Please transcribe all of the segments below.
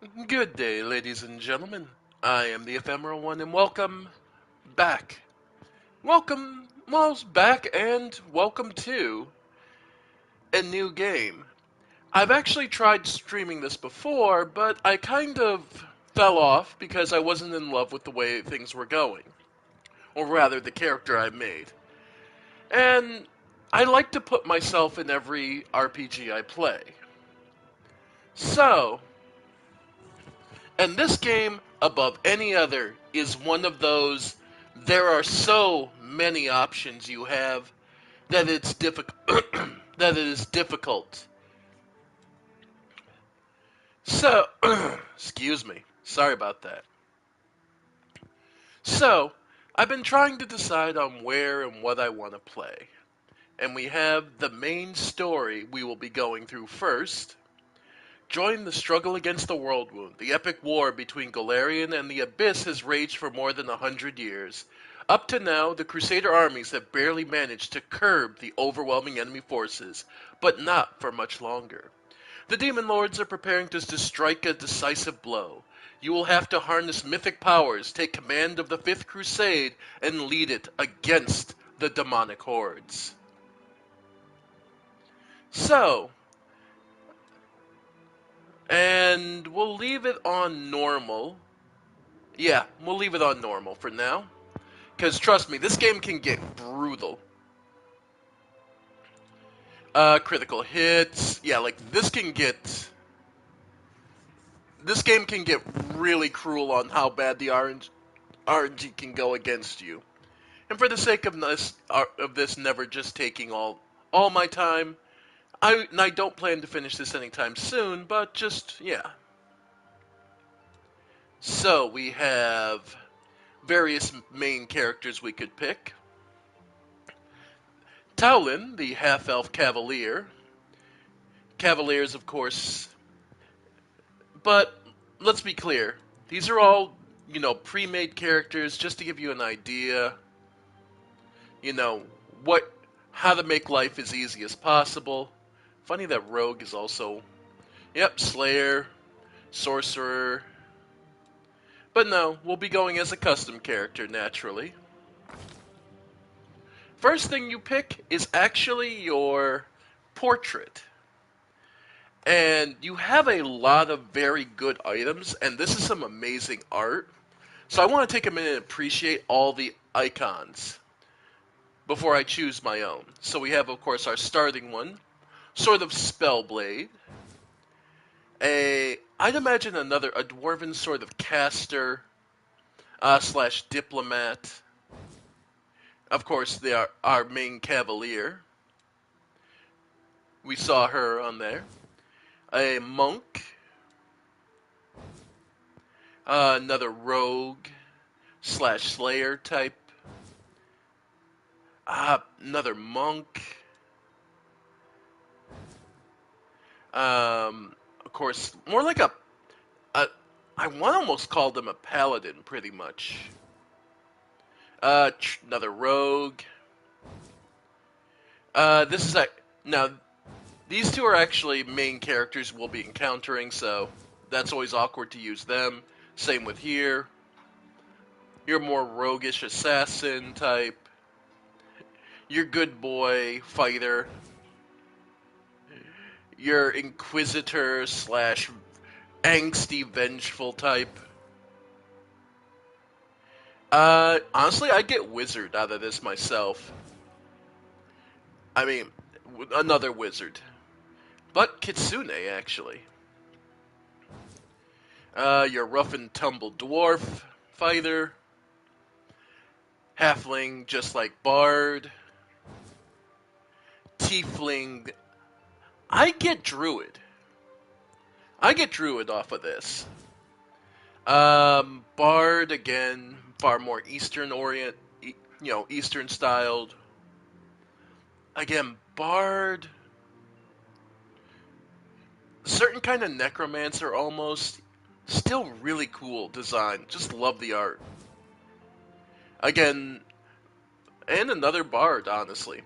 Good day, ladies and gentlemen. I am the Ephemeral One, and welcome back. Back, and welcome to a new game. I've actually tried streaming this before, but I kind of fell off because I wasn't in love with the way things were going. Or rather, the character I made. And I like to put myself in every RPG I play. So, and this game, above any other, is one of those. There are so many options you have that it's difficult. that it is difficult. So, excuse me. Sorry about that. So, I've been trying to decide on where and what I want to play. And we have the main story we will be going through first. Join the struggle against the World Wound. The epic war between Golarion and the Abyss has raged for more than 100 years. Up to now, the Crusader armies have barely managed to curb the overwhelming enemy forces, but not for much longer. The Demon Lords are preparing to strike a decisive blow. You will have to harness mythic powers, take command of the Fifth Crusade, and lead it against the demonic hordes. So, and we'll leave it on normal. Yeah, we'll leave it on normal for now. Because trust me, this game can get brutal. Critical hits. Yeah, like this can get. This game can get really cruel on how bad the RNG can go against you. And for the sake of this never just taking all my time, I don't plan to finish this anytime soon, but just, yeah. So, we have various main characters we could pick. Taolin, the half-elf cavalier. Cavaliers, of course. But let's be clear. These are all, pre-made characters just to give you an idea, you know, what how to make life as easy as possible. Funny that Rogue is also, yep, Slayer, Sorcerer. But no, we'll be going as a custom character, naturally. First thing you pick is actually your portrait. And you have a lot of very good items, and this is some amazing art. So I want to take a minute and appreciate all the icons before I choose my own. So we have, of course, our starting one, sort of Spellblade. I'd imagine a dwarven sort of caster slash diplomat. Of course, they are our main cavalier. We saw her on there. A monk. Another rogue slash slayer type. Another monk. Of course, more like a I want to almost call them a paladin, pretty much. Another rogue. This is now. These two are actually main characters we'll be encountering, so that's always awkward to use them. Same with here. You're more roguish assassin type. You're good boy fighter. You're inquisitor slash angsty vengeful type. Honestly, I'd get wizard out of this myself. I mean, another wizard. But Kitsune, actually. Your rough and tumble dwarf fighter. Halfling, just like Bard. Tiefling. I get druid. I get druid off of this. Bard, again, far more Eastern styled. Again, Bard. Certain kind of necromancer almost. Still really cool design. Just love the art. Again, and another bard, honestly.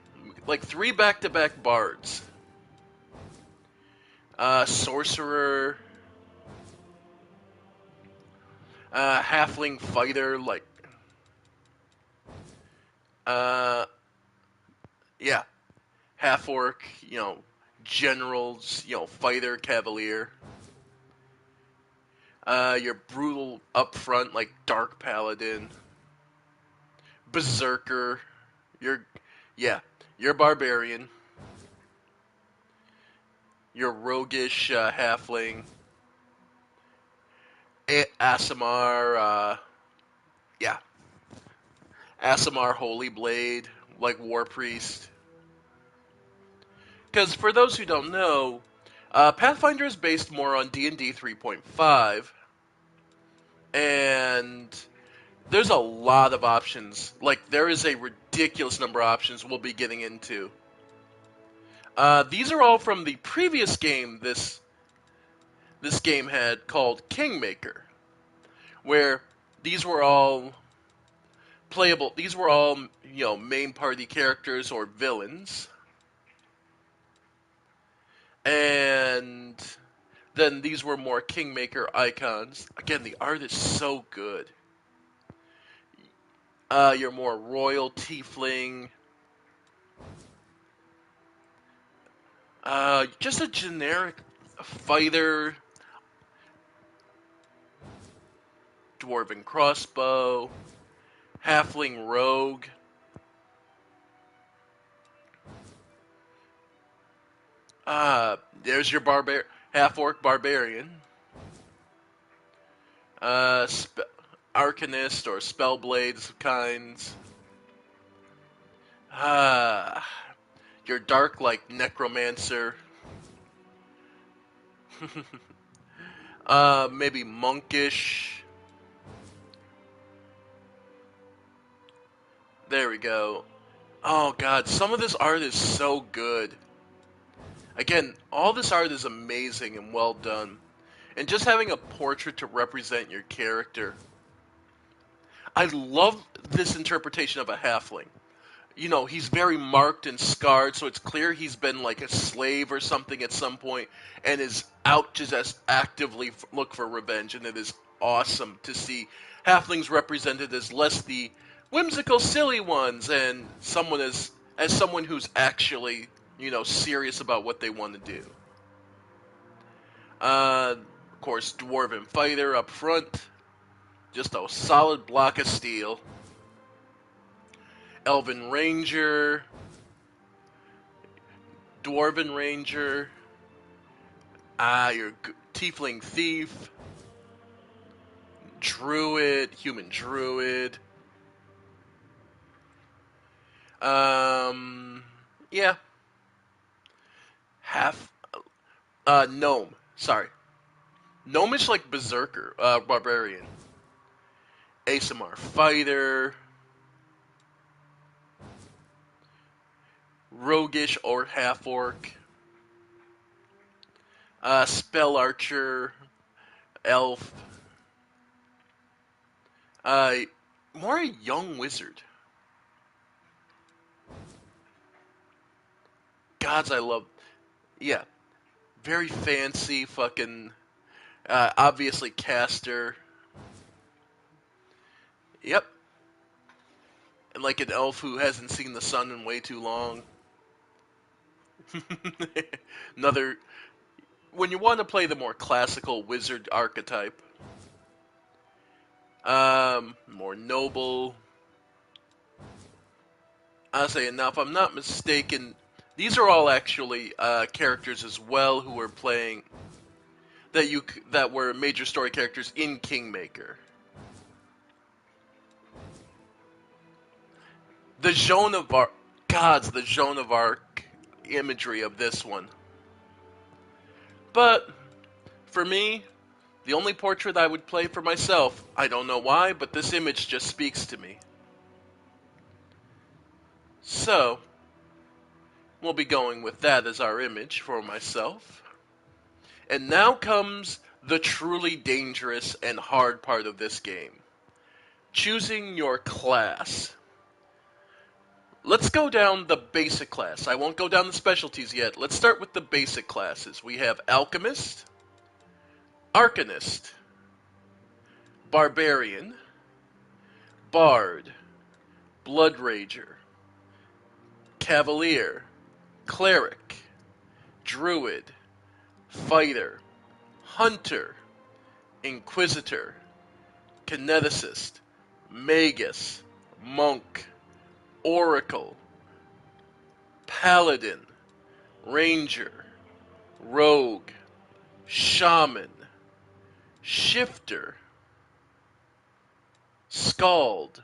Like 3 back-to-back bards. Sorcerer. Halfling fighter, like, uh, yeah, half orc, generals, fighter, cavalier. You're brutal up front, like dark paladin, berserker. You're, yeah, you're barbarian. You're roguish halfling. Asimar, yeah, Asimar Holy Blade, like war priest. Because for those who don't know, Pathfinder is based more on D&D 3.5, and there's a lot of options. Like, there is a ridiculous number of options we'll be getting into. These are all from the previous game this game had called Kingmaker, where these were all playable. These were all main party characters or villains, and then these were more Kingmaker icons. Again, the art is so good. Your more royal tiefling. Just a generic fighter, dwarven crossbow, halfling rogue. There's your half-orc barbarian. Uh, arcanist or spellblades kinds. Ah, your dark like necromancer. Maybe monkish. There we go. Oh god, some of this art is so good. Again, all this art is amazing and well done. And just having a portrait to represent your character. I love this interpretation of a halfling. He's very marked and scarred, so it's clear he's been like a slave or something at some point and is out to just actively look for revenge. And it is awesome to see halflings represented as less the whimsical, silly ones, and as someone who's actually, serious about what they want to do. Of course, dwarven fighter up front, just a solid block of steel. Elven ranger, dwarven ranger, your tiefling thief, druid, human druid. Yeah, half, gnome. Sorry, gnomish like berserker, barbarian, Asimar fighter, roguish or half orc, spell archer, elf, uh, more a young wizard. Gods, I love. Yeah, very fancy, fucking. Obviously, caster. Yep, and like an elf who hasn't seen the sun in way too long. Another. When you want to play the more classical wizard archetype, more noble. I say, now if I'm not mistaken, these are all actually characters as well who were playing that were major story characters in Kingmaker. The Joan of Arc, gods, the Joan of Arc imagery of this one. But for me, the only portrait I would play for myself, I don't know why, but this image just speaks to me. So, we'll be going with that as our image for myself. And now comes the truly dangerous and hard part of this game. Choosing your class. Let's go down the basic class. I won't go down the specialties yet. Let's start with the basic classes. We have Alchemist, Arcanist, Barbarian, Bard, Blood Rager, Cavalier, Cleric, Druid, Fighter, Hunter, Inquisitor, Kineticist, Magus, Monk, Oracle, Paladin, Ranger, Rogue, Shaman, Shifter, Skald,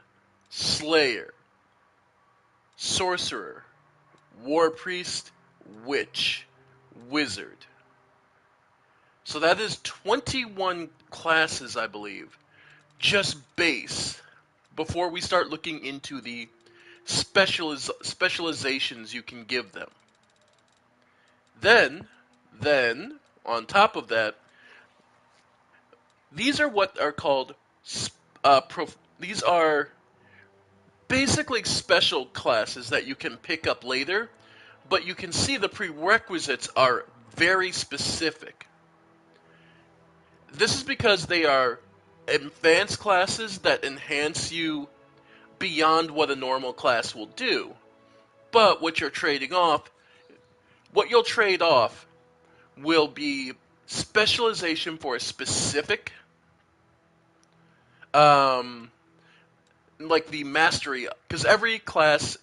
Slayer, Sorcerer, War Priest, Witch, Wizard. So that is 21 classes, I believe, just base, before we start looking into the specializations you can give them. Then, on top of that, these are what are called, these are basically special classes that you can pick up later, but you can see the prerequisites are very specific. This is because they are advanced classes that enhance you beyond what a normal class will do. But what you'll trade off will be specialization for a specific, like the mastery, because every class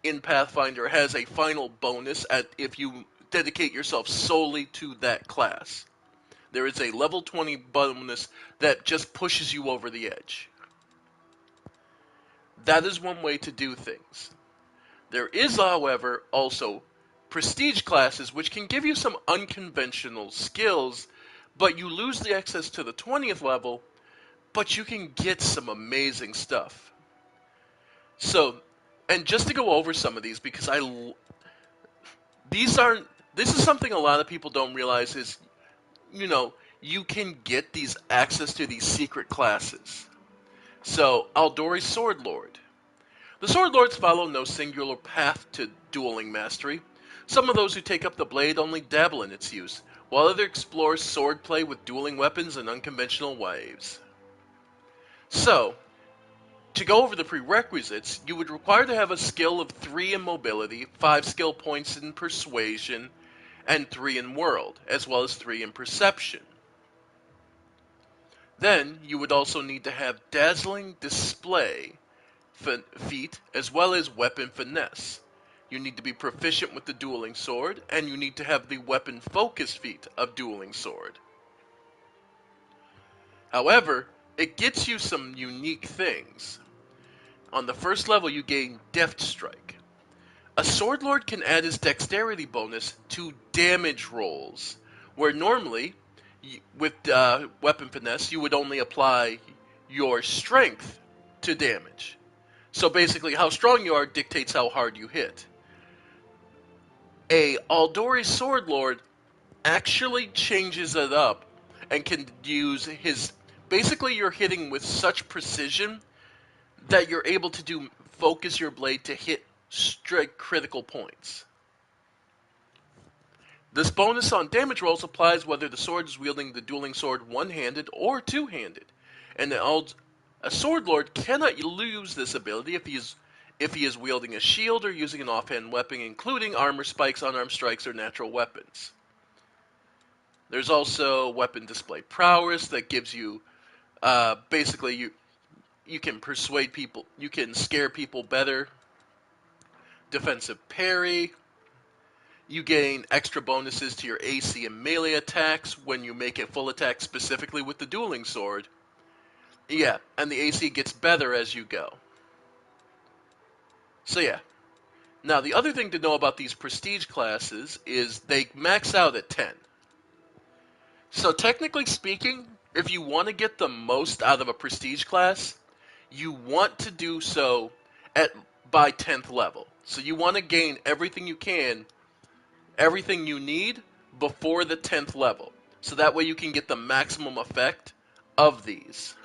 in Pathfinder has a final bonus if you dedicate yourself solely to that class. There is a level 20 bonus that just pushes you over the edge. That is one way to do things. There is, however, also prestige classes which can give you some unconventional skills, but you lose the access to the 20th level, but you can get some amazing stuff. So, and just to go over some of these, because this is something a lot of people don't realize is, you can get these access to these secret classes. So, Aldori Swordlord. The Swordlords follow no singular path to dueling mastery. Some of those who take up the blade only dabble in its use, while others explore swordplay with dueling weapons in unconventional ways. So, to go over the prerequisites, you would require to have a skill of 3 in mobility, 5 skill points in persuasion, and 3 in world, as well as 3 in perception. Then, you would also need to have dazzling display feat, as well as weapon finesse. You need to be proficient with the dueling sword, and you need to have the weapon focus feat of dueling sword. However, it gets you some unique things. On the first level, you gain Deft Strike. A Swordlord can add his dexterity bonus to damage rolls, where normally, with weapon finesse, you would only apply your strength to damage. So basically, how strong you are dictates how hard you hit. A Aldori Swordlord actually changes it up and can use his... Basically, you're hitting with such precision that you're able to focus your blade to hit straight critical points. This bonus on damage rolls applies whether the sword is wielding the dueling sword one-handed or two-handed, and a Swordlord cannot lose this ability if he is wielding a shield or using an offhand weapon, including armor spikes, unarmed strikes, or natural weapons. There's also weapon display prowess that gives you, basically, you can persuade people, you can scare people better. Defensive parry. You gain extra bonuses to your AC and melee attacks when you make a full attack specifically with the dueling sword. Yeah, and the AC gets better as you go. So yeah. Now, the other thing to know about these prestige classes is they max out at 10. So technically speaking, if you want to get the most out of a prestige class, you want to do so by 10th level. So you want to gain everything you can, everything you need before the 10th level. So that way you can get the maximum effect of these.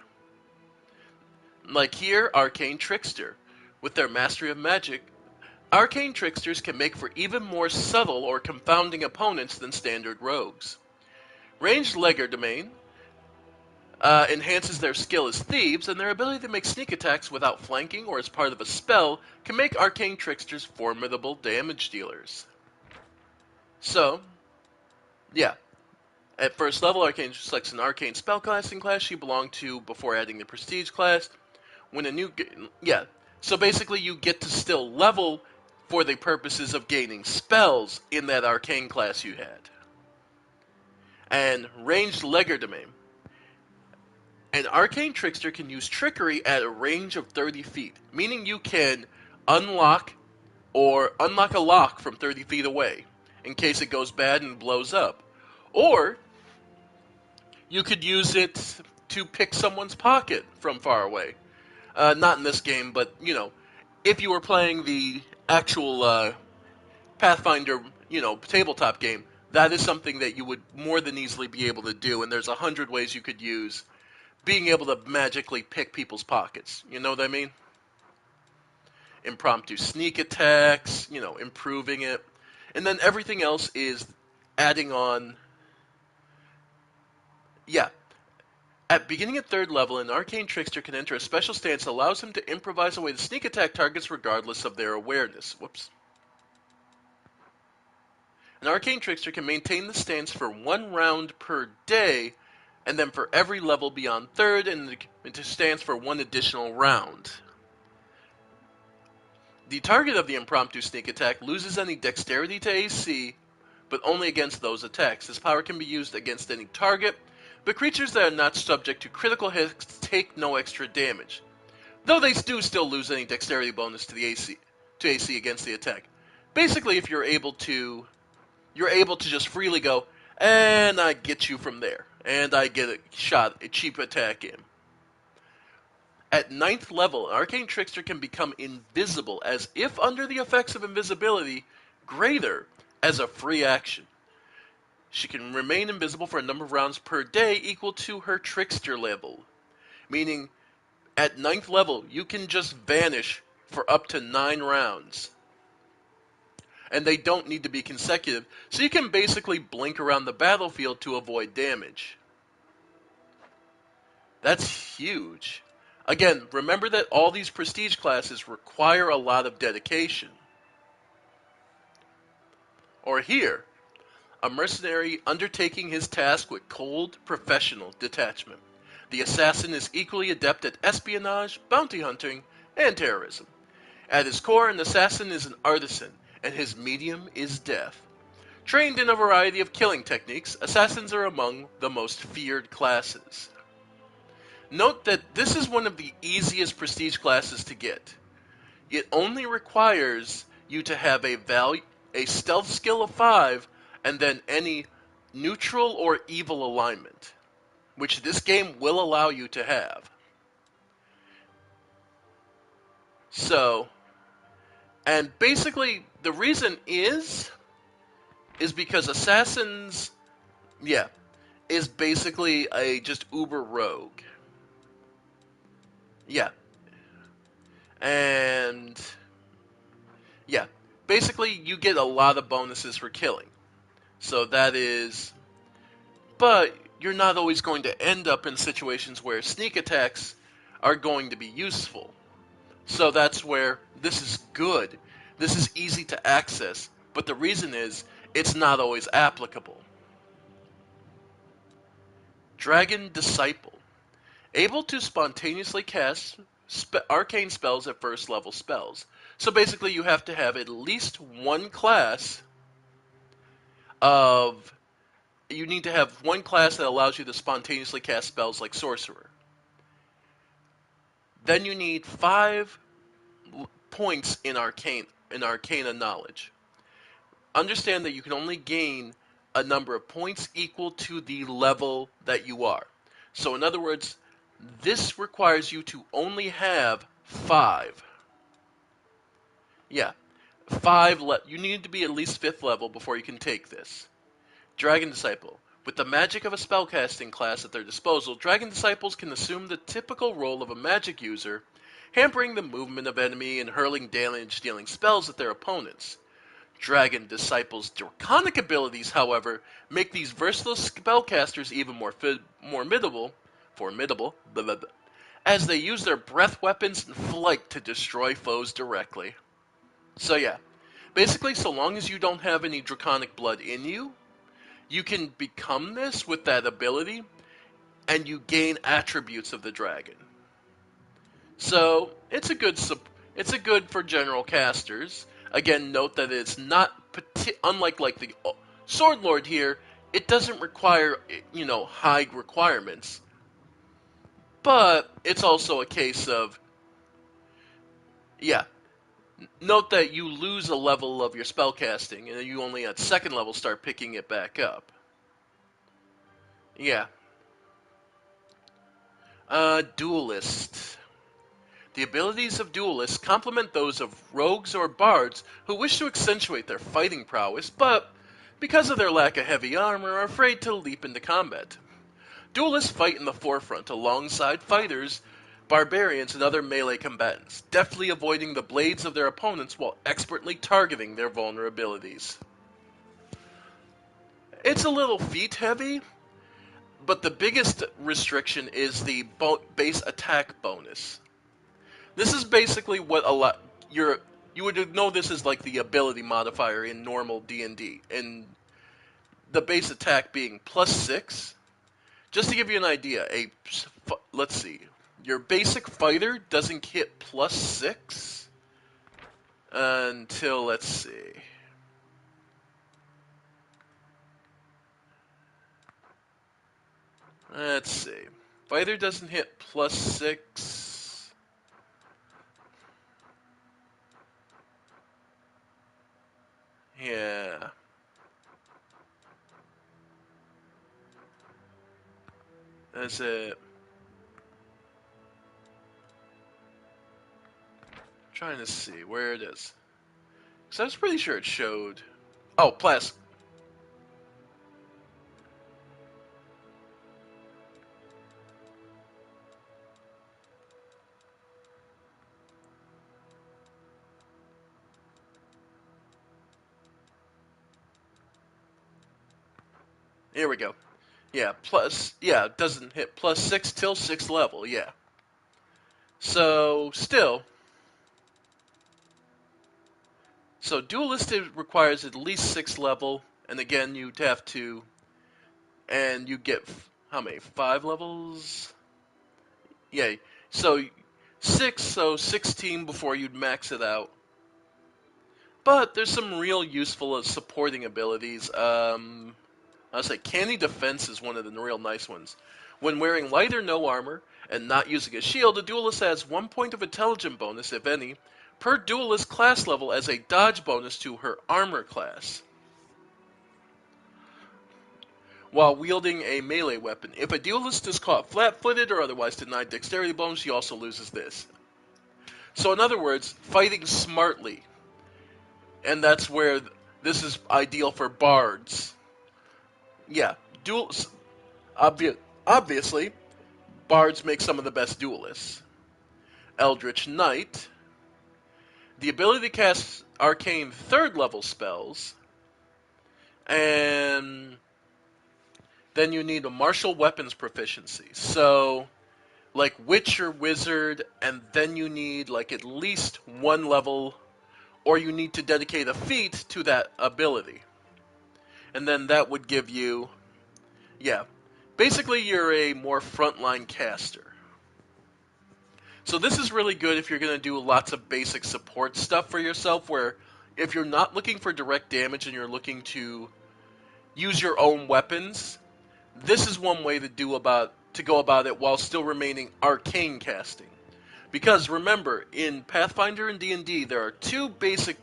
Like here, Arcane Trickster. With their mastery of magic, Arcane Tricksters can make for even more subtle or confounding opponents than standard rogues. Ranged Legerdemain. enhances their skill as thieves, and their ability to make sneak attacks without flanking or as part of a spell can make arcane tricksters formidable damage dealers. So, yeah. At first level, Arcane selects an arcane spellcasting class you belong to before adding the prestige class. When a new... Yeah. So basically you get to still level for the purposes of gaining spells in that arcane class you had. And ranged legerdemain. An arcane trickster can use trickery at a range of 30 feet, meaning you can unlock a lock from 30 feet away in case it goes bad and blows up. Or you could use it to pick someone's pocket from far away. Not in this game, but, if you were playing the actual Pathfinder, tabletop game, that is something that you would more than easily be able to do, and there's 100 ways you could use being able to magically pick people's pockets. You know what I mean? Impromptu sneak attacks, improving it. And then everything else is adding on. Yeah. At beginning at 3rd level, an arcane trickster can enter a special stance that allows him to improvise a way to sneak attack targets regardless of their awareness. Whoops. An arcane trickster can maintain the stance for 1 round per day, and then for every level beyond 3rd, and into stance for 1 additional round. The target of the impromptu sneak attack loses any dexterity to AC, but only against those attacks. This power can be used against any target, but creatures that are not subject to critical hits take no extra damage, though they do still lose any dexterity bonus to the AC against the attack. Basically, if you're able to just freely go, and I get you from there, and I get a cheap attack in. At 9th level, an arcane trickster can become invisible as if under the effects of invisibility, greater as a free action. She can remain invisible for a number of rounds per day equal to her trickster level, meaning at 9th level, you can just vanish for up to 9 rounds. And they don't need to be consecutive, so you can basically blink around the battlefield to avoid damage. That's huge. Again, remember that all these prestige classes require a lot of dedication. Or here, a mercenary undertaking his task with cold, professional detachment. The assassin is equally adept at espionage, bounty hunting, and terrorism. At his core, an assassin is an artisan, and his medium is death. Trained in a variety of killing techniques, assassins are among the most feared classes. Note that this is one of the easiest prestige classes to get. It only requires you to have a stealth skill of 5, and then any neutral or evil alignment, which this game will allow you to have. So, and basically the reason is because assassins, is basically a just uber rogue. Yeah. And basically you get a lot of bonuses for killing. So that is, but you're not always going to end up in situations where sneak attacks are going to be useful. So that's where this is good. This is easy to access, but the reason is it's not always applicable. Dragon Disciple. Able to spontaneously cast arcane spells at 1st level spells. So basically you have to have at least one class you need to have one class that allows you to spontaneously cast spells like Sorcerer. Then you need 5 points in Arcana knowledge. Understand that you can only gain a number of points equal to the level that you are. So in other words, this requires you to only have 5. Yeah, 5. You need to be at least 5th level before you can take this. Dragon Disciple. With the magic of a spellcasting class at their disposal, Dragon Disciples can assume the typical role of a magic user, hampering the movement of enemy and hurling damage-dealing spells at their opponents. Dragon Disciples' draconic abilities, however, make these versatile spellcasters even more formidable formidable, blah, blah, blah, as they use their breath weapons and flight to destroy foes directly. So yeah, basically so long as you don't have any draconic blood in you, you can become this with that ability, and you gain attributes of the dragon. So it's a good for general casters. Again, note that it's not unlike like the Sword Lord here. It doesn't require high requirements, but it's also a case of yeah. Note that you lose a level of your spellcasting, and you only at second level start picking it back up. Yeah. Duelist. The abilities of duelists complement those of rogues or bards who wish to accentuate their fighting prowess, but, because of their lack of heavy armor, are afraid to leap into combat. Duelists fight in the forefront alongside fighters, barbarians, and other melee combatants, deftly avoiding the blades of their opponents while expertly targeting their vulnerabilities. It's a little feat heavy, but the biggest restriction is the base attack bonus. This is basically what a lot you would know this is like the ability modifier in normal D&D, and the base attack being +6. Just to give you an idea, let's see, your basic fighter doesn't hit +6 until let's see, fighter doesn't hit +6. Yeah. That's it. Trying to see where it is. Because I was pretty sure it showed. Oh, plus. Here we go. Yeah, it doesn't hit +6 till 6th level, yeah. So, still. So, Dualistic requires at least 6th level, and again, you'd have to. And you get. How many? 5 levels? Yeah, so 6, so 16 before you'd max it out. But there's some real useful supporting abilities. I'll say Canny Defense is one of the real nice ones. When wearing light or no armor and not using a shield, the duelist adds 1 point of intelligence bonus, if any, per duelist class level as a dodge bonus to her armor class, while wielding a melee weapon. If a duelist is caught flat-footed or otherwise denied dexterity bonus, she also loses this. So in other words, fighting smartly. And that's where this is ideal for bards. Yeah, obviously, bards make some of the best duelists. Eldritch Knight, the ability to cast arcane 3rd level spells, and then you need a martial weapons proficiency. So, like Witch or Wizard, and then you need like at least 1 level, or you need to dedicate a feat to that ability. And then that would give you, yeah, basically you're a more frontline caster. So this is really good if you're going to do lots of basic support stuff for yourself, where if you're not looking for direct damage and you're looking to use your own weapons, this is one way to go about it while still remaining arcane casting. Because remember, in Pathfinder and D&D, there are two basic,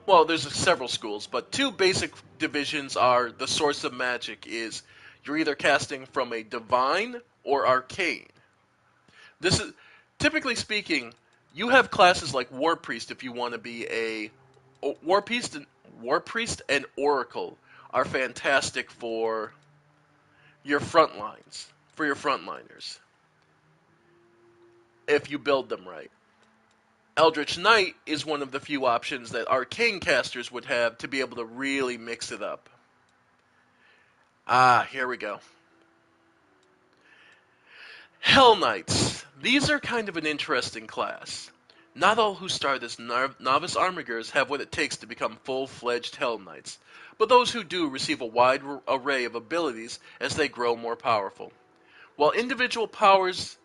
well, there's several schools, but two basic divisions are the source of magic is you're either casting from a divine or arcane. This is, typically speaking, you have classes like War Priest if you want to be a War Priest and Oracle are fantastic for your front lines, for your frontliners, if you build them right. Eldritch Knight is one of the few options that arcane casters would have to be able to really mix it up. Ah, here we go. Hell Knights. These are kind of an interesting class. Not all who start as novice armigers have what it takes to become full-fledged Hell Knights, but those who do receive a wide array of abilities as they grow more powerful. While individual powers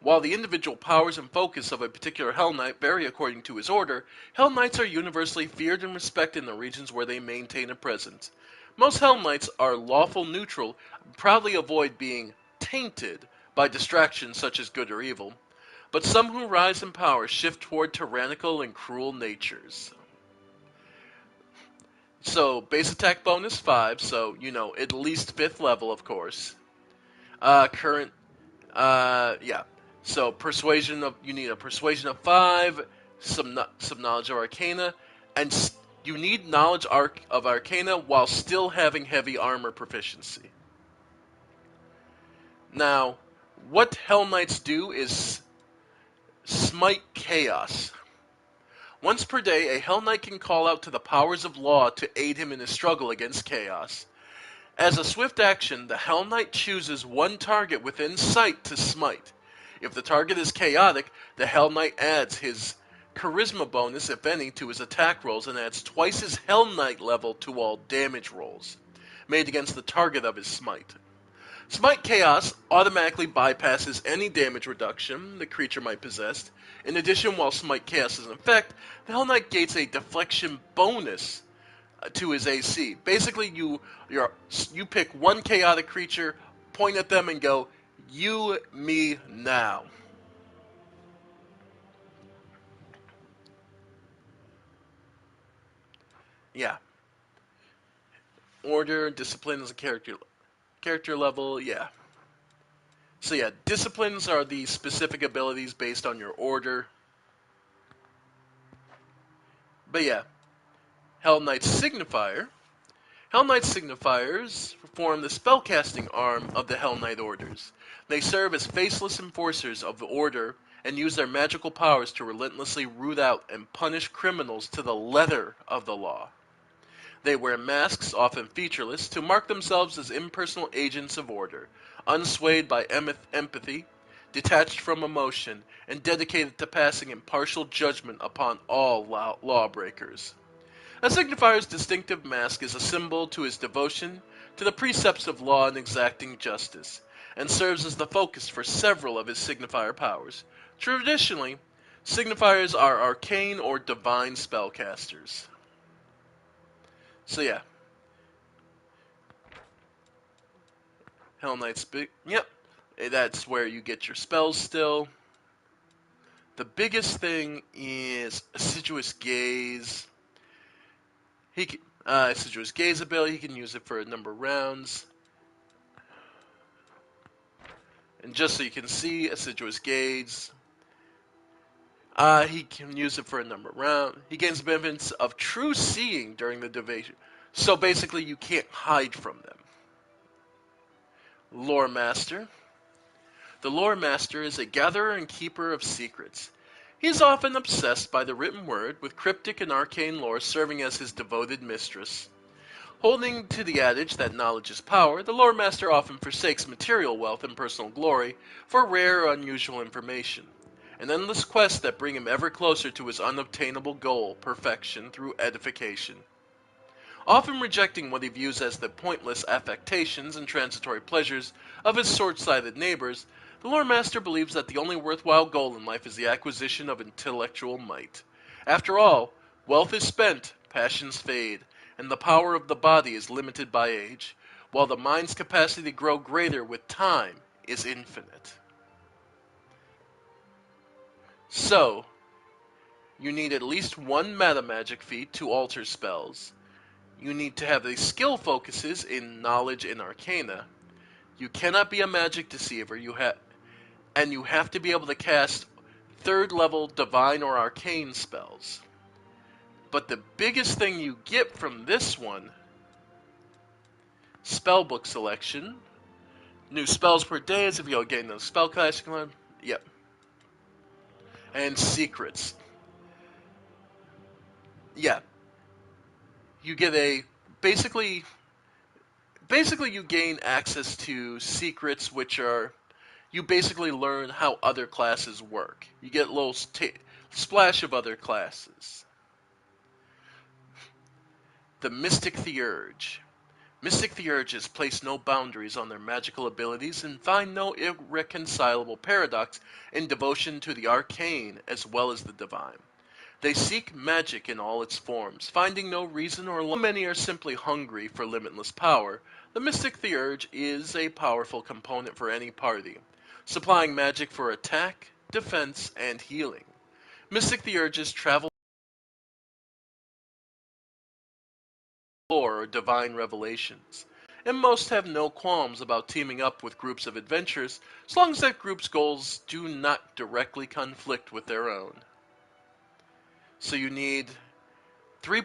While the individual powers and focus of a particular Hell Knight vary according to his order, Hell Knights are universally feared and respected in the regions where they maintain a presence. Most Hell Knights are lawful neutral, proudly avoid being tainted by distractions such as good or evil, but some who rise in power shift toward tyrannical and cruel natures. So, base attack bonus 5, so, at least 5th level, of course. Current yeah. So you need a persuasion of 5, some knowledge of Arcana, and you need knowledge of Arcana while still having heavy armor proficiency. Now, what Hell Knights do is smite chaos. Once per day, a Hell Knight can call out to the powers of law to aid him in his struggle against chaos. As a swift action, the Hell Knight chooses one target within sight to smite. If the target is chaotic, the Hell Knight adds his charisma bonus, if any, to his attack rolls and adds twice his Hell Knight level to all damage rolls made against the target of his smite. Smite Chaos automatically bypasses any damage reduction the creature might possess. In addition, while Smite Chaos is in effect, the Hell Knight gains a deflection bonus to his AC. Basically, you pick one chaotic creature, point at them, and go, "You, me, now." Yeah. Order, discipline is a character level. Yeah. So yeah, disciplines are the specific abilities based on your order. But yeah, Hell Knight Signifier. Hell Knight Signifiers form the spellcasting arm of the Hell Knight orders. They serve as faceless enforcers of the order and use their magical powers to relentlessly root out and punish criminals to the letter of the law. They wear masks, often featureless, to mark themselves as impersonal agents of order, unswayed by empathy, detached from emotion, and dedicated to passing impartial judgment upon all lawbreakers. A signifier's distinctive mask is a symbol to his devotion to the precepts of law and exacting justice, and serves as the focus for several of his signifier powers. Traditionally, signifiers are arcane or divine spellcasters. So yeah, Hell Knight's big. Yep, that's where you get your spells still. The biggest thing is Assiduous Gaze. Assiduous Gaze ability, he can use it for a number of rounds. And just so you can see, Assiduous Gaze, he can use it for a number of rounds. He gains the benefits of true seeing during the duration. So basically, you can't hide from them. Lore Master. The Lore Master is a gatherer and keeper of secrets. He is often obsessed by the written word, with cryptic and arcane lore serving as his devoted mistress. Holding to the adage that knowledge is power, the Lore Master often forsakes material wealth and personal glory for rare or unusual information. An endless quest that bring him ever closer to his unobtainable goal, perfection, through edification. Often rejecting what he views as the pointless affectations and transitory pleasures of his short-sighted neighbors, the Lore Master believes that the only worthwhile goal in life is the acquisition of intellectual might. After all, wealth is spent, passions fade, and the power of the body is limited by age, while the mind's capacity to grow greater with time is infinite. So, you need at least one meta magic feat to alter spells. You need to have the skill focuses in knowledge and arcana. You cannot be a magic deceiver. You have to be able to cast third level divine or arcane spells. But the biggest thing you get from this one, spellbook selection, new spells per day as if you gain those spell casting. Yep. And secrets. Yeah. You get basically you gain access to secrets which are you basically learn how other classes work. You get a little splash of other classes. The Mystic Theurge. Mystic Theurges place no boundaries on their magical abilities and find no irreconcilable paradox in devotion to the arcane as well as the divine. They seek magic in all its forms, finding no reason or law. Many are simply hungry for limitless power. The Mystic Theurge is a powerful component for any party, supplying magic for attack, defense, and healing. Mystic Theurges travel or divine revelations, and most have no qualms about teaming up with groups of adventurers as long as that group's goals do not directly conflict with their own. So you need 3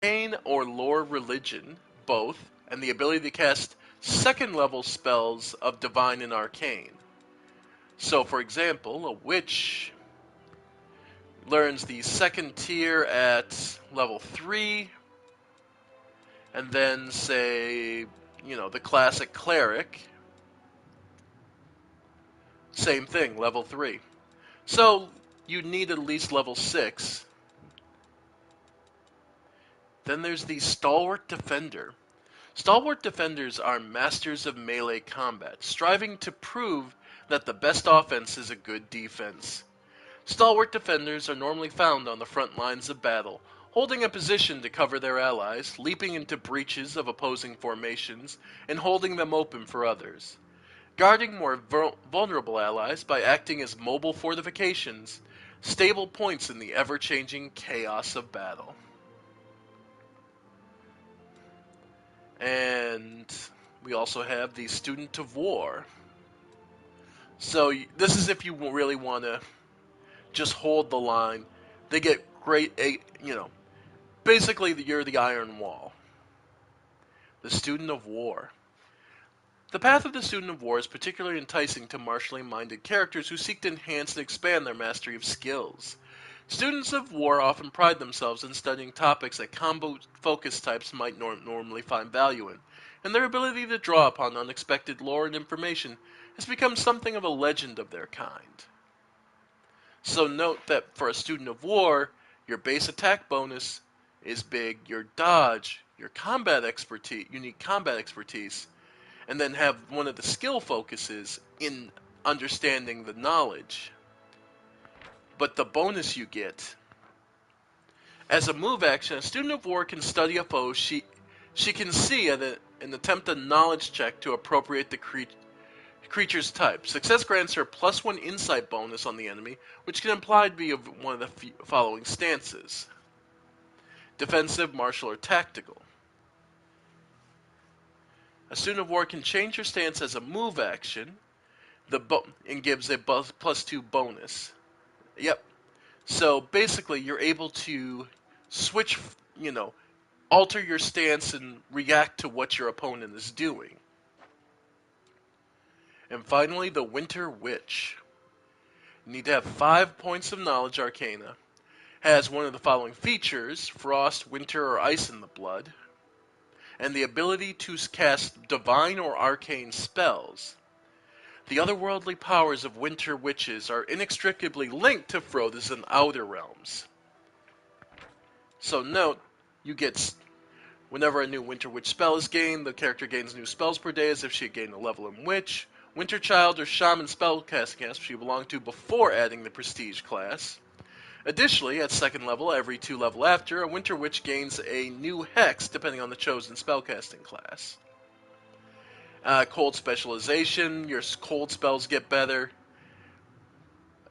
arcane or lore religion, both, and the ability to cast second level spells of divine and arcane. So for example, a witch learns the second tier at level 3, and then say, the classic cleric, same thing, level 3. So you need at least level 6. Then there's the Stalwart Defender. Stalwart Defenders are masters of melee combat, striving to prove that the best offense is a good defense. Stalwart Defenders are normally found on the front lines of battle, holding a position to cover their allies, leaping into breaches of opposing formations, and holding them open for others. Guarding more vulnerable allies by acting as mobile fortifications, stable points in the ever-changing chaos of battle. And we also have the Student of War. So this is if you really want to just hold the line. They get great, basically you're the Iron Wall. The Student of War. The path of the Student of War is particularly enticing to martially minded characters who seek to enhance and expand their mastery of skills. Students of War often pride themselves in studying topics that combo-focused types might normally find value in, and their ability to draw upon unexpected lore and information has become something of a legend of their kind. So note that for a Student of War, your base attack bonus is big, your dodge, your combat expertise, unique combat expertise, and then have one of the skill focuses in understanding the knowledge. But the bonus you get, as a move action, a Student of War can study a foe she can see and attempt a knowledge check to appropriate the creature's type. Success grants her +1 insight bonus on the enemy, which can imply to be of one of the following stances: defensive, martial, or tactical. A Student of War can change her stance as a move action, and gives a +2 bonus. Yep. So basically, you're able to switch, alter your stance and react to what your opponent is doing. And finally, the Winter Witch. You need to have 5 points of knowledge arcana. Has one of the following features: frost, winter, or ice in the blood. And the ability to cast divine or arcane spells. The otherworldly powers of Winter Witches are inextricably linked to frozen Outer Realms. So note, you get, whenever a new Winter Witch spell is gained, the character gains new spells per day as if she had gained a level in Witch, Winter Child, or Shaman spellcasting class she belonged to before adding the Prestige class. Additionally, at second level, every 2 level after, a Winter Witch gains a new Hex depending on the chosen spellcasting class. Cold specialization, your cold spells get better.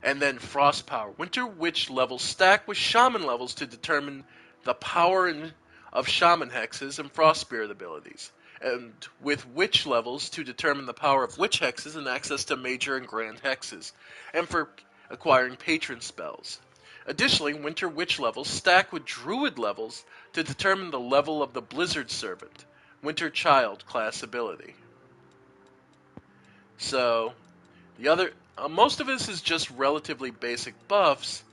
And then Frost Power. Winter Witch levels stack with Shaman levels to determine the power of Shaman hexes and Frost Spirit abilities, and with Witch levels to determine the power of Witch hexes and access to Major and Grand hexes, and for acquiring Patron spells. Additionally, Winter Witch levels stack with Druid levels to determine the level of the Blizzard Servant, Winter Child class ability. So, most of this is just relatively basic buffs,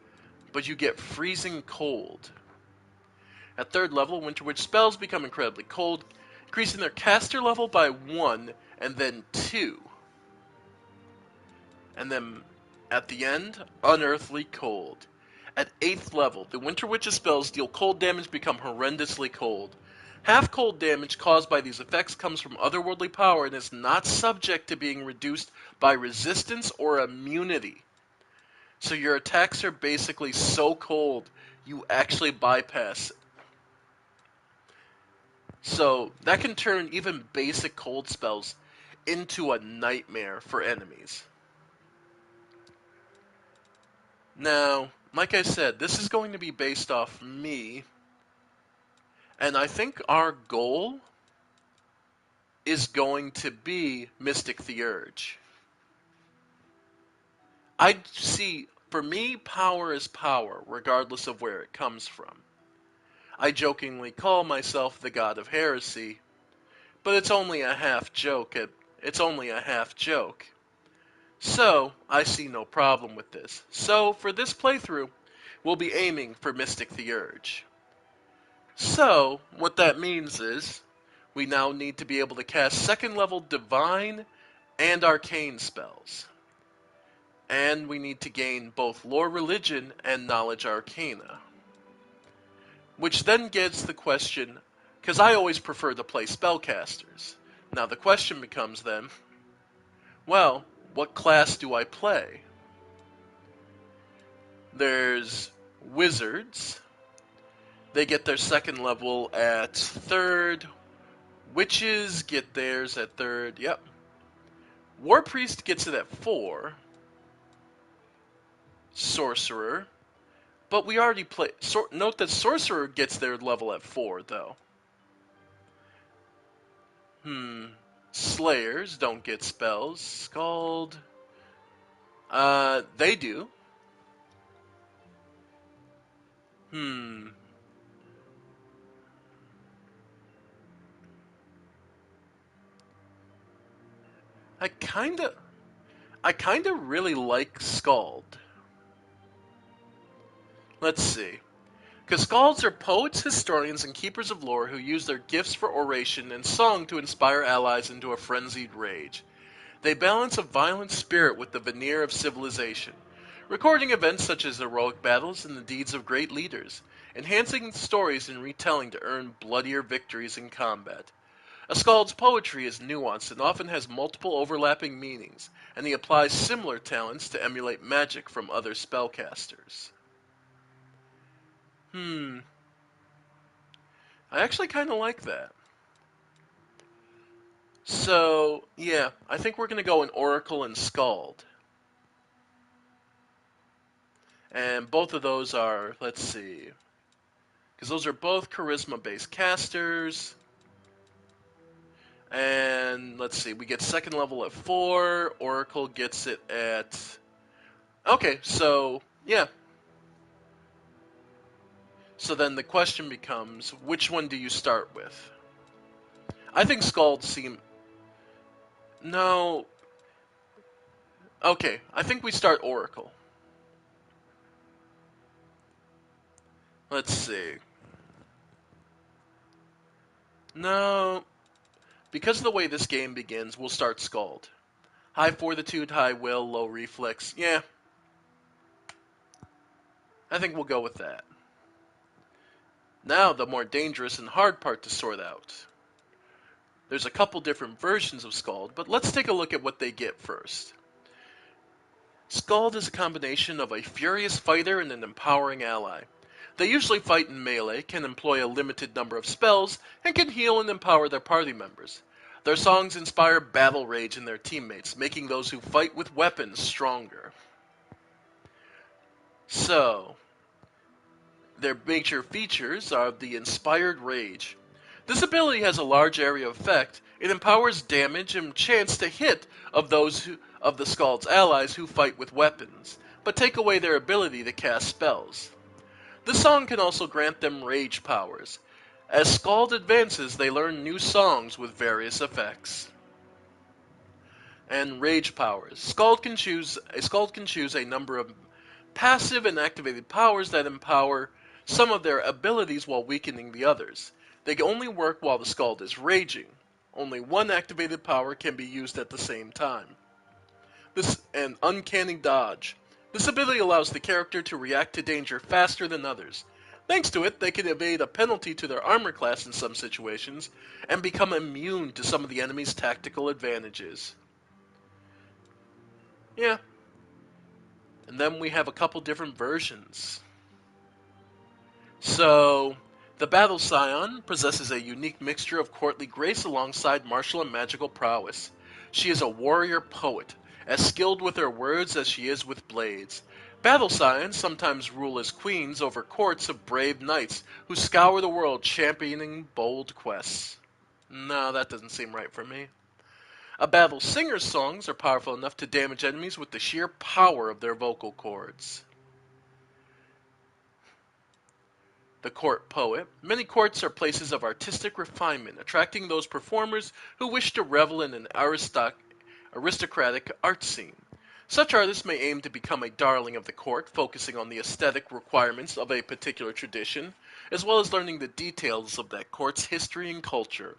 but you get Freezing Cold. At third level, Winter Witch spells become incredibly cold, increasing their caster level by 1 and then 2. And then at the end, Unearthly Cold. At 8th level, the Winter Witch's spells deal cold damage become horrendously cold. Half cold damage caused by these effects comes from otherworldly power and is not subject to being reduced by resistance or immunity. So your attacks are basically so cold, you actually bypass it. So that can turn even basic cold spells into a nightmare for enemies. Now, like I said, this is going to be based off me, and I think our goal is going to be Mystic Theurge. I see, for me, power is power, regardless of where it comes from. I jokingly call myself the god of heresy, but it's only a half joke. So, I see no problem with this. So, for this playthrough, we'll be aiming for Mystic Theurge. So, what that means is, we now need to be able to cast 2nd level Divine and Arcane spells. And we need to gain both Lore Religion and Knowledge Arcana. Which then gets the question, because I always prefer to play spellcasters. Now the question becomes then, well, what class do I play? There's Wizards. They get their 2nd level at 3rd. Witches get theirs at 3rd. Yep. War Priest gets it at 4. Sorcerer. But we already play. Note that Sorcerer gets their level at 4, though. Slayers don't get spells. Scald. They do. I kinda really like Scald. Let's see. Because Scalds are poets, historians, and keepers of lore who use their gifts for oration and song to inspire allies into a frenzied rage. They balance a violent spirit with the veneer of civilization, recording events such as heroic battles and the deeds of great leaders, enhancing stories and retelling to earn bloodier victories in combat. A Scald's poetry is nuanced and often has multiple overlapping meanings, and he applies similar talents to emulate magic from other spellcasters. I actually kind of like that. So, yeah, I think we're going to go in Oracle and Scald. And both of those are, let's see, because those are both charisma-based casters. And let's see, we get 2nd level at 4. Oracle gets it at... Okay, so, yeah. So then the question becomes, which one do you start with? I think Scald seem... No. Okay, I think we start Oracle. Let's see. No. Because of the way this game begins, we'll start Scald. High Fortitude, High Will, Low Reflex. Yeah. I think we'll go with that. Now, the more dangerous and hard part to sort out. There's a couple different versions of Scald, but let's take a look at what they get first. Scald is a combination of a furious fighter and an empowering ally. They usually fight in melee, can employ a limited number of spells, and can heal and empower their party members. Their songs inspire battle rage in their teammates, making those who fight with weapons stronger. So, their major features are the Inspired Rage. This ability has a large area of effect. It empowers damage and chance to hit of the Scald's allies who fight with weapons, but take away their ability to cast spells. This song can also grant them rage powers. As Scald advances, they learn new songs with various effects. And rage powers. Scald can choose a number of passive and activated powers that empower some of their abilities while weakening the others. They can only work while the Skald is raging. Only one activated power can be used at the same time. This and Uncanny Dodge. This ability allows the character to react to danger faster than others. Thanks to it, they can evade a penalty to their armor class in some situations, and become immune to some of the enemy's tactical advantages. Yeah. And then we have a couple different versions. So, the Battle Scion possesses a unique mixture of courtly grace alongside martial and magical prowess. She is a warrior poet, as skilled with her words as she is with blades. Battle Scions sometimes rule as queens over courts of brave knights who scour the world championing bold quests. No, that doesn't seem right for me. A battle singer's songs are powerful enough to damage enemies with the sheer power of their vocal cords. The court poet. Many courts are places of artistic refinement, attracting those performers who wish to revel in an aristocratic art scene. Such artists may aim to become a darling of the court, focusing on the aesthetic requirements of a particular tradition, as well as learning the details of that court's history and culture.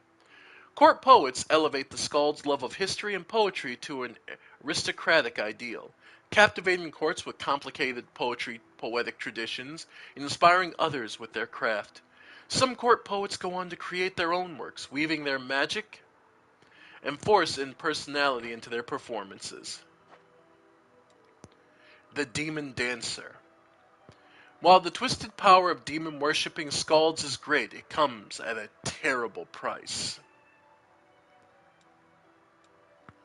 Court poets elevate the Skald's love of history and poetry to an aristocratic ideal, captivating courts with complicated poetic traditions, and inspiring others with their craft. Some court poets go on to create their own works, weaving their magic and force and personality into their performances. The Demon Dancer. While the twisted power of demon-worshipping Skalds is great, it comes at a terrible price.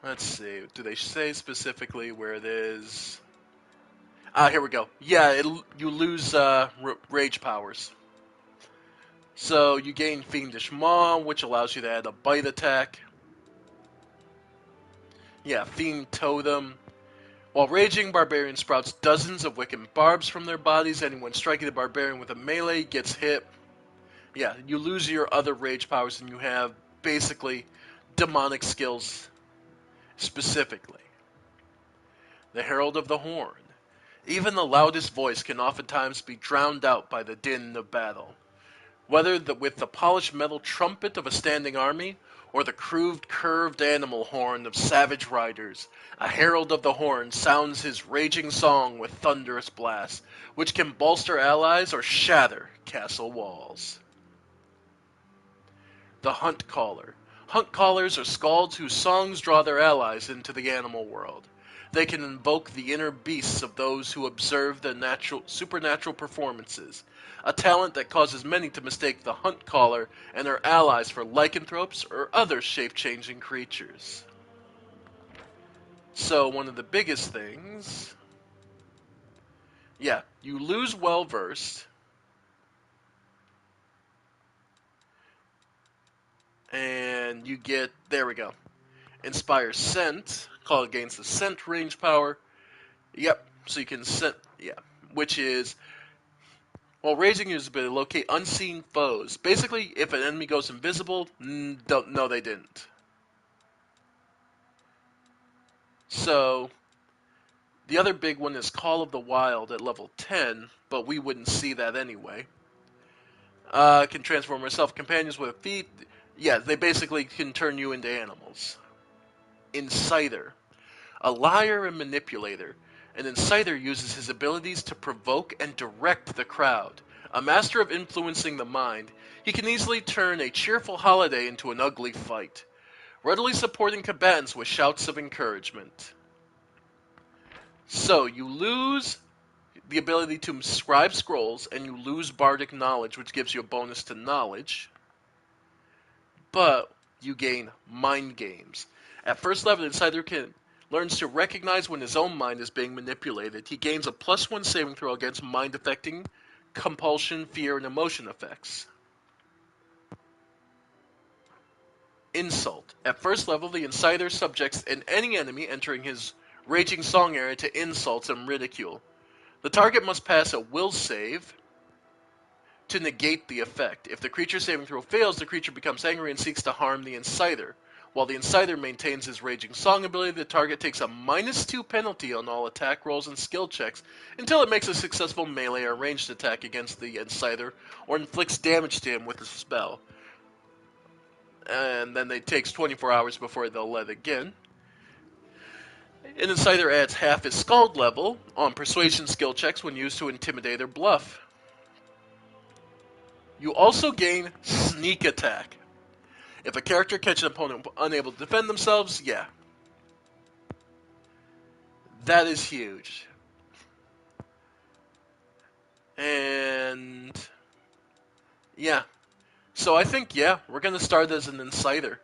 Let's see. Do they say specifically where it is? Ah, here we go. Yeah, you lose rage powers. So you gain Fiendish Maw, which allows you to add a bite attack. Yeah, Fiend Totem. While raging, Barbarian sprouts dozens of wicked barbs from their bodies. Anyone striking the Barbarian with a melee gets hit. Yeah, you lose your other rage powers and you have basically demonic skills specifically. The Herald of the Horn. Even the loudest voice can oftentimes be drowned out by the din of battle. Whether with the polished metal trumpet of a standing army, or the curved animal horn of savage riders, a herald of the horn sounds his raging song with thunderous blasts, which can bolster allies or shatter castle walls. The Hunt Caller. Hunt Callers are Skalds whose songs draw their allies into the animal world. They can invoke the inner beasts of those who observe their supernatural performances, a talent that causes many to mistake the Hunt Caller and their allies for lycanthropes or other shape-changing creatures. So one of the biggest things, yeah, you lose Well-Versed, and you get, there we go, Inspire Scent, call against the Scent range power. Yep, so you can scent, yeah, which is, while raging uses ability to locate unseen foes. Basically, if an enemy goes invisible, no they didn't. So, the other big one is Call of the Wild at level 10, but we wouldn't see that anyway. Can transform herself. Companions with feet, yeah, they basically can turn you into animals. Inciter. A liar and manipulator. An inciter uses his abilities to provoke and direct the crowd. A master of influencing the mind, he can easily turn a cheerful holiday into an ugly fight, readily supporting combatants with shouts of encouragement. So, you lose the ability to scribe scrolls, and you lose bardic knowledge, which gives you a bonus to knowledge, but you gain mind games. At first level, the Inciter learns to recognize when his own mind is being manipulated. He gains a +1 saving throw against mind-affecting, compulsion, fear, and emotion effects. Insult. At first level, the Inciter subjects any enemy entering his raging song area to insults and ridicule. The target must pass a will save to negate the effect. If the creature saving throw fails, the creature becomes angry and seeks to harm the Inciter. While the Inciter maintains his Raging Song ability, the target takes a -2 penalty on all attack rolls and skill checks until it makes a successful melee or ranged attack against the Inciter or inflicts damage to him with a spell. and then it takes 24 hours before they'll let again. An insider adds half his scald level on persuasion skill checks when used to intimidate or bluff. You also gain sneak attack. If a character catches an opponent unable to defend themselves, yeah. That is huge. And yeah. So I think, yeah, we're going to start as an insider.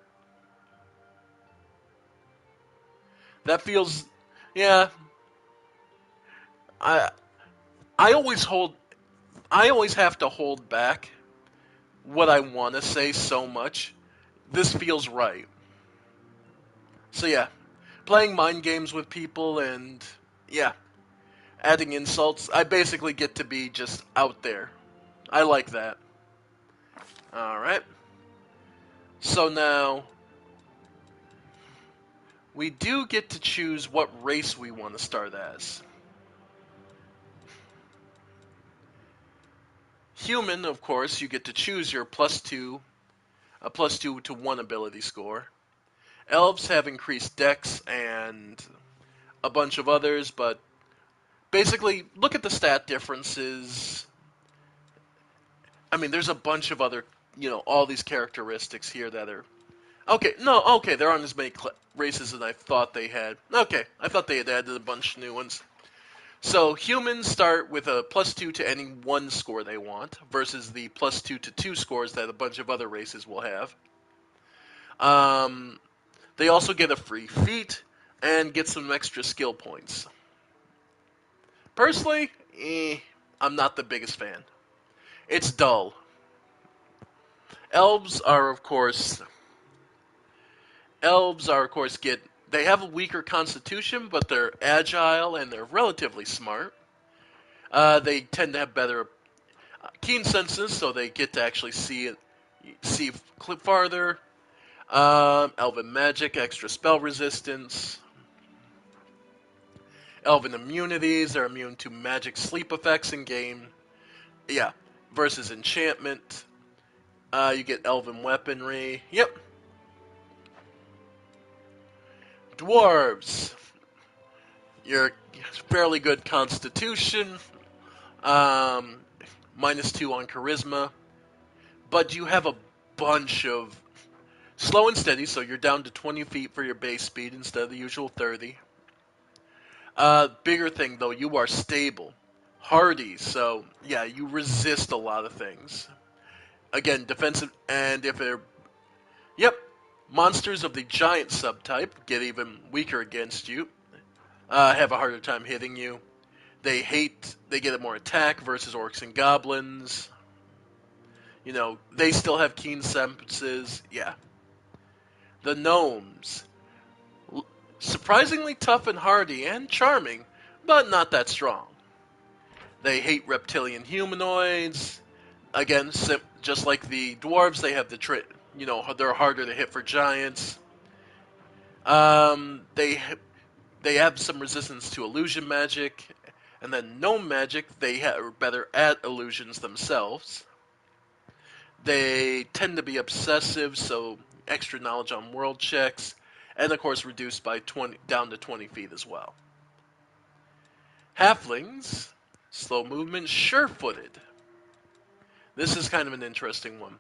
That feels, yeah. I I always hold I always have to hold back what I want to say so much. This feels right. So yeah, playing mind games with people and yeah, adding insults. I basically get to be just out there. I like that. All right. So now we do get to choose what race we want to start as. Human, of course, you get to choose your a +2 to 1 ability score. Elves have increased dex and a bunch of others, but basically, look at the stat differences. I mean, there's a bunch of other, all these characteristics here that are okay. No, okay, there aren't as many races as I thought they had. Okay, I thought they had added a bunch of new ones. So humans start with a +2 to any one score they want, versus the +2 to 2 scores that a bunch of other races will have. They also get a free feat and get some extra skill points. Personally, I'm not the biggest fan. It's dull. Elves are, of course, they have a weaker constitution, but they're agile and they're relatively smart. They tend to have better keen senses, so they get to actually see farther. Elven magic, extra spell resistance. Elven immunities, they're immune to magic sleep effects in game. Yeah, versus enchantment. You get elven weaponry. Yep. Dwarves. You're fairly good constitution. Um, -2 on charisma. But you have a bunch of slow and steady, so you're down to 20 feet for your base speed instead of the usual 30. Bigger thing though, you are stable. Hardy, so yeah, you resist a lot of things. Again, defensive, and if they're, yep, monsters of the giant subtype get even weaker against you, have a harder time hitting you. They get more attack versus orcs and goblins. They still have keen senses, yeah. The gnomes, surprisingly tough and hardy and charming, but not that strong. They hate reptilian humanoids. Again, just like the dwarves, they have they're harder to hit for giants. They have some resistance to illusion magic, and then gnome magic. They are better at illusions themselves. They tend to be obsessive, so extra knowledge on world checks, and of course reduced by 20 down to 20 feet as well. Halflings, slow movement, sure-footed. This is kind of an interesting one.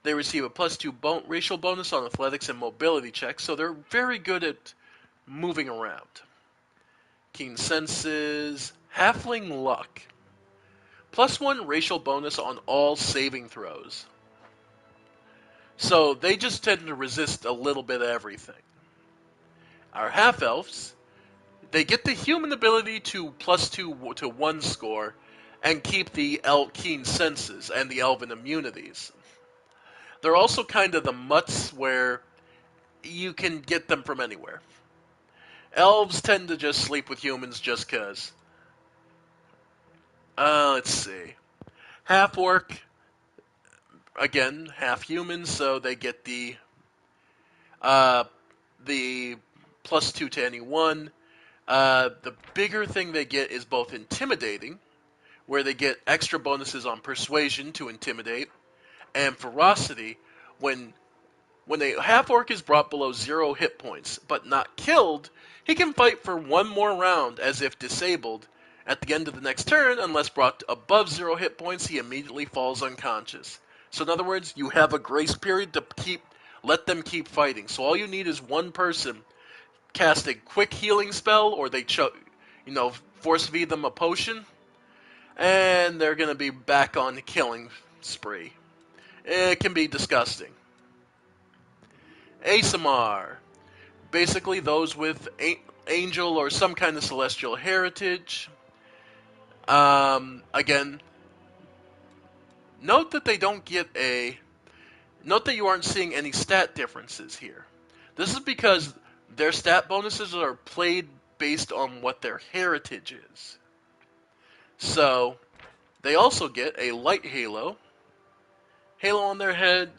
They receive a +2 racial bonus on athletics and mobility checks, so they're very good at moving around. Keen senses, halfling luck. +1 racial bonus on all saving throws. So they just tend to resist a little bit of everything. Our half-elves, they get the human ability to +2 to 1 score and keep the keen senses and the elven immunities. They're also kind of the mutts where you can get them from anywhere. Elves tend to just sleep with humans just cause. Let's see. Half orc, again, half human, so they get the +2 to anyone. The bigger thing they get is both intimidating, where they get extra bonuses on persuasion to intimidate, and ferocity, when When a half-orc is brought below 0 hit points, but not killed, he can fight for one more round as if disabled. At the end of the next turn, unless brought above 0 hit points, he immediately falls unconscious. So in other words, you have a grace period to let them keep fighting. So all you need is one person cast a quick healing spell, or they force feed them a potion, and they're going to be back on the killing spree. It can be disgusting. ASMR. Basically, those with angel or some kind of celestial heritage. Again, note that they don't get a... Note that you aren't seeing any stat differences here. This is because their stat bonuses are played based on what their heritage is. So, they also get a light halo on their head.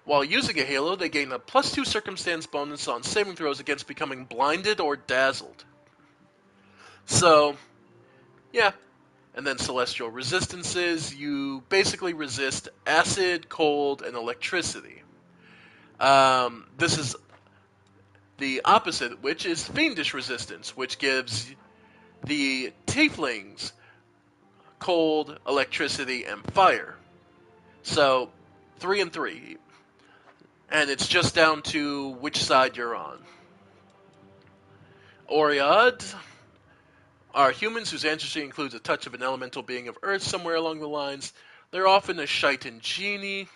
While using a halo, they gain a +2 circumstance bonus on saving throws against becoming blinded or dazzled. So, yeah. And then celestial resistances, you basically resist acid, cold, and electricity. This is the opposite, which is fiendish resistance, which gives the tieflings cold, electricity, and fire. So, 3 and 3. And it's just down to which side you're on. Oread are humans whose ancestry includes a touch of an elemental being of Earth somewhere along the lines. They're often a shite and genie.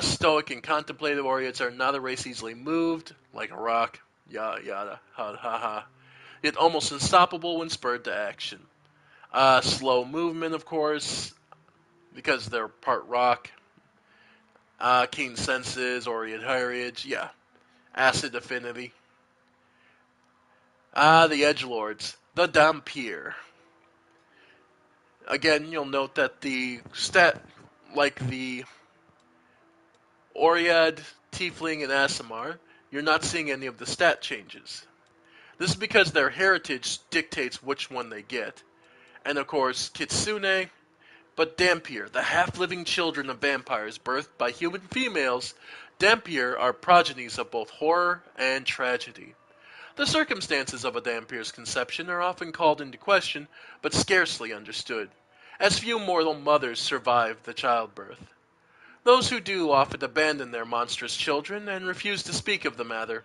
Stoic and contemplative Oreads are not a race easily moved, like a rock, yada yada, ha ha ha. Yet almost unstoppable when spurred to action. Slow movement, of course, because they're part rock. Keen senses, Oread heritage, yeah. Acid affinity. The edgelords, the Dhampir. Again, you'll note that the stat, like the Oread, Tiefling, and Aasimar, you're not seeing any of the stat changes. This is because their heritage dictates which one they get. And of course, Kitsune, but Dhampir, the half-living children of vampires birthed by human females. Dhampir are progenies of both horror and tragedy. The circumstances of a Dhampir's conception are often called into question, but scarcely understood, as few mortal mothers survive the childbirth. Those who do often abandon their monstrous children and refuse to speak of the matter.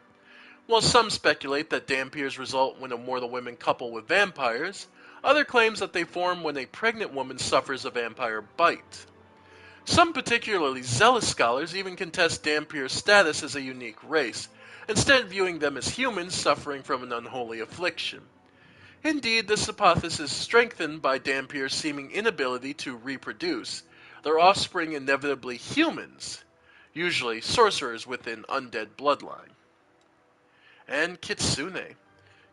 While some speculate that Dhampirs result when a mortal woman couple with vampires, other claims that they form when a pregnant woman suffers a vampire bite. Some particularly zealous scholars even contest Dhampir's status as a unique race, instead viewing them as humans suffering from an unholy affliction. Indeed, this hypothesis is strengthened by Dhampir's seeming inability to reproduce, their offspring inevitably humans, usually sorcerers with an undead bloodline. And Kitsune.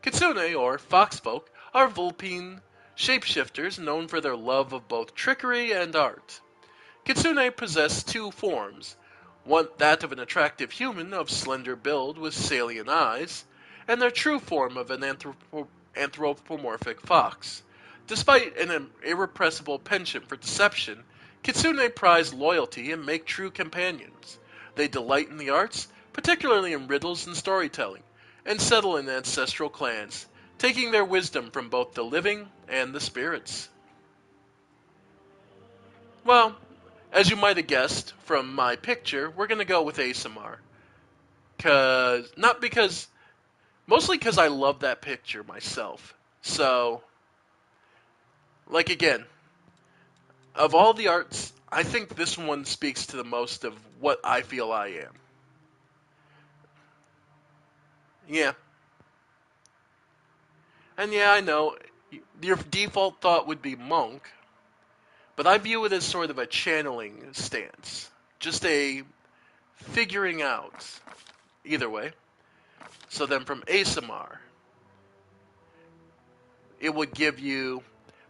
Kitsune, or foxfolk, are Vulpine shapeshifters known for their love of both trickery and art. Kitsune possess two forms, one that of an attractive human of slender build with salient eyes, and their true form of an anthropomorphic fox. Despite an irrepressible penchant for deception, Kitsune prize loyalty and make true companions. They delight in the arts, particularly in riddles and storytelling, and settle in ancestral clans, taking their wisdom from both the living and the spirits. Well, as you might have guessed from my picture, we're going to go with ASMR. Mostly because I love that picture myself. So, like again, of all the arts, I think this one speaks to the most of what I feel I am. Yeah. And yeah, I know, your default thought would be monk, but I view it as sort of a channeling stance. Just a figuring out. Either way. So then from ASMR, it would give you...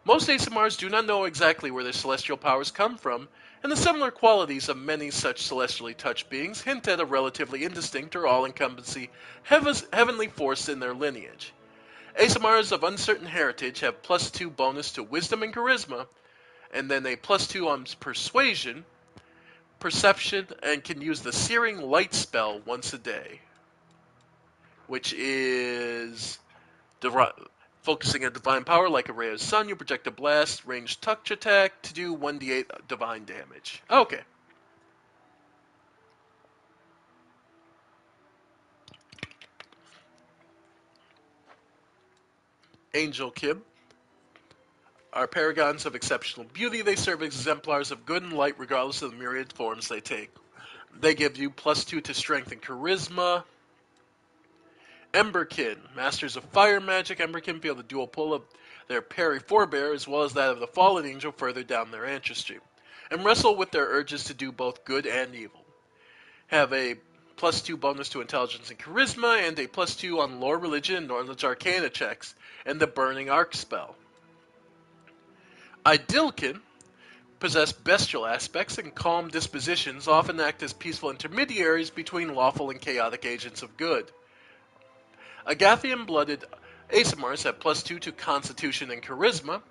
Most ASMRs do not know exactly where their celestial powers come from, and the similar qualities of many such celestially touched beings hint at a relatively indistinct or all-encompassing heavenly force in their lineage. ASMRs of uncertain heritage have +2 bonus to wisdom and charisma, and then a +2 on persuasion, perception, and can use the Searing Light spell once a day, which is focusing a divine power like a ray of sun. You project a blast, ranged touch attack to do 1d8 divine damage. Okay. Angel Kim are paragons of exceptional beauty. They serve as exemplars of good and light regardless of the myriad forms they take. They give you +2 to strength and charisma. Emberkin, masters of fire magic. Emberkin feel the dual pull of their parry forebear as well as that of the fallen angel further down their ancestry, and wrestle with their urges to do both good and evil. Have a +2 bonus to intelligence and charisma, and a +2 on lore, religion, and knowledge arcana checks, and the burning arc spell. Idilkin possess bestial aspects and calm dispositions, often act as peaceful intermediaries between lawful and chaotic agents of good. Agathian-blooded Asimars have +2 to Constitution and Charisma,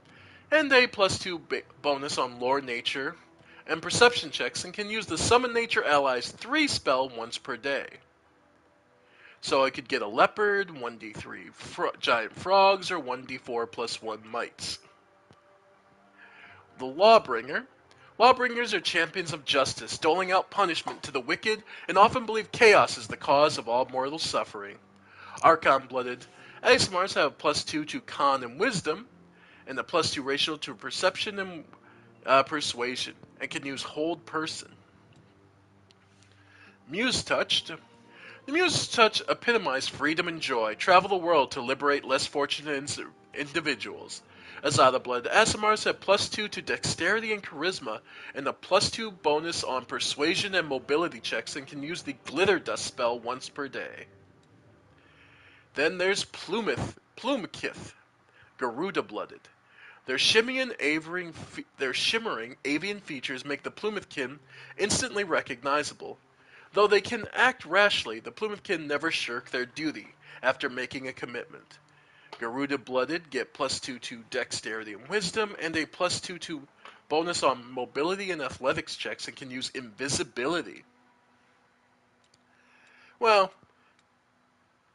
and a +2 bonus on Lore, Nature, and Perception checks, and can use the Summon Nature Allies 3 spell once per day. So I could get a Leopard, 1d3 Giant Frogs, or 1d4 +1 Mites. The Lawbringer. Lawbringers are champions of justice, doling out punishment to the wicked, and often believe chaos is the cause of all mortal suffering. Archon-blooded Asimars have +2 to Con and Wisdom, and a +2 ratio to Perception and Persuasion, and can use Hold Person. Muse-touched. The Muse-touch epitomize freedom and joy, travel the world to liberate less fortunate individuals. Azada-blooded Asimars have +2 to Dexterity and Charisma, and a +2 bonus on Persuasion and Mobility checks, and can use the Glitter Dust spell once per day. Then there's Plumekith, Garuda-blooded. Their shimmering avian features make the Plumethkin instantly recognizable. Though they can act rashly, the Plumethkin never shirk their duty after making a commitment. Garuda-blooded get +2 to Dexterity and Wisdom, and a +2 to bonus on Mobility and Athletics checks, and can use Invisibility. Well,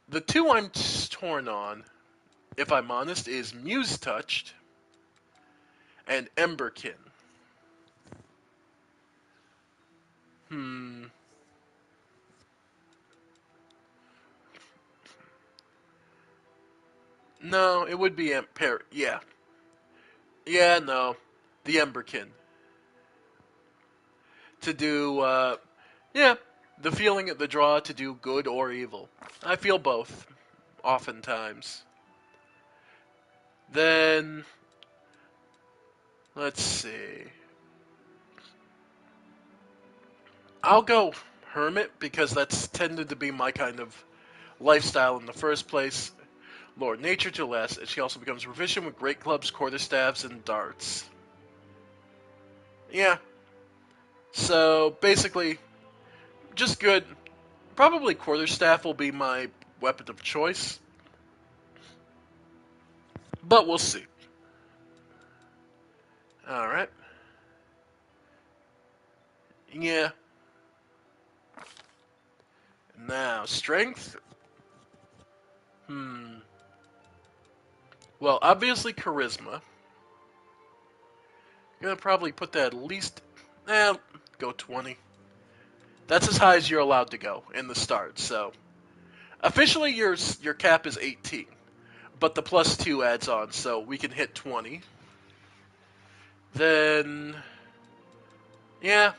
the two I'm torn on, if I'm honest, is Muse-touched and Emberkin. No, it would be yeah. Yeah, no. The Emberkin. To do, yeah, the feeling of the draw to do good or evil. I feel both, oftentimes. Then, let's see. I'll go Hermit because that's tended to be my kind of lifestyle in the first place. Lord Nature to last, and she also becomes proficient with great clubs, quarterstaffs, and darts. Yeah. So basically, just good. Probably quarterstaff will be my weapon of choice, but we'll see. All right. Yeah. Now strength. Well, obviously charisma. Gonna probably put that at least. Go 20. That's as high as you're allowed to go in the start. So officially, your cap is 18, but the +2 adds on, so we can hit 20. Then, yeah,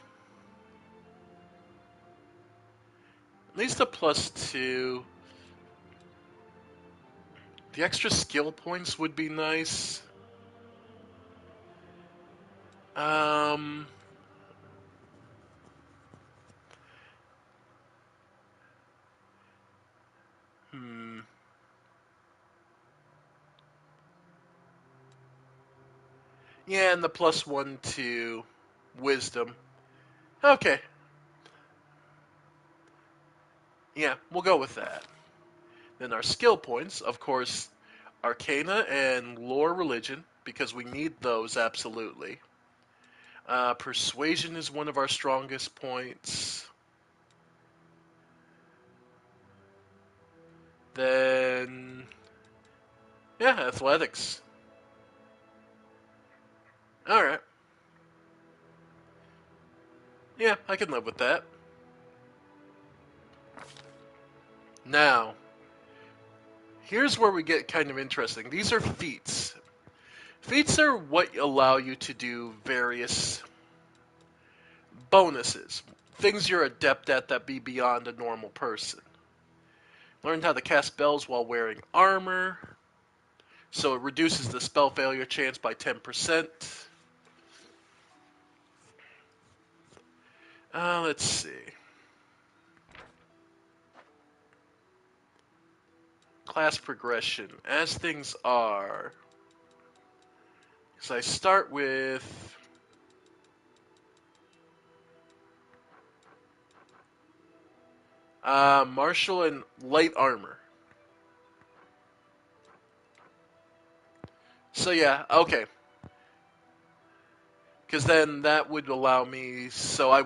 at least a +2. The extra skill points would be nice. Um. Hmm. Yeah, and the +1 to wisdom. Okay. Yeah, we'll go with that. Then our skill points, of course, Arcana and Lore Religion, because we need those absolutely. Persuasion is one of our strongest points. Then, yeah, athletics. Alright. Yeah, I can live with that. Now, here's where we get kind of interesting. These are feats. Feats are what allow you to do various bonuses. Things you're adept at that be beyond a normal person. Learned how to cast spells while wearing armor. So it reduces the spell failure chance by 10%. Let's see. Class progression. As things are. So I start with martial and light armor. So yeah, okay. Because then that would allow me, so I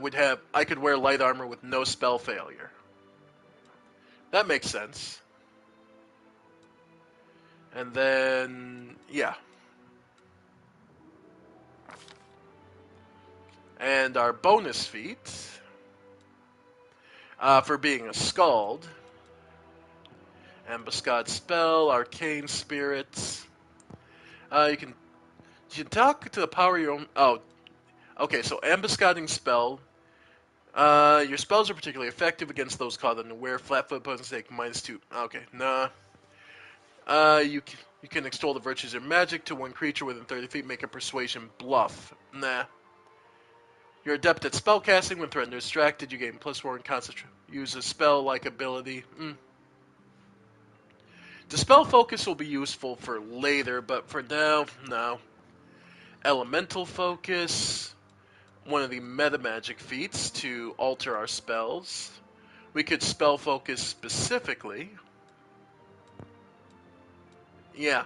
could wear light armor with no spell failure. That makes sense. And then, yeah. And our bonus feat, for being a Scald, Ambuscade spell, Arcane Spirits. You can talk to the power of your own. Oh, okay. So ambuscading spell. Your spells are particularly effective against those caught unaware. Flat-foot opponents take -2. Okay, nah. You can extol the virtues of magic to one creature within 30 feet. Make a persuasion bluff. Nah. You're adept at spellcasting. When threatened or distracted, you gain +4 in concentration. Use a spell-like ability. Dispel focus will be useful for later, but for now, no. Elemental focus. One of the meta magic feats to alter our spells. We could spell focus specifically. Yeah.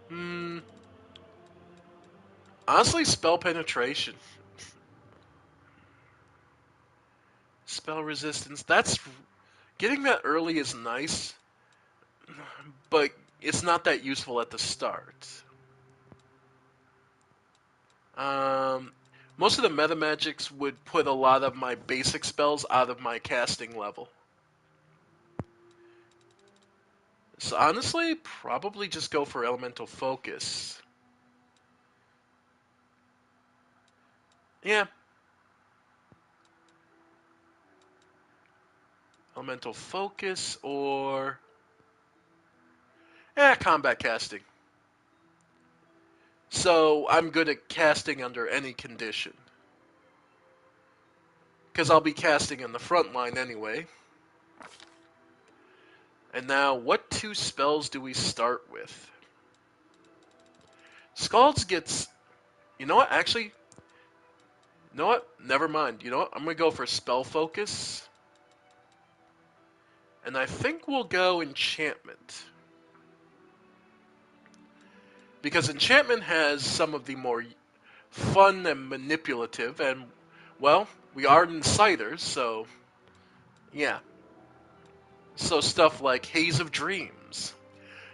Hmm. Honestly, spell penetration. Spell resistance. That's getting that early is nice, but it's not that useful at the start. Um, most of the meta magics would put a lot of my basic spells out of my casting level. So honestly, probably just go for elemental focus. Yeah, elemental focus or combat casting. So I'm good at casting under any condition. Because I'll be casting in the front line anyway. And now, what two spells do we start with? Scalds gets... You know what? Actually, you know what? Never mind. You know what? I'm going to go for Spell Focus. And I think we'll go Enchantment. Because Enchantment has some of the more fun and manipulative, and, well, we are insiders, so, yeah. So stuff like Haze of Dreams.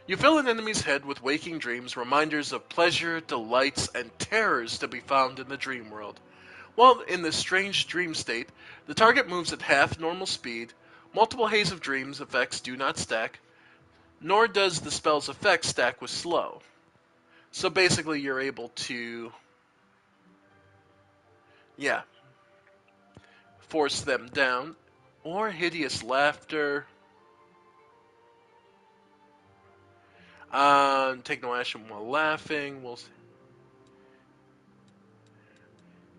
You fill an enemy's head with waking dreams, reminders of pleasure, delights, and terrors to be found in the dream world. While in this strange dream state, the target moves at half normal speed, multiple Haze of Dreams effects do not stack, nor does the spell's effect stack with slow. So basically you're able to, yeah, force them down. Or Hideous Laughter. Take no action while laughing. We'll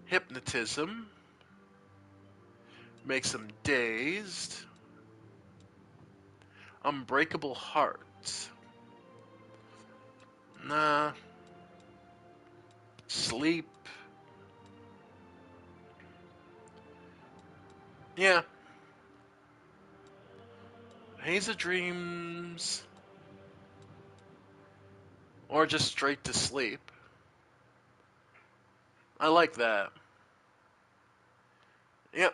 Hypnotism. Makes them dazed. Unbreakable Heart. Nah. Sleep. Yeah. Haze of Dreams. Or just straight to sleep. I like that. Yep.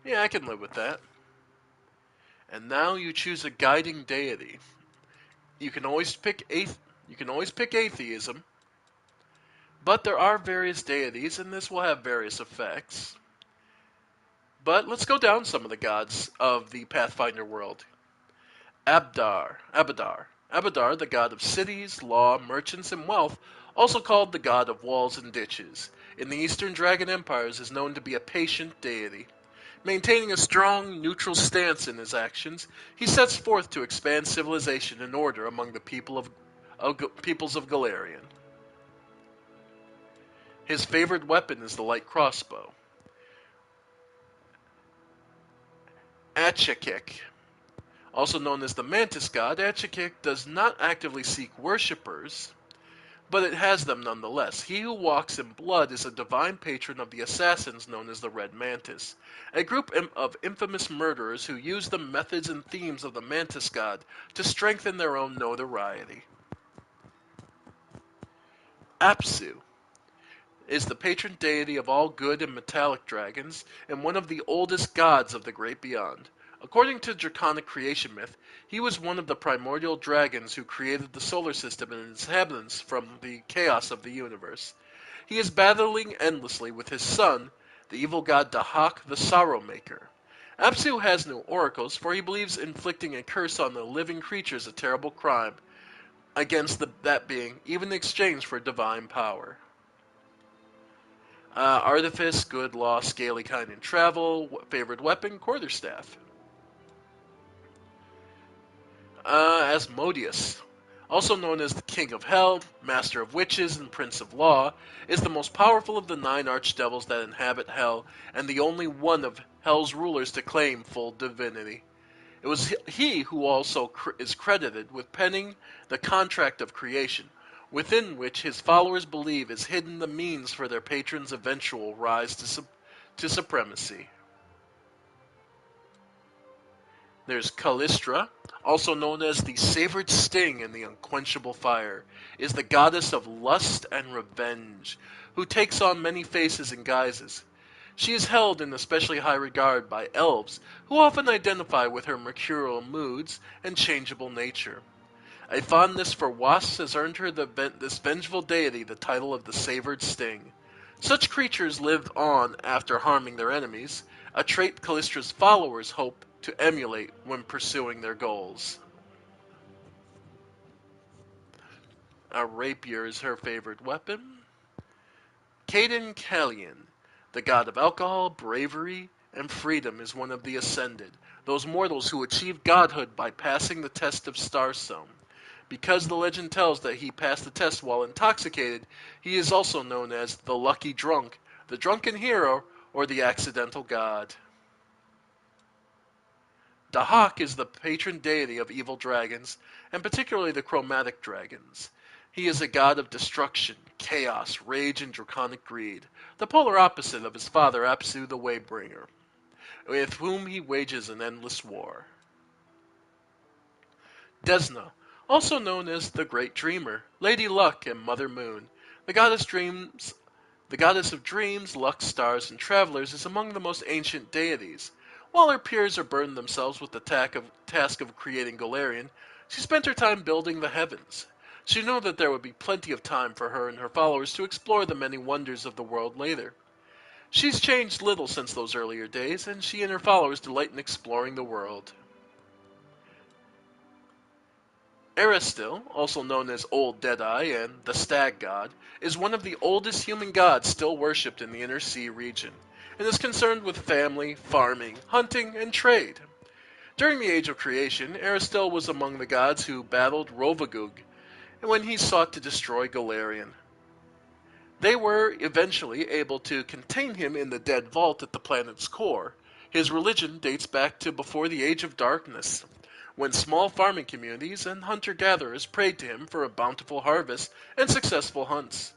Yeah, I can live with that. And now you choose a guiding deity. You can always pick atheism, but there are various deities, and this will have various effects. But let's go down some of the gods of the Pathfinder world. Abadar, the god of cities, law, merchants, and wealth, also called the god of walls and ditches. In the Eastern Dragon Empires, is known to be a patient deity. Maintaining a strong, neutral stance in his actions, he sets forth to expand civilization and order among the peoples of Galarian. His favorite weapon is the light crossbow. Achakik, also known as the Mantis God, Achakik does not actively seek worshippers, but it has them nonetheless. He who walks in blood is a divine patron of the assassins known as the Red Mantis, a group of infamous murderers who use the methods and themes of the Mantis God to strengthen their own notoriety. Apsu is the patron deity of all good and metallic dragons, and one of the oldest gods of the great beyond. According to Draconic creation myth, he was one of the primordial dragons who created the solar system and its inhabitants from the chaos of the universe. He is battling endlessly with his son, the evil god Dahak the Sorrow Maker. Apsu has no oracles, for he believes inflicting a curse on the living creatures a terrible crime against that being, even in exchange for divine power. Artifice, good law, scaly kind, and travel. Favorite weapon, quarterstaff. Asmodeus, also known as the King of Hell, Master of Witches, and Prince of Law, is the most powerful of the 9 archdevils that inhabit Hell, and the only one of Hell's rulers to claim full divinity. It was he who also is credited with penning the contract of creation, within which his followers believe is hidden the means for their patron's eventual rise to supremacy. There's Callistra, also known as the Savored Sting and the Unquenchable Fire, is the goddess of lust and revenge, who takes on many faces and guises. She is held in especially high regard by elves, who often identify with her mercurial moods and changeable nature. A fondness for wasps has earned her this vengeful deity the title of the Savored Sting. Such creatures live on after harming their enemies, a trait Callistra's followers hope to emulate when pursuing their goals. A rapier is her favorite weapon. Caden Callian, the god of alcohol, bravery, and freedom, is one of the Ascended, those mortals who achieve godhood by passing the test of Starstone. Because the legend tells that he passed the test while intoxicated, he is also known as the Lucky Drunk, the Drunken Hero, or the Accidental God. Dahak is the patron deity of evil dragons, and particularly the chromatic dragons. He is a god of destruction, chaos, rage, and draconic greed, the polar opposite of his father Apsu the Waybringer, with whom he wages an endless war. Desna, also known as the Great Dreamer, Lady Luck, and Mother Moon, the goddess of dreams, luck, stars, and travelers, is among the most ancient deities. While her peers are burdened themselves with the task of creating Golarion, she spent her time building the heavens. She knew that there would be plenty of time for her and her followers to explore the many wonders of the world later. She's changed little since those earlier days, and she and her followers delight in exploring the world. Eristil, also known as Old Deadeye and the Stag God, is one of the oldest human gods still worshipped in the Inner Sea region, and is concerned with family, farming, hunting, and trade. During the Age of Creation, Eristil was among the gods who battled Rovagug, when he sought to destroy Golarion. They were eventually able to contain him in the Dead Vault at the planet's core. His religion dates back to before the Age of Darkness, when small farming communities and hunter-gatherers prayed to him for a bountiful harvest and successful hunts.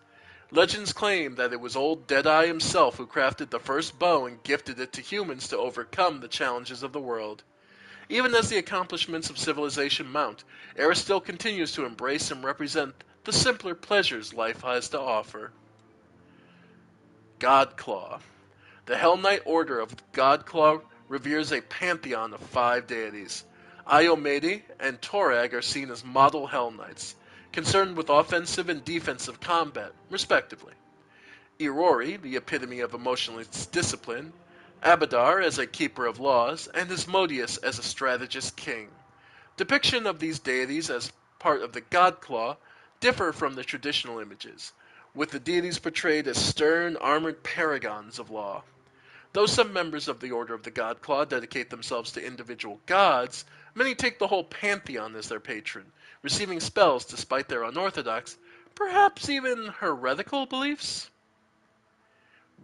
Legends claim that it was old Deadeye himself who crafted the first bow and gifted it to humans to overcome the challenges of the world. Even as the accomplishments of civilization mount, Eris still continues to embrace and represent the simpler pleasures life has to offer. Godclaw. The Hell Knight Order of Godclaw reveres a pantheon of 5 deities. Iomede and Torag are seen as model Hell Knights, concerned with offensive and defensive combat, respectively. Irori, the epitome of emotionless discipline, Abadar as a keeper of laws, and Asmodeus as a strategist king. Depiction of these deities as part of the Godclaw differ from the traditional images, with the deities portrayed as stern, armored paragons of law. Though some members of the Order of the Godclaw dedicate themselves to individual gods, many take the whole pantheon as their patron, receiving spells despite their unorthodox, perhaps even heretical beliefs.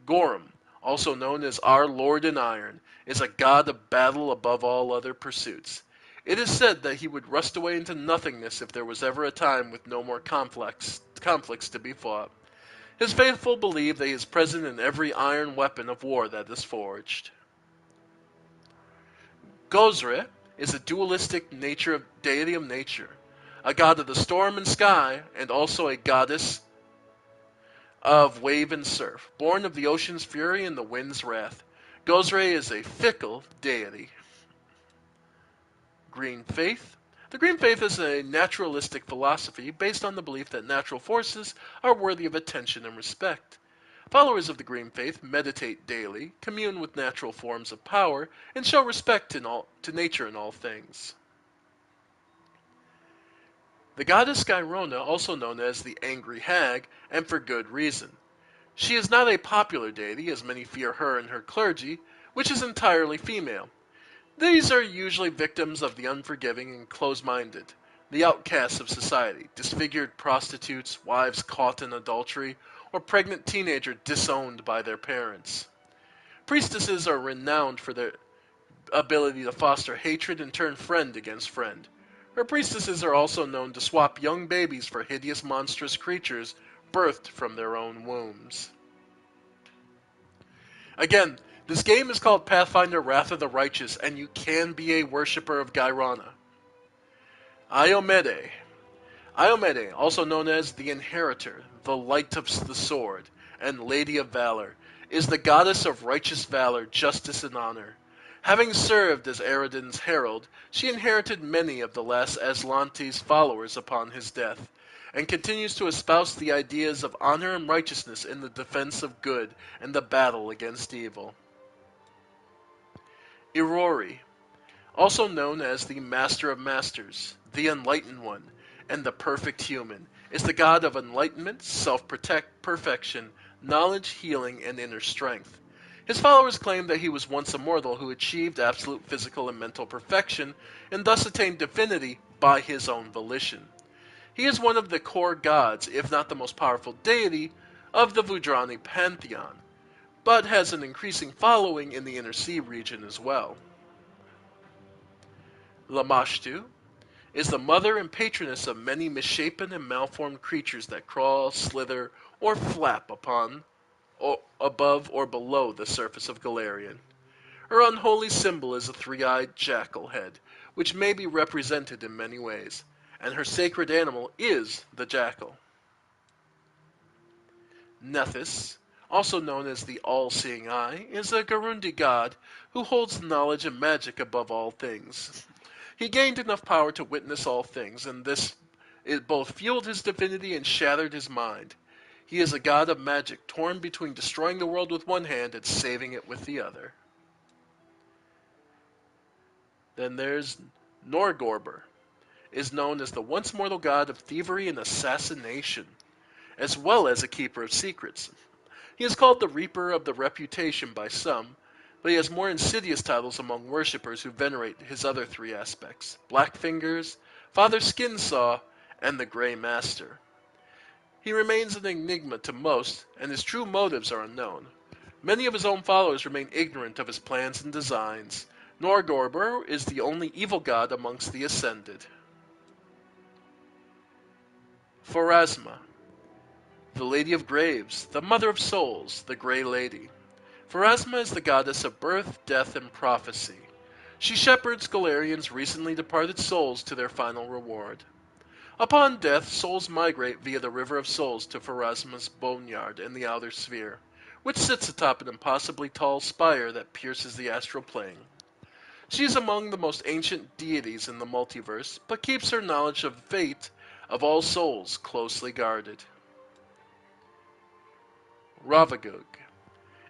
Gorham, also known as our Lord in Iron, is a god of battle above all other pursuits. It is said that he would rust away into nothingness if there was ever a time with no more conflicts to be fought. His faithful believe that he is present in every iron weapon of war that is forged. Gozre is a dualistic deity of nature, a god of the storm and sky, and also a goddess of wave and surf, born of the ocean's fury and the wind's wrath. Gozre is a fickle deity. Green Faith. The Green Faith is a naturalistic philosophy based on the belief that natural forces are worthy of attention and respect. Followers of the Green Faith meditate daily, commune with natural forms of power, and show respect to nature in all things. The goddess Skyrona, also known as the Angry Hag, and for good reason. She is not a popular deity, as many fear her and her clergy, which is entirely female. These are usually victims of the unforgiving and close-minded, the outcasts of society, disfigured prostitutes, wives caught in adultery, or pregnant teenagers disowned by their parents. Priestesses are renowned for their ability to foster hatred and turn friend against friend. Her priestesses are also known to swap young babies for hideous monstrous creatures birthed from their own wombs. Again, this game is called Pathfinder Wrath of the Righteous, and you can be a worshipper of Gyrana. Iomede. Iomede, also known as the Inheritor, the Light of the Sword, and Lady of Valor, is the goddess of righteous valor, justice, and honor. Having served as Eredin's herald, she inherited many of the last Aslante's followers upon his death, and continues to espouse the ideas of honor and righteousness in the defense of good and the battle against evil. Irori, also known as the Master of Masters, the Enlightened One, and the Perfect Human, is the god of enlightenment, self-perfection, knowledge, healing, and inner strength. His followers claim that he was once a mortal who achieved absolute physical and mental perfection, and thus attained divinity by his own volition. He is one of the core gods, if not the most powerful deity, of the Vudrani pantheon, but has an increasing following in the Inner Sea region as well. Lamashtu is the mother and patroness of many misshapen and malformed creatures that crawl, slither, or flap upon, or above or below the surface of Galarian. Her unholy symbol is a three-eyed jackal head, which may be represented in many ways, and her sacred animal is the jackal. Nethys, also known as the All-Seeing Eye, is a Garundi god who holds knowledge and magic above all things. He gained enough power to witness all things, and it both fueled his divinity and shattered his mind. He is a god of magic, torn between destroying the world with one hand and saving it with the other. Then there's Norgorber, is known as the once mortal god of thievery and assassination, as well as a keeper of secrets. He is called the Reaper of the Reputation by some, but he has more insidious titles among worshippers who venerate his other three aspects: Blackfingers, Father Skinsaw, and the Grey Master. He remains an enigma to most, and his true motives are unknown. Many of his own followers remain ignorant of his plans and designs. Norgorber is the only evil god amongst the Ascended. Pharasma, the Lady of Graves, the Mother of Souls, the Grey Lady. Pharasma is the goddess of birth, death, and prophecy. She shepherds Galarian's recently departed souls to their final reward. Upon death, souls migrate via the River of Souls to Pharasma's boneyard in the outer sphere, which sits atop an impossibly tall spire that pierces the astral plane. She is among the most ancient deities in the multiverse, but keeps her knowledge of the fate of all souls closely guarded. Ravagug.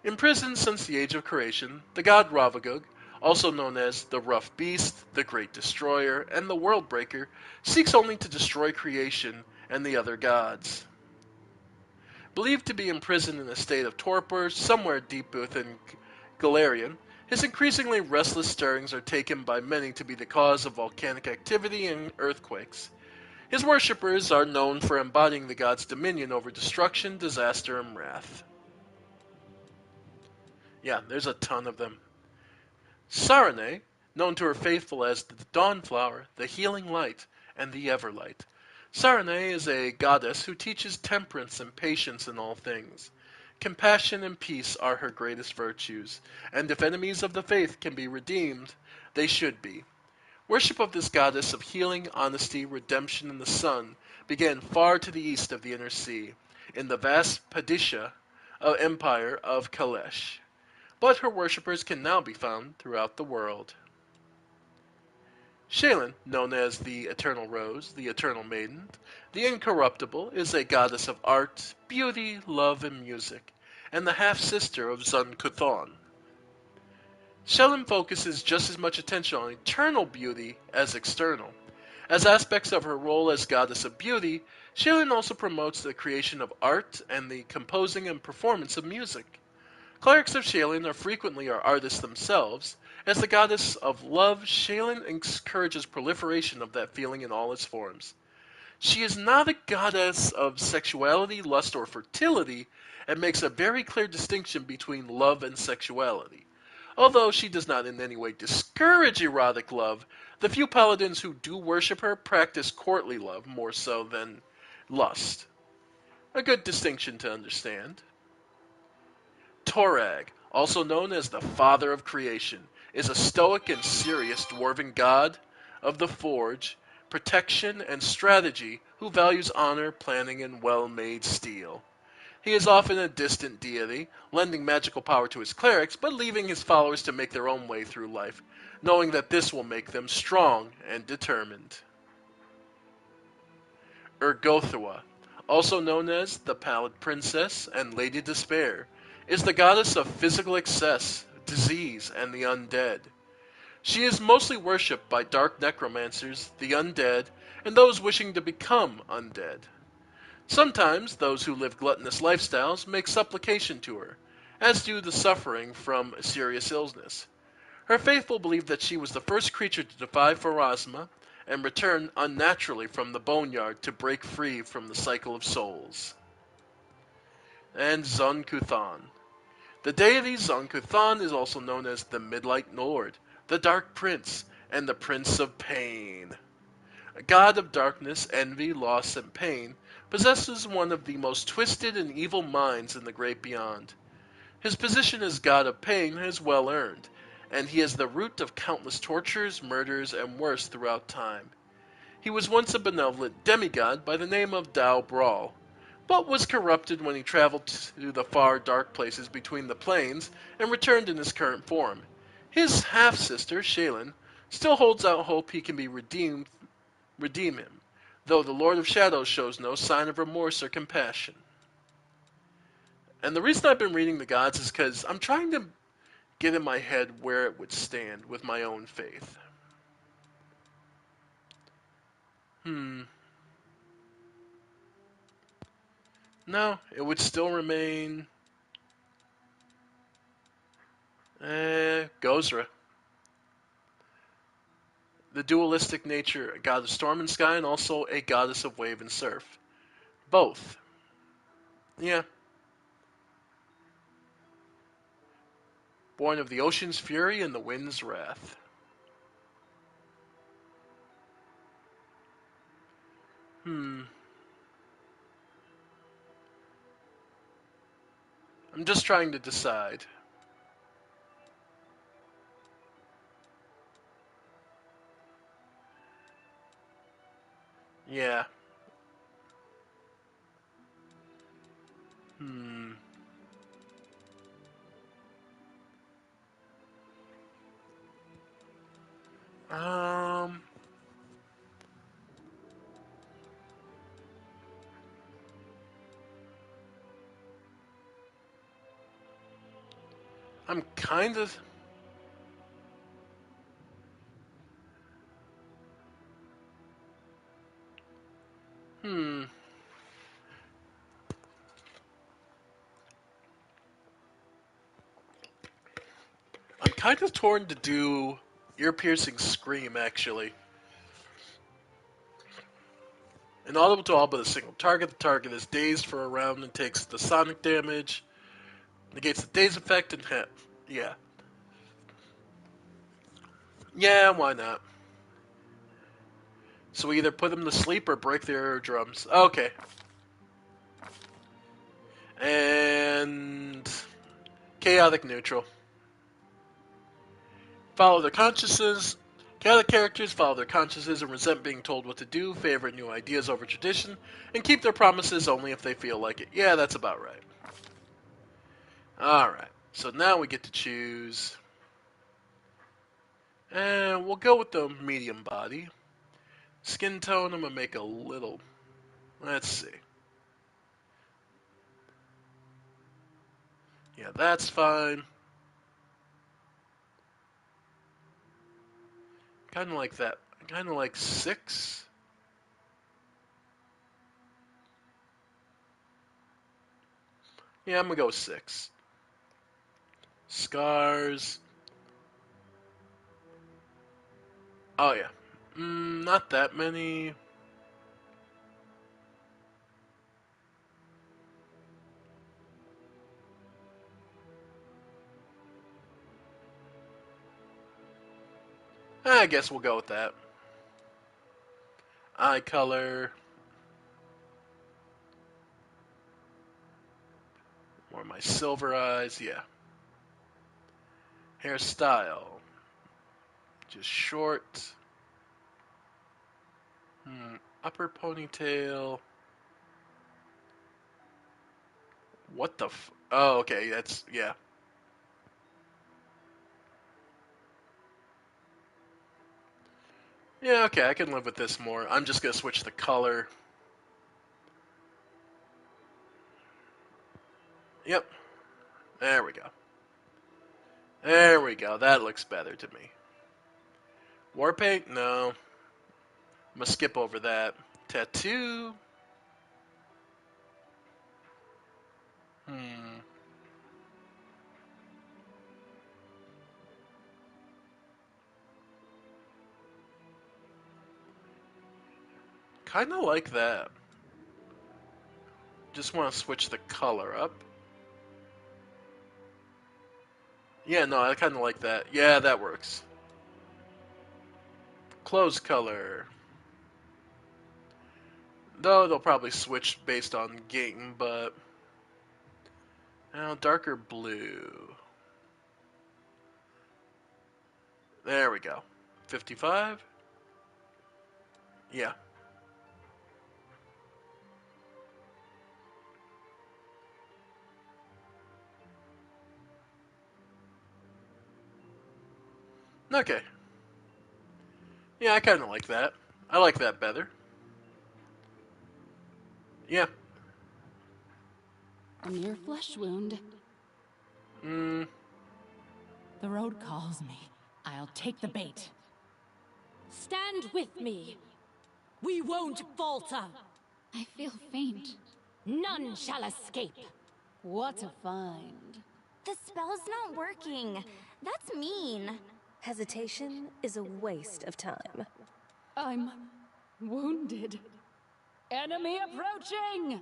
Imprisoned since the age of creation, the god Ravagug, also known as the Rough Beast, the Great Destroyer, and the World Breaker, seeks only to destroy creation and the other gods. Believed to be imprisoned in a state of torpor somewhere deep within Galarian, his increasingly restless stirrings are taken by many to be the cause of volcanic activity and earthquakes. His worshippers are known for embodying the god's dominion over destruction, disaster, and wrath. Yeah, there's a ton of them. Sarene, known to her faithful as the Dawnflower, the Healing Light, and the Everlight. Sarene is a goddess who teaches temperance and patience in all things. Compassion and peace are her greatest virtues, and if enemies of the faith can be redeemed, they should be. Worship of this goddess of healing, honesty, redemption, and the sun began far to the east of the Inner Sea, in the vast Padisha empire of Kalesh, but her worshippers can now be found throughout the world. Shaylin, known as the Eternal Rose, the Eternal Maiden, the Incorruptible, is a goddess of art, beauty, love, and music, and the half-sister of Zun Kuthon. Shaylin focuses just as much attention on eternal beauty as external. As aspects of her role as goddess of beauty, Shaylin also promotes the creation of art and the composing and performance of music. Clerics of Shaylin are frequently artists themselves. As the goddess of love, Shaylin encourages proliferation of that feeling in all its forms. She is not a goddess of sexuality, lust, or fertility, and makes a very clear distinction between love and sexuality. Although she does not in any way discourage erotic love, the few paladins who do worship her practice courtly love more so than lust. A good distinction to understand. Torag, also known as the Father of Creation, is a stoic and serious dwarven god of the forge, protection, and strategy who values honor, planning, and well-made steel. He is often a distant deity, lending magical power to his clerics, but leaving his followers to make their own way through life, knowing that this will make them strong and determined. Urgothua, also known as the Pallid Princess and Lady Despair, is the goddess of physical excess, disease, and the undead. She is mostly worshipped by dark necromancers, the undead, and those wishing to become undead. Sometimes those who live gluttonous lifestyles make supplication to her, as do the suffering from serious illness. Her faithful believe that she was the first creature to defy Pharasma and return unnaturally from the boneyard to break free from the cycle of souls. And Zun Kuthon. The deity Zun Kuthon is also known as the Midlight Lord, the Dark Prince, and the Prince of Pain. A god of darkness, envy, loss, and pain, possesses one of the most twisted and evil minds in the great beyond. His position as god of pain is well earned, and he is the root of countless tortures, murders, and worse throughout time. He was once a benevolent demigod by the name of Dao Brawl, but was corrupted when he traveled to the far dark places between the planes and returned in his current form. His half-sister, Shaylin, still holds out hope he can be redeem him, though the Lord of Shadows shows no sign of remorse or compassion. And the reason I've been reading the gods is because I'm trying to get in my head where it would stand with my own faith. No, it would still remain Gozra. The dualistic nature, a god of storm and sky, and also a goddess of wave and surf. Both. Yeah. Born of the ocean's fury and the wind's wrath. I'm just trying to decide. Yeah. Hmm. Um. I'm kind of. Hmm. I'm kind of torn to do ear-piercing scream, actually. Inaudible to all but a single target. The target is dazed for a round and takes the sonic damage. Negates the daze effect and half. Yeah. Yeah, why not? So we either put them to sleep or break their eardrums. Okay. And chaotic neutral. Follow their consciences. Chaotic characters follow their consciences and resent being told what to do, favor new ideas over tradition, and keep their promises only if they feel like it. Yeah, that's about right. Alright, so now we get to choose. And we'll go with the medium body. Skin tone, I'm going to make a little. Let's see. Yeah, that's fine. Kind of like that. Kind of like 6. Yeah, I'm going to go 6. Scars. Oh, yeah. Not that many. I guess we'll go with that. Eye color. Or my silver eyes. Yeah. Hairstyle. Just short. Upper ponytail. What the Oh, okay. That's, yeah. Yeah, okay. I can live with this more. I'm just going to switch the color. Yep. There we go. There we go. That looks better to me. War paint? No. I'm going to skip over that. Tattoo? Hmm. Kind of like that. Just want to switch the color up. Yeah, no, I kind of like that. Yeah, that works. Clothes color. Though they'll probably switch based on game, but now darker blue. There we go. 55? Yeah. Okay. Yeah, I kind of like that. I like that better. Yeah. A mere flesh wound. Hmm. The road calls me. I'll take the bait. Stand with me. We won't falter. I feel faint. None shall escape. What a find. The spell's not working. That's mean. Hesitation is a waste of time. I'm wounded. Enemy approaching!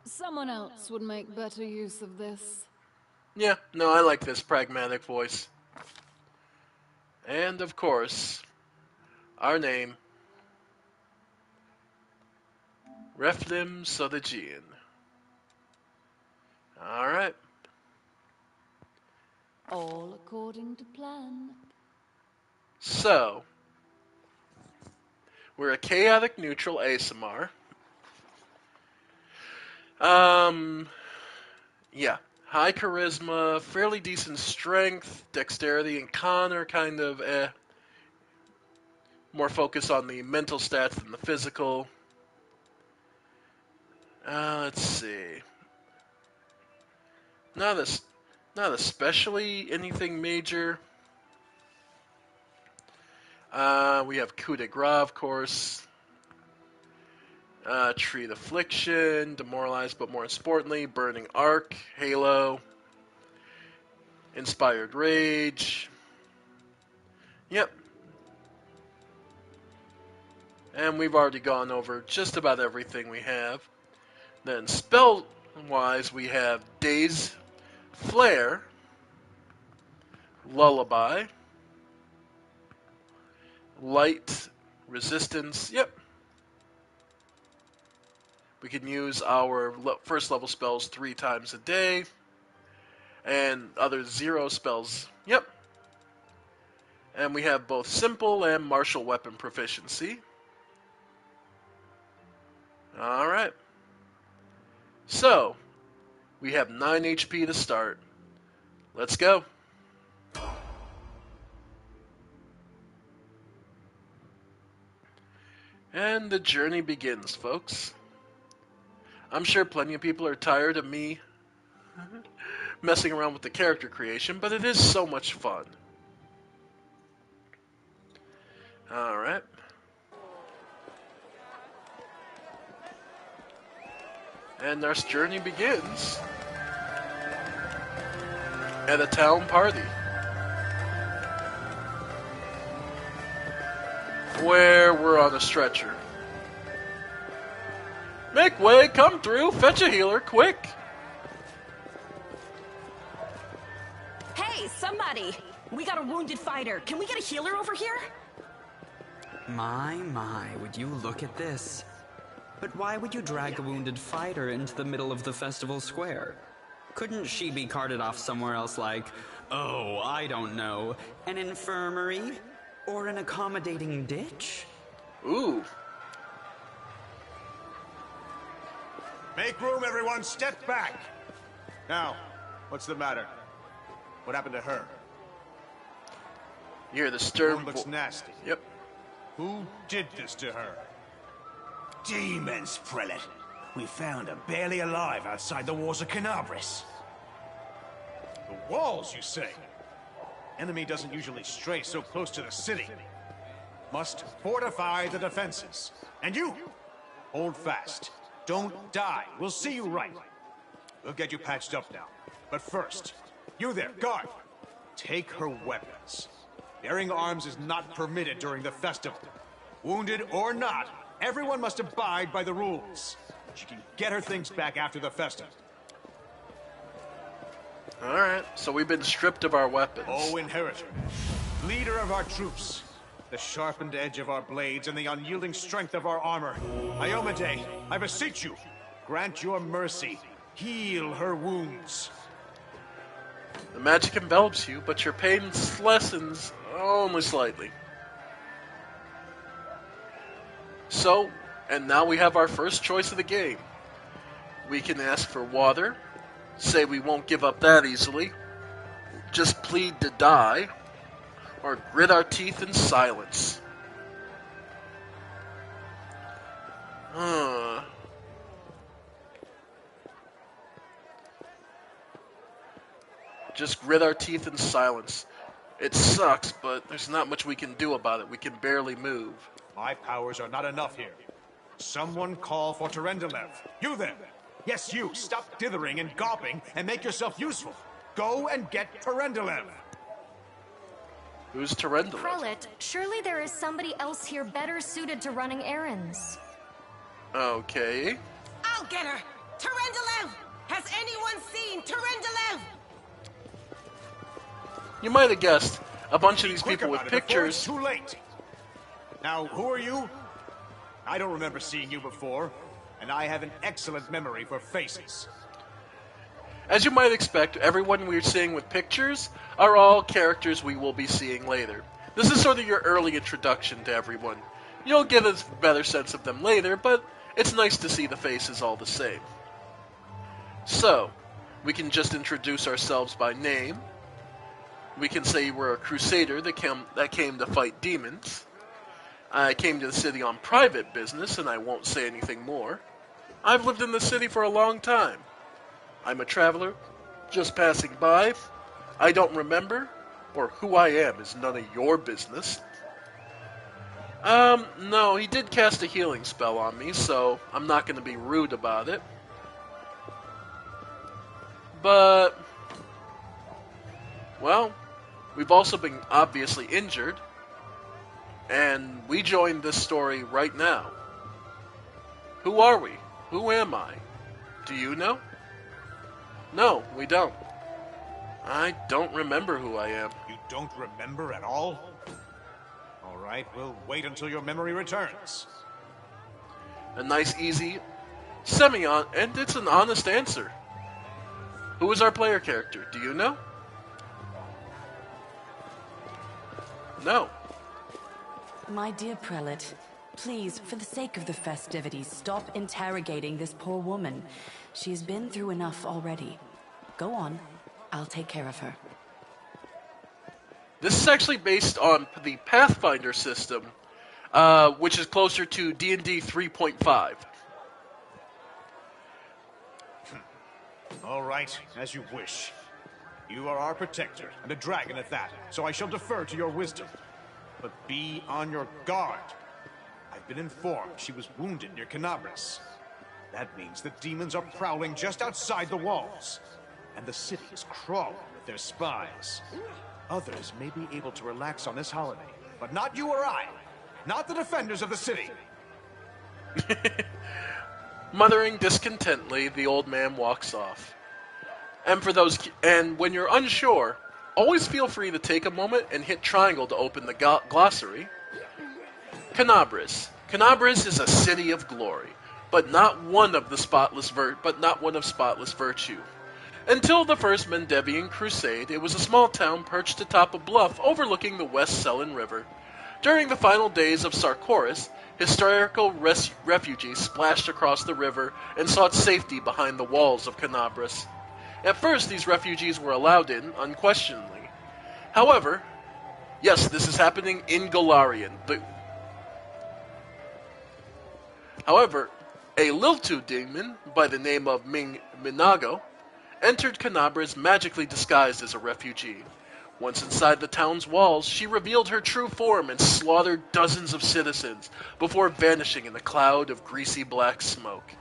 Someone else would make better use of this. Yeah, no, I like this pragmatic voice. And of course, our name, Reflim Sodagian. Alright. All according to plan. So, We're a chaotic neutral ASMR. Yeah. High charisma, fairly decent strength, dexterity, and con are kind of more focused on the mental stats than the physical. Let's see. Not especially anything major. We have coup de grace, of course. Treat affliction, demoralize, but more importantly, burning arc, halo, inspired rage. Yep. And we've already gone over just about everything we have. Then spell-wise, we have Daze, Flare, Lullaby, Light, Resistance. Yep. We can use our first level spells 3 times a day. And other 0 spells. Yep. And we have both simple and martial weapon proficiency. Alright. So, we have 9 HP to start. Let's go. And the journey begins, folks. I'm sure plenty of people are tired of me messing around with the character creation, but it is so much fun. Alright. And our journey begins at a town party, where we're on a stretcher. Make way, come through, fetch a healer, quick! Hey, somebody! We got a wounded fighter. Can we get a healer over here? My, would you look at this? But why would you drag a wounded fighter into the middle of the festival square? Couldn't she be carted off somewhere else like, oh, I don't know, an infirmary? Or an accommodating ditch? Ooh. Make room, everyone. Step back. Now, what's the matter? What happened to her? You hear the Her stern wound looks nasty. Yep. Who did this to her? Demons, Prelate. We found her barely alive outside the walls of Canabris. The walls, you say? Enemy doesn't usually stray so close to the city. Must fortify the defenses. And you, hold fast. Don't die. We'll see you right. We'll get you patched up now. But first, you there, guard. Take her weapons. Bearing arms is not permitted during the festival. Wounded or not, everyone must abide by the rules. She can get her things back after the festival. Alright, so we've been stripped of our weapons. O Inheritor, leader of our troops, the sharpened edge of our blades and the unyielding strength of our armor. Iomade, I beseech you, grant your mercy. Heal her wounds. The magic envelops you, but your pain lessens only slightly. So, and now we have our first choice of the game. We can ask for water, say we won't give up that easily, just plead to die, or grit our teeth in silence. Just grit our teeth in silence. It sucks, but there's not much we can do about it. We can barely move. My powers are not enough here. Someone call for Terendelev. You there. Yes, you. Stop dithering and gawping and make yourself useful. Go and get Terendelev. Who's Terendelev? Prelate, surely there is somebody else here better suited to running errands. Okay. I'll get her! Terendelev! Has anyone seen Terendelev? You might have guessed. A bunch of these Quick people with about it before it's pictures. too late. Now, who are you? I don't remember seeing you before, and I have an excellent memory for faces. As you might expect, everyone we're seeing with pictures are all characters we will be seeing later. This is sort of your early introduction to everyone. You'll get a better sense of them later, but it's nice to see the faces all the same. So, we can just introduce ourselves by name. We can say we're a crusader that came to fight demons. I came to the city on private business, and I won't say anything more. I've lived in the city for a long time. I'm a traveler, just passing by. I don't remember, or who I am is none of your business. No, he did cast a healing spell on me, so I'm not going to be rude about it. But, well, we've also been obviously injured, and we joined this story right now. Who are we? Who am I? Do you know? No, we don't. I don't remember who I am. You don't remember at all? All right, we'll wait until your memory returns. A nice, easy, and it's an honest answer. Who is our player character? Do you know? No. My dear prelate, please, for the sake of the festivities, stop interrogating this poor woman. She has been through enough already. Go on. I'll take care of her. This is actually based on the Pathfinder system, which is closer to D&D 3.5. All right, as you wish. You are our protector, and a dragon at that, so I shall defer to your wisdom. But be on your guard. I've been informed she was wounded near Canabris. That means the demons are prowling just outside the walls, and the city is crawling with their spies. Others may be able to relax on this holiday, but not you or I. Not the defenders of the city. Muttering discontentedly, the old man walks off. And when you're unsure, always feel free to take a moment and hit triangle to open the glossary. Canabris. Canabris is a city of glory, but not one of spotless virtue. Until the First Mendevian Crusade, it was a small town perched atop a bluff overlooking the West Selen River. During the final days of Sarkoris, historical refugees splashed across the river and sought safety behind the walls of Canabris. At first, these refugees were allowed in, unquestioningly. However, yes, this is happening in Golarion. However, a Liltu demon by the name of Minago entered Canabris magically disguised as a refugee. Once inside the town's walls, she revealed her true form and slaughtered dozens of citizens before vanishing in a cloud of greasy black smoke.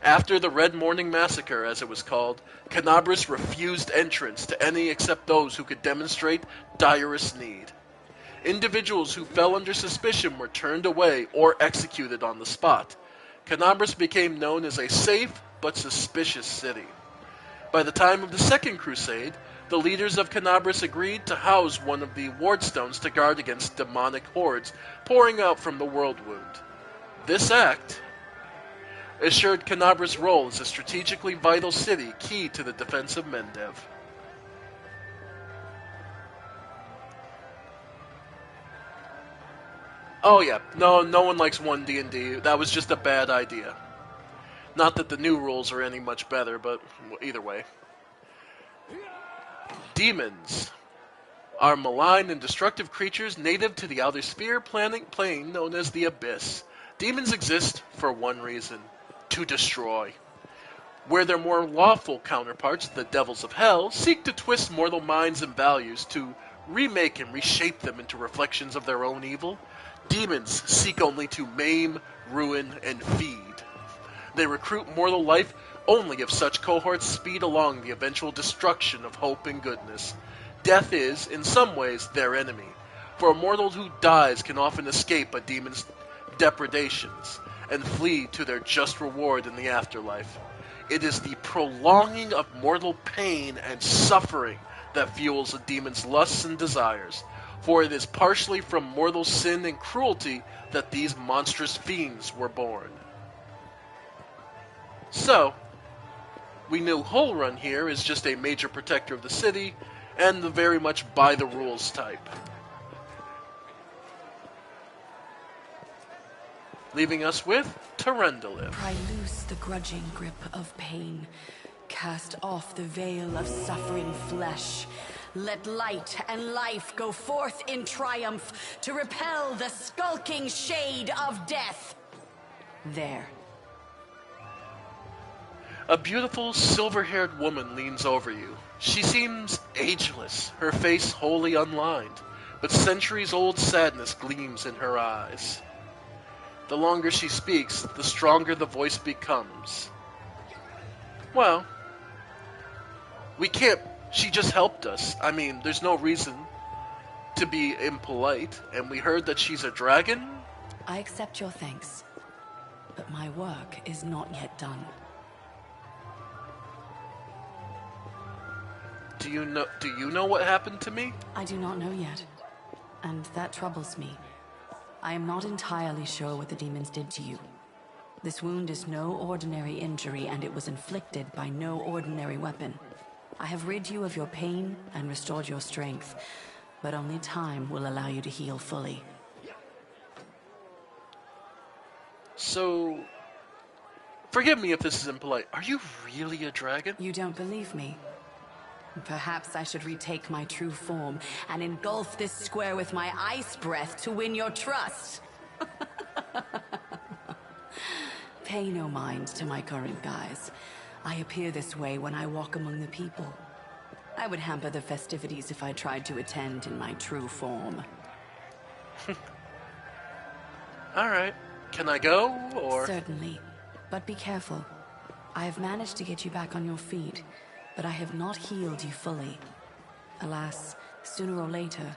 After the Red Morning Massacre, as it was called, Canabris refused entrance to any except those who could demonstrate direst need. Individuals who fell under suspicion were turned away or executed on the spot. Canabris became known as a safe but suspicious city. By the time of the Second Crusade, the leaders of Canabris agreed to house one of the wardstones to guard against demonic hordes pouring out from the World Wound. This act assured Canabris' role as a strategically vital city key to the defense of Mendev. Oh yeah, no one likes 1D&D. That was just a bad idea. Not that the new rules are any much better, but either way. Demons are malign and destructive creatures native to the outer sphere plane known as the Abyss. Demons exist for one reason: to destroy. Where their more lawful counterparts, the devils of hell, seek to twist mortal minds and values to remake and reshape them into reflections of their own evil, demons seek only to maim, ruin, and feed. They recruit mortal life only if such cohorts speed along the eventual destruction of hope and goodness. Death is, in some ways, their enemy, for a mortal who dies can often escape a demon's depredations and flee to their just reward in the afterlife. It is the prolonging of mortal pain and suffering that fuels a demon's lusts and desires, for it is partially from mortal sin and cruelty that these monstrous fiends were born. So, we knew Hull Run here is just a major protector of the city, and the very much by-the-rules type. leaving us with Terendalith. Pry loose the grudging grip of pain. Cast off the veil of suffering flesh. Let light and life go forth in triumph to repel the skulking shade of death. There. A beautiful silver-haired woman leans over you. She seems ageless, her face wholly unlined, but centuries-old sadness gleams in her eyes. The longer she speaks, the stronger the voice becomes. Well, we can't... She just helped us. I mean, there's no reason to be impolite, and we heard that she's a dragon? I accept your thanks, but my work is not yet done. Do you know what happened to me? I do not know yet, and that troubles me. I am not entirely sure what the demons did to you. This wound is no ordinary injury, and it was inflicted by no ordinary weapon. I have rid you of your pain and restored your strength, but only time will allow you to heal fully. So, forgive me if this is impolite. Are you really a dragon? You don't believe me? Perhaps I should retake my true form and engulf this square with my ice breath to win your trust. Pay no mind to my current guise. I appear this way when I walk among the people. I would hamper the festivities if I tried to attend in my true form. Alright. Can I go, or...? Certainly. But be careful. I have managed to get you back on your feet, but I have not healed you fully. Alas, sooner or later,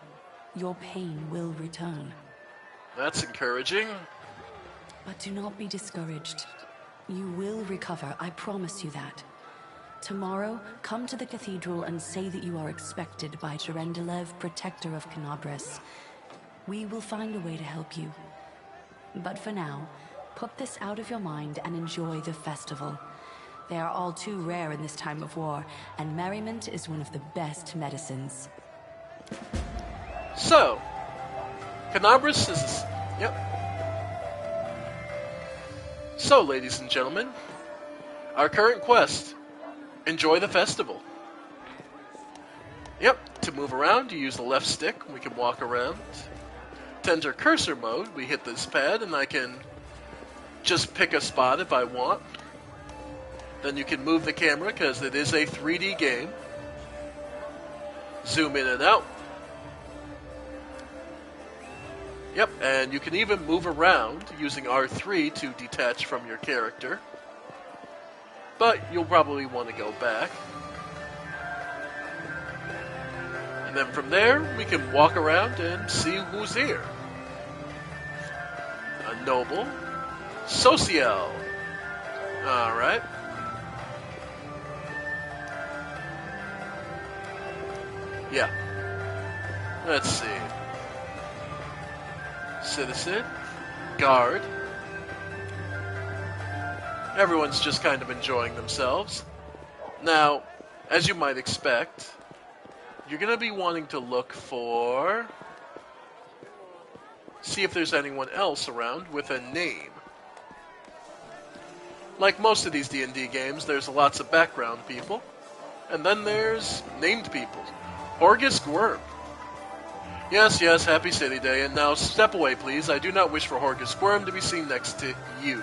your pain will return. That's encouraging. But do not be discouraged. You will recover, I promise you that. Tomorrow, come to the cathedral and say that you are expected by Terendalith, protector of Canabris. We will find a way to help you. But for now, put this out of your mind and enjoy the festival. They are all too rare in this time of war, and merriment is one of the best medicines. So, Canabris is... Yep. So, ladies and gentlemen, our current quest. Enjoy the festival. Yep, to move around, you use the left stick. We can walk around. To enter cursor mode, we hit this pad, and I can just pick a spot if I want. Then you can move the camera, because it is a 3D game. Zoom in and out. Yep, and you can even move around using R3 to detach from your character. But you'll probably want to go back. And then from there, we can walk around and see who's here. A noble. Social. Alright. Yeah. Let's see. Citizen. Guard. Everyone's just kind of enjoying themselves. Now, as you might expect, you're going to be wanting to look for... see if there's anyone else around with a name. Like most of these D&D games, there's lots of background people. And then there's named people. Horgus Gwyrm. Yes, yes, happy City Day, and now step away, please. I do not wish for Horgus Gwyrm to be seen next to you.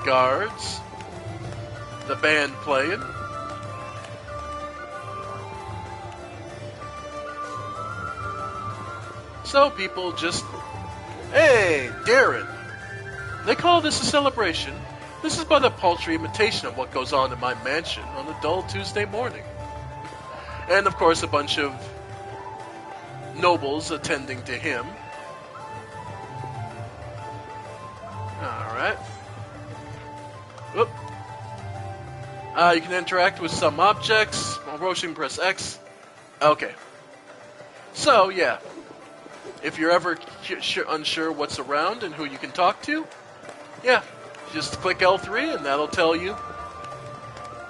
Guards. The band playing. So people just... Hey, Darren! They call this a celebration. This is but a paltry imitation of what goes on in my mansion on a dull Tuesday morning. And of course a bunch of nobles attending to him. Alright. Whoop. You can interact with some objects. While roaching, press X. Okay. So, yeah. If you're ever unsure what's around and who you can talk to, yeah, just click L3 and that'll tell you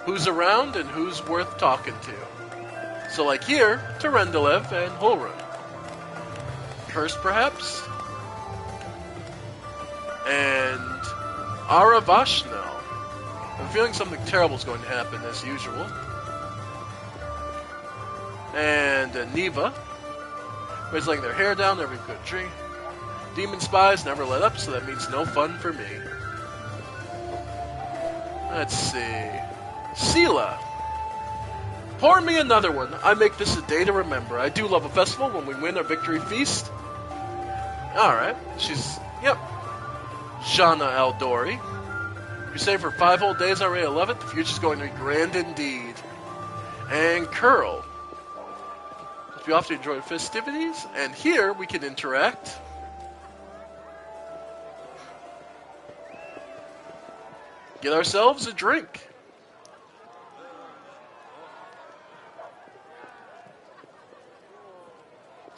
who's around and who's worth talking to. So like here, Terendelev and Holrun. Curse perhaps? And Aravashno. I'm feeling something terrible is going to happen as usual. And Neva. Everybody's laying their hair down, every good tree. Demon spies never let up, so that means no fun for me. Let's see. Sela. Pour me another one. I make this a day to remember. I do love a festival when we win our victory feast. Alright. She's... Yep. Shana Aldori. You say for 5 whole days already, I love it. The future's going to be grand indeed. And Curl. We often enjoy festivities, and here we can interact. Get ourselves a drink.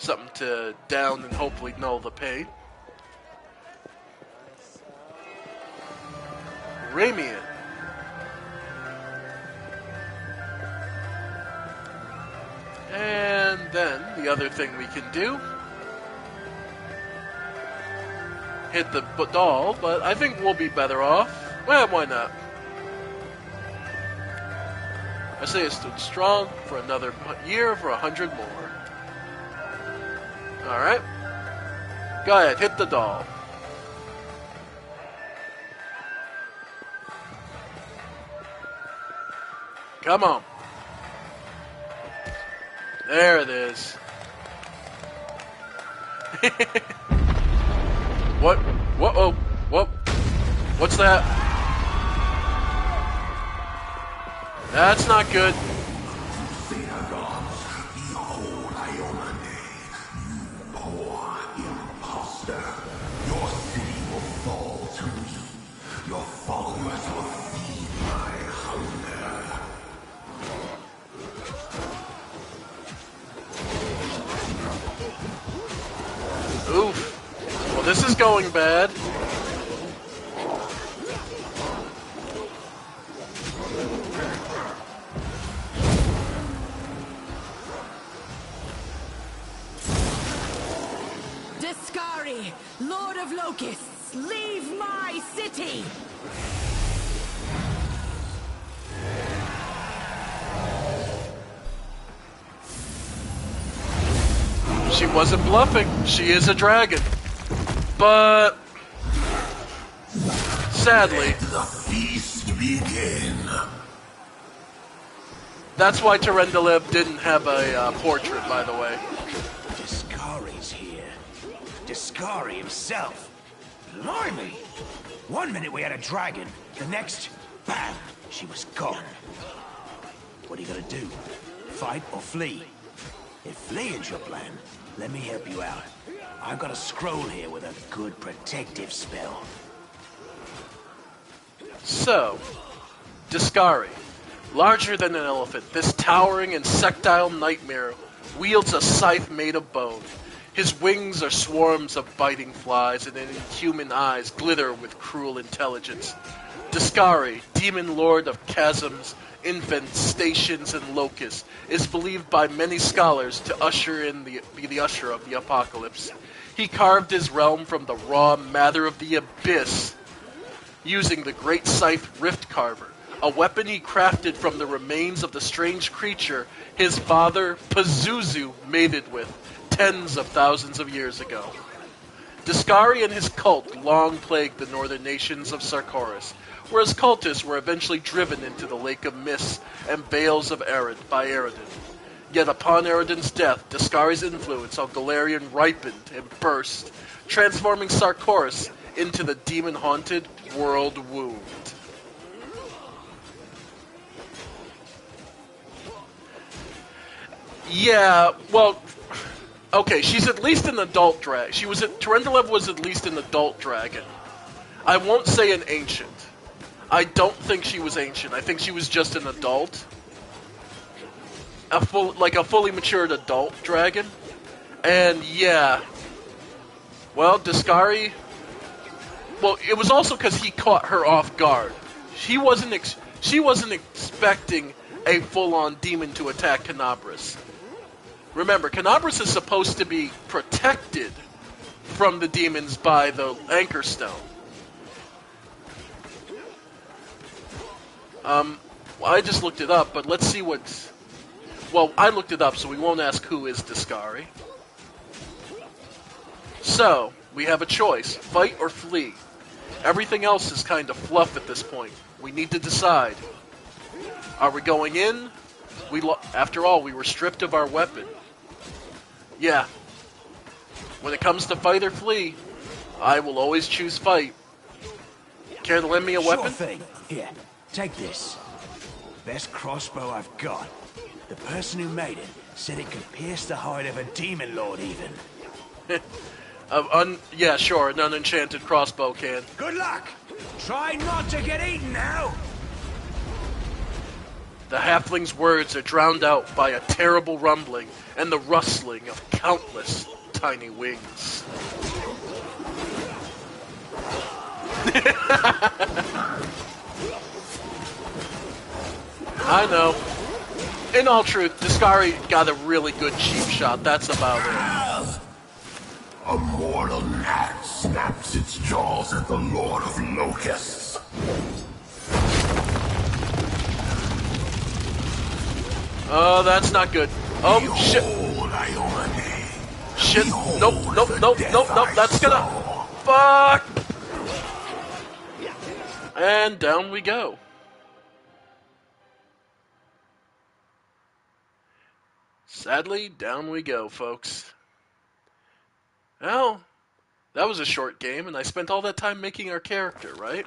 Something to down and hopefully null the pain. Ramian. And then the other thing we can do, hit the doll, but I think we'll be better off. Well, why not? I say it stood strong for another year for 100 more. Alright. Go ahead, hit the doll. Come on. There it is. What? Whoa, whoa. What's that? That's not good. Oof. Well, this is going bad. Discari, Lord of Locusts, leave my city! She wasn't bluffing. She is a dragon. But sadly, let the feast begin. That's why Terendelev didn't have a portrait, by the way. Discari's here. Discari himself. Blimey! One minute we had a dragon, the next, bam, she was gone. What are you gonna do? Fight or flee? If fleeing's your plan, let me help you out. I've got a scroll here with a good protective spell. So, Discari, larger than an elephant, this towering insectile nightmare wields a scythe made of bone. His wings are swarms of biting flies, and in human eyes glitter with cruel intelligence. Discari, demon lord of chasms, infestations, and locusts, is believed by many scholars to usher in be the usher of the apocalypse. He carved his realm from the raw matter of the abyss, using the great scythe Rift Carver, a weapon he crafted from the remains of the strange creature his father Pazuzu mated with tens of thousands of years ago. Discari and his cult long plagued the northern nations of Sarkoris, where his cultists were eventually driven into the Lake of Mists and Bales of Arid by Aridin. Yet upon Aridin's death, Discari's influence on Galarian ripened and burst, transforming Sarkoris into the demon-haunted World Wound. Yeah, well, okay, she's at least an adult dragon. Terendelev was at least an adult dragon. I won't say an ancient. I don't think she was ancient. I think she was just an adult. A fully matured adult dragon. And yeah. Well, Discari... Well, it was also because he caught her off guard. She wasn't expecting a full-on demon to attack Canabras. Remember, Canabras is supposed to be protected from the demons by the Anchor Stone. I just looked it up, but let's see what's... Well, I looked it up, so we won't ask who is Discari. So, we have a choice. Fight or flee. Everything else is kind of fluff at this point. We need to decide. Are we going in? After all, we were stripped of our weapon. Yeah. When it comes to fight or flee, I will always choose fight. Care to lend me a weapon? Sure thing. Here, take this. Best crossbow I've got. The person who made it said it could pierce the hide of a demon lord even. Yeah, sure, an unenchanted crossbow can. Good luck! Try not to get eaten now! The halfling's words are drowned out by a terrible rumbling and the rustling of countless tiny wings. I know. In all truth, Discari got a really good cheap shot. That's about it. A mortal gnat snaps its jaws at the Lord of Locusts. Oh, that's not good. Oh, shit. Shit. Nope. That's gonna... Fuck! And down we go. Sadly, down we go, folks. Well, that was a short game, and I spent all that time making our character, right?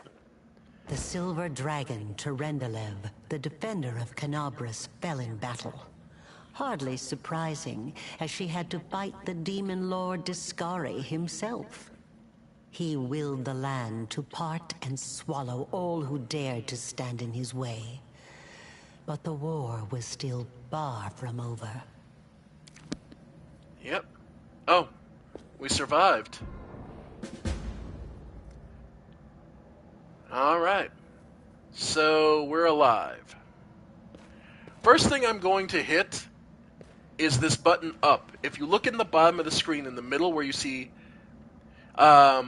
The silver dragon, Terendelev, the defender of Canabras, fell in battle. Hardly surprising, as she had to fight the demon lord Discari himself. He willed the land to part and swallow all who dared to stand in his way. But the war was still far from over. Yep. Oh, we survived. Alright. So, we're alive. First thing I'm going to hit is this button up. If you look in the bottom of the screen in the middle where you see... I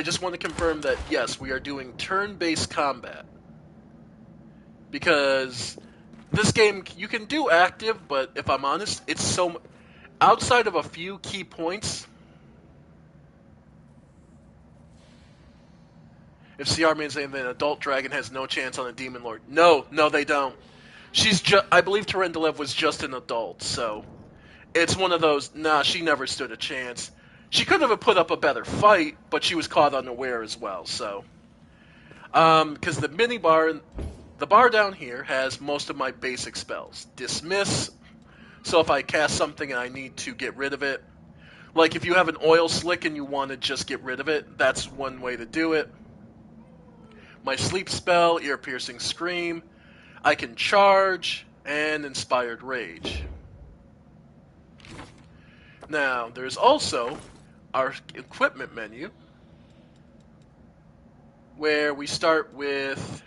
just want to confirm that, yes, we are doing turn-based combat. Because this game, you can do active, but if I'm honest, it's so... Outside of a few key points... If CR means anything, an adult dragon has no chance on a demon lord. No, they don't. I believe Terendelev was just an adult, so... It's one of those, nah, she never stood a chance. She could have put up a better fight, but she was caught unaware as well, so... Because the bar down here has most of my basic spells. Dismiss, so if I cast something and I need to get rid of it. Like if you have an oil slick and you want to just get rid of it, that's one way to do it. My sleep spell, ear-piercing scream. I can charge, and inspired rage. Now, there's also our equipment menu, where we start with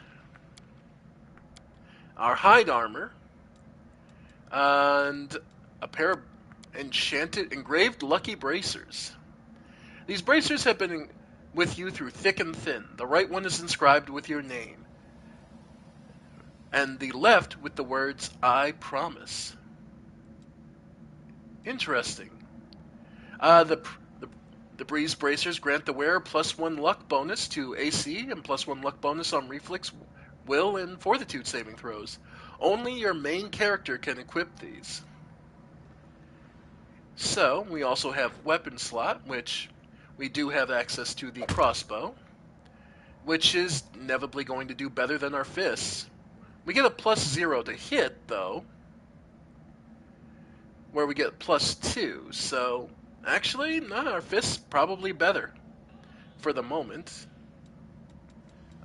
our hide armor, and a pair of engraved lucky bracers. These bracers have been with you through thick and thin. The right one is inscribed with your name, and the left with the words, I promise. Interesting. The Breeze Bracers grant the wearer +1 luck bonus to AC and +1 luck bonus on reflex, will, and fortitude saving throws. Only your main character can equip these. So, we also have weapon slot, which we do have access to the crossbow, which is inevitably going to do better than our fists. We get a +0 to hit, though, where we get +2, so actually, no, our fists probably better for the moment.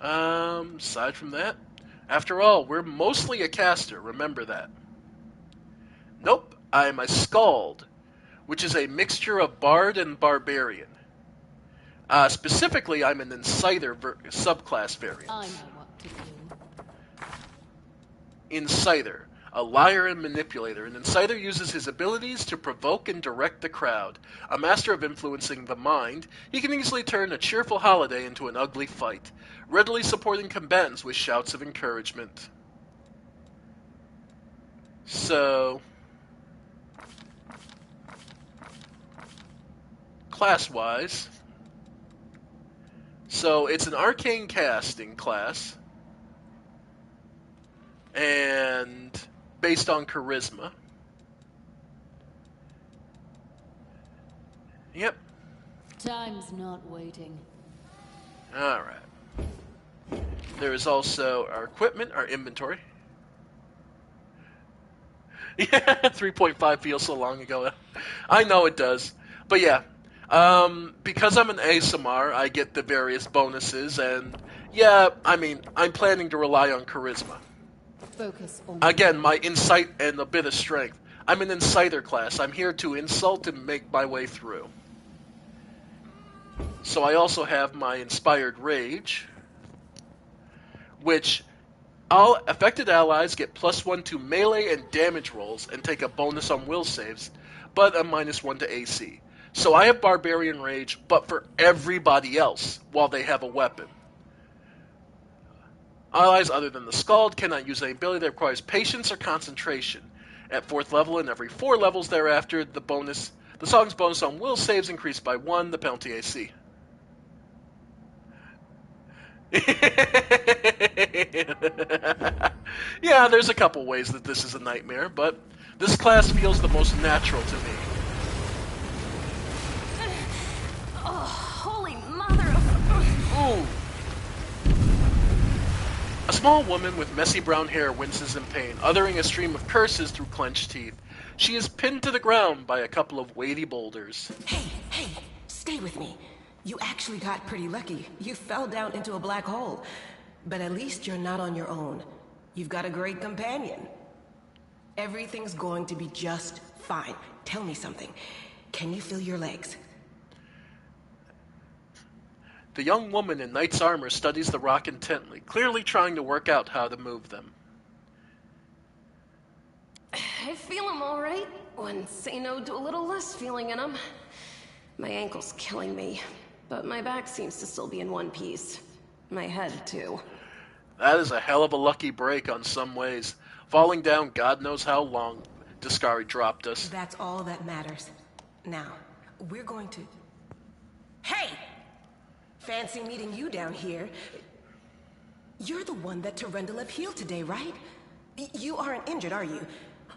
Aside from that, after all, we're mostly a caster, remember that. Nope, I'm a Skald, which is a mixture of Bard and Barbarian. Specifically, I'm an Inciter subclass variant. I know what to do. Inciter, a liar and manipulator. An inciter uses his abilities to provoke and direct the crowd. A master of influencing the mind, he can easily turn a cheerful holiday into an ugly fight, readily supporting combatants with shouts of encouragement. So, class-wise, so it's an arcane casting class, and based on charisma. Yep. Time's not waiting. Alright. There is also our equipment, our inventory. Yeah, 3.5 feels so long ago. I know it does. But yeah, because I'm an ASMR, I get the various bonuses, and yeah, I mean, I'm planning to rely on charisma. Focus on Again, my insight and a bit of strength. I'm an inciter class. I'm here to insult and make my way through. So I also have my inspired rage, which all affected allies get +1 to melee and damage rolls and take a bonus on will saves, but a -1 to AC. So I have barbarian rage, but for everybody else, while they have a weapon. Allies other than the Scald cannot use any ability that requires patience or concentration. At 4th level and every 4 levels thereafter, the song's bonus on will saves increased by 1, the penalty AC. Yeah, there's a couple ways that this is a nightmare, but this class feels the most natural to me. Oh, holy mother of... Ooh. A small woman with messy brown hair winces in pain, uttering a stream of curses through clenched teeth. She is pinned to the ground by a couple of weighty boulders. Hey, stay with me. You actually got pretty lucky. You fell down into a black hole. But at least you're not on your own. You've got a great companion. Everything's going to be just fine. Tell me something. Can you feel your legs? The young woman in knight's armor studies the rock intently, clearly trying to work out how to move them. I feel them all right. Wouldn't say no to a little less feeling in them. My ankle's killing me, but my back seems to still be in one piece. My head, too. That is a hell of a lucky break on some ways. Falling down God knows how long, Discari dropped us. That's all that matters. Now, we're going to... Hey! Fancy meeting you down here. You're the one that Terendelev healed today, right? You aren't injured, are you?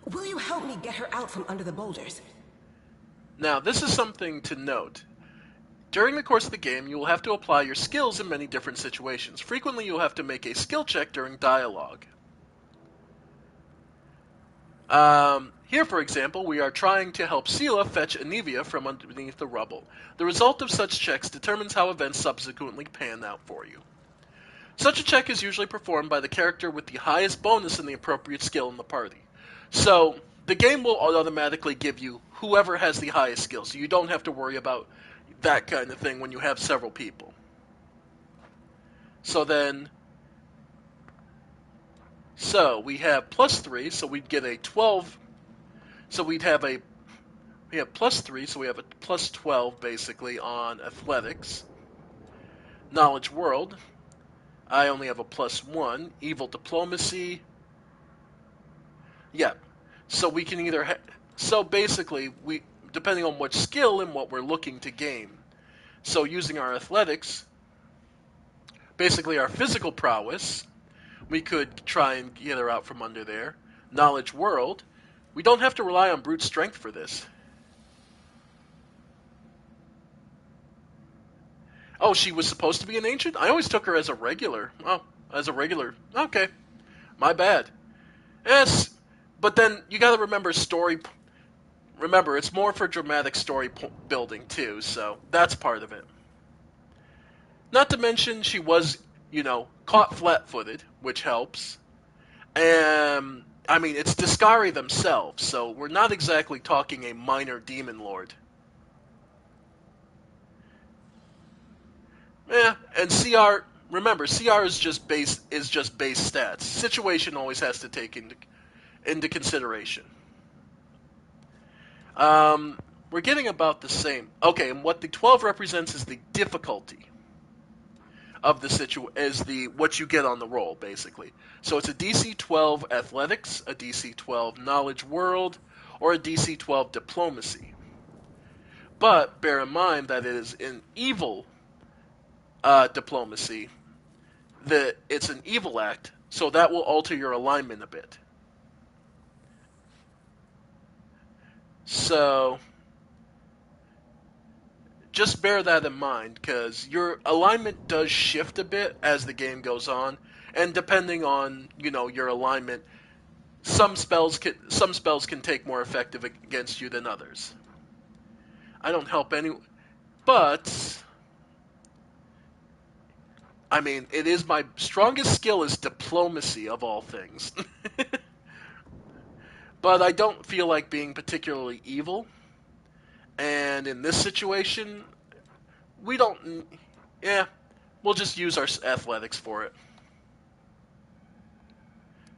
Will you help me get her out from under the boulders? Now, this is something to note. During the course of the game, you will have to apply your skills in many different situations. Frequently, you'll have to make a skill check during dialogue. Here, for example, we are trying to help Sela fetch Anivia from underneath the rubble. The result of such checks determines how events subsequently pan out for you. Such a check is usually performed by the character with the highest bonus in the appropriate skill in the party. So, the game will automatically give you whoever has the highest skill, so you don't have to worry about that kind of thing when you have several people. So then... So, we have +3, so we'd get a 12... So we have +3, so we have a +12, basically, on athletics. Knowledge World, I only have a +1. Evil Diplomacy, yeah. So we can either... So basically, depending on what skill and what we're looking to gain. So using our athletics, basically our physical prowess, we could try and get her out from under there. Knowledge World, we don't have to rely on brute strength for this. Oh, she was supposed to be an ancient? I always took her as a regular. Oh, as a regular. Okay. My bad. Yes, but then you gotta remember story... Remember, it's more for dramatic story building, too, so that's part of it. Not to mention, she was, caught flat-footed, which helps. And... I mean, it's Discari themselves, so we're not exactly talking a minor demon lord. Yeah, and CR, remember, CR is just base stats. Situation always has to take into consideration. We're getting about the same. Okay, and what the 12 represents is the difficulty of the what you get on the roll, basically. So it's a DC 12 athletics, a DC 12 knowledge world, or a DC 12 diplomacy. But bear in mind that it is an evil diplomacy, that it's an evil act, so that will alter your alignment a bit. So just bear that in mind, because your alignment does shift a bit as the game goes on, and depending on your alignment, some spells can take more effective against you than others. I don't help anyone, but I mean, it is my strongest skill is diplomacy of all things. But I don't feel like being particularly evil, and in this situation, we don't. Yeah, we'll just use our athletics for it.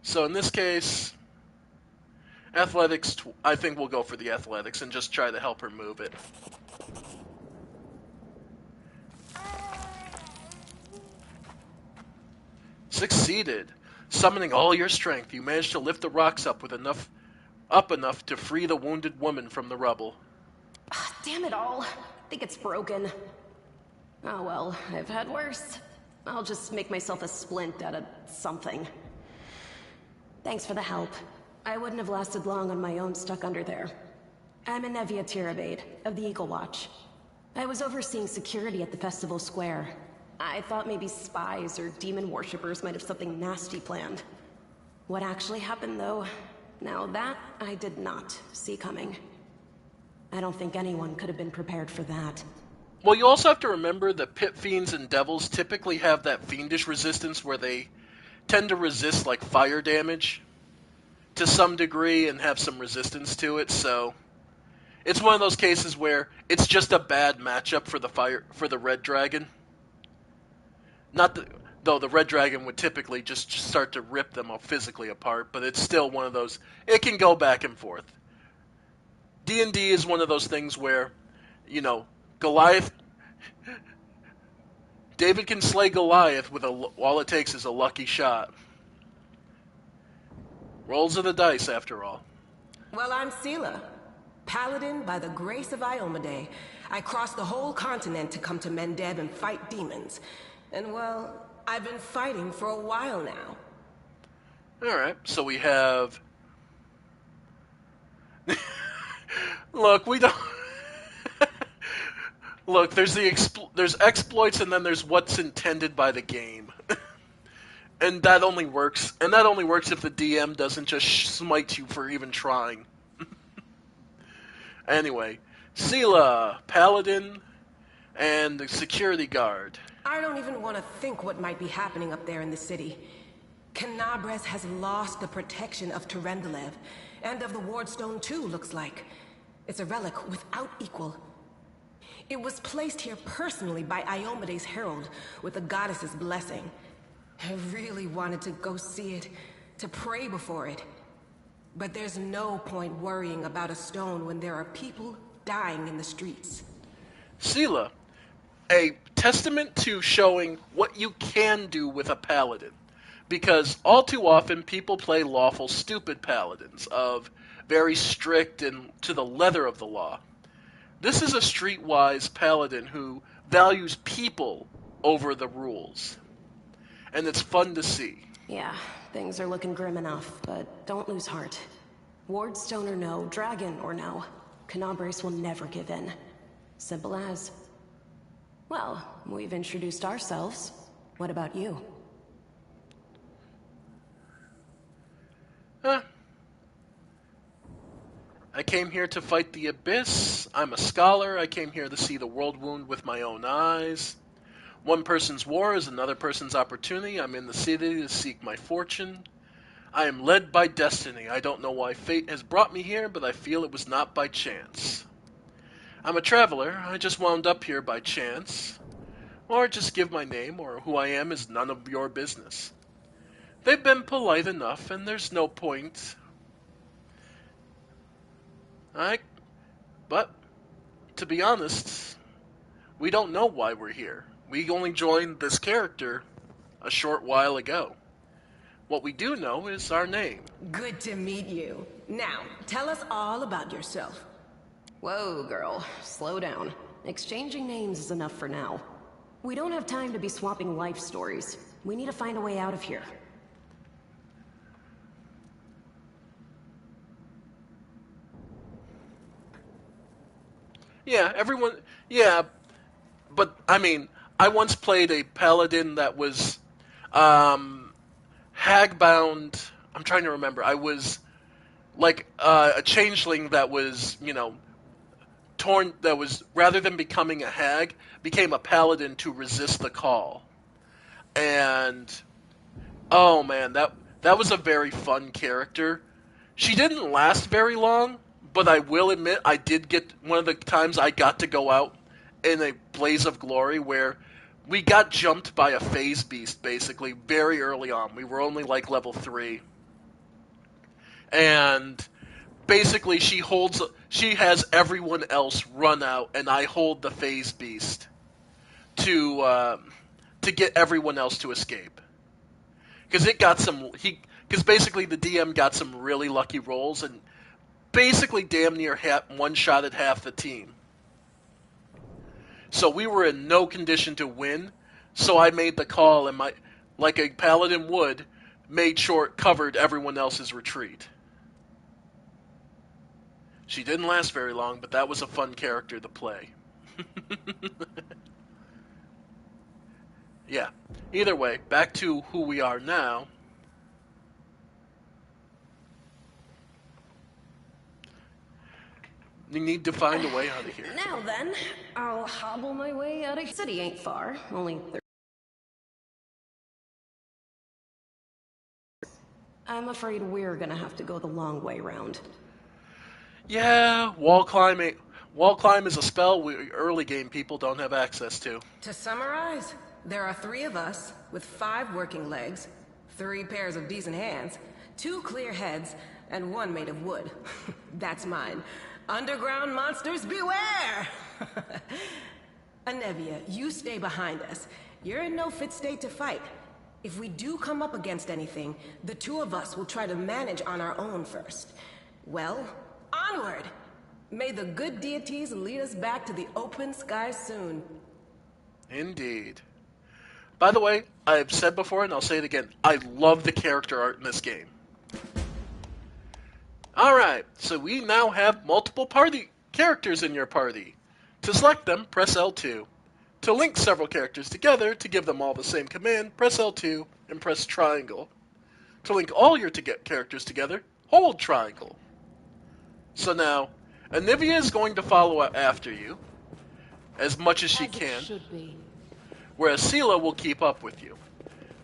So in this case, athletics, I think we'll go for the athletics and just try to help her move it. Succeeded. Summoning all your strength, you managed to lift the rocks up enough to free the wounded woman from the rubble. Damn it all. I think it's broken. Oh well, I've had worse. I'll just make myself a splint out of something. Thanks for the help. I wouldn't have lasted long on my own stuck under there. I'm Inevia Tirabade, of the Eagle Watch. I was overseeing security at the festival square. I thought maybe spies or demon worshippers might have something nasty planned. What actually happened, though, now that I did not see coming. I don't think anyone could have been prepared for that. Well, you also have to remember that pit fiends and devils typically have that fiendish resistance where they tend to resist like fire damage to some degree and have some resistance to it, so it's one of those cases where it's just a bad matchup for the red dragon. Though the red dragon would typically just start to rip them physically apart, but it's still one of those, it can go back and forth. D&D is one of those things where, Goliath, David can slay Goliath with all it takes is a lucky shot. Rolls of the dice, after all. Well, I'm Sela, paladin by the grace of Iomade. I crossed the whole continent to come to Mendeb and fight demons. And well, I've been fighting for a while now. Alright, so we have... Look, we don't... Look, there's exploits and then there's what's intended by the game. And that only works if the DM doesn't just smite you for even trying. Anyway, Sela, paladin, and the security guard. I don't even want to think what might be happening up there in the city. Canabres has lost the protection of Terendelev, and of the Wardstone too, looks like. It's a relic without equal. It was placed here personally by Iomede's herald, with the goddess's blessing. I really wanted to go see it, to pray before it. But there's no point worrying about a stone when there are people dying in the streets. Sela, a testament to showing what you can do with a paladin. Because all too often people play lawful stupid paladins of very strict and to the letter of the law. This is a streetwise paladin who values people over the rules. And it's fun to see. Yeah, things are looking grim enough, but don't lose heart. Wardstone or no, dragon or no, Canabres will never give in. Simple as. Well, we've introduced ourselves. What about you? I came here to fight the Abyss. I'm a scholar. I came here to see the world wound with my own eyes. One person's war is another person's opportunity. I'm in the city to seek my fortune. I am led by destiny. I don't know why fate has brought me here, but I feel it was not by chance. I'm a traveler. I just wound up here by chance. or just give my name or who I am is none of your business. They've been polite enough, and there's no point. But, to be honest, we don't know why we're here. We only joined this character a short while ago. What we do know is our name. Good to meet you. Now, tell us all about yourself. Whoa, girl. Slow down. Exchanging names is enough for now. We don't have time to be swapping life stories. We need to find a way out of here. Yeah, everyone... Yeah, but, I mean, I once played a paladin that was, hag-bound... I'm trying to remember. I was, like, a changeling that was, torn... That was, rather than becoming a hag, became a paladin to resist the call. And... Oh, man, that was a very fun character. She didn't last very long, but I will admit I did get one of the times I got to go out in a blaze of glory where we got jumped by a phase beast basically very early on. We were only like level 3. And basically she has everyone else run out and I hold the phase beast to get everyone else to escape. Because basically the DM got some really lucky rolls and basically damn near one-shotted half the team. So we were in no condition to win, so I made the call and like a paladin would, made sure it covered everyone else's retreat. She didn't last very long, but that was a fun character to play. Yeah. Either way, back to who we are now. You need to find a way out of here. Now then, I'll hobble my way out of here. City ain't far, only 30. I'm afraid we're gonna have to go the long way round. Yeah, wall climb is a spell early game people don't have access to. To summarize, there are 3 of us with 5 working legs, 3 pairs of decent hands, 2 clear heads, and 1 made of wood. That's mine. Underground monsters beware! Anevia, you stay behind us. You're in no fit state to fight. If we do come up against anything, the 2 of us will try to manage on our own first. Well, onward! May the good deities lead us back to the open sky soon. Indeed. By the way, I've said before and I'll say it again, I love the character art in this game. Alright, so we now have multiple party characters in your party. To select them, press L2. To link several characters together, to give them all the same command, press L2 and press triangle. To link all your characters together, hold triangle. So now, Anivia is going to follow after you, as much as she can, whereas Sela will keep up with you.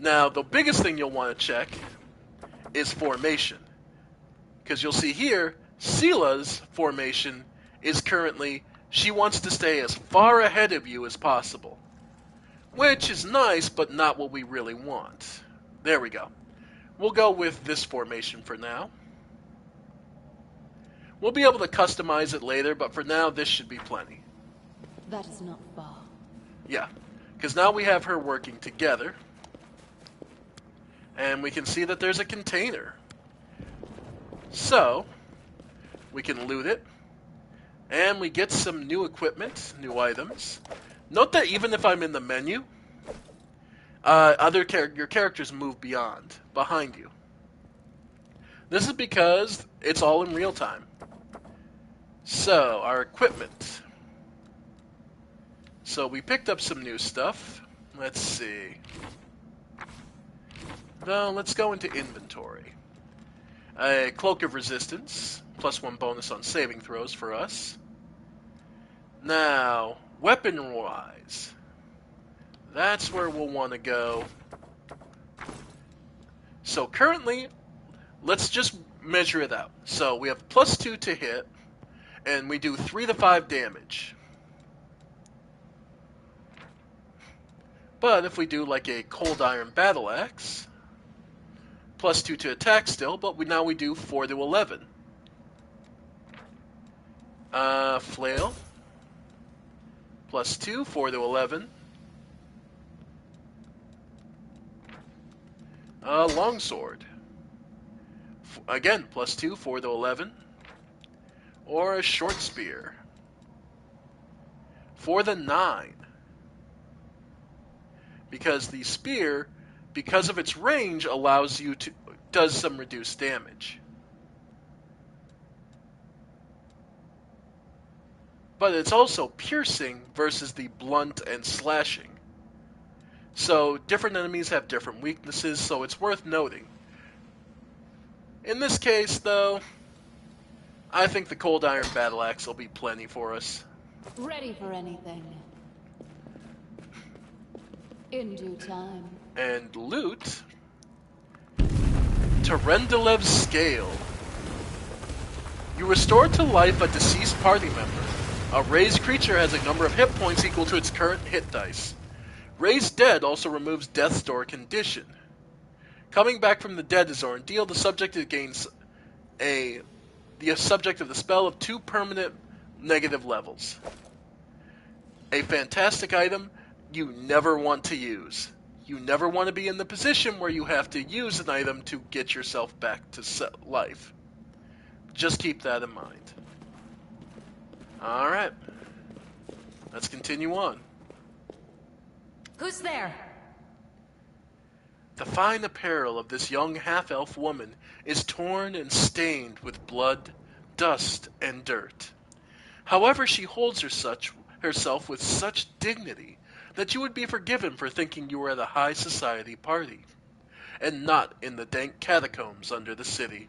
Now, the biggest thing you'll want to check is formation. Because you'll see here, Sela's formation is currently, she wants to stay as far ahead of you as possible. Which is nice, but not what we really want. There we go. We'll go with this formation for now. We'll be able to customize it later, but for now, this should be plenty. That is not far. Yeah, because now we have her working together. And we can see that there's a container. So, we can loot it. And we get some new equipment, new items. Note that even if I'm in the menu, your characters move behind you. This is because it's all in real time. So, our equipment. So we picked up some new stuff. Let's see. Now, let's go into inventory. A Cloak of Resistance, +1 bonus on saving throws for us. Now, weapon-wise, that's where we'll want to go. So currently, let's just measure it out. So we have +2 to hit, and we do 3 to 5 damage. But if we do like a cold iron battle axe, +2 to attack still, but now we do 4 to 11. Flail, +2, 4 to 11. Longsword, again, +2, 4 to 11. Or a short spear, 4 to 9. Because the spear, because of its range, does some reduced damage. But it's also piercing versus the blunt and slashing. So different enemies have different weaknesses, so it's worth noting. In this case, though, I think the cold iron battle axe will be plenty for us. Ready for anything. In due time. And loot. Terendilev's Scale. You restore to life a deceased party member. A raised creature has a number of hit points equal to its current hit dice. Raised Dead also removes Death's Door condition. Coming back from the dead is an ordeal. The subject gains the subject of the spell of 2 permanent negative levels. A fantastic item you never want to use. You never want to be in the position where you have to use an item to get yourself back to life. Just keep that in mind. Alright. Let's continue on. Who's there? The fine apparel of this young half-elf woman is torn and stained with blood, dust, and dirt. However, she holds herself with such dignity that you would be forgiven for thinking you were at a high society party, and not in the dank catacombs under the city.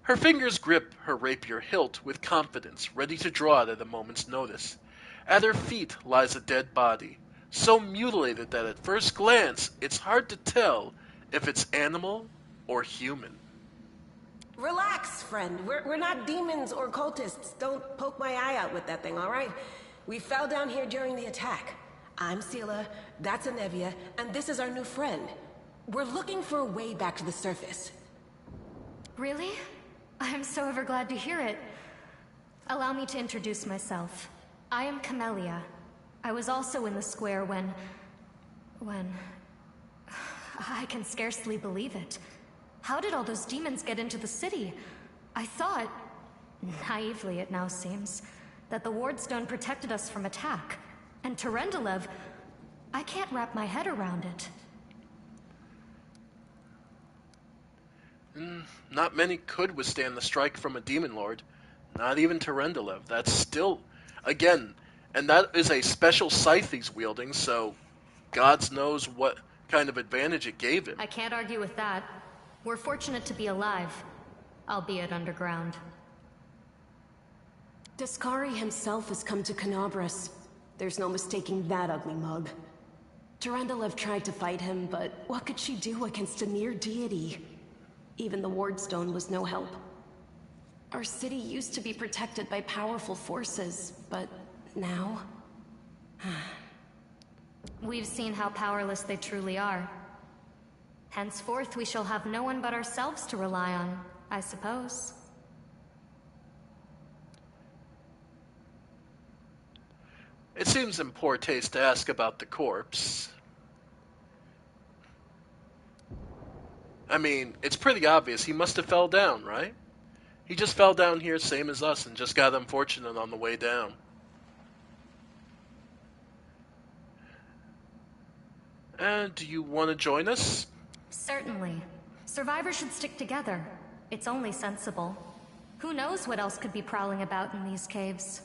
Her fingers grip her rapier hilt with confidence, ready to draw it at a moment's notice. At her feet lies a dead body, so mutilated that at first glance it's hard to tell if it's animal or human. Relax, friend. We're not demons or cultists. Don't poke my eye out with that thing, all right? We fell down here during the attack. I'm Sela, that's Anevia, and this is our new friend. We're looking for a way back to the surface. Really? I'm so ever glad to hear it. Allow me to introduce myself. I am Camellia. I was also in the square when... I can scarcely believe it. How did all those demons get into the city? I thought, naively it now seems, that the Wardstone protected us from attack. And Terendilev, I can't wrap my head around it. Not many could withstand the strike from a demon lord. Not even Terendilev. That's still, again, and that is a special scythe he's wielding, so God knows what kind of advantage it gave him. I can't argue with that. We're fortunate to be alive, albeit underground. Discari himself has come to Canabras. There's no mistaking that ugly mug. Terendilev tried to fight him, but what could she do against a near deity? Even the Wardstone was no help. Our city used to be protected by powerful forces, but now... We've seen how powerless they truly are. Henceforth, we shall have no one but ourselves to rely on, I suppose. It seems in poor taste to ask about the corpse. I mean, it's pretty obvious he must have fell down, right? He just fell down here, same as us, and just got unfortunate on the way down. And do you want to join us? Certainly. Survivors should stick together. It's only sensible. Who knows what else could be prowling about in these caves?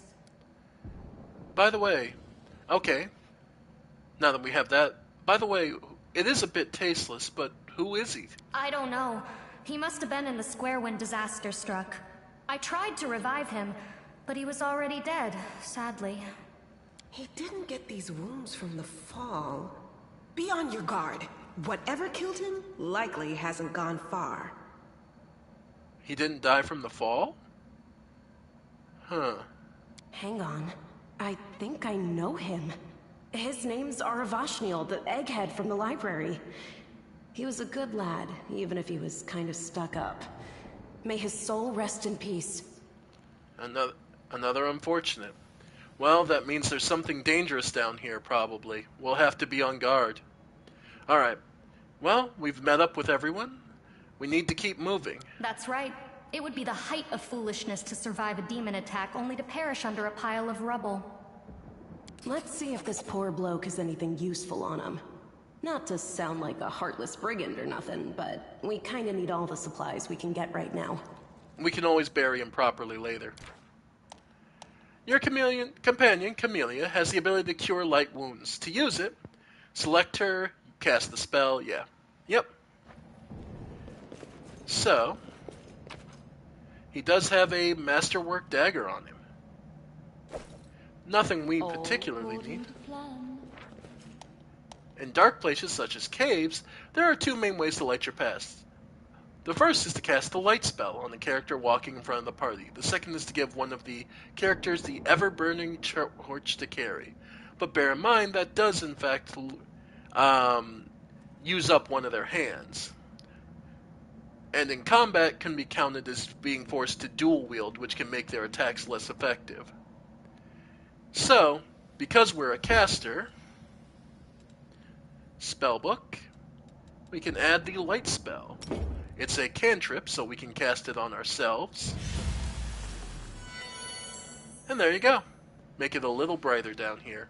By the way, okay, now that we have that, by the way, it is a bit tasteless, but who is he? I don't know. He must have been in the square when disaster struck. I tried to revive him, but he was already dead, sadly. He didn't get these wounds from the fall. Be on your guard. Whatever killed him likely hasn't gone far. He didn't die from the fall? Huh. Hang on. I think I know him. His name's Aravashniel, the egghead from the library. He was a good lad, even if he was kind of stuck up. May his soul rest in peace. Another unfortunate. Well, that means there's something dangerous down here, probably. We'll have to be on guard. Alright. Well, we've met up with everyone. We need to keep moving. That's right. It would be the height of foolishness to survive a demon attack only to perish under a pile of rubble. Let's see if this poor bloke has anything useful on him. Not to sound like a heartless brigand or nothing, but we kinda need all the supplies we can get right now. We can always bury him properly later. Your companion, Camellia, has the ability to cure light wounds. To use it, select her, cast the spell, yeah. Yep. So, he does have a masterwork dagger on him. Nothing we particularly need. In dark places such as caves, there are two main ways to light your path. The first is to cast the light spell on the character walking in front of the party. The second is to give one of the characters the ever-burning torch to carry. But bear in mind that does in fact use up one of their hands. And in combat can be counted as being forced to dual wield, which can make their attacks less effective. So, because we're a caster, spellbook, we can add the light spell. It's a cantrip, so we can cast it on ourselves. And there you go. Make it a little brighter down here.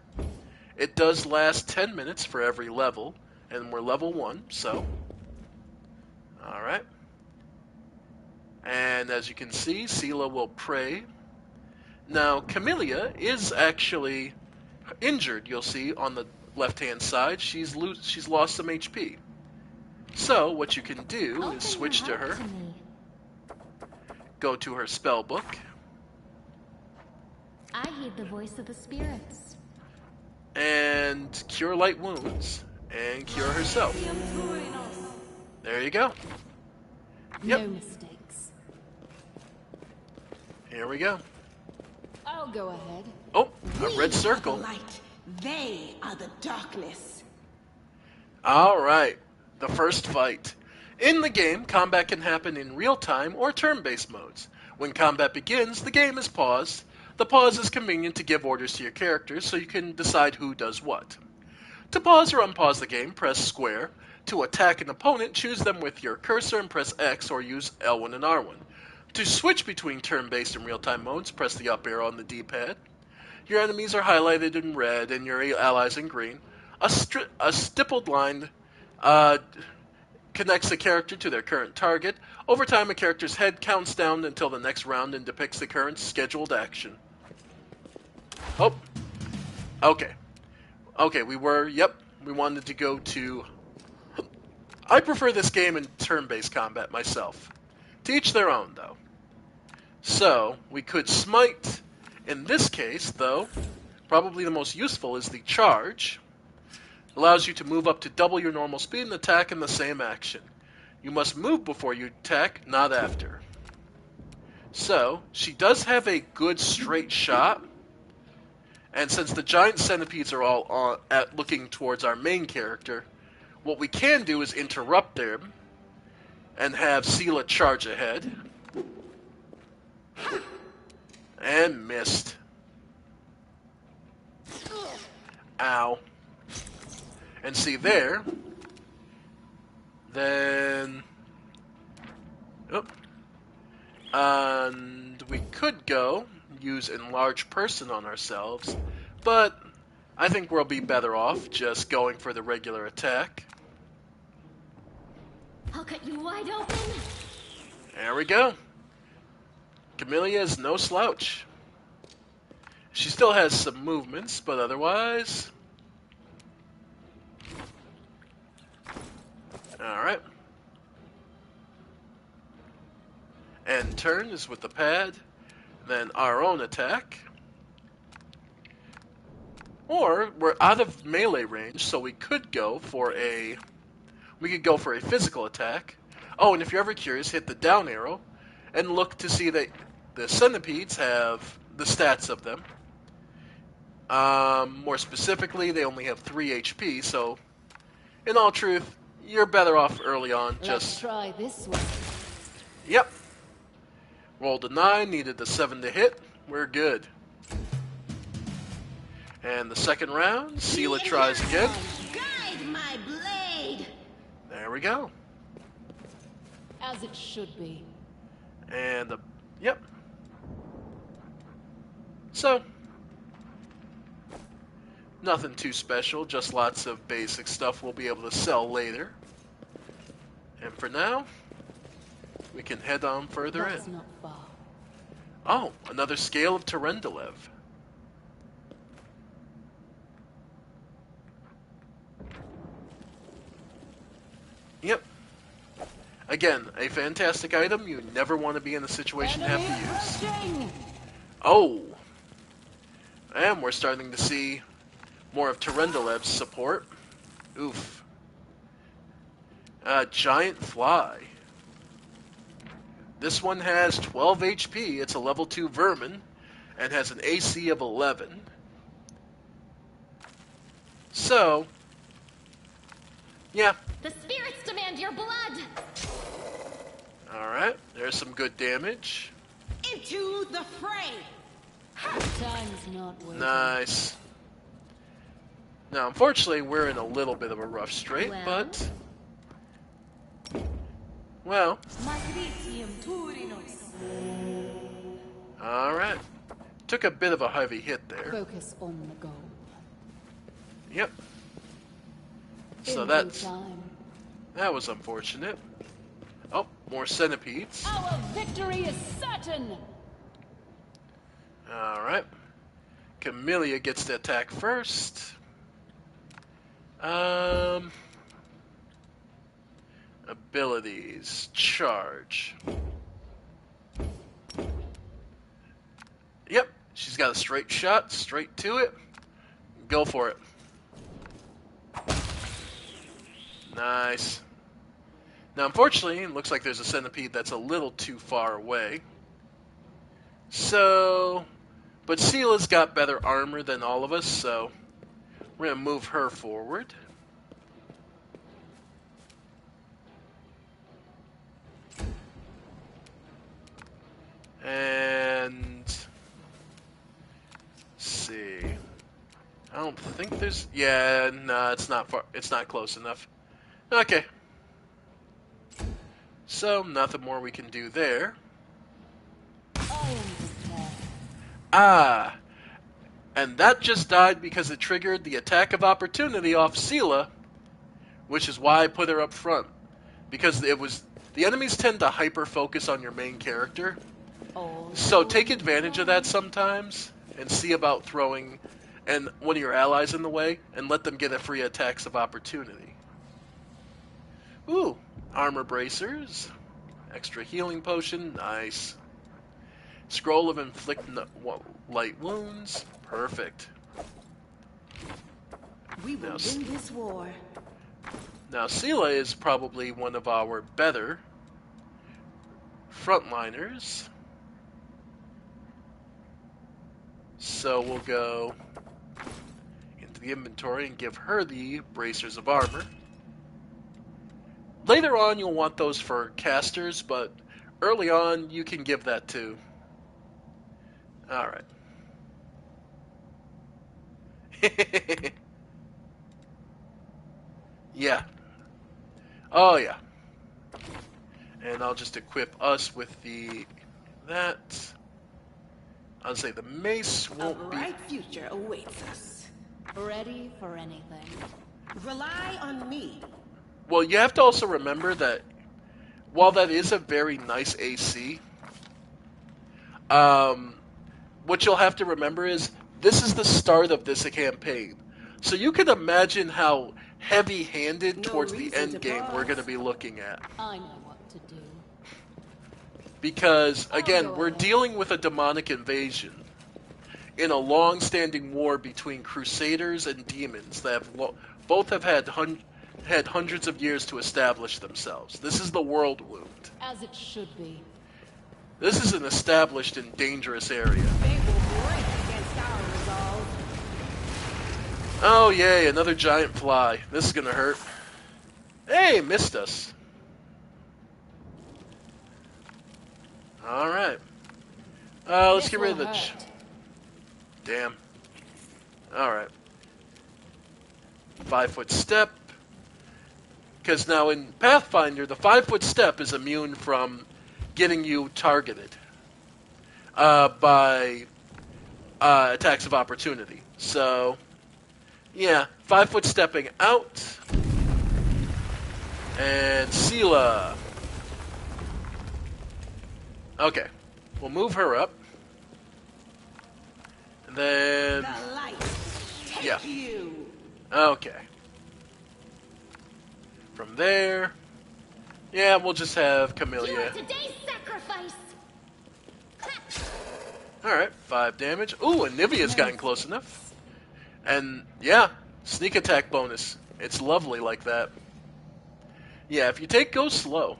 It does last 10 minutes for every level, and we're level 1, so... Alright. And as you can see, Sela will pray. Now, Camellia is actually injured, you'll see, on the left-hand side. She's lost some HP. So, what you can do is switch to her, go to her spell book. I heed the voice of the spirits. And cure light wounds, and cure herself. There you go. Yep. No mistakes. Here we go. I'll go ahead. Oh, a red circle. Light. They are the darkness. Alright, the first fight. In the game, combat can happen in real-time or turn-based modes. When combat begins, the game is paused. The pause is convenient to give orders to your characters so you can decide who does what. To pause or unpause the game, press square. To attack an opponent, choose them with your cursor and press X or use L1 and R1. To switch between turn-based and real-time modes, press the up arrow on the D-pad. Your enemies are highlighted in red and your allies in green. A stippled line connects the character to their current target. Over time, a character's head counts down until the next round and depicts the current scheduled action. Oh. Okay. Okay, we wanted to go to... I prefer this game in turn-based combat myself. To each their own, though. So, we could smite. In this case, though, probably the most useful is the charge. Allows you to move up to double your normal speed and attack in the same action. You must move before you attack, not after. So, she does have a good straight shot. And since the giant centipedes are all looking towards our main character, what we can do is interrupt them and have Sela charge ahead. And missed. Ow. And see there. Then... Oh. And we could go use Enlarge Person on ourselves, but I think we'll be better off just going for the regular attack. I'll cut you wide open. There we go. Camellia is no slouch. She still has some movements, but otherwise... Alright. And turn is with the pad. Then our own attack. Or, we're out of melee range, so we could go for a... We could go for a physical attack. Oh, and if you're ever curious, hit the down arrow and look to see that the centipedes have the stats of them. More specifically, they only have 3 HP, so in all truth, you're better off early on. Let's try this one. Yep. Rolled a 9, needed a 7 to hit. We're good. And the second round, Sela tries again. Guide my blade. There we go. As it should be. And yep. So, nothing too special, just lots of basic stuff we'll be able to sell later. And for now, we can head on further That's in. not far. Oh, another scale of Terendelev. Yep. Again, a fantastic item you never want to be in a situation to have to use. Oh! And we're starting to see more of Terendelev's support. Oof. Giant Fly. This one has 12 HP, it's a level 2 vermin, and has an AC of 11. So, yeah. The spirits demand your blood! Alright, there's some good damage. Into the fray. Time's not waiting. Nice. Now, unfortunately, we're in a little bit of a rough strait, but... Well. Alright. Took a bit of a heavy hit there. Focus on the goal. Yep. So that was unfortunate. Oh, more centipedes. Our victory is certain! Alright. Camellia gets to attack first. Abilities. Charge. Yep, she's got a straight shot, straight to it. Go for it. Nice. Now, unfortunately, it looks like there's a centipede that's a little too far away. So, but Sela's got better armor than all of us, so we're going to move her forward. And let's see. I don't think there's... Yeah, no, it's not far. It's not close enough. Okay. So, nothing more we can do there. Ah! And that just died because it triggered the attack of opportunity off Sela, which is why I put her up front. Because it was... The enemies tend to hyper-focus on your main character. So take advantage of that sometimes, and see about throwing and one of your allies in the way, and let them get a free attacks of opportunity. Ooh, armor bracers, extra healing potion, nice. Scroll of inflict light wounds, perfect. We will win this war. Now Sela is probably one of our better frontliners. So we'll go into the inventory and give her the bracers of armor. Later on you'll want those for casters, but early on you can give that too. Alright. Yeah. Oh yeah. And I'll just equip us with that. I'll say the mace won't A bright future awaits us. Ready for anything. Rely on me. Well, you have to also remember that while that is a very nice AC, what you'll have to remember is this is the start of this campaign. So you can imagine how heavy-handed towards the end game we're going to be looking at. I know what to do. Because, again, we're dealing with a demonic invasion in a long-standing war between crusaders and demons that have both have had hundreds of years to establish themselves. This is the world wound. As it should be. This is an established and dangerous area. They will break against our resolve. Oh, yay, another giant fly. This is gonna hurt. Hey, missed us. Alright. Let's get rid of the... Damn. Alright. 5-foot step. Because now in Pathfinder, the 5-foot step is immune from getting you targeted by attacks of opportunity. So, yeah, 5-foot stepping out. And Sela. Okay, we'll move her up. And then... yeah. Okay. From there... yeah, we'll just have Camellia. Today's sacrifice. Alright, 5 damage. Ooh, and Nivea's gotten close enough. And, yeah, sneak attack bonus. It's lovely like that. Yeah, if you go slow.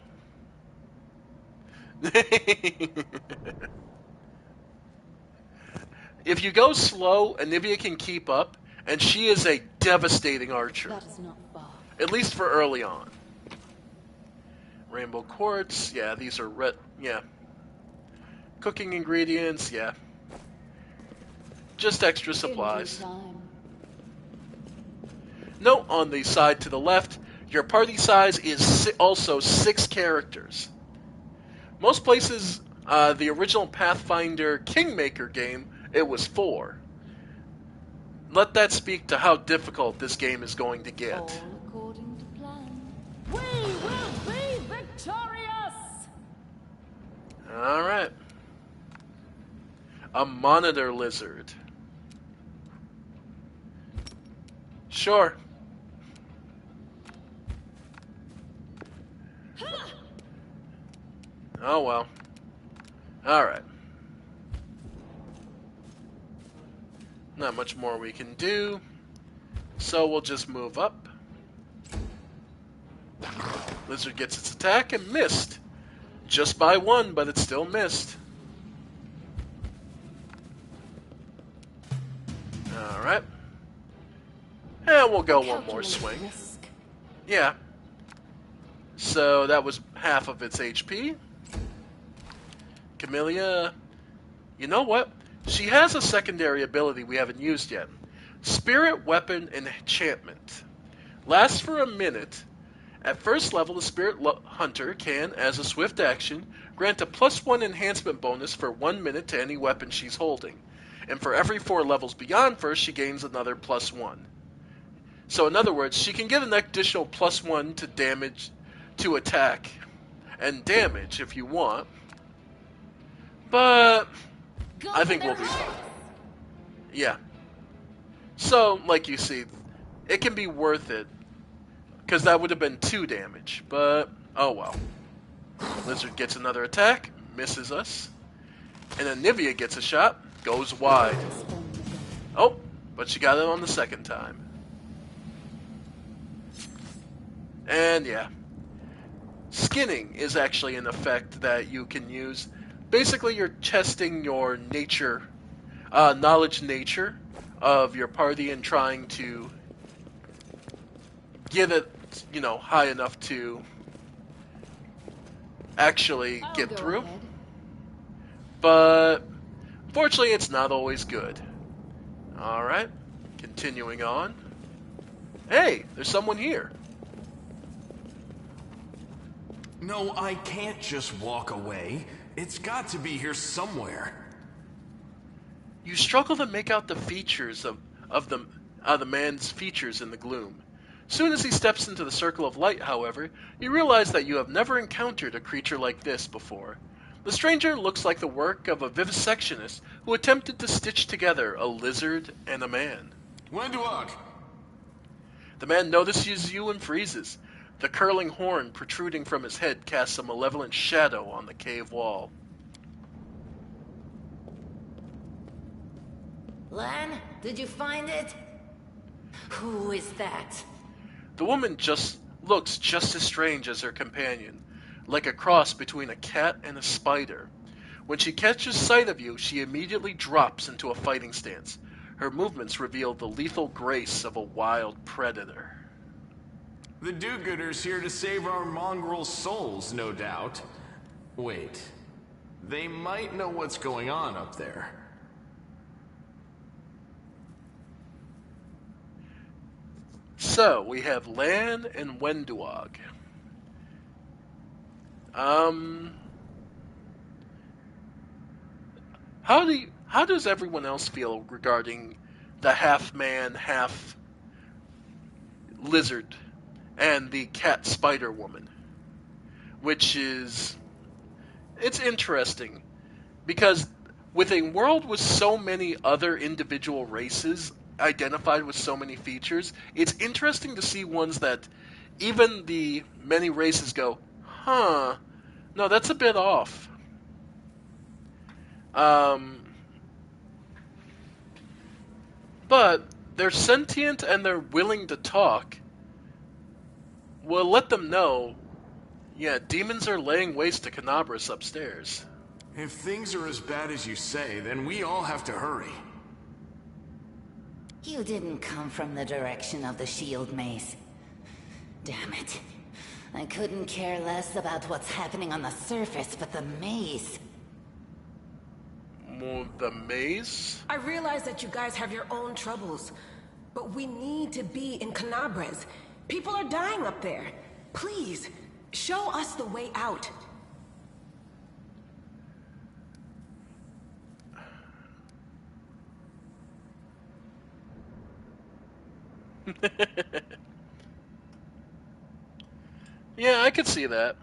If you go slow, Anivia can keep up, and she is a devastating archer. That is not far. At least for early on. Rainbow quartz, yeah, these are yeah. Cooking ingredients, yeah. Just extra supplies. Note on the side to the left, your party size is also 6 characters. Most places, the original Pathfinder Kingmaker game, it was 4. Let that speak to how difficult this game is going to get. All according to plan. We will be victorious! Alright. A monitor lizard. Sure. Oh well. Alright. Not much more we can do. So we'll just move up. Lizard gets its attack and missed. Just by 1, but it still missed. Alright. And we'll go one more swing. Yeah. So that was half of its HP. Camellia, you know what? She has a secondary ability we haven't used yet. Spirit Weapon Enchantment. Lasts for a minute. At first level, the Spirit Hunter can, as a swift action, grant a +1 enhancement bonus for 1 minute to any weapon she's holding. And for every 4 levels beyond first, she gains another +1. So in other words, she can get an additional +1 to damage, to attack, and damage if you want. But I think we'll be fine. Yeah. So, like you see, it can be worth it. Because that would have been 2 damage. But, oh well. Lizard gets another attack. Misses us. And then Nivea gets a shot. Goes wide. Oh, but she got it on the second time. And yeah. Skinning is actually an effect that you can use. Basically, you're testing your nature, knowledge nature of your party and trying to get it, you know, high enough to actually get through. But fortunately, it's not always good. Alright, continuing on. Hey, there's someone here. No, I can't just walk away. It's got to be here somewhere. You struggle to make out the features of the man's features in the gloom. Soon as he steps into the circle of light, however, you realize that you have never encountered a creature like this before. The stranger looks like the work of a vivisectionist who attempted to stitch together a lizard and a man. Wenduok! The man notices you and freezes. The curling horn protruding from his head casts a malevolent shadow on the cave wall. Lan, did you find it? Who is that? The woman looks just as strange as her companion, like a cross between a cat and a spider. When she catches sight of you, she immediately drops into a fighting stance. Her movements reveal the lethal grace of a wild predator. The do-gooders here to save our mongrel souls, no doubt. Wait. They might know what's going on up there. So, we have Lan and Wenduog. How does everyone else feel regarding the half-man, half-lizard and the cat spider woman? Which is... it's interesting, because with a world with so many other individual races identified with so many features, it's interesting to see ones that even the many races go, huh, no, that's a bit off. But they're sentient and they're willing to talk. We'll let them know, yeah, demons are laying waste to Canabras upstairs. If things are as bad as you say, then we all have to hurry. You didn't come from the direction of the shield maze. Damn it. I couldn't care less about what's happening on the surface, but the maze... More the maze? I realize that you guys have your own troubles, but we need to be in Canabras. People are dying up there. Please, show us the way out. Yeah, I could see that.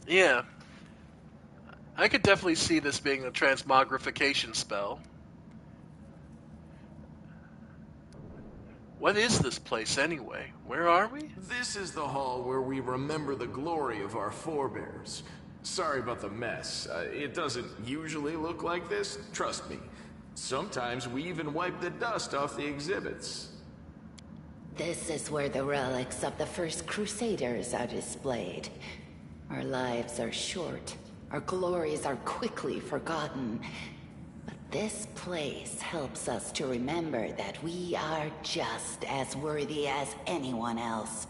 Yeah. I could definitely see this being a transmogrification spell. What is this place anyway? Where are we? This is the hall where we remember the glory of our forebears. Sorry about the mess. It doesn't usually look like this, trust me. Sometimes we even wipe the dust off the exhibits. This is where the relics of the first Crusaders are displayed. Our lives are short. Our glories are quickly forgotten. But this place helps us to remember that we are just as worthy as anyone else.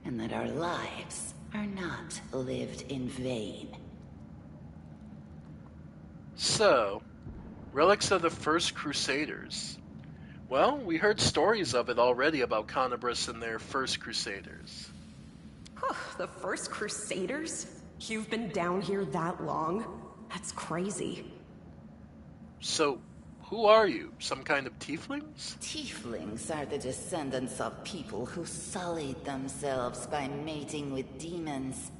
And that our lives are not lived in vain. So, relics of the first Crusaders. Well, we heard stories of it already about Canabras and their first Crusaders. The first Crusaders? You've been down here that long? That's crazy. So, who are you? Some kind of tieflings? Tieflings are the descendants of people who sullied themselves by mating with demons.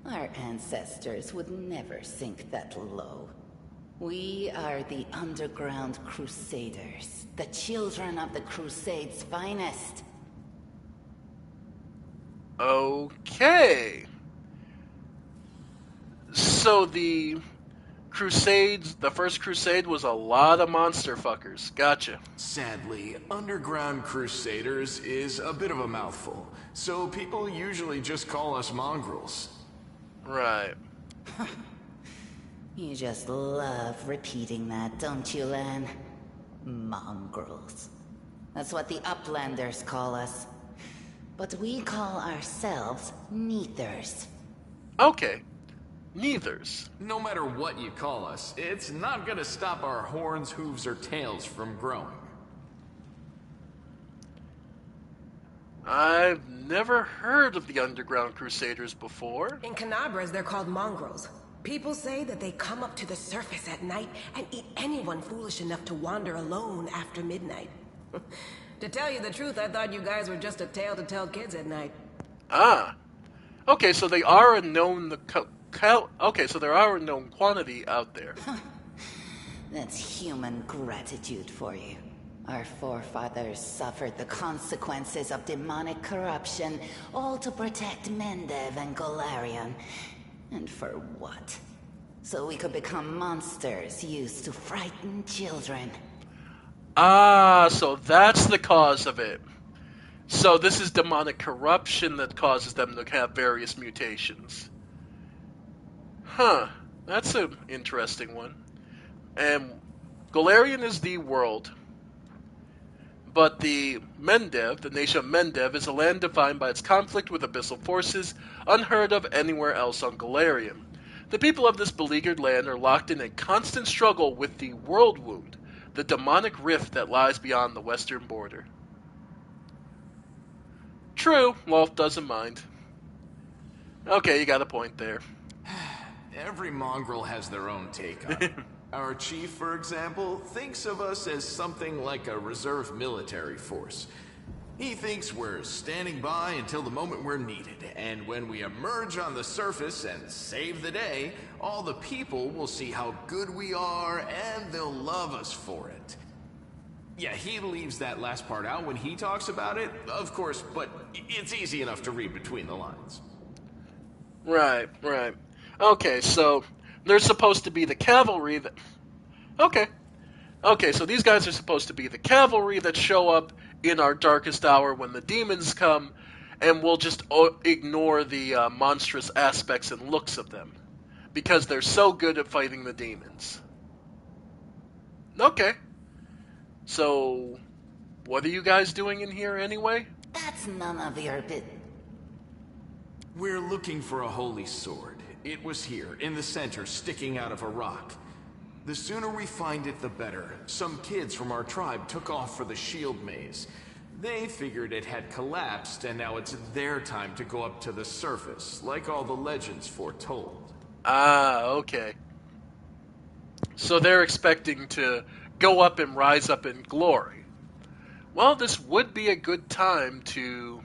Our ancestors would never sink that low. We are the underground Crusaders, the children of the Crusades' finest. Okay. So the Crusades, the first Crusade was a lot of monster fuckers. Gotcha. Sadly, Underground Crusaders is a bit of a mouthful, so people usually just call us mongrels. Right. You just love repeating that, don't you, Lan? Mongrels. That's what the Uplanders call us. But we call ourselves Neithers. Okay. Neithers. No matter what you call us, it's not gonna stop our horns, hooves, or tails from growing. I've never heard of the Underground Crusaders before. In Canabras, they're called mongrels. People say that they come up to the surface at night and eat anyone foolish enough to wander alone after midnight. To tell you the truth, I thought you guys were just a tale to tell kids at night. Ah. Okay, so they are a known... Okay, so there are a known quantity out there. That's human gratitude for you. Our forefathers suffered the consequences of demonic corruption, all to protect Mendev and Golarion. And for what? So we could become monsters used to frighten children. Ah, so that's the cause of it. So this is demonic corruption that causes them to have various mutations. Huh. That's an interesting one. And Golarion is the world, but the Mendev, the nation of Mendev, is a land defined by its conflict with abyssal forces unheard of anywhere else on Golarion. The people of this beleaguered land are locked in a constant struggle with the World Wound, the demonic rift that lies beyond the western border. True, Wolf doesn't mind. Okay, you got a point there. Every mongrel has their own take on it. Our chief, for example, thinks of us as something like a reserve military force. He thinks we're standing by until the moment we're needed, and when we emerge on the surface and save the day, all the people will see how good we are, and they'll love us for it. Yeah, he leaves that last part out when he talks about it, of course, but it's easy enough to read between the lines. Right. Okay, so they're supposed to be the cavalry that... Okay, so these guys are supposed to be the cavalry that show up in our darkest hour when the demons come, and we'll just ignore the monstrous aspects and looks of them, because they're so good at fighting the demons. Okay. So, what are you guys doing in here anyway? That's none of your bit. We're looking for a holy sword. It was here, in the center, sticking out of a rock. The sooner we find it, the better. Some kids from our tribe took off for the shield maze. They figured it had collapsed, and now it's their time to go up to the surface, like all the legends foretold. Ah, okay. So they're expecting to go up and rise up in glory. Well, this would be a good time to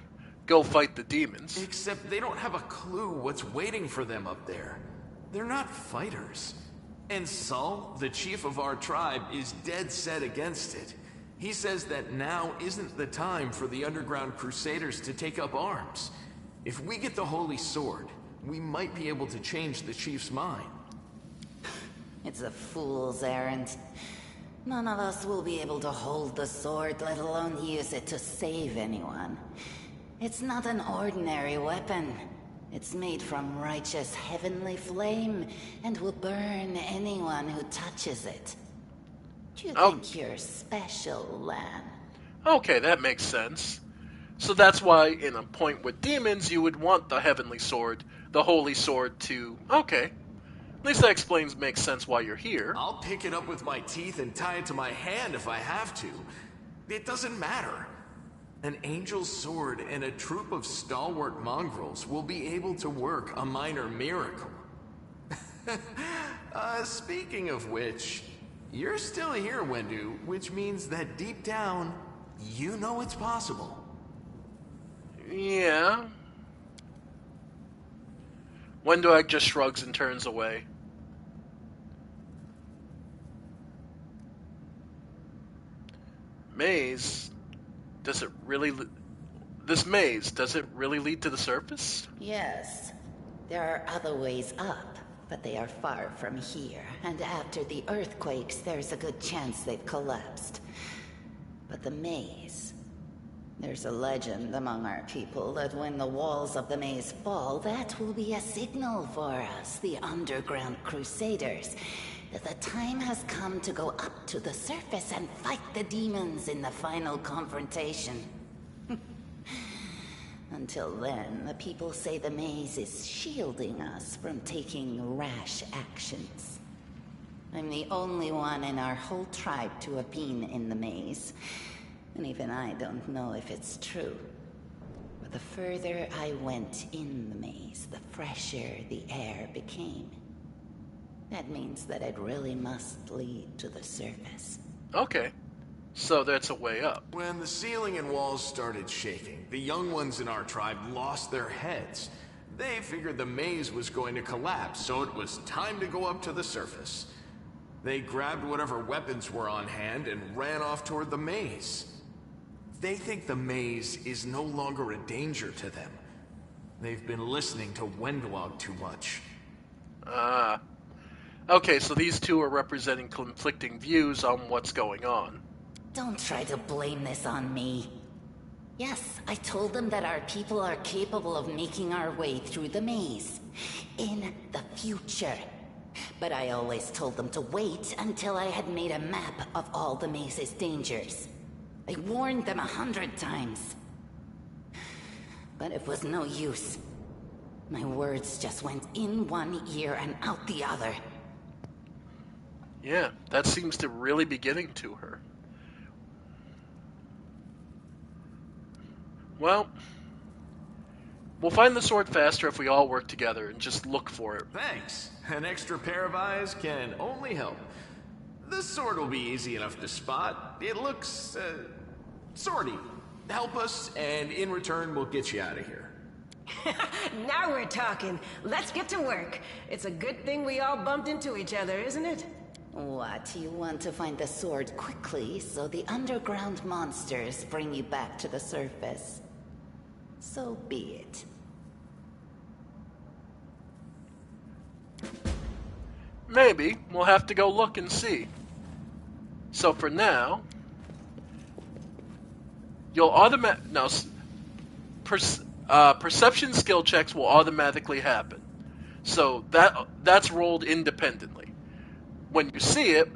go fight the demons. Except they don't have a clue what's waiting for them up there. They're not fighters. And Saul, the chief of our tribe, is dead set against it. He says that now isn't the time for the underground crusaders to take up arms. If we get the holy sword, we might be able to change the chief's mind. It's a fool's errand. None of us will be able to hold the sword, let alone use it to save anyone. It's not an ordinary weapon. It's made from righteous heavenly flame, and will burn anyone who touches it. You think you're special, Lan? Okay, that makes sense. So that's why, in a point with demons, you would want the heavenly sword, the holy sword, to... Okay. At least that makes sense why you're here. I'll pick it up with my teeth and tie it to my hand if I have to. It doesn't matter. An angel's sword and a troop of stalwart mongrels will be able to work a minor miracle. Speaking of which, you're still here, Wendu, which means that deep down, you know it's possible. Yeah. Wendu just shrugs and turns away. Maze? Does it really... This maze, does it really lead to the surface? Yes. There are other ways up, but they are far from here. And after the earthquakes, there's a good chance they've collapsed. But the maze... There's a legend among our people that when the walls of the maze fall, that will be a signal for us, the underground crusaders, that the time has come to go up to the surface and fight the demons in the final confrontation. Until then, the people say the maze is shielding us from taking rash actions. I'm the only one in our whole tribe to have been in the maze, and even I don't know if it's true. But the further I went in the maze, the fresher the air became. That means that it really must lead to the surface. Okay. So that's a way up. When the ceiling and walls started shaking, the young ones in our tribe lost their heads. They figured the maze was going to collapse, so it was time to go up to the surface. They grabbed whatever weapons were on hand and ran off toward the maze. They think the maze is no longer a danger to them. They've been listening to Wendwog too much. Ah. Okay, so these two are representing conflicting views on what's going on. Don't try to blame this on me. Yes, I told them that our people are capable of making our way through the maze. In the future. But I always told them to wait until I had made a map of all the maze's dangers. I warned them 100 times. But it was no use. My words just went in one ear and out the other. Yeah, that seems to really be getting to her. Well, we'll find the sword faster if we all work together and just look for it. Thanks. An extra pair of eyes can only help. The sword will be easy enough to spot. It looks, swordy. Help us, and in return, we'll get you out of here. Now we're talking. Let's get to work. It's a good thing we all bumped into each other, isn't it? What, you want to find the sword quickly so the underground monsters bring you back to the surface? So be it. Maybe. We'll have to go look and see. So for now, you'll perception skill checks will automatically happen. So that's rolled independently. When you see it,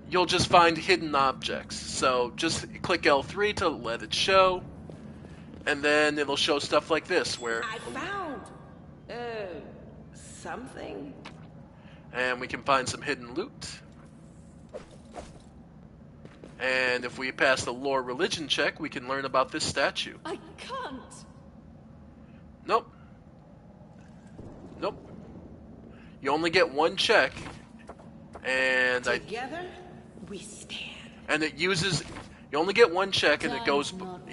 you'll just find hidden objects. So just click L3 to let it show, and then it'll show stuff like this where I found something. And we can find some hidden loot. And if we pass the lore religion check, we can learn about this statue. I can't. Nope. Nope. You only get one check. And Together, we stand. And it uses... You only get one check, and it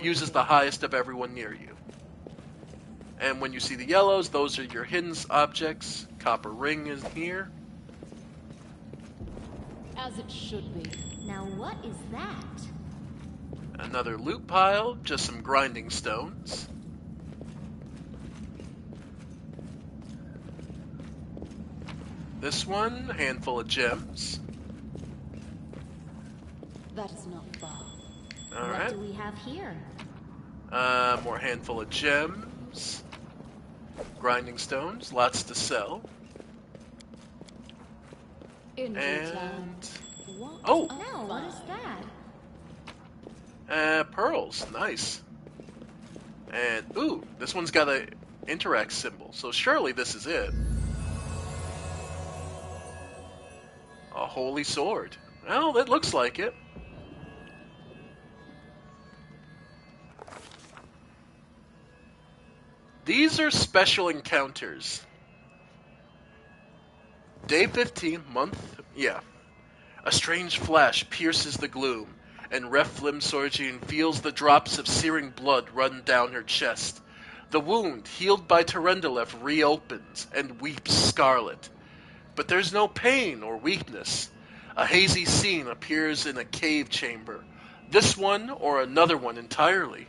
uses the highest of everyone near you. And when you see the yellows, those are your hidden objects. Copper ring is here. As it should be. Now what is that? Another loot pile, just some grinding stones. This one, a handful of gems. That is not far. Alright. What do we have here? More handful of gems. Grinding stones, lots to sell. And... Oh! No, what is that? Pearls, nice. And, ooh, this one's got a interact symbol, so surely this is it. A holy sword. Well, it looks like it. These are special encounters. Day 15, month, yeah. A strange flash pierces the gloom, and Reflim Sorgine feels the drops of searing blood run down her chest. The wound, healed by Terendelev, reopens and weeps scarlet. But there's no pain or weakness. A hazy scene appears in a cave chamber. This one or another one entirely.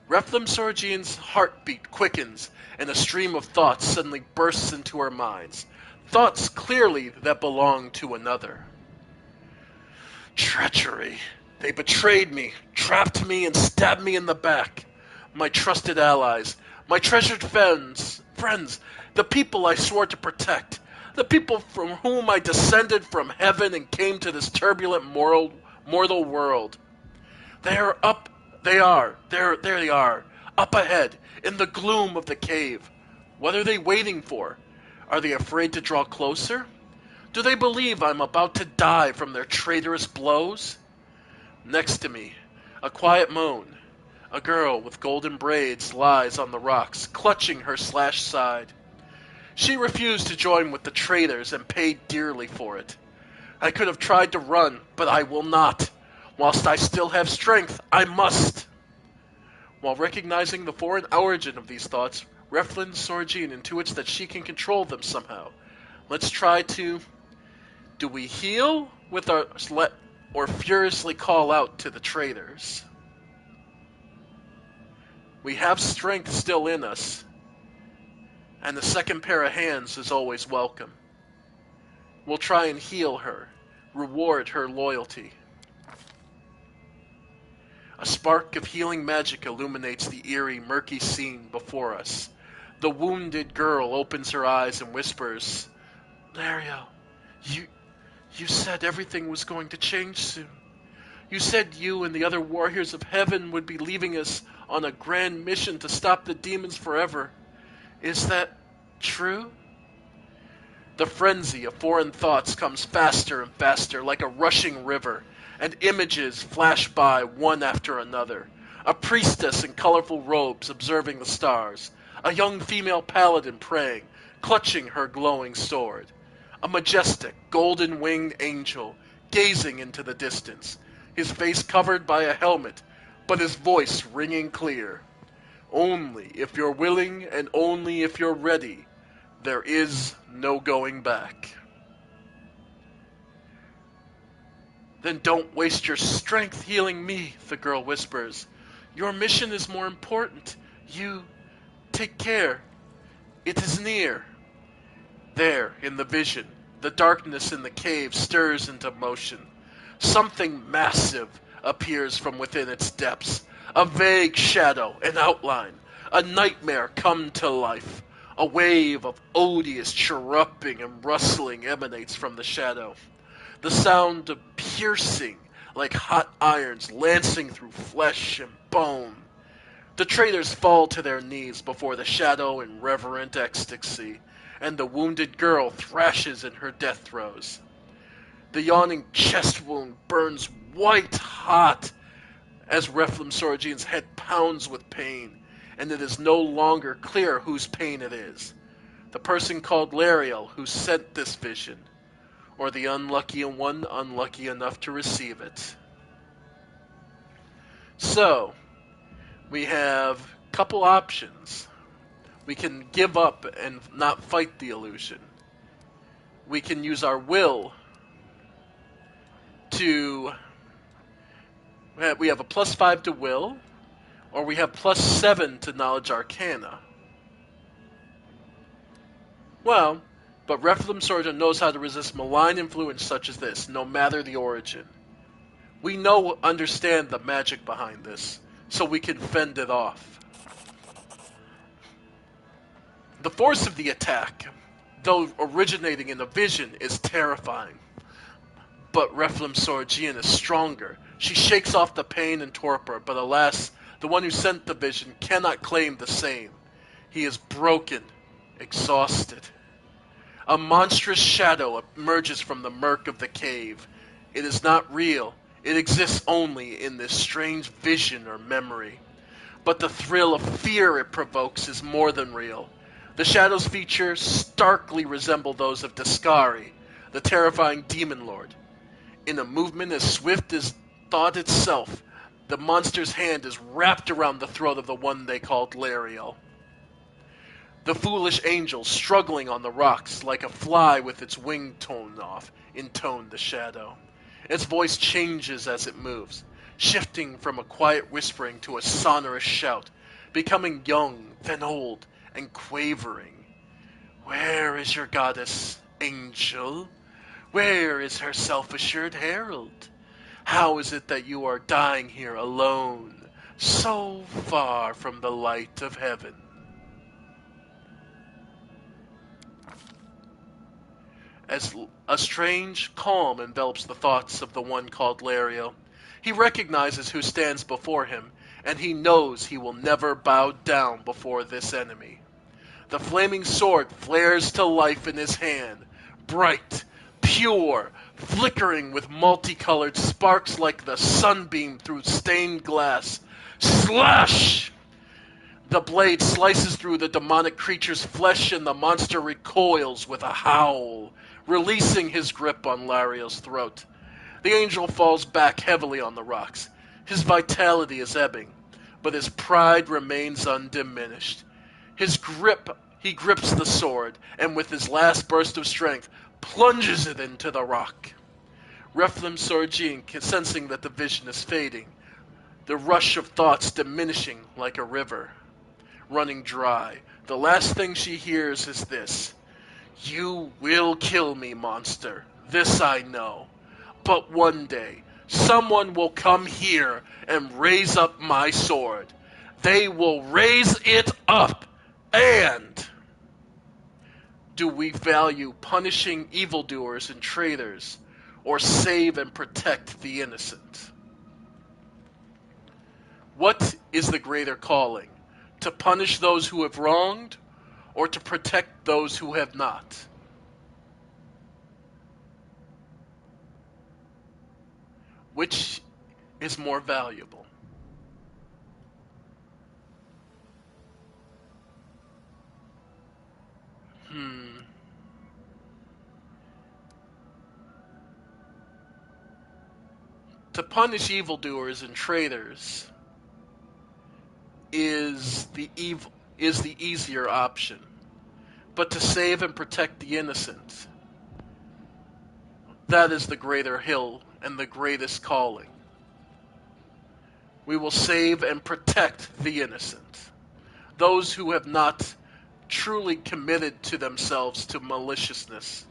Reflim Sorgine's heartbeat quickens, and a stream of thoughts suddenly bursts into her minds. Thoughts clearly that belong to another. Treachery. They betrayed me, trapped me, and stabbed me in the back. My trusted allies, my treasured friends, the people I swore to protect, the people from whom I descended from heaven and came to this turbulent mortal world. There they are, up ahead, in the gloom of the cave. What are they waiting for? Are they afraid to draw closer? Do they believe I'm about to die from their traitorous blows? Next to me, a quiet moan. A girl with golden braids lies on the rocks, clutching her slashed side. She refused to join with the traitors and paid dearly for it. I could have tried to run, but I will not. Whilst I still have strength, I must. While recognizing the foreign origin of these thoughts, Reflin Sorgine intuits that she can control them somehow. Let's try to... Do we heal with our... or furiously call out to the traitors? We have strength still in us, and the second pair of hands is always welcome. We'll try and heal her, reward her loyalty. A spark of healing magic illuminates the eerie, murky scene before us. The wounded girl opens her eyes and whispers, Lariel, you said everything was going to change soon. You said you and the other warriors of heaven would be leaving us on a grand mission to stop the demons forever. Is that true? The frenzy of foreign thoughts comes faster and faster, like a rushing river, and images flash by one after another. A priestess in colorful robes observing the stars, a young female paladin praying, clutching her glowing sword, a majestic, golden-winged angel gazing into the distance, his face covered by a helmet, but his voice ringing clear. Only if you're willing and only if you're ready, there is no going back. Then don't waste your strength healing me, the girl whispers. Your mission is more important. You take care. It is near. There, in the vision, the darkness in the cave stirs into motion. Something massive appears from within its depths. A vague shadow, an outline, a nightmare come to life. A wave of odious chirruping and rustling emanates from the shadow. The sound of piercing, like hot irons lancing through flesh and bone. The traitors fall to their knees before the shadow in reverent ecstasy, and the wounded girl thrashes in her death throes. The yawning chest wound burns white hot as Reflum Sorgian's head pounds with pain, and it is no longer clear whose pain it is. The person called Lariel who sent this vision, or the unlucky one unlucky enough to receive it. So, we have a couple options. We can give up and not fight the illusion. We can use our will to... We have a +5 to will, or we have +7 to knowledge arcana. Well, but Reflum Sorja knows how to resist malign influence such as this, no matter the origin. We understand the magic behind this, so we can fend it off. The force of the attack, though originating in a vision, is terrifying. But Reflum Sorgian is stronger. She shakes off the pain and torpor, but alas, the one who sent the vision cannot claim the same. He is broken, exhausted. A monstrous shadow emerges from the murk of the cave. It is not real. It exists only in this strange vision or memory. But the thrill of fear it provokes is more than real. The shadow's features starkly resemble those of Discari, the terrifying demon lord. In a movement as swift as thought itself, the monster's hand is wrapped around the throat of the one they called Lariel. The foolish angel, struggling on the rocks like a fly with its wing torn off, intoned the shadow. Its voice changes as it moves, shifting from a quiet whispering to a sonorous shout, becoming young, then old, and quavering. Where is your goddess, angel? Where is her self-assured herald? How is it that you are dying here alone, so far from the light of heaven? As a strange calm envelops the thoughts of the one called Lariel, he recognizes who stands before him, and he knows he will never bow down before this enemy. The flaming sword flares to life in his hand, bright, pure, flickering with multicolored sparks like the sunbeam through stained glass. Slash! The blade slices through the demonic creature's flesh and the monster recoils with a howl, releasing his grip on Lariel's throat. The angel falls back heavily on the rocks. His vitality is ebbing, but his pride remains undiminished. He grips the sword, and with his last burst of strength, plunges it into the rock. Reflum Sorgian, sensing that the vision is fading, the rush of thoughts diminishing like a river, running dry, the last thing she hears is this: You will kill me, monster. This I know. But one day, Someone will come here and raise up my sword. They will raise it up. And do we value punishing evildoers and traitors, or save and protect the innocent? What is the greater calling? To punish those who have wronged, or to protect those who have not? Which is more valuable? To punish evildoers and traitors is the easier option. But to save and protect the innocent, that is the greater hill and the greatest calling. We will save and protect the innocent, those who have not truly committed to themselves to maliciousness.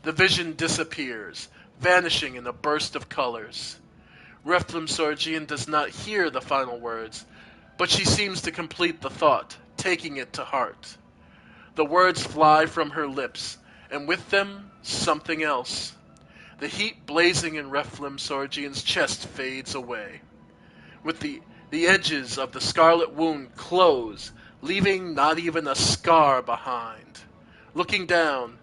The vision disappears, vanishing in a burst of colors. Reflum Sorgian does not hear the final words, but she seems to complete the thought, taking it to heart. The words fly from her lips, and with them, something else. The heat blazing in Reflum Sorgian's chest fades away. With the edges of the scarlet wound close, leaving not even a scar behind. Looking down,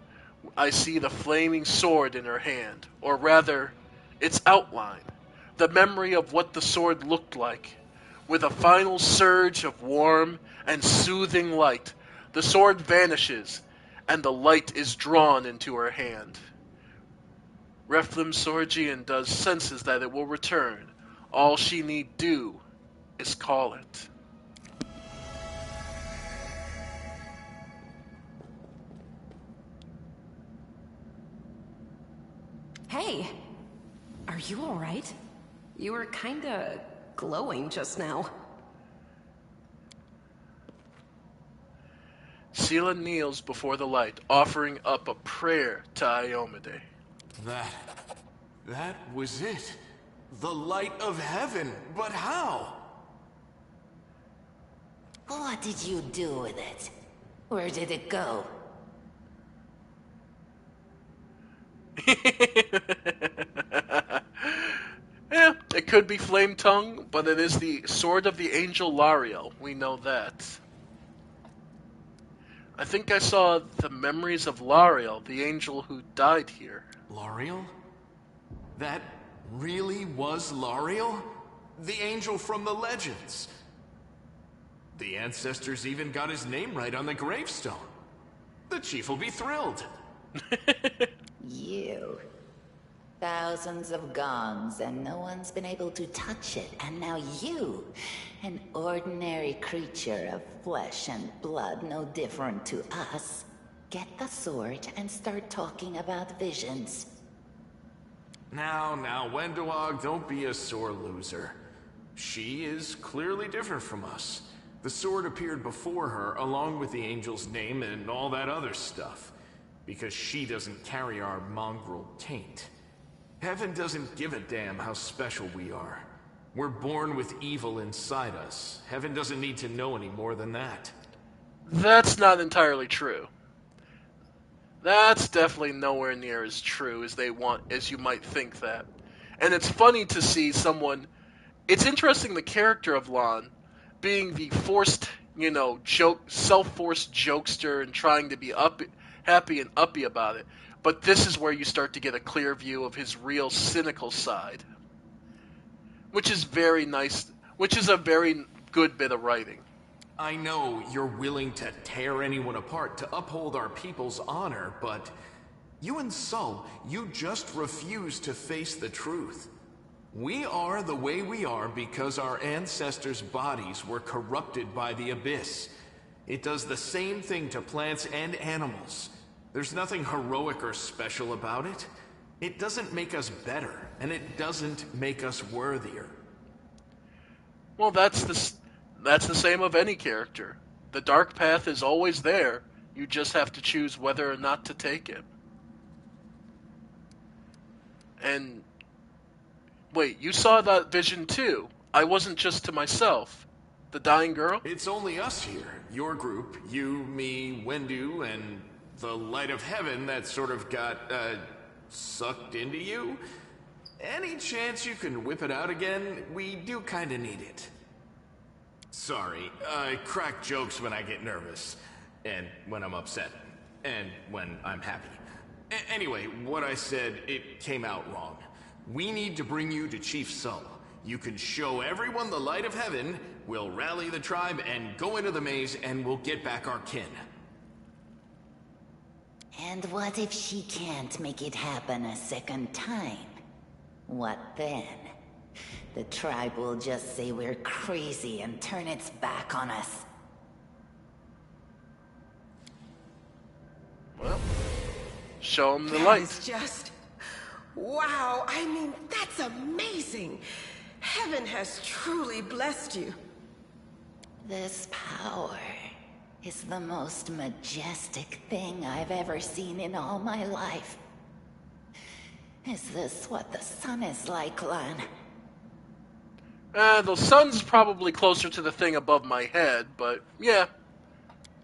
I see the flaming sword in her hand, or rather, its outline, the memory of what the sword looked like. With a final surge of warm and soothing light, the sword vanishes, and the light is drawn into her hand. Reflum Sorgian does senses that it will return. All she need do is call it. Hey, are you alright? You were kinda glowing just now. Sela kneels before the light, offering up a prayer to Iomade. That was it. The light of heaven. But how? What did you do with it? Where did it go? Yeah, it could be Flame Tongue, but it is the sword of the angel Lariel. We know that. I think I saw the memories of Lariel, the angel who died here. Lariel? That really was Lariel? The angel from the legends. The ancestors even got his name right on the gravestone. The chief will be thrilled. You. Thousands of gongs and no one's been able to touch it. And now you, an ordinary creature of flesh and blood, no different to us, get the sword and start talking about visions. Now, Wendoag, don't be a sore loser. She is clearly different from us. The sword appeared before her, along with the angel's name and all that other stuff. Because she doesn't carry our mongrel taint. Heaven doesn't give a damn how special we are. We're born with evil inside us. Heaven doesn't need to know any more than that. That's not entirely true. That's definitely nowhere near as true as as you might think that. And it's funny to see someone. It's interesting the character of Lon being the forced, self-forced jokester and trying to be happy and uppy about it. But this is where you start to get a clear view of his real cynical side. Which is very nice, which is a very good bit of writing. I know you're willing to tear anyone apart to uphold our people's honor, but you and Sol, you just refuse to face the truth. We are the way we are because our ancestors' bodies were corrupted by the Abyss. It does the same thing to plants and animals. There's nothing heroic or special about it. It doesn't make us better, and it doesn't make us worthier. Well, that's the same of any character. The dark path is always there. You just have to choose whether or not to take it. And wait, you saw that vision too. I wasn't just to myself. The dying girl? It's only us here. Your group, you, me, Wendu, and the light of heaven that sort of got, sucked into you. Any chance you can whip it out again? We do kinda need it. Sorry, I crack jokes when I get nervous, and when I'm upset, and when I'm happy. Anyway, what I said, it came out wrong. We need to bring you to Chief Sull. You can show everyone the light of heaven, we'll rally the tribe and go into the maze, and we'll get back our kin. And what if she can't make it happen a second time? What then? The tribe will just say we're crazy and turn its back on us. Well, show them the That light. is just... Wow, I mean, that's amazing. Heaven has truly blessed you. This power is the most majestic thing I've ever seen in all my life. Is this what the sun is like, Lan? The sun's probably closer to the thing above my head, but yeah.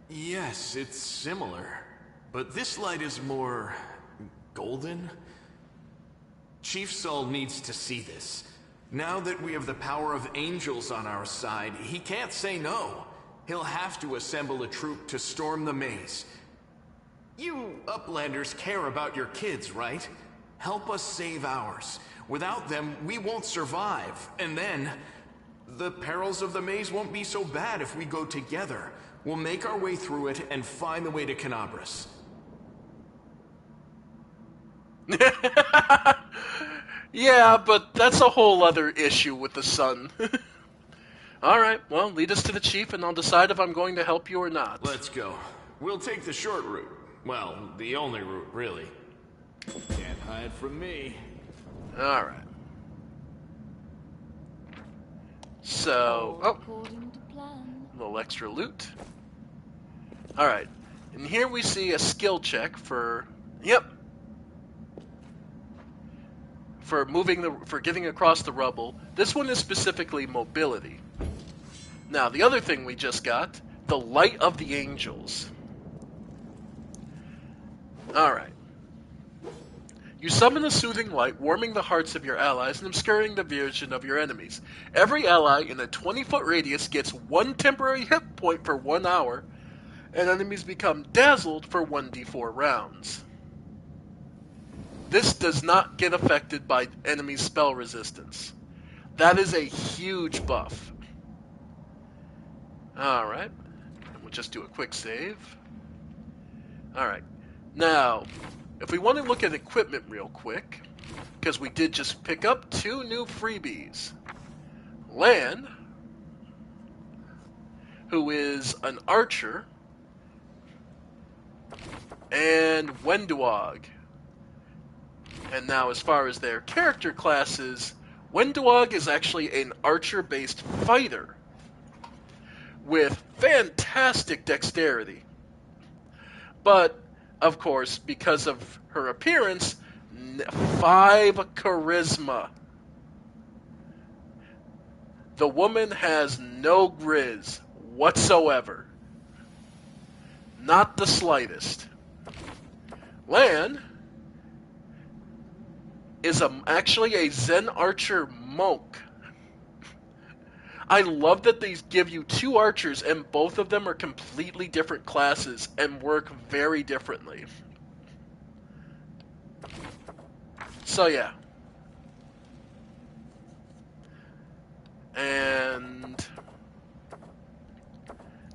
Yes, it's similar. But this light is more... golden? Chief Sull needs to see this. Now that we have the power of angels on our side, he can't say no. He'll have to assemble a troop to storm the maze. You Uplanders care about your kids, right? Help us save ours. Without them, we won't survive. And then, the perils of the maze won't be so bad if we go together. We'll make our way through it and find the way to Canabras. Yeah, but that's a whole other issue with the sun. Alright, well, lead us to the chief and I'll decide if I'm going to help you or not. Let's go. We'll take the short route. Well, the only route, really. Can't hide from me. Alright. So, According to plan. a little extra loot. Alright, and here we see a skill check for, for getting across the rubble. This one is specifically mobility. Now, the other thing we just got, the light of the angels. Alright. You summon a soothing light, warming the hearts of your allies and obscuring the vision of your enemies. Every ally in a 20-foot radius gets 1 temporary hit point for 1 hour, and enemies become dazzled for 1d4 rounds. This does not get affected by enemy spell resistance. That is a huge buff. Alright. We'll just do a quick save. Alright. Now, if we want to look at equipment real quick, because we did just pick up 2 new freebies. Lan, who is an archer, and Wenduog. And now, as far as their character classes, Wenduog is actually an archer-based fighter with fantastic dexterity. But, of course, because of her appearance, 5 charisma. The woman has no grizz whatsoever. Not the slightest. Lan is actually a Zen archer monk. I love that they give you 2 archers and both of them are completely different classes and work very differently. So yeah. And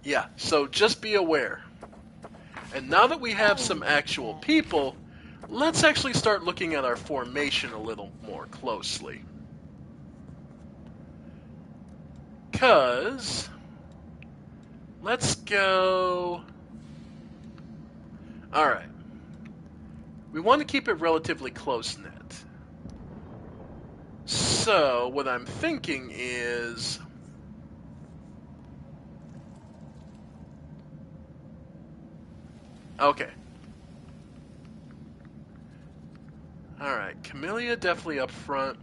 yeah, so just be aware. And now that we have some actual people, let's actually start looking at our formation a little more closely. Because let's go. Alright. We want to keep it relatively close-knit. So, what I'm thinking is... Okay. Alright, Camellia definitely up front.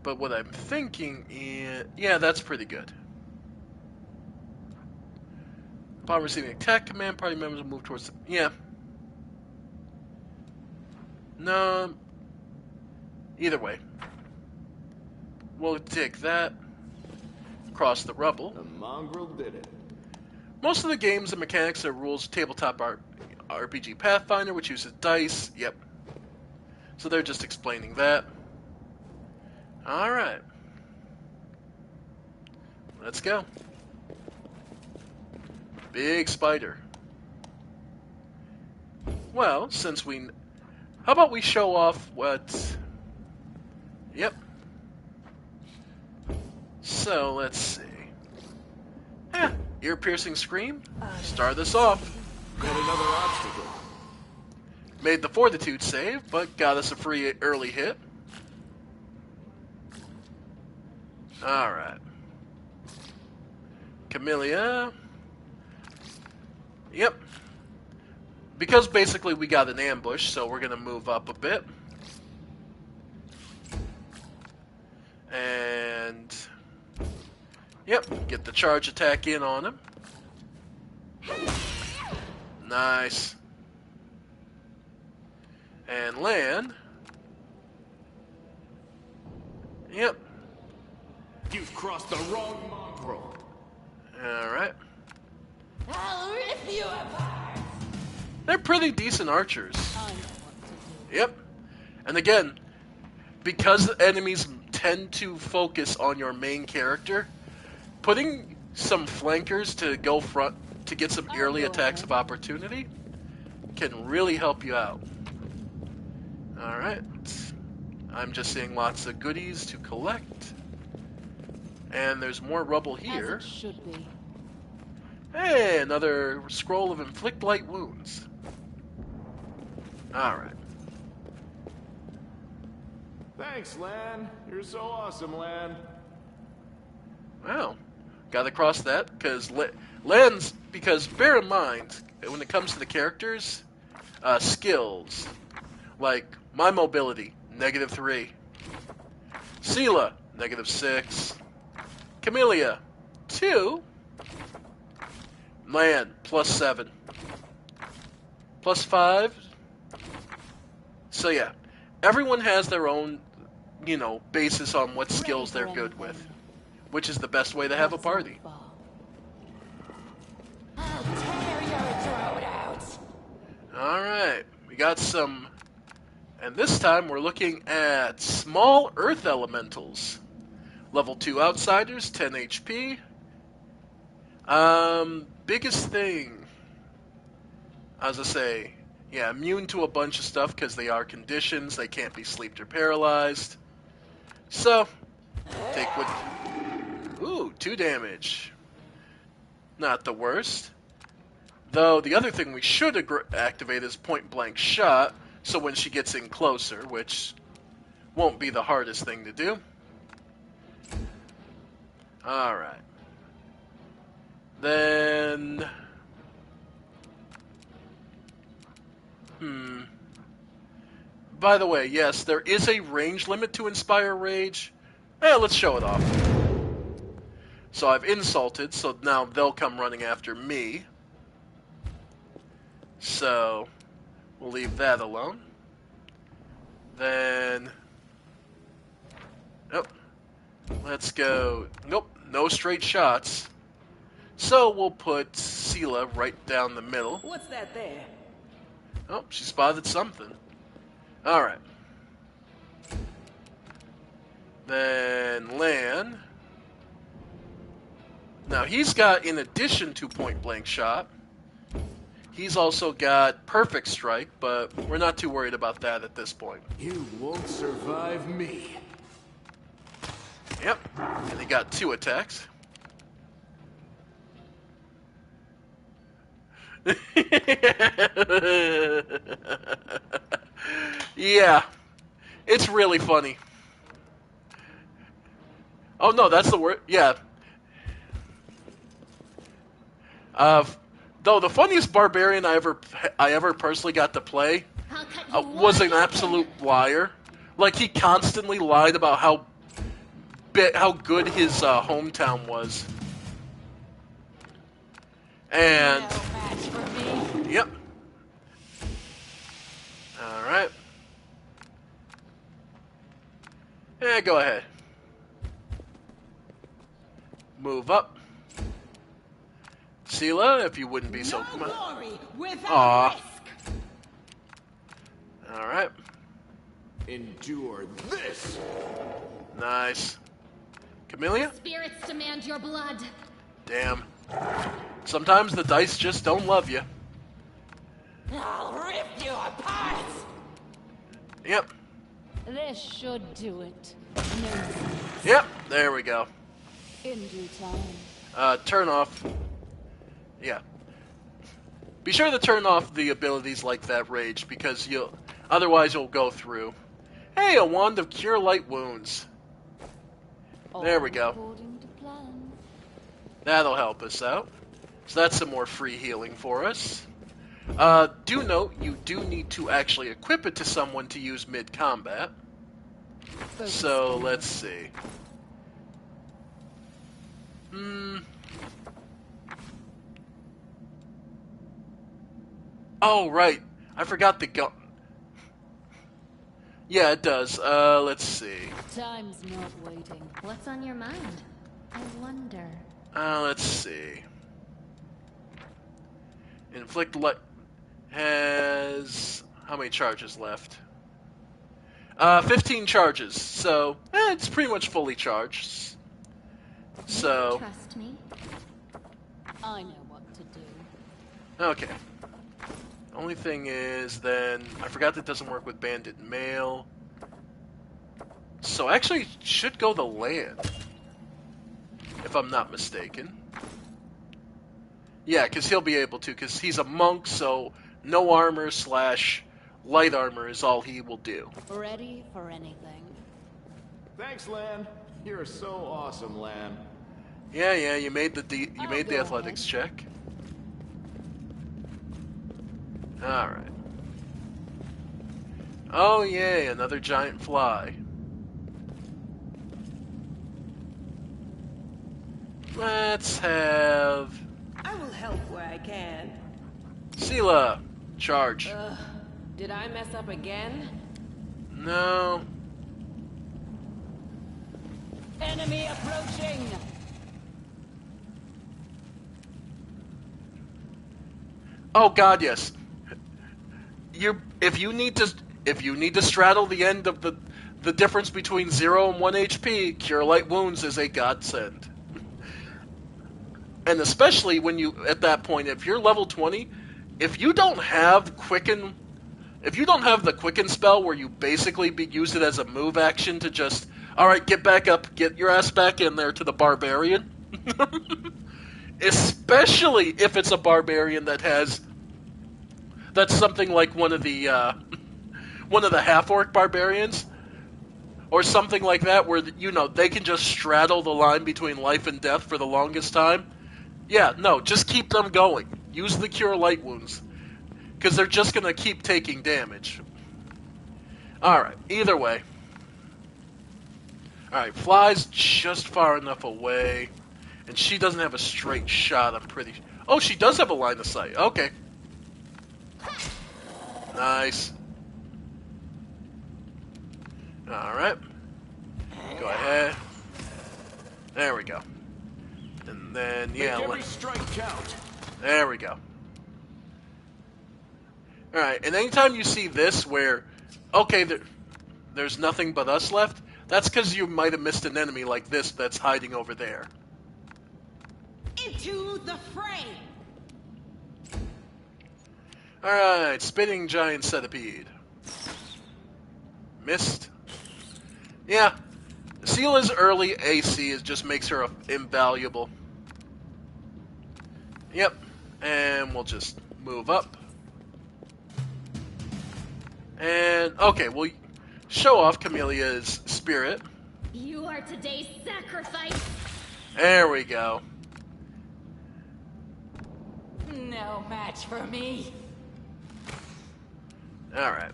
But what I'm thinking is... Yeah, that's pretty good. Upon receiving attack command, party members will move towards... Yeah. No. Either way. We'll take that. Cross the rubble. The mongrel did it. Most of the games and mechanics are rules of tabletop RPG Pathfinder, which uses dice. Yep. So they're just explaining that. Alright. Let's go. Big spider. Well, since we... How about we show off what... Yep. So, let's see. Ear-piercing scream. Start this off. Got another obstacle. Made the fortitude save, but got us a free early hit. Alright. Camellia. Yep. Because basically we got an ambush, so we're going to move up a bit. And... Yep, get the charge attack in on him. Nice. And land. Yep. You've crossed the wrong mongrel. Alright. I'll rip you apart. They're pretty decent archers. Yep. And again, because enemies tend to focus on your main character, putting some flankers to go front to get some early attacks of opportunity can really help you out. Alright. I'm just seeing lots of goodies to collect. And there's more rubble here. As it should be. Hey, another scroll of inflict light wounds. Alright. Thanks, Lan. You're so awesome, Lan. Wow. Gotta cross that, because Lan's, because bear in mind, when it comes to the characters, skills, like my mobility, -3. Sela, -6. Camellia, 2. Lan, +7. +5. So yeah, everyone has their own, basis on what skills they're good with, which is the best way to have a party. I'll tear your throat out. Alright, we got some, and this time we're looking at small earth elementals. Level 2 outsiders, 10 HP. Biggest thing, as I say, yeah, immune to a bunch of stuff because they are conditions, they can't be sleeped or paralyzed. So, take what... Ooh, 2 damage. Not the worst. Though, the other thing we should activate is point-blank shot, so when she gets in closer, which won't be the hardest thing to do. Alright. Then... By the way, yes, there is a range limit to Inspire Rage. Let's show it off. So I've insulted, so now they'll come running after me. So, we'll leave that alone. Then... Oh, let's go... Nope, no straight shots. So we'll put Sela right down the middle. What's that there? Oh, she spotted something. Alright. Then Lan. Now he's got, in addition to point blank shot, he's also got perfect strike, but we're not too worried about that at this point. You won't survive me. Yep, and he got 2 attacks. Yeah, it's really funny. Oh no, that's the word. Yeah. Though the funniest barbarian I ever personally got to play I'll cut you was an wide absolute liar. Like, he constantly lied about how good his hometown was. And No match for me. yep. All right. Yeah, go ahead. Move up. Sela, if you wouldn't be so... No glory without Aw. risk. Alright. Endure this! Nice. Camellia? Spirits demand your blood. Damn. Sometimes the dice just don't love you. I'll rip you apart. Yep. This should do it. Yep. There we go. In due time. Turn off. Yeah. Be sure to turn off the abilities like that rage, because otherwise you'll go through. Hey, a wand of cure light wounds. There we go. According to plan. That'll help us out. So that's some more free healing for us. Do note, you do need to actually equip it to someone to use mid-combat. So, let's see. Oh, right. I forgot the gun. Yeah, it does. Let's see. Time's not waiting. What's on your mind? I wonder. Let's see. Inflict light has... How many charges left? 15 charges, so it's pretty much fully charged. So... Trust me. I know what to do. Okay. Only thing is, then, I forgot that doesn't work with bandit mail. So actually, should go the land. If I'm not mistaken. Yeah, because he'll be able to, because he's a monk, so no armor / light armor is all he will do. Ready for anything. Thanks, Lan. You're so awesome, Lan. Yeah, you made the athletics check. Alright. Oh yay, another giant fly. Let's have... I will help where I can. Sela, charge. Did I mess up again? No. Enemy approaching. Oh god, yes. If you need to straddle the end of the difference between 0 and 1 HP, Cure Light Wounds is a godsend. And especially when at that point, if you're level 20, if you don't have the Quicken spell where you basically use it as a move action to just, alright, get back up, get your ass back in there to the Barbarian. Especially if it's a Barbarian that's something like one of the half-orc barbarians, or something like that, where they can just straddle the line between life and death for the longest time. Yeah, no, just keep them going. Use the Cure Light Wounds, because they're just gonna keep taking damage. Alright, either way. Alright, fly's just far enough away, and she doesn't have a straight shot, I'm pretty... Oh, she does have a line of sight. Okay. Nice. Alright. Go ahead. There we go. And then, yeah... Make every strike count. There we go. Alright, and anytime you see this where... Okay, there's nothing but us left, that's because you might have missed an enemy like this that's hiding over there. Into the fray. Alright, Spinning Giant Centipede. Missed. Yeah. Sela's early AC just makes her invaluable. Yep. And we'll just move up. And, okay, we'll show off Camellia's spirit. You are today's sacrifice. There we go. No match for me. Alright.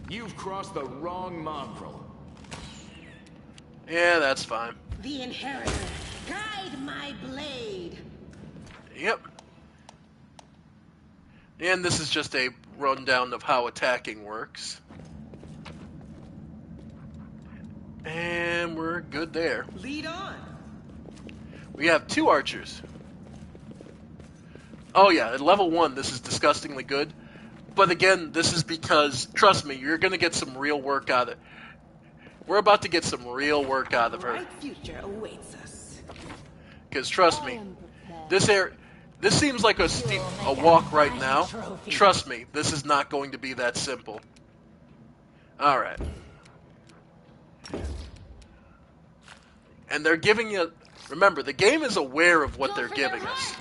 You've crossed the wrong mongrel. Yeah, that's fine. The Inheritor, guide my blade. Yep. And this is just a rundown of how attacking works. And we're good there. Lead on. We have 2 archers. Oh yeah, at level 1 this is disgustingly good. But again, this is because, trust me, you're going to get some real work out of it. We're about to get some real work out of her. Bright future awaits us. Because trust me, this seems like a walk right now. Trust me, this is not going to be that simple. Alright. And they're giving you... Remember, the game is aware of what they're giving us.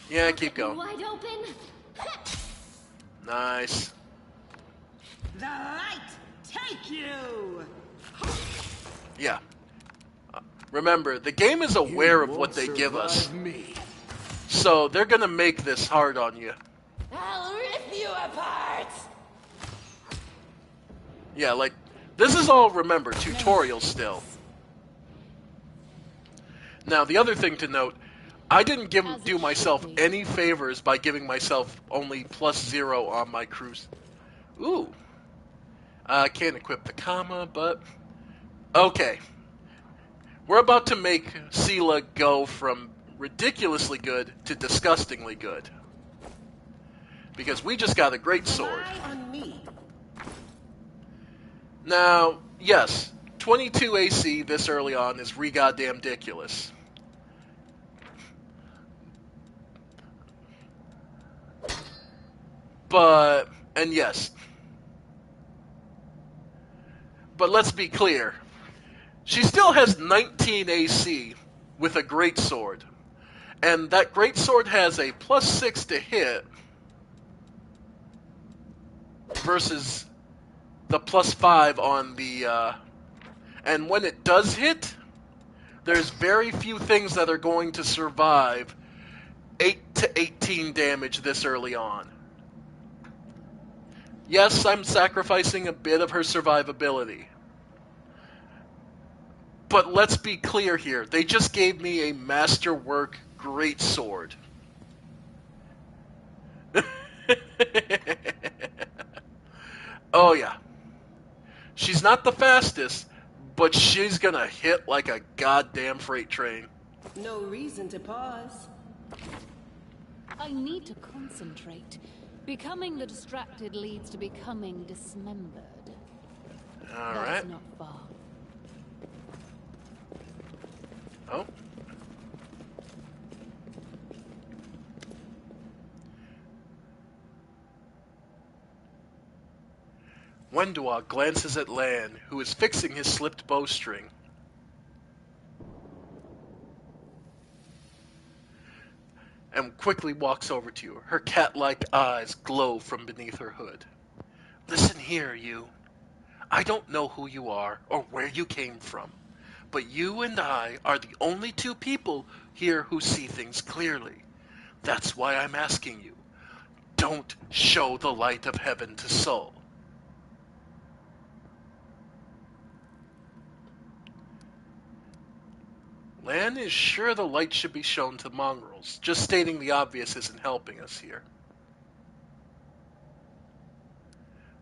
Yeah, keep going. Wide open. Nice. The light take you. Yeah. Remember, the game is aware of what they give us. So they're gonna make this hard on you. I'll rip you apart! Yeah, like, this is all, remember, tutorial still. Now, the other thing to note, I didn't do myself any favors by giving myself only +0 on my cruise. Ooh. I can't equip the comma, but... Okay. We're about to make Seela go from ridiculously good to disgustingly good. Because we just got a great sword. Now, yes, 22 AC this early on is re-goddamn ridiculous. But, and yes. But let's be clear. She still has 19 AC with a greatsword. And that greatsword has a +6 to hit versus the +5 on the... and when it does hit, there's very few things that are going to survive 8 to 18 damage this early on. Yes, I'm sacrificing a bit of her survivability. But let's be clear here. They just gave me a masterwork greatsword. Oh yeah. She's not the fastest, but she's gonna hit like a goddamn freight train. No reason to pause. I need to concentrate. Becoming the distracted leads to becoming dismembered. Alright. That's not far. Oh. Wendua glances at Lan, who is fixing his slipped bowstring. And quickly walks over to you. Her cat-like eyes glow from beneath her hood. Listen here, you. I don't know who you are or where you came from, but you and I are the only 2 people here who see things clearly. That's why I'm asking you. Don't show the light of heaven to Sol. Lan is sure the light should be shown to mongrels. Just stating the obvious isn't helping us here.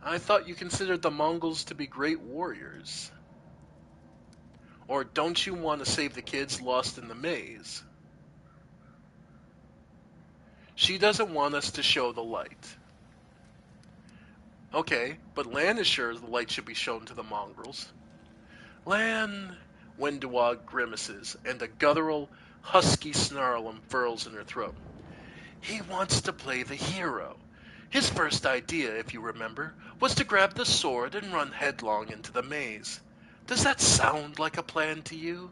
I thought you considered the Mongols to be great warriors. Or don't you want to save the kids lost in the maze? She doesn't want us to show the light. Okay, but Lan is sure the light should be shown to the mongrels. Lan... Wendua grimaces, and a guttural, husky snarl unfurls in her throat. He wants to play the hero. His first idea, if you remember, was to grab the sword and run headlong into the maze. Does that sound like a plan to you?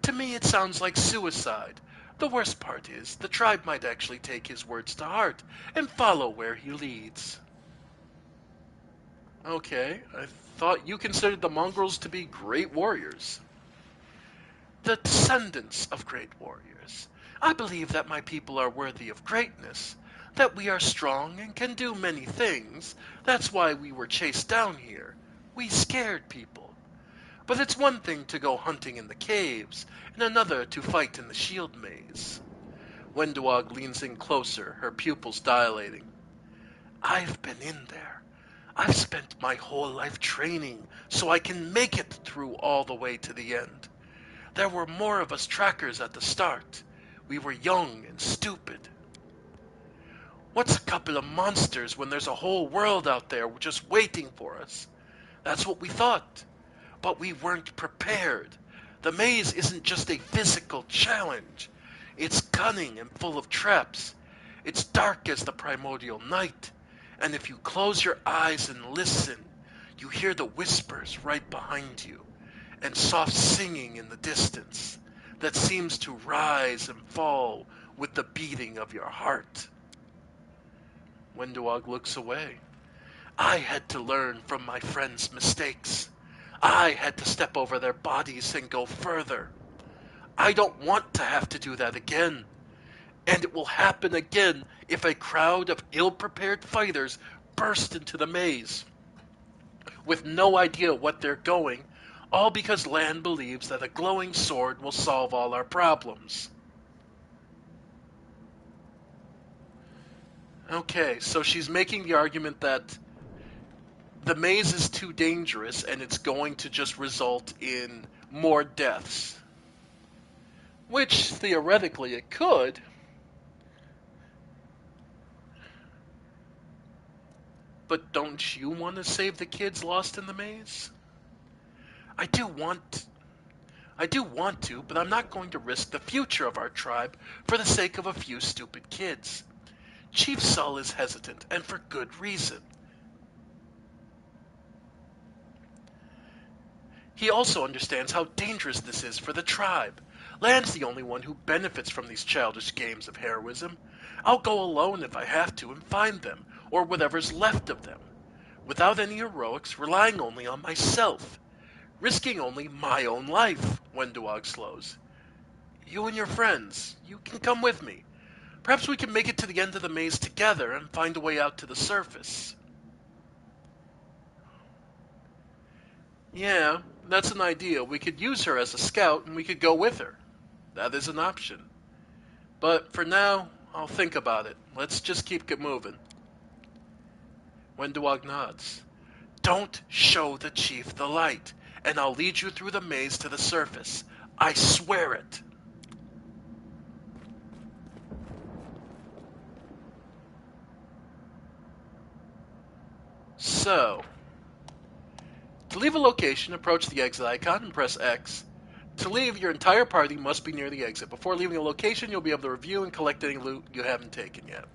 To me it sounds like suicide. The worst part is, the tribe might actually take his words to heart and follow where he leads. Okay, I thought you considered the mongrels to be great warriors. The descendants of great warriors. I believe that my people are worthy of greatness. that we are strong and can do many things. That's why we were chased down here. We scared people. But it's one thing to go hunting in the caves, and another to fight in the shield maze. Wenduog leans in closer, her pupils dilating. I've been in there. I've spent my whole life training so I can make it through all the way to the end. There were more of us trackers at the start. We were young and stupid. What's a couple of monsters when there's a whole world out there just waiting for us? That's what we thought. But we weren't prepared. The maze isn't just a physical challenge. It's cunning and full of traps. It's dark as the primordial night. And if you close your eyes and listen, you hear the whispers right behind you, and soft singing in the distance that seems to rise and fall with the beating of your heart. Wenduog looks away. I had to learn from my friends' mistakes. I had to step over their bodies and go further. I don't want to have to do that again. And it will happen again if a crowd of ill-prepared fighters burst into the maze, with no idea what they're going, all because Lan believes that a glowing sword will solve all our problems. Okay, so she's making the argument that the maze is too dangerous and it's going to just result in more deaths. Which, theoretically, it could. But don't you want to save the kids lost in the maze? I do want to, but I'm not going to risk the future of our tribe for the sake of a few stupid kids. Chief Sull is hesitant, and for good reason. He also understands how dangerous this is for the tribe. Lan's the only one who benefits from these childish games of heroism. I'll go alone if I have to and find them, or whatever's left of them, without any heroics, relying only on myself, risking only my own life. Wenduog slows. You and your friends, you can come with me. Perhaps we can make it to the end of the maze together and find a way out to the surface. Yeah, that's an idea. We could use her as a scout and we could go with her. That is an option. But for now, I'll think about it. Let's just keep it moving. Wenduog nods. Don't show the chief the light, and I'll lead you through the maze to the surface. I swear it. So, to leave a location, approach the exit icon and press X. To leave, your entire party must be near the exit. Before leaving a location, you'll be able to review and collect any loot you haven't taken yet.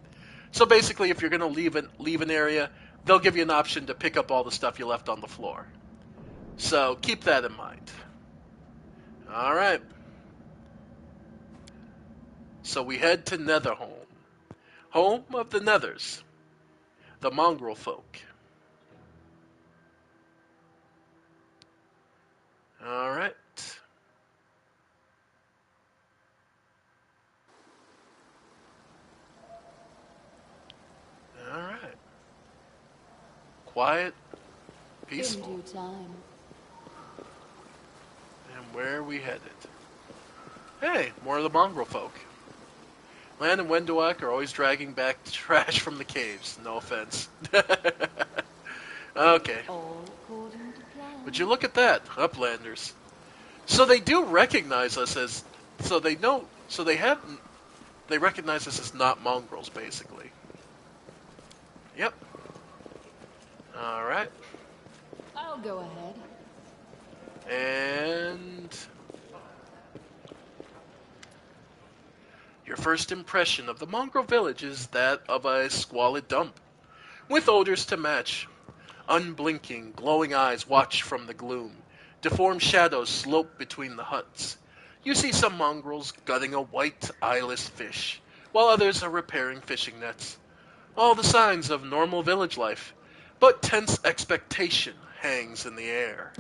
So basically, if you're going to leave an area, they'll give you an option to pick up all the stuff you left on the floor. So keep that in mind. Alright. So we head to Netherholm, home of the Nethers, the mongrel folk. Alright. Alright. Quiet, peaceful. In due time. And where are we headed? Hey, more of the mongrel folk. Lan and Wenduog are always dragging back trash from the caves. No offense. Okay. Would you look at that, Uplanders? So they do recognize us as... So they know... So they have... They recognize us as not mongrels, basically. Yep. Alright. I'll go ahead. And... Your first impression of the mongrel village is that of a squalid dump, with odors to match. Unblinking, glowing eyes watch from the gloom. Deformed shadows slope between the huts. You see some mongrels gutting a white, eyeless fish, while others are repairing fishing nets. All the signs of normal village life, but tense expectation hangs in the air.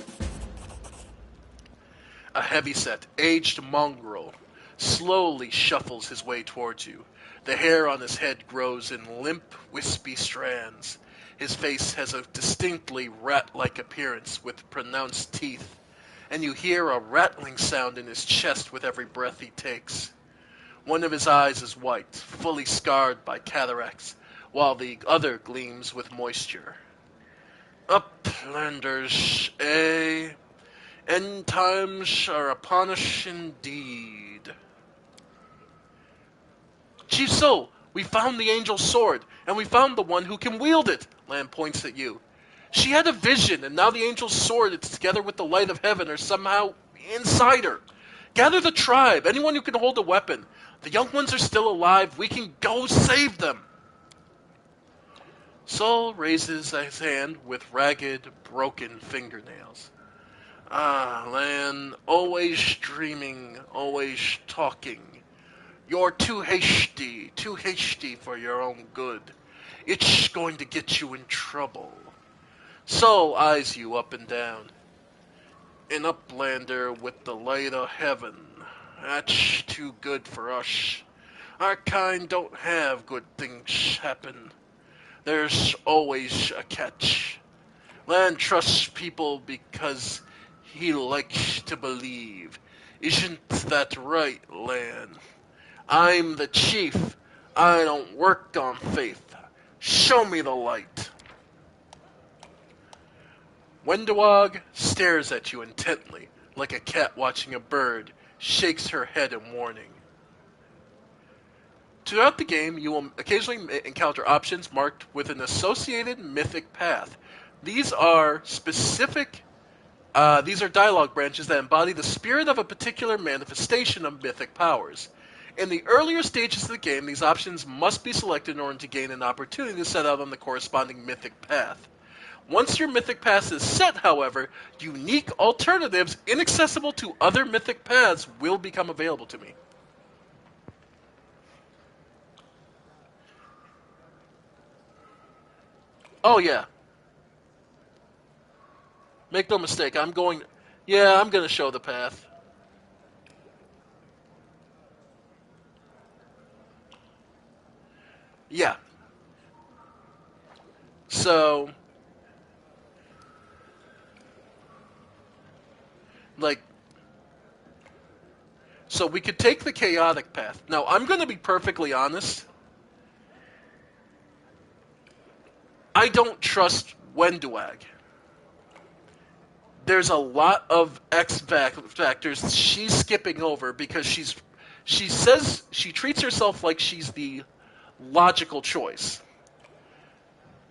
A heavyset, aged mongrel slowly shuffles his way towards you, The hair on his head grows in limp, wispy strands. His face has a distinctly rat-like appearance with pronounced teeth, and you hear a rattling sound in his chest with every breath he takes. One of his eyes is white, fully scarred by cataracts, while the other gleams with moisture. Uplanders, eh? End times are upon us indeed. Chief Soul, we found the angel's sword, and we found the one who can wield it. Lan points at you. She had a vision, and now the angel's sword, together with the light of heaven, are somehow inside her. Gather the tribe, anyone who can hold a weapon. The young ones are still alive. We can go save them. Soul raises his hand with ragged, broken fingernails. Ah, Lan, always dreaming, always talking. You're too hasty for your own good. It's going to get you in trouble. Soul eyes you up and down. An uplander with the light of heaven. That's too good for us. Our kind don't have good things happen. There's always a catch. Lan trusts people because he likes to believe. Isn't that right, Lan? I'm the chief. I don't work on faith. Show me the light. Wendawag stares at you intently, like a cat watching a bird, shakes her head in warning. Throughout the game, you will occasionally encounter options marked with an associated mythic path. These are dialogue branches that embody the spirit of a particular manifestation of mythic powers. In the earlier stages of the game, these options must be selected in order to gain an opportunity to set out on the corresponding mythic path. Once your mythic path is set, however, unique alternatives inaccessible to other mythic paths will become available to me. Oh yeah. Make no mistake, I'm going to show the path. Yeah. So, so we could take the chaotic path. Now, I'm going to be perfectly honest. I don't trust Wendawag. There's a lot of X factors she's skipping over because she says she treats herself like she's the logical choice.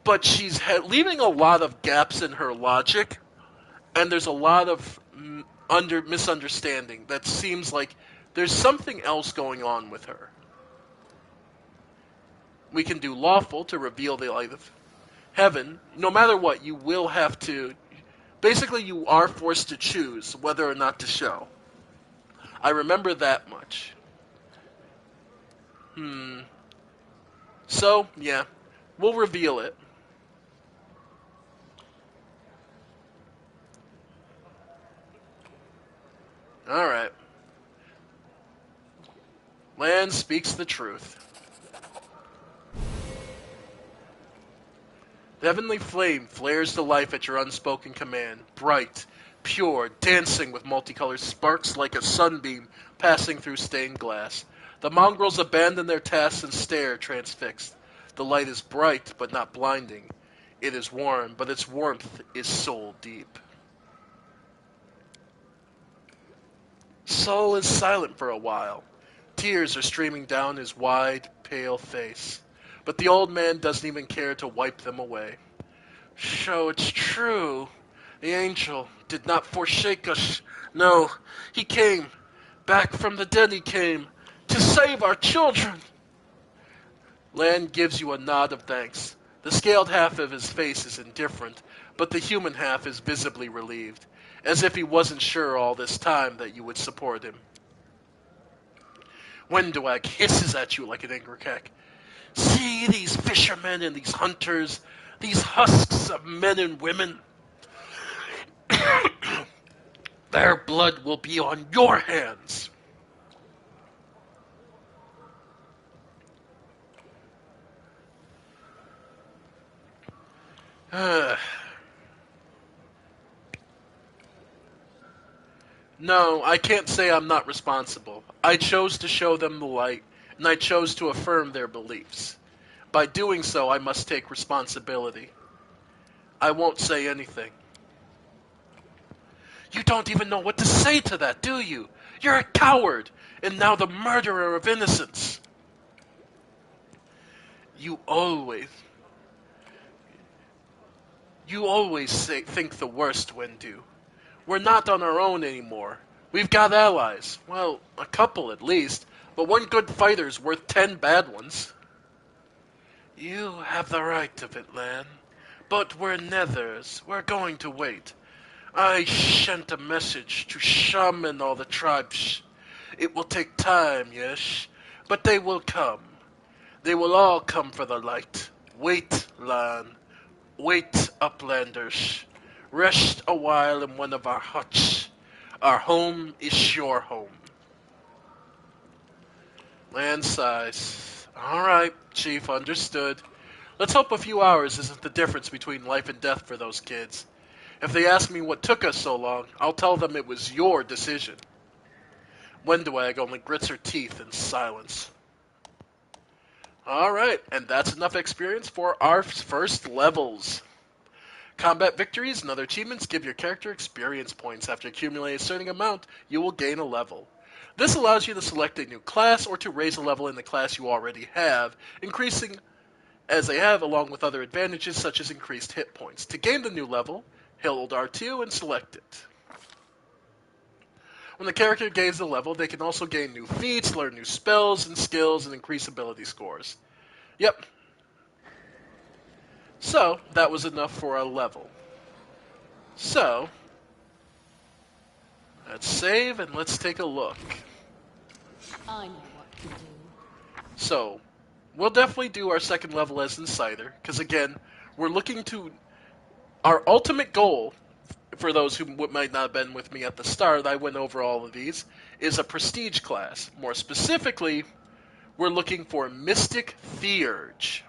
But she's leaving a lot of gaps in her logic, and there's a lot of misunderstanding that seems like there's something else going on with her. We can do lawful to reveal the light of heaven. No matter what, you will have to... Basically, you are forced to choose whether or not to show. I remember that much. So, yeah. We'll reveal it. Alright. Lan speaks the truth. The heavenly flame flares to life at your unspoken command, bright, pure, dancing with multicolored sparks like a sunbeam passing through stained glass. The mongrels abandon their tasks and stare, transfixed. The light is bright, but not blinding. It is warm, but its warmth is soul deep. Sol is silent for a while. Tears are streaming down his wide, pale face. But the old man doesn't even care to wipe them away. So it's true. The angel did not forsake us. No, he came. Back from the dead he came. To save our children. Lan gives you a nod of thanks. The scaled half of his face is indifferent, but the human half is visibly relieved, as if he wasn't sure all this time that you would support him. Wendawag hisses at you like an angry cat. See these fishermen and these hunters, these husks of men and women? Their blood will be on your hands. No, I can't say I'm not responsible. I chose to show them the light, and I chose to affirm their beliefs. By doing so, I must take responsibility. I won't say anything. You don't even know what to say to that, do you? You're a coward, and now the murderer of innocents. You always, think the worst, Wendu. We're not on our own anymore. We've got allies. Well, a couple at least, but one good fighter's worth 10 bad ones. You have the right of it, Lan. But we're nethers. We're going to wait. I sent a message to shaman all the tribes. It will take time, yes, but they will come. They will all come for the light. Wait, Lan. Wait, Uplanders. Rest a while in one of our huts. Our home is your home. Lan sighs. Alright, Chief, understood. Let's hope a few hours isn't the difference between life and death for those kids. If they ask me what took us so long, I'll tell them it was your decision. Wendwag only grits her teeth in silence. Alright, and that's enough experience for our first levels. Combat victories and other achievements give your character experience points. After accumulating a certain amount, you will gain a level. This allows you to select a new class or to raise a level in the class you already have, increasing as they have, along with other advantages such as increased hit points. To gain the new level, hold R2 and select it. When the character gains a level, they can also gain new feats, learn new spells and skills, and increase ability scores. Yep. So, that was enough for a level. So, let's save and let's take a look. I know what to do. So, we'll definitely do our second level as Insider, because again, we're looking to... Our ultimate goal, for those who might not have been with me at the start, I went over all of these, is a prestige class. More specifically, we're looking for Mystic Theurge.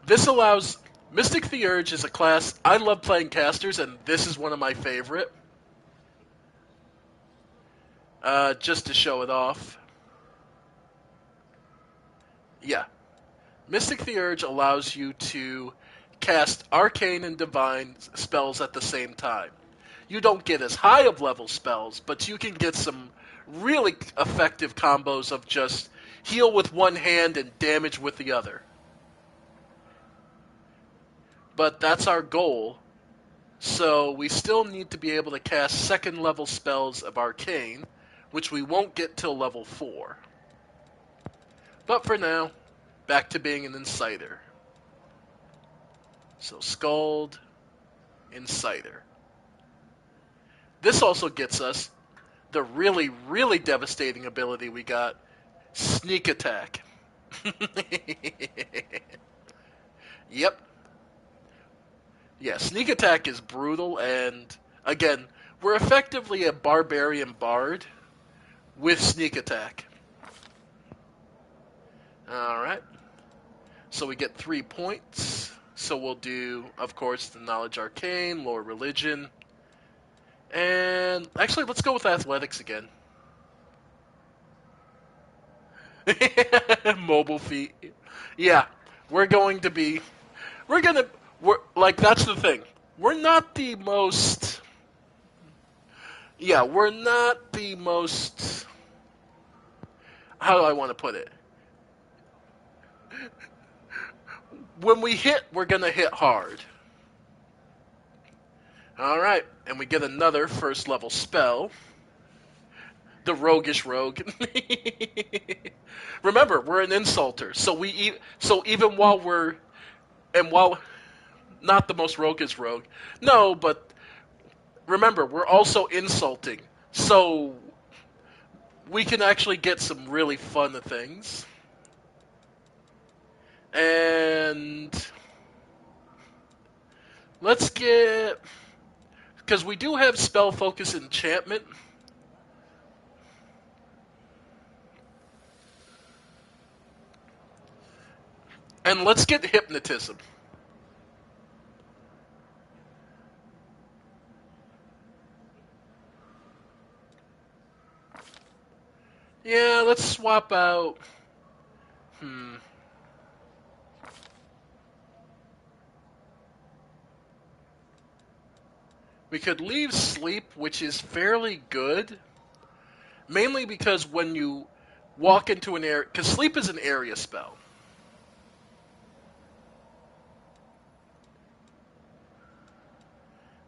This allows... Mystic Theurge is a class... I love playing casters, and this is one of my favorite. Just to show it off. Yeah. Mystic Theurge allows you to cast Arcane and Divine spells at the same time. You don't get as high of level spells, but you can get some really effective combos of just heal with one hand and damage with the other. But that's our goal, so we still need to be able to cast second level spells of Arcane, which we won't get till level 4. But for now, back to being an Insider. So Scald, Insider. This also gets us the really, really devastating ability we got, Sneak Attack. Yep. Yeah, Sneak Attack is brutal, and again, we're effectively a Barbarian Bard with Sneak Attack. Alright. So we get 3 points. So we'll do, of course, the Knowledge Arcane, Lore Religion, and actually, let's go with Athletics again. Mobile feet. Yeah, we're going to be... We're like, that's the thing. We're not the most... Yeah, we're not the most... How do I want to put it? When we hit, we're going to hit hard. Alright, and we get another first level spell. The Roguish Rogue. Remember, we're an insulter, so even while we're... And while... Not the most roguish rogue. No, but... Remember, we're also insulting, so... We can actually get some really fun things. And... Let's get... Because we do have Spell Focus Enchantment. And let's get hypnotism. Yeah, let's swap out. We could leave sleep, which is fairly good. Mainly because when you walk into an area... Because sleep is an area spell.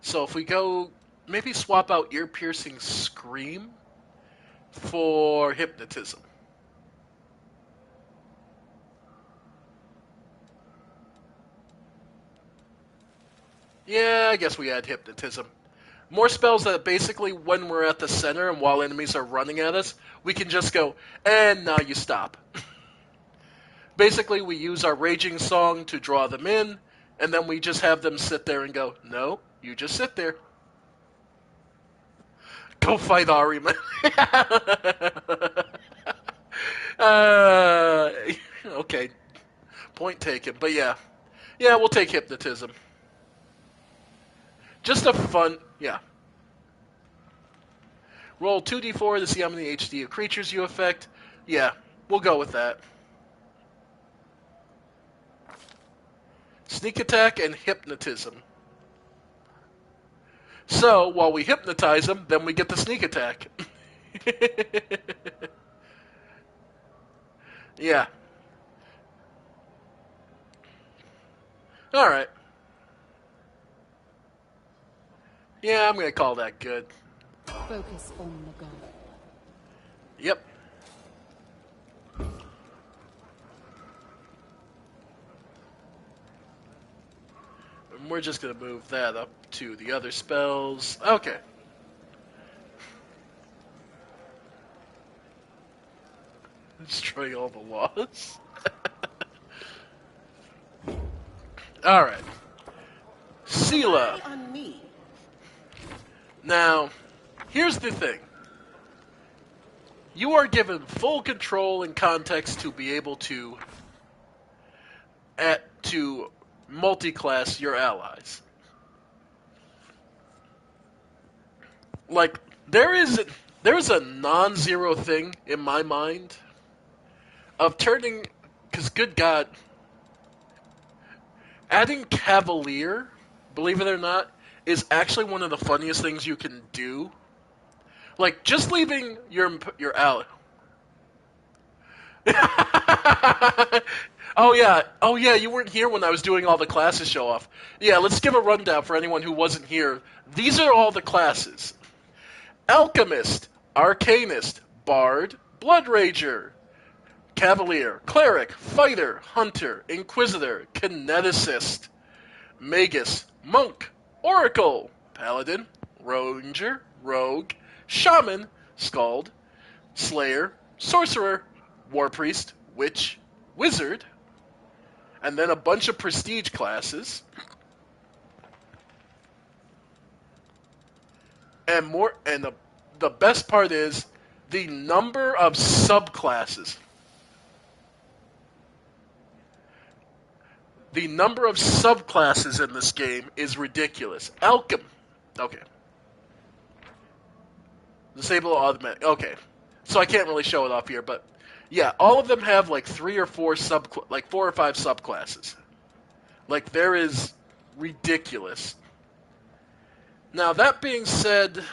So if we go... Maybe swap out ear-piercing scream for hypnotism. Yeah, I guess we add hypnotism. More spells that basically when we're at the center and while enemies are running at us, we can just go, and now you stop. Basically, we use our raging song to draw them in, and then we just have them sit there and go, no, you just sit there. Go fight Ari, man. Okay, point taken. But yeah, we'll take hypnotism. Just a fun, yeah. Roll 2d4 to see how many HD of creatures you affect. Yeah, we'll go with that. Sneak attack and hypnotism. So, while we hypnotize them, then we get the sneak attack. Yeah. Alright. Yeah, I'm gonna call that good. Focus on the goal. Yep. And we're just gonna move that up to the other spells. Okay. Destroying all the laws. Alright. Sela. Now, here's the thing. You are given full control and context to be able to multi-class your allies. Like, there's a non-zero thing in my mind of turning, because good God, adding Cavalier, believe it or not, is actually one of the funniest things you can do. Like, just leaving your ally. Oh yeah, you weren't here when I was doing all the classes show off. Yeah, let's give a rundown for anyone who wasn't here. These are all the classes. Alchemist, Arcanist, Bard, Blood Rager, Cavalier, Cleric, Fighter, Hunter, Inquisitor, Kineticist, Magus, Monk, Oracle, Paladin, Ranger, Rogue, Shaman, Skald, Slayer, Sorcerer, War Priest, Witch, Wizard, and then a bunch of prestige classes. And more, and the best part is the number of subclasses. The number of subclasses in this game is ridiculous. Okay. Disable automatic. Okay. So I can't really show it off here, but yeah, all of them have like 4 or 5 subclasses. Like, there is ridiculous. Now, that being said,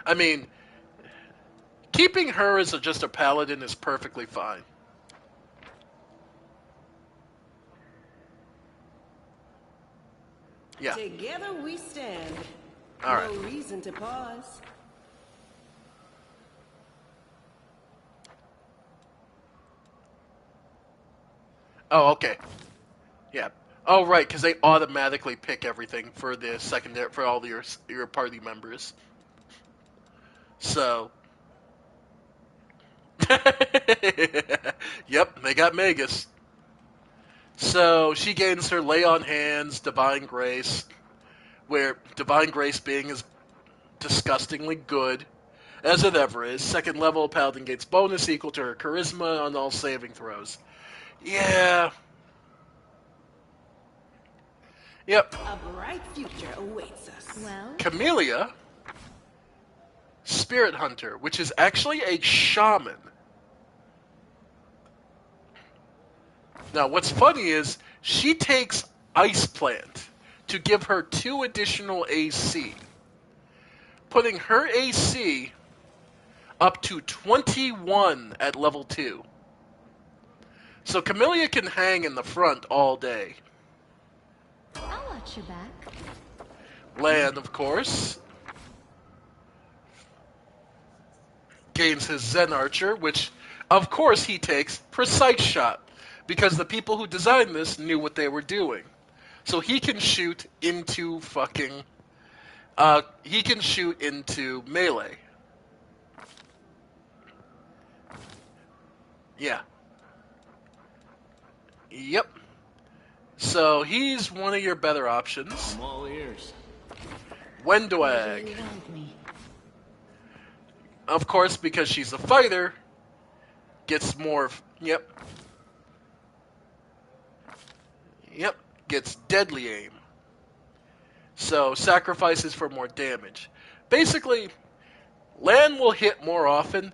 I mean, keeping her as just a paladin is perfectly fine. Yeah. Together we stand. All right. No reason to pause. Oh, okay. Yeah. Oh, right, because they automatically pick everything for the secondary for all your party members. So. Yep, they got Magus. So she gains her Lay on Hands, Divine Grace, where Divine Grace being as disgustingly good as it ever is. Second level, Paladin gains bonus equal to her Charisma on all saving throws. Yeah. Yep. A bright future awaits us. Well, Camellia, Spirit Hunter, which is actually a shaman. Now, what's funny is she takes Ice Plant to give her 2 additional AC, putting her AC up to 21 at level 2. So Camellia can hang in the front all day. I'll watch your back. Lan, of course, gains his Zen Archer, which, of course, he takes Precise Shot, because the people who designed this knew what they were doing. So he can shoot into fucking... he can shoot into melee. Yeah. Yep. So he's one of your better options. I'm all ears. Wendwag. Of course, because she's a fighter, gets more... Yep. Yep. Gets deadly aim. So sacrifices for more damage. Basically, Lan will hit more often.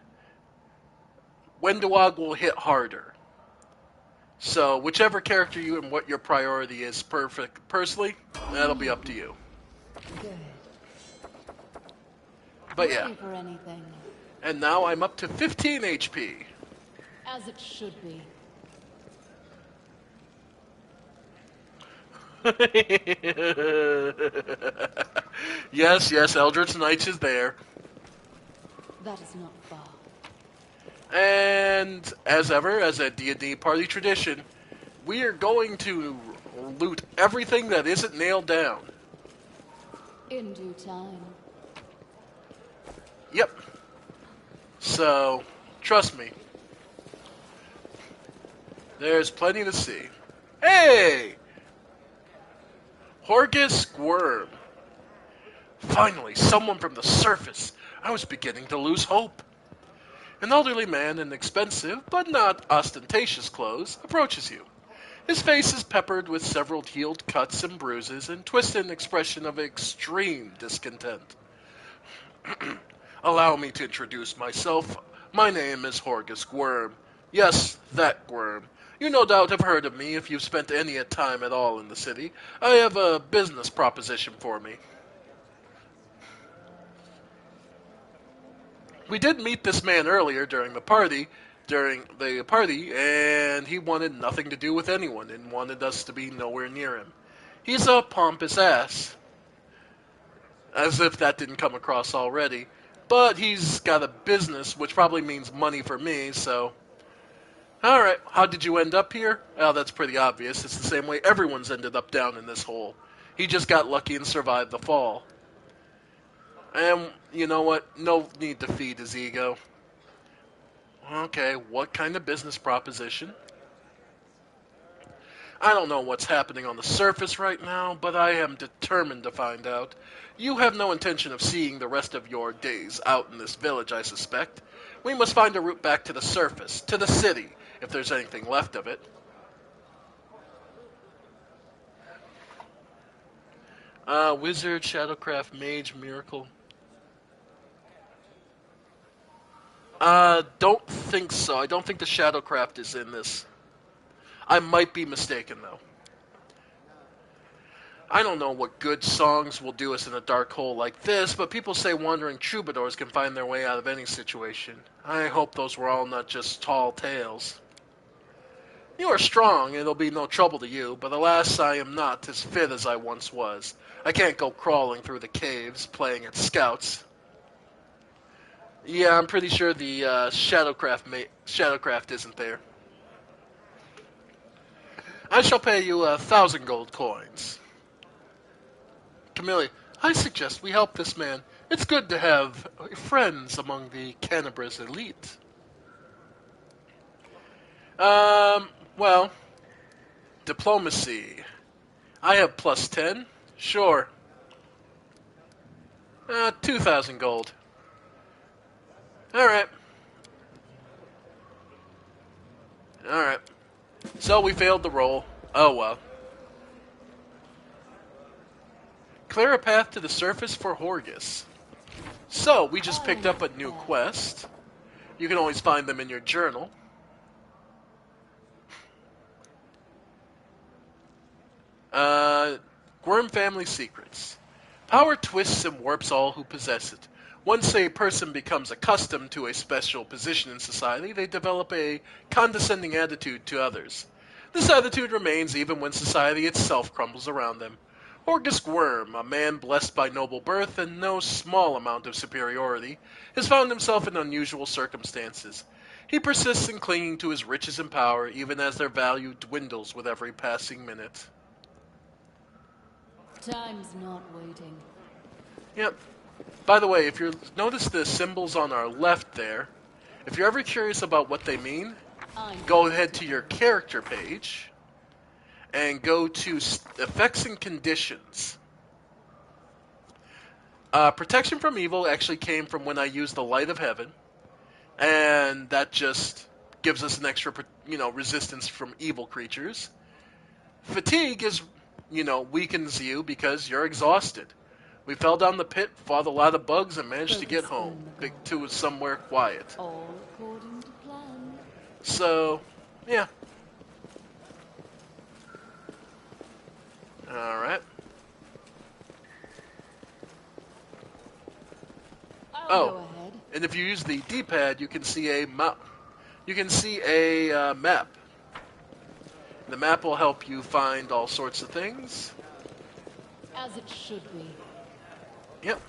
Wendwag will hit harder. So whichever character you and what your priority is personally, that'll be up to you. Good. But yeah. Ready for anything. And now I'm up to 15 HP. As it should be. Yes, Eldritch Knights is there. That is not far. And as ever, as a D&D party tradition, we are going to loot everything that isn't nailed down. In due time. Yep. So, trust me. There's plenty to see. Hey! Horgus Worm. Finally, someone from the surface. I was beginning to lose hope. An elderly man in expensive, but not ostentatious clothes, approaches you. His face is peppered with several healed cuts and bruises and twisted an expression of extreme discontent. Allow me to introduce myself. My name is Horgus Worm. Yes, that Worm. You no doubt have heard of me if you've spent any time at all in the city. I have a business proposition for me. We did meet this man earlier during the party, and he wanted nothing to do with anyone and wanted us to be nowhere near him. He's a pompous ass. As if that didn't come across already. But he's got a business, which probably means money for me, so... Alright, how did you end up here? Well, that's pretty obvious. It's the same way everyone's ended up down in this hole. He just got lucky and survived the fall. And, you know what? No need to feed his ego. Okay, what kind of business proposition? I don't know what's happening on the surface right now, but I am determined to find out. You have no intention of seeing the rest of your days out in this village, I suspect. We must find a route back to the surface, to the city, if there's anything left of it. Wizard, Shadowcraft, Mage, Miracle. Don't think so. I don't think the Shadowcraft is in this. I might be mistaken, though. I don't know what good songs will do us in a dark hole like this, but people say wandering troubadours can find their way out of any situation. I hope those were all not just tall tales. You are strong, it'll be no trouble to you, but alas, I am not as fit as I once was. I can't go crawling through the caves, playing at scouts. Yeah, I'm pretty sure the Shadowcraft isn't there. I shall pay you 1,000 gold coins. Camellia, I suggest we help this man. It's good to have friends among the Canabras elite. Well, diplomacy. I have plus 10. Sure. 2,000 gold. Alright. Alright. So we failed the roll. Oh well. Clear a path to the surface for Horgus. So we just picked up a new quest. You can always find them in your journal. Worm Family Secrets. Power twists and warps all who possess it. Once a person becomes accustomed to a special position in society, they develop a condescending attitude to others. This attitude remains even when society itself crumbles around them. Horgus Worm, a man blessed by noble birth and no small amount of superiority, has found himself in unusual circumstances. He persists in clinging to his riches and power, even as their value dwindles with every passing minute. Time's not waiting. Yep. By the way, if you notice the symbols on our left there, if you're ever curious about what they mean, go ahead to your character page and go to effects and conditions. Protection from evil actually came from when I used the light of heaven, and that just gives us an extra, resistance from evil creatures. Fatigue is, weakens you because you're exhausted. We fell down the pit, fought a lot of bugs, and managed to get home to somewhere quiet. All according to plan. So, yeah. Alright. Go ahead. And if you use the D-pad, you can see a map. You can see a map. The map will help you find all sorts of things. As it should be. Yep.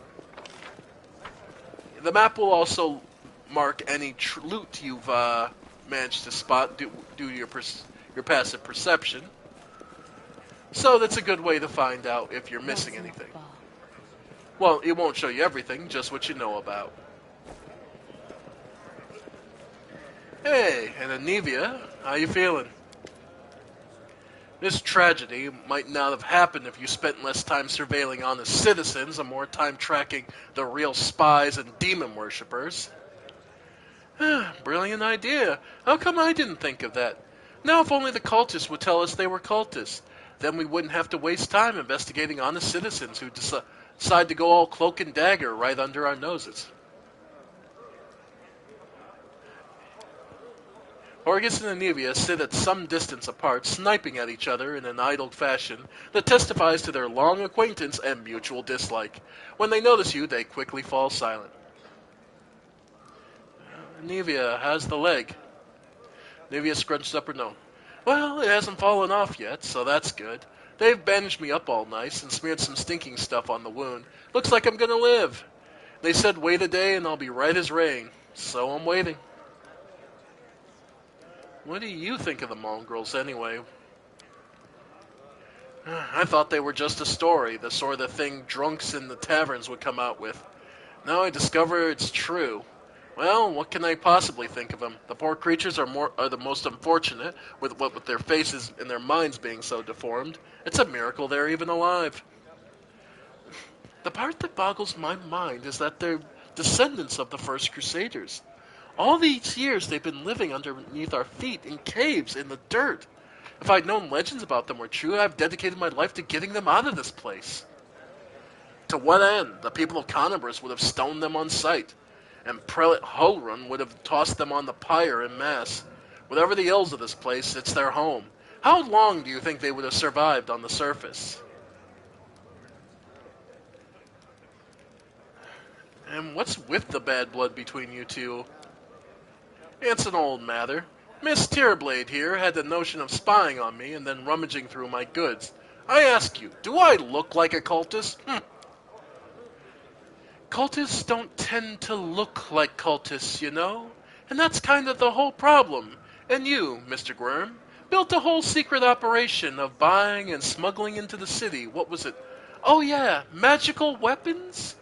The map will also mark any loot you've managed to spot due to your passive perception. So that's a good way to find out if you're missing anything. Well, it won't show you everything, just what you know about. Hey, and Anivia, how you feeling? This tragedy might not have happened if you spent less time surveilling honest citizens and more time tracking the real spies and demon worshippers. Brilliant idea. How come I didn't think of that? Now if only the cultists would tell us they were cultists. Then we wouldn't have to waste time investigating honest citizens who decide to go all cloak and dagger right under our noses. Horgus and Anivia sit at some distance apart, sniping at each other in an idle fashion that testifies to their long acquaintance and mutual dislike. When they notice you, they quickly fall silent. Anivia, how's the leg? Anivia scrunched up her nose. Well, it hasn't fallen off yet, so that's good. They've bandaged me up all nice and smeared some stinking stuff on the wound. Looks like I'm gonna live. They said wait a day and I'll be right as rain, so I'm waiting. What do you think of the mongrels, anyway? I thought they were just a story, the sort of thing drunks in the taverns would come out with. Now I discover it's true. Well, what can I possibly think of them? The poor creatures are the most unfortunate, with their faces and their minds being so deformed. It's a miracle they're even alive. The part that boggles my mind is that they're descendants of the first Crusaders. All these years they've been living underneath our feet in caves in the dirt. If I'd known legends about them were true, I've dedicated my life to getting them out of this place. To what end? The people of Conabras would have stoned them on sight, and Prelate Holrun would have tossed them on the pyre en masse. Whatever the ills of this place, it's their home. How long do you think they would have survived on the surface? And what's with the bad blood between you two? It's an old matter. Miss Tearblade here had the notion of spying on me and then rummaging through my goods. I ask you, do I look like a cultist? Cultists don't tend to look like cultists, you know? And that's kind of the whole problem. And you, Mr. Worm, built a whole secret operation of buying and smuggling into the city. What was it? Oh yeah, magical weapons?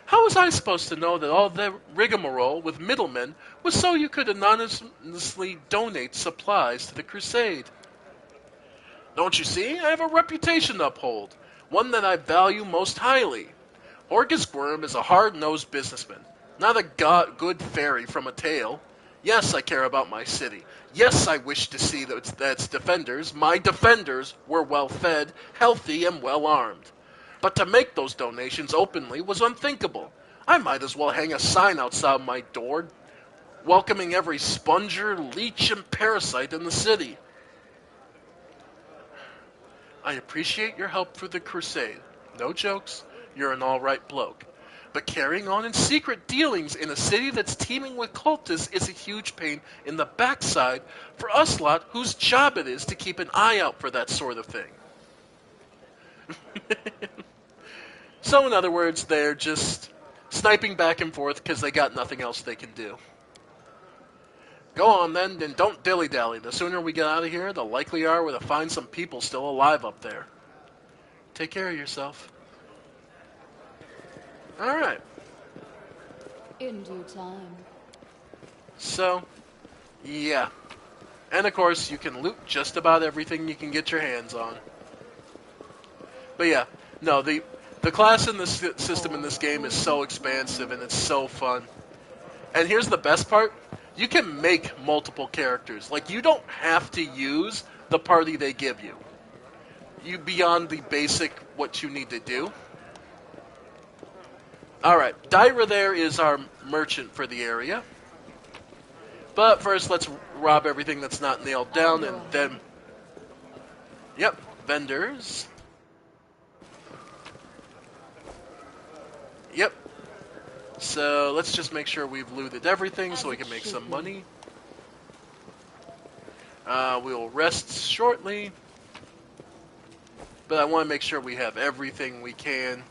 How was I supposed to know that all the rigmarole with middlemen was so you could anonymously donate supplies to the crusade? Don't you see? I have a reputation to uphold, one that I value most highly. Horgus Worm is a hard-nosed businessman, not a good fairy from a tale. Yes, I care about my city. Yes, I wish to see that its defenders, my defenders, were well fed, healthy, and well armed. But to make those donations openly was unthinkable. I might as well hang a sign outside my door welcoming every sponger, leech, and parasite in the city. I appreciate your help for the crusade. No jokes, you're an alright bloke. But carrying on in secret dealings in a city that's teeming with cultists is a huge pain in the backside for us lot whose job it is to keep an eye out for that sort of thing. So in other words, they're just sniping back and forth because they got nothing else they can do. Go on then, and don't dilly-dally. The sooner we get out of here, the likelier are we'll find some people still alive up there. Take care of yourself. Alright. In due time. So, yeah. And of course, you can loot just about everything you can get your hands on. But yeah, no, the class in this system in this game is so expansive and it's so fun. And here's the best part. You can make multiple characters. Like, you don't have to use the party they give you. You beyond the basic what you need to do. Alright, Dyra there is our merchant for the area. But first, let's rob everything that's not nailed down, and then... Yep, vendors. Yep. So, let's just make sure we've looted everything so we can make some money. We'll rest shortly. But I want to make sure we have everything we can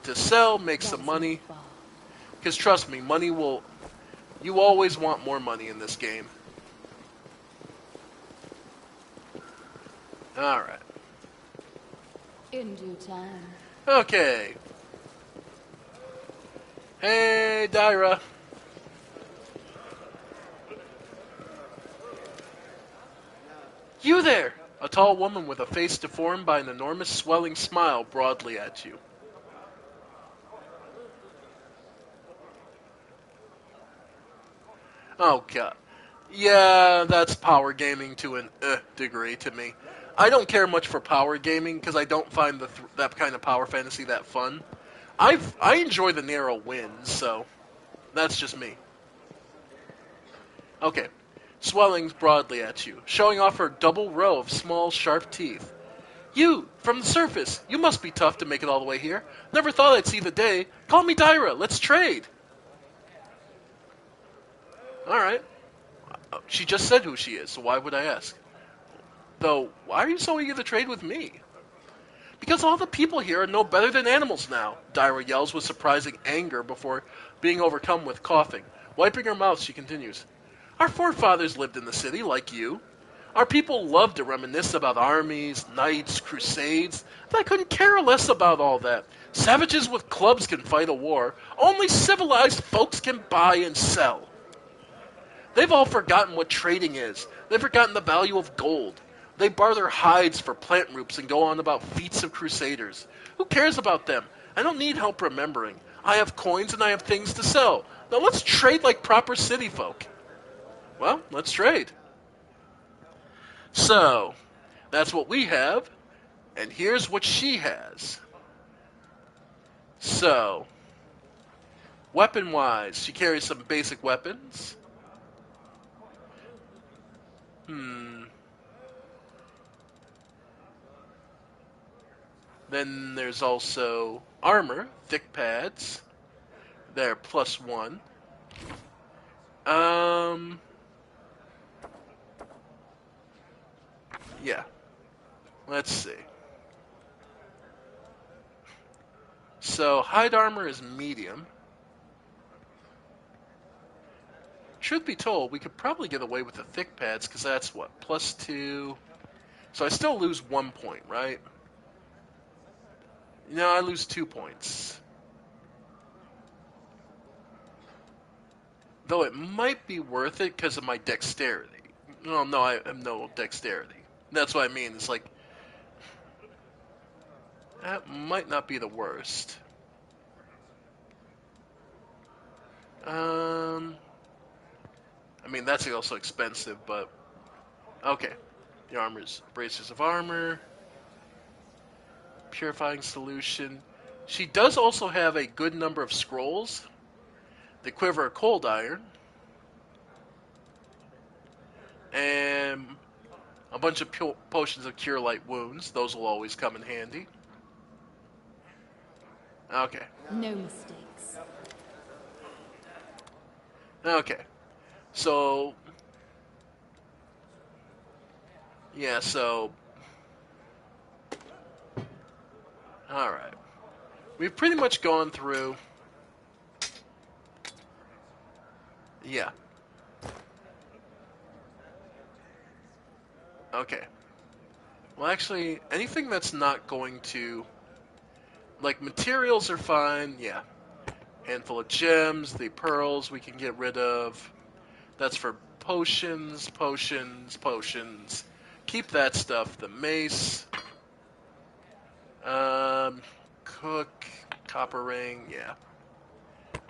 to sell, make some money. Because trust me, money will... You always want more money in this game. Alright. In due time. Okay. Hey, Dyra. You there! A tall woman with a face deformed by an enormous swelling smile broadly at you. Oh god. Yeah, that's power gaming to an degree to me. I don't care much for power gaming because I don't find that kind of power fantasy that fun. I enjoy the narrow wins, so that's just me. Okay. Swelling broadly at you, showing off her double row of small, sharp teeth. You, from the surface, you must be tough to make it all the way here. Never thought I'd see the day. Call me Dyra, let's trade. Alright. She just said who she is, so why would I ask? Though, why are you so eager to trade with me? Because all the people here are no better than animals now, Dyra yells with surprising anger before being overcome with coughing. Wiping her mouth, she continues. Our forefathers lived in the city, like you. Our people loved to reminisce about armies, knights, crusades, but I couldn't care less about all that. Savages with clubs can fight a war. Only civilized folks can buy and sell. They've all forgotten what trading is. They've forgotten the value of gold. They barter hides for plant roots and go on about feats of crusaders. Who cares about them? I don't need help remembering. I have coins and I have things to sell. Now let's trade like proper city folk. Well, let's trade. So, that's what we have, and here's what she has. So, weapon-wise, she carries some basic weapons. Then there's also armor, thick pads. They're +1. Yeah. Let's see. So, hide armor is medium. Truth be told, we could probably get away with the thick pads, because that's what, +2. So I still lose 1 point, right? No, I lose 2 points. Though it might be worth it because of my dexterity. No, I have no dexterity. That's what I mean. It's like, that might not be the worst. I mean, that's also expensive, but okay. The armor's bracers of armor, purifying solution. She does also have a good number of scrolls. The quiver of cold iron, and a bunch of potions of cure light wounds. Those will always come in handy. Okay. No mistakes. Okay. So, yeah, so, alright. We've pretty much gone through, yeah. Okay. Well, actually, anything that's not going to, like, materials are fine, yeah. Handful of gems, the pearls we can get rid of. That's for potions, potions, potions. Keep that stuff. The mace. Cook, copper ring, yeah.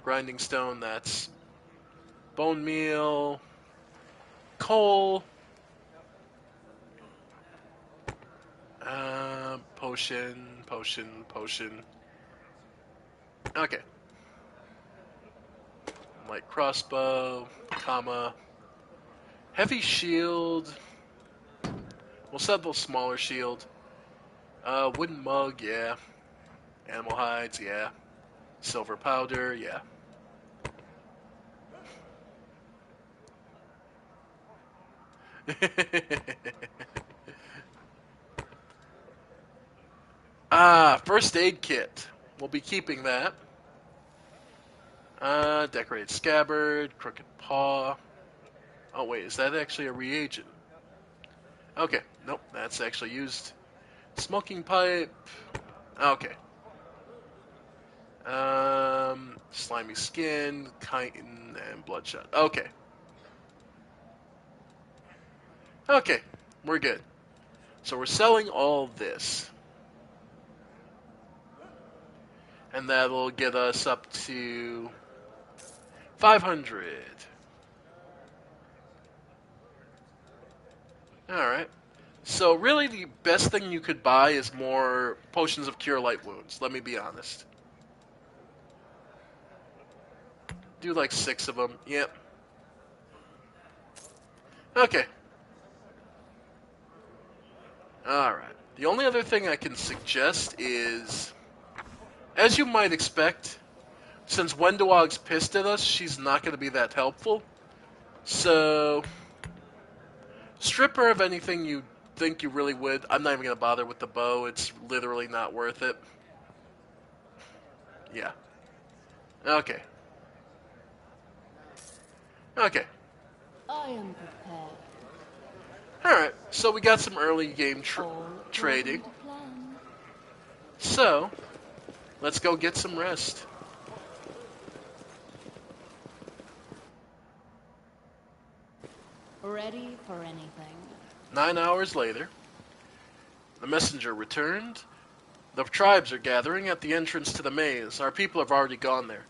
Grinding stone, that's bone meal, coal, potion, potion, potion. Okay. Light crossbow, comma. Heavy shield. We'll set the smaller shield. Wooden mug, yeah. Animal hides, yeah. Silver powder, yeah. First aid kit. We'll be keeping that. Decorated scabbard, crooked paw. Oh wait, is that actually a reagent? Okay, nope, that's actually used. Smoking pipe. Okay. Slimy skin, chitin, and bloodshot. Okay. Okay, we're good. So we're selling all this. And that'll get us up to 500. Alright. So really the best thing you could buy is more potions of cure light wounds, let me be honest. Do like 6 of them, yep. Okay. Alright. The only other thing I can suggest is, as you might expect, since Wendewog's pissed at us, she's not going to be that helpful. So, strip her of anything you think you really would. I'm not even going to bother with the bow. It's literally not worth it. Yeah. Okay. Okay. I am prepared. Alright, so we got some early game trading. So, let's go get some rest. Ready for anything. 9 hours later, the messenger returned. The tribes are gathering at the entrance to the maze. Our people have already gone there.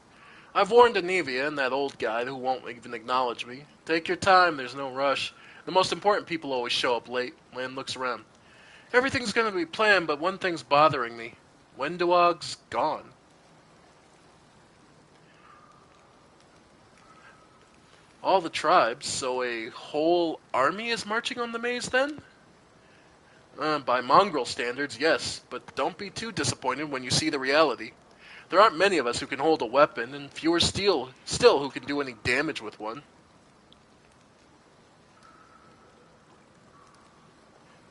I've warned Anivia and that old guy who won't even acknowledge me. Take your time, there's no rush. The most important people always show up late. Lan looks around. Everything's going to be planned, but one thing's bothering me. Wendewog's gone. All the tribes, so a whole army is marching on the maze then? By mongrel standards, yes, but don't be too disappointed when you see the reality. There aren't many of us who can hold a weapon, and fewer still who can do any damage with one.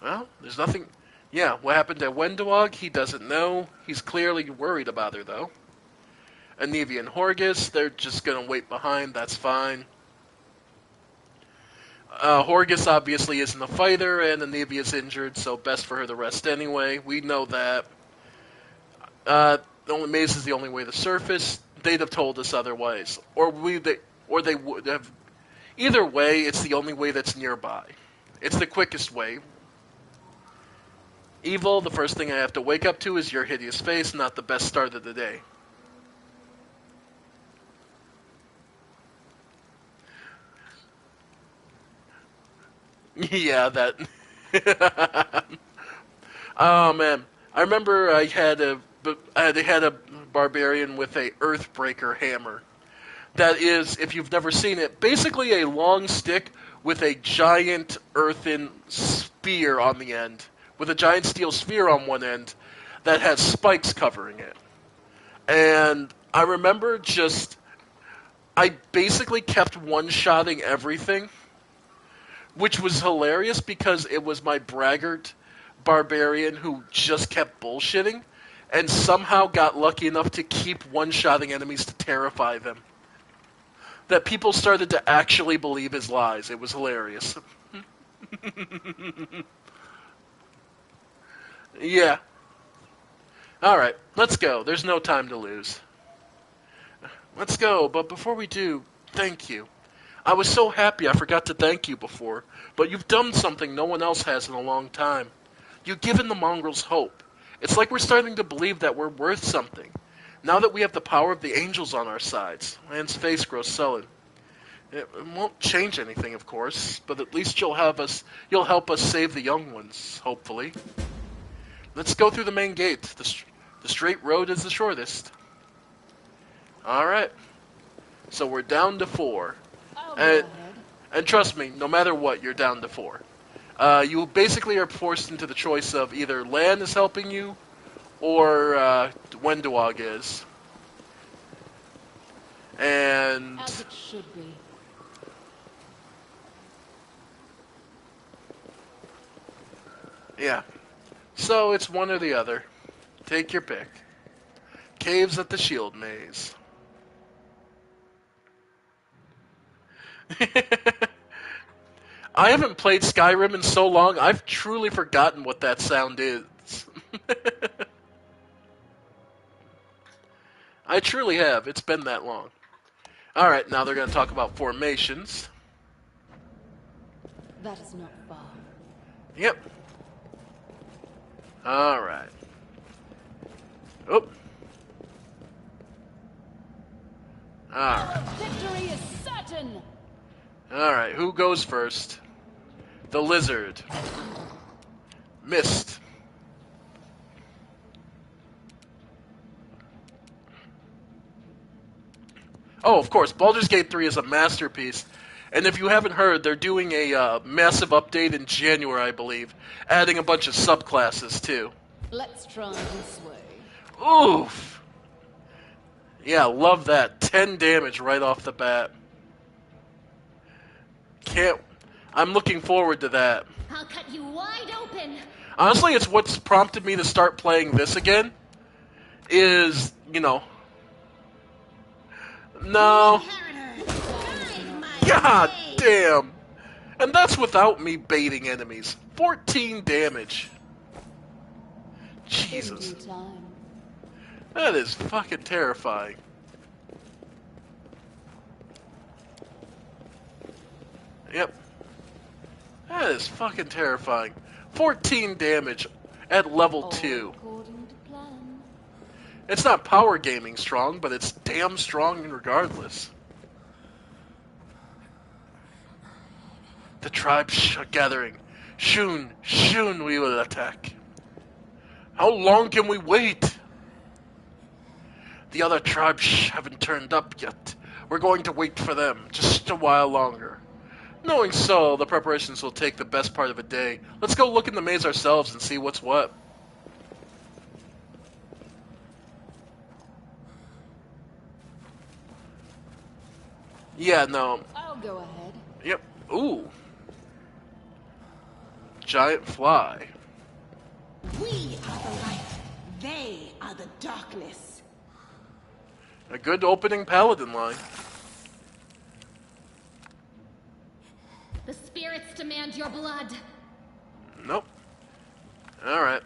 Well, there's nothing... Yeah, what happened to Wendewog, he doesn't know. He's clearly worried about her, though. Anivia and Horgus, they're just gonna wait behind, that's fine. Horgus obviously isn't a fighter, and Anivia's injured, so best for her to rest anyway. We know that. The only maze is the only way to surface. They'd have told us otherwise, or they would have. Either way, it's the only way that's nearby. It's the quickest way. Evil, the first thing I have to wake up to is your hideous face, not the best start of the day. Yeah, that. Oh man, I remember I had a barbarian with a Earthbreaker hammer. That is, if you've never seen it, basically a long stick with a giant earthen spear on the end, with a giant steel sphere on one end that has spikes covering it. And I remember I basically kept one-shotting everything, which was hilarious because it was my braggart barbarian who just kept bullshitting and somehow got lucky enough to keep one-shotting enemies to terrify them. That people started to actually believe his lies. It was hilarious. Yeah. Alright, let's go. There's no time to lose. Let's go, but before we do, thank you. I was so happy I forgot to thank you before, but you've done something no one else has in a long time. You've given the mongrels hope. It's like we're starting to believe that we're worth something. Now that we have the power of the angels on our sides. Lan's face grows sullen. It won't change anything, of course, but at least you'll help us save the young ones, hopefully. Let's go through the main gate. The straight road is the shortest. Alright. So we're down to 4. And trust me, no matter what, you're down to 4. You basically are forced into the choice of either Lan is helping you, or Wenduog is. And... As it should be. Yeah. So it's one or the other. Take your pick. Caves at the Shield Maze. I haven't played Skyrim in so long, I've truly forgotten what that sound is. I truly have. It's been that long. Alright, now they're going to talk about formations. That is not far. Yep. Alright. Oh. Alright. Victory is certain! Alright, who goes first? The lizard. Missed. Oh, of course, Baldur's Gate 3 is a masterpiece. And if you haven't heard, they're doing a massive update in January, I believe. Adding a bunch of subclasses, too. Let's try this way. Oof! Yeah, love that. 10 damage right off the bat. I'm looking forward to that. I'll cut you wide open. Honestly, it's what's prompted me to start playing this again. Is, No. God damn! And that's without me baiting enemies. 14 damage. Jesus. That is fucking terrifying. Yep. That is fucking terrifying. 14 damage at level 2. It's not power gaming strong, but it's damn strong regardless. The tribes are gathering. Soon we will attack. How long can we wait? The other tribes haven't turned up yet. We're going to wait for them, just a while longer. Knowing so, the preparations will take the best part of a day. Let's go look in the maze ourselves and see what's what. Yeah, no. I'll go ahead. Yep. Ooh. Giant fly. We are the light. They are the darkness. A good opening paladin line. The spirits demand your blood. Nope. Alright.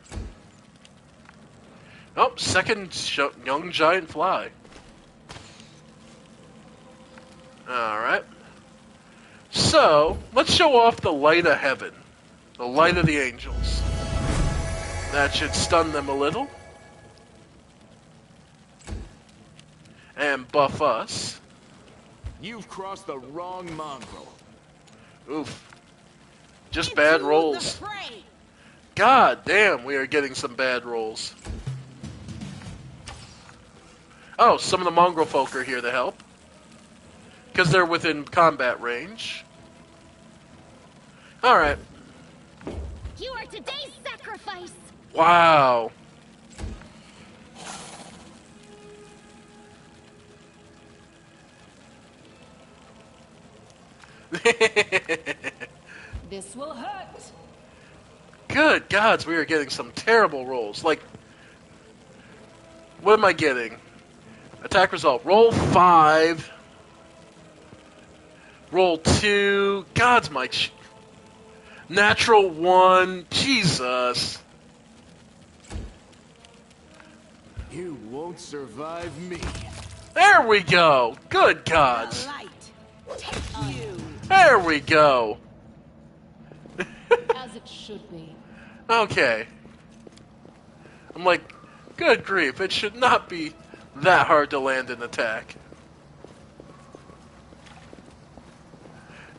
Oh, second young giant fly. Alright. So, let's show off the light of heaven. The light of the angels. That should stun them a little. And buff us. You've crossed the wrong mongrel. Oof. Just bad rolls. God damn, we are getting some bad rolls. Oh, some of the mongrel folk are here to help. Because they're within combat range. Alright. You are today's sacrifice! Wow. This will hurt! Good gods, we are getting some terrible rolls. Like, what am I getting? Attack result. Roll 5. Roll 2. God's my... Natural 1. Jesus. You won't survive me. There we go. Good gods. There we go. As it should be. Okay. I'm like, good grief, it should not be that hard to land an attack.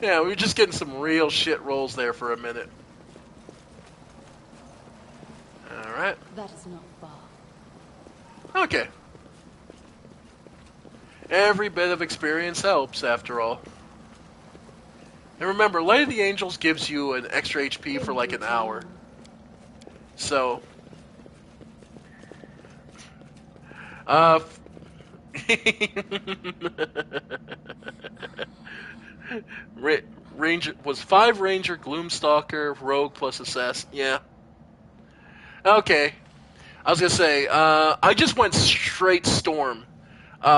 Yeah, we were just getting some real shit rolls there for a minute. Alright. That is not far. Okay. Every bit of experience helps, after all. And remember, Light of the Angels gives you an extra HP for like an hour. So... Ranger was 5 Ranger, Gloomstalker, Rogue plus Assassin. Yeah. Okay. I was gonna say, I just went straight Storm.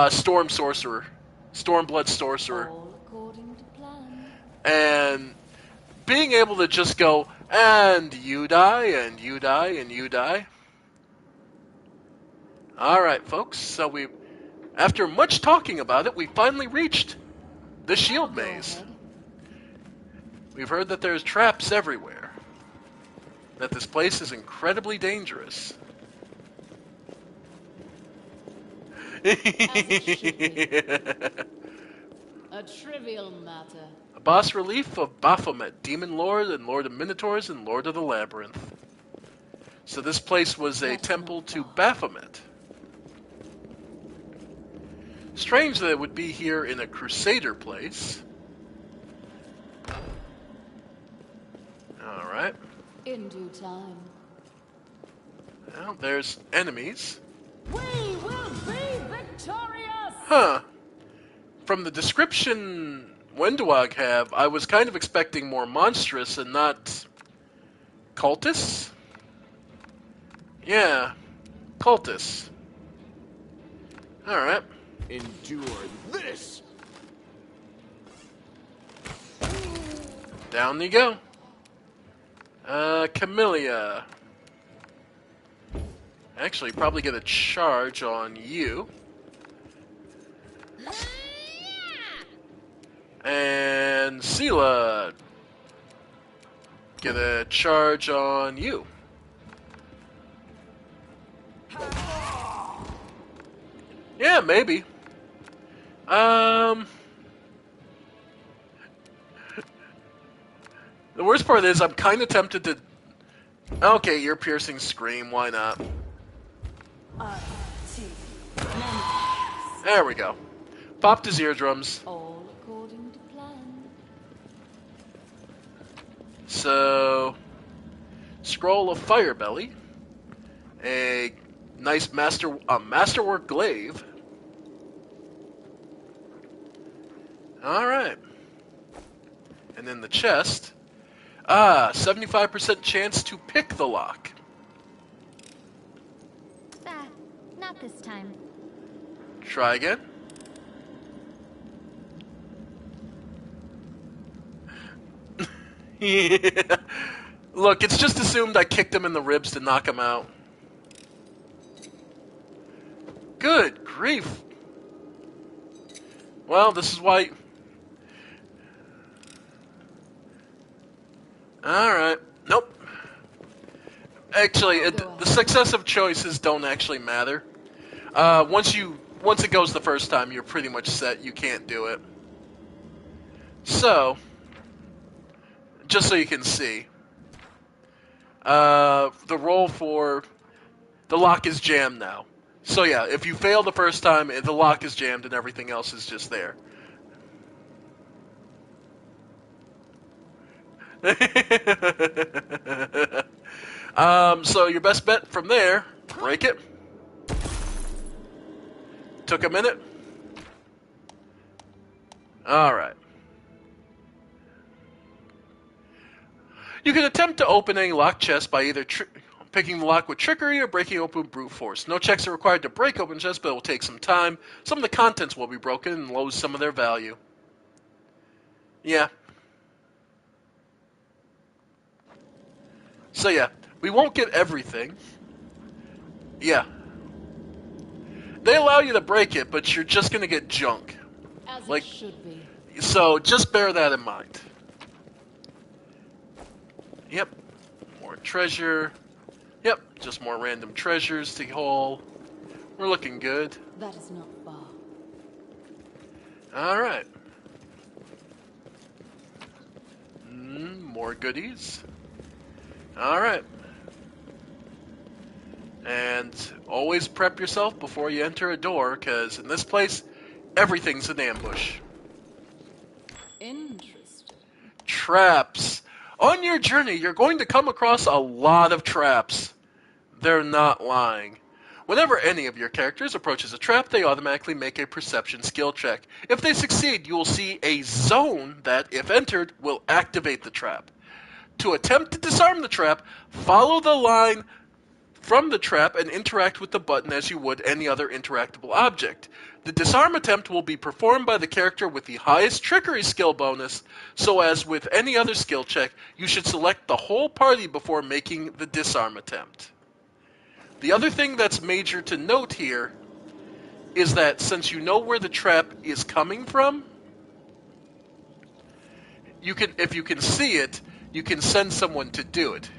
Storm Sorcerer. Stormblood Sorcerer. All according to plan. And being able to just go, and you die, and you die, and you die. Alright, folks, so after much talking about it, we finally reached the shield maze. We've heard that there's traps everywhere. That this place is incredibly dangerous. A trivial matter. A boss relief of Baphomet, Demon Lord and Lord of Minotaurs and Lord of the Labyrinth. So this place was a temple to Baphomet. Strange that it would be here in a Crusader place. Alright. In due time. Well, there's enemies. We will be victorious! Huh. From the description Wendwag have, I was kind of expecting more monstrous and not cultists? Yeah, cultists. Alright. Endure this! Down you go. Camellia. Actually, probably get a charge on you. And Sela. Get a charge on you. Yeah, maybe. The worst part is I'm kind of tempted to... Okay, you're piercing scream, why not? There we go. Popped his eardrums. All according to plan. So... Scroll of Firebelly. A nice masterwork glaive. Alright. And then the chest. 75% chance to pick the lock. Not this time. Try again. Yeah. Look, it's just assumed I kicked him in the ribs to knock him out. Good grief. Well, this is why... Alright. Nope. Actually, the successive choices don't actually matter. Once it goes the first time, you're pretty much set. You can't do it. So, just so you can see. The roll for the lock is jammed now. So yeah, if you fail the first time, the lock is jammed and everything else is just there. So your best bet from there, break it. Took a minute. Alright. You can attempt to open any locked chest by either picking the lock with trickery or breaking open with brute force. No checks are required to break open chests, but it will take some time. Some of the contents will be broken and lose some of their value. Yeah. So yeah, we won't get everything. Yeah. They allow you to break it, but you're just going to get junk. As like, it should be. So just bear that in mind. Yep. More treasure. Yep. Just more random treasures to haul. We're looking good. That is not far. Alright. More goodies. Alright. And always prep yourself before you enter a door, because in this place, everything's an ambush. Interesting. Traps. On your journey, you're going to come across a lot of traps. They're not lying. Whenever any of your characters approaches a trap, they automatically make a perception skill check. If they succeed, you will see a zone that, if entered, will activate the trap. To attempt to disarm the trap, follow the line from the trap and interact with the button as you would any other interactable object. The disarm attempt will be performed by the character with the highest trickery skill bonus, so as with any other skill check, you should select the whole party before making the disarm attempt. The other thing that's major to note here is that since you know where the trap is coming from, you can, if you can see it, you can send someone to do it.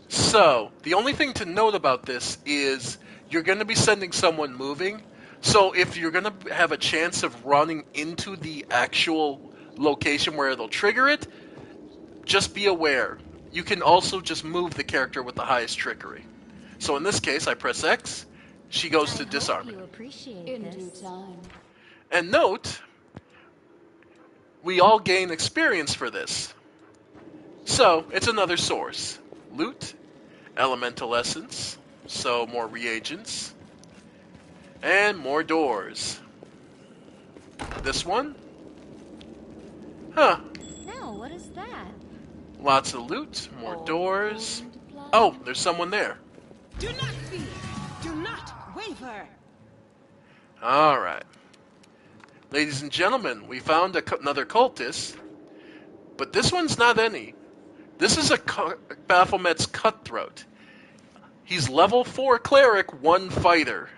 So, the only thing to note about this is you're going to be sending someone moving. So if you're going to have a chance of running into the actual location where it'll trigger it, just be aware. You can also just move the character with the highest trickery. So in this case, I press X, she goes to disarm it. In due time. And note, we all gain experience for this. So, it's another source. Loot, elemental essence, so more reagents, and more doors. This one? Huh. No, what is that? Lots of loot, more doors. Oh, there's someone there. Do not fear. Do not waver. Alright. Ladies and gentlemen, we found another cultist, but this one's not any. This is a Baphomet's Cutthroat. He's level 4 cleric, 1 fighter.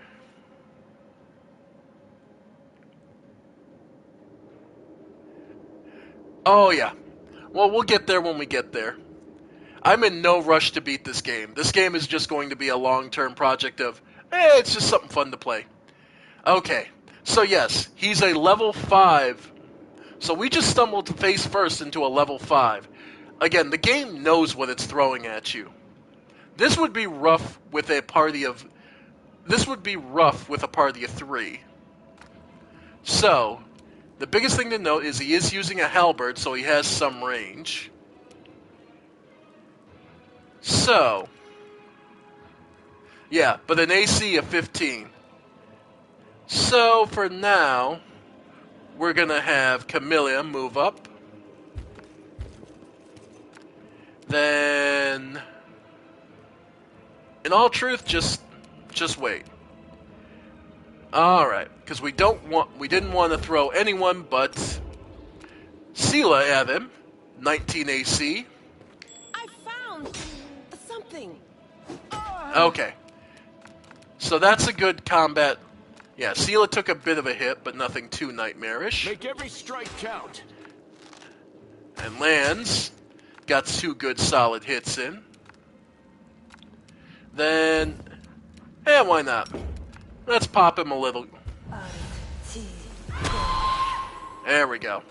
Oh yeah. Well, we'll get there when we get there. I'm in no rush to beat this game. This game is just going to be a long-term project of, it's just something fun to play. Okay, so yes, he's a level 5. So we just stumbled face first into a level 5. Again, the game knows what it's throwing at you. This would be rough with a party of... This would be rough with a party of 3. So, the biggest thing to note is he is using a halberd, so he has some range. So, yeah, but an AC of 15. So, for now, we're going to have Camellia move up. Then, in all truth, just wait. All right, because we didn't want to throw anyone but Sela at him. 19 AC. I found something. Okay, so that's a good combat. Yeah, Sela took a bit of a hit, but nothing too nightmarish. Make every strike count. And lands. Got 2 good solid hits in. Then, why not? Let's pop him a little. There we go.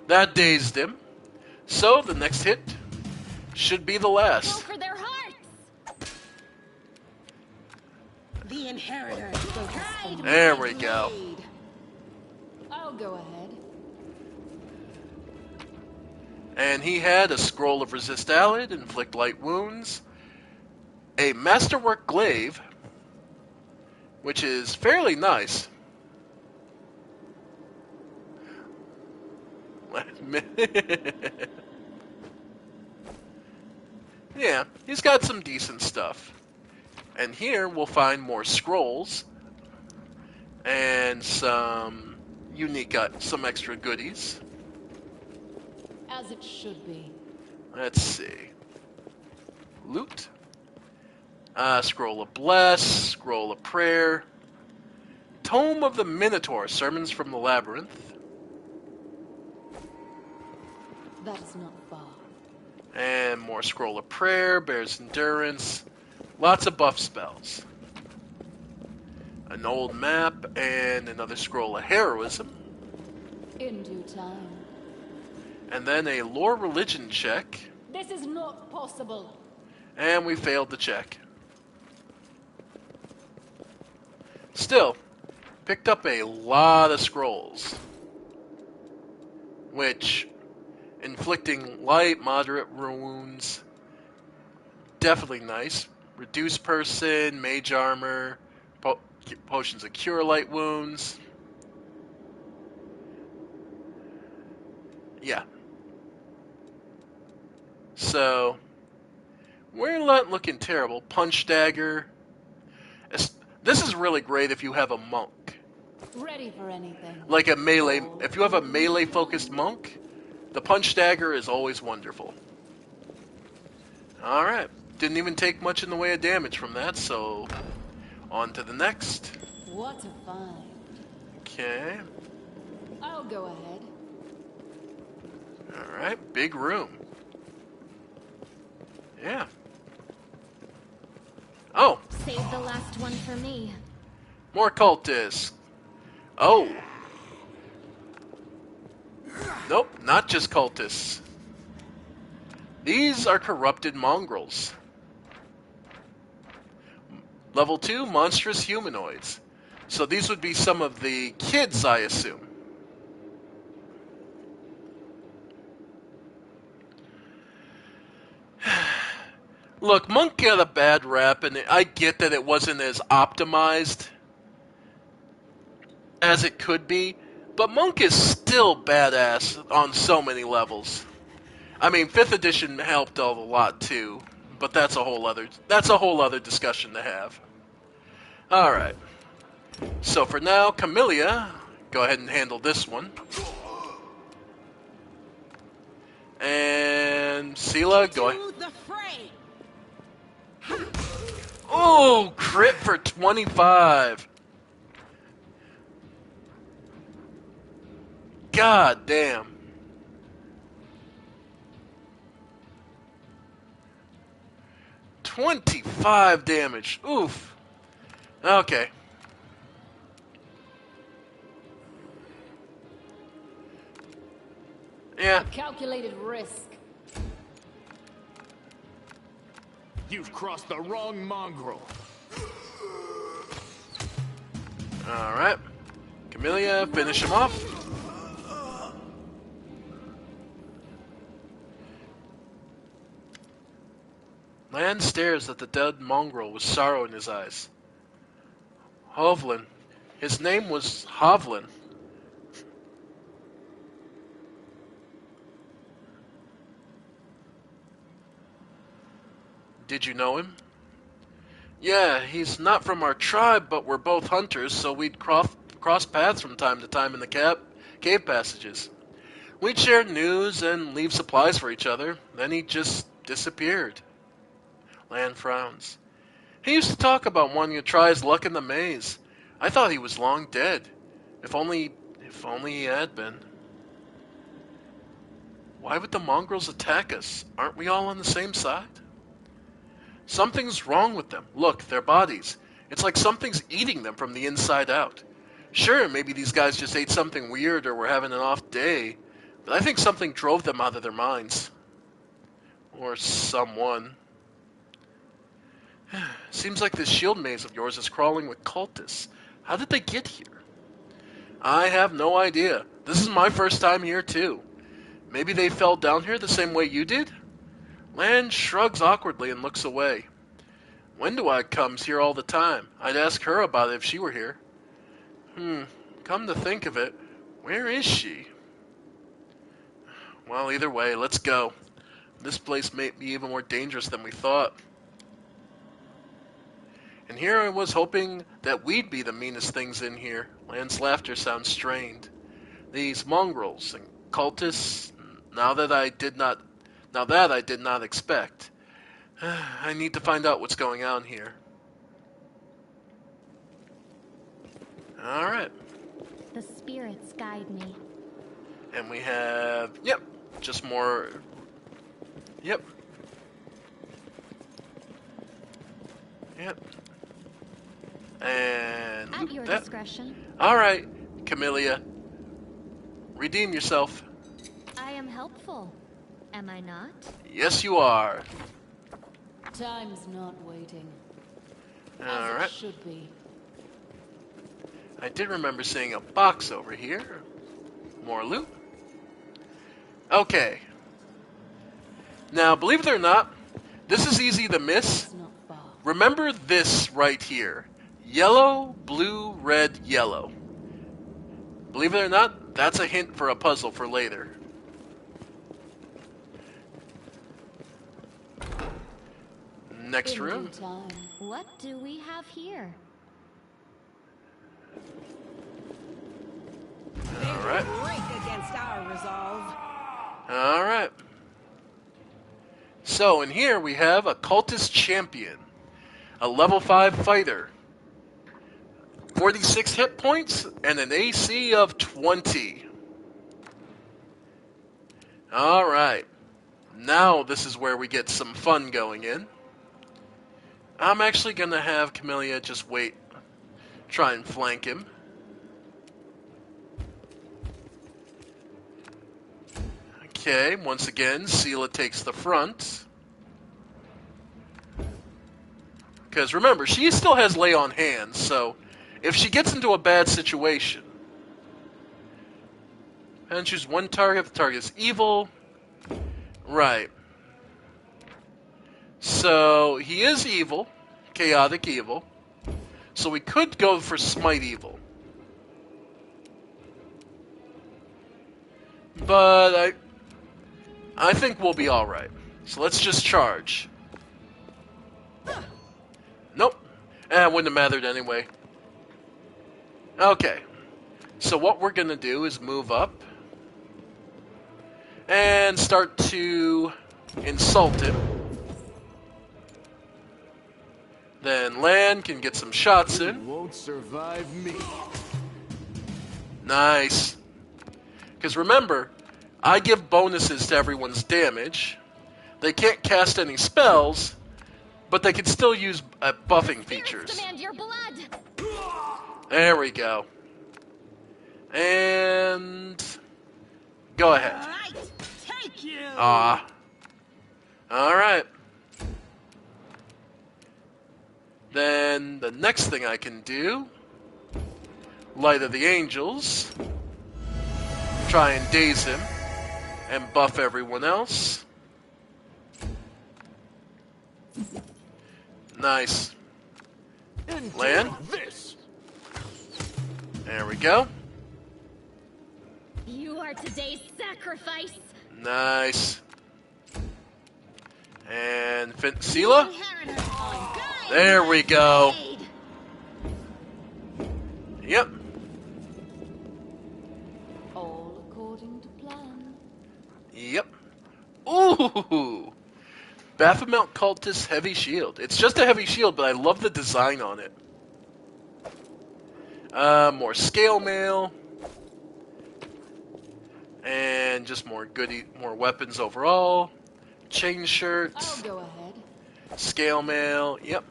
That dazed him. So the next hit should be the last. For their hearts. The inheritor. There we go. I'll go ahead. And he had a scroll of resist alid, inflict light wounds, a masterwork glaive, which is fairly nice. Yeah, he's got some decent stuff. And here we'll find more scrolls and some some extra goodies. As it should be. Let's see. Loot. Scroll of Bless, Scroll of Prayer, Tome of the Minotaur, Sermons from the Labyrinth. That is not far. And more Scroll of Prayer, Bear's Endurance, lots of buff spells. An old map and another Scroll of Heroism. In due time. And then a Lore Religion check. This is not possible. And we failed the check. Still, picked up a lot of scrolls. Which, inflicting light, moderate wounds, definitely nice. Reduce person, mage armor, potions of cure light wounds. Yeah. So, we're not looking terrible. Punch dagger. This is really great if you have a monk. Ready for anything. Like a melee. If you have a melee focused monk, the punch dagger is always wonderful. Alright. Didn't even take much in the way of damage from that, so on to the next. What a find. Okay. I'll go ahead. Alright, big room. Yeah. Oh! Save the last one for me. More cultists. Oh! Nope, not just cultists. These are corrupted mongrels. Level 2, monstrous humanoids. So these would be some of the kids, I assume. Look, Monk got a bad rap, and I get that it wasn't as optimized as it could be, but Monk is still badass on so many levels. I mean, 5th edition helped a lot too, but that's a whole other discussion to have. All right. So for now, Camellia, go ahead and handle this one. And Sela, go ahead. Oh, crit for 25. God damn. $25 damage. Oof. Okay. Yeah. A calculated risk. You've crossed the wrong mongrel. Alright. Camellia, finish him off. Lan stares at the dead mongrel with sorrow in his eyes. Hovlin. His name was Hovlin. Did you know him? Yeah, he's not from our tribe, but we're both hunters, so we'd cross paths from time to time in the cave passages. We'd share news and leave supplies for each other. Then he just disappeared. Lan frowns. He used to talk about wanting to try his luck in the maze. I thought he was long dead. If only he had been. Why would the mongrels attack us? Aren't we all on the same side? Something's wrong with them. Look, their bodies. It's like something's eating them from the inside out. Sure, maybe these guys just ate something weird or were having an off day, but I think something drove them out of their minds. Or someone. Seems like this shield maze of yours is crawling with cultists. How did they get here? I have no idea. This is my first time here, too. Maybe they fell down here the same way you did? Lan shrugs awkwardly and looks away. Wendywag comes here all the time. I'd ask her about it if she were here. Come to think of it, where is she? Well, either way, let's go. This place may be even more dangerous than we thought. And here I was hoping that we'd be the meanest things in here. Lan's laughter sounds strained. These mongrels and cultists, now that I did not expect. I need to find out what's going on here. Alright. The spirits guide me. And we have, just more, Yep. And at your discretion. Alright, Camellia. Redeem yourself. I am helpful, am I not? Yes, you are. Time's not waiting. Alright. As it should be. I did remember seeing a box over here. More loot. Okay. Now, believe it or not, this is easy to miss. Remember this right here. Yellow, blue, red, yellow. Believe it or not, that's a hint for a puzzle for later. Next room. What do we have here? Alright. Break against our resolve. Alright. So, in here we have a cultist champion. A level 5 fighter. 46 hit points and an AC of 20. Alright. Now this is where we get some fun going in. I'm actually going to have Camellia just wait. Try and flank him. Okay, once again, Sela takes the front. Because remember, she still has lay on hands, so if she gets into a bad situation, and choose one target, the target is evil. Right. So, he is evil, chaotic evil, so we could go for smite evil. But I think we'll be alright. So let's just charge. Nope. It wouldn't have mattered anyway. Okay. So what we're going to do is move up. And start to insult him. Then Lan can get some shots in. You won't survive me. Nice. Because remember, I give bonuses to everyone's damage. They can't cast any spells, but they can still use buffing features. Demand your blood. There we go. And go ahead. Take you. Alright. Then the next thing I can do, Light of the Angels. Try and daze him and buff everyone else. Nice. Lan. There we go. You are today's sacrifice. Nice. And Sela. There we go. Yep. All according to plan. Yep. Ooh. Baphomet Cultist Heavy Shield. It's just a heavy shield, but I love the design on it. More scale mail. And just more weapons overall. Chain shirts. I'll go ahead. Scale mail. Yep.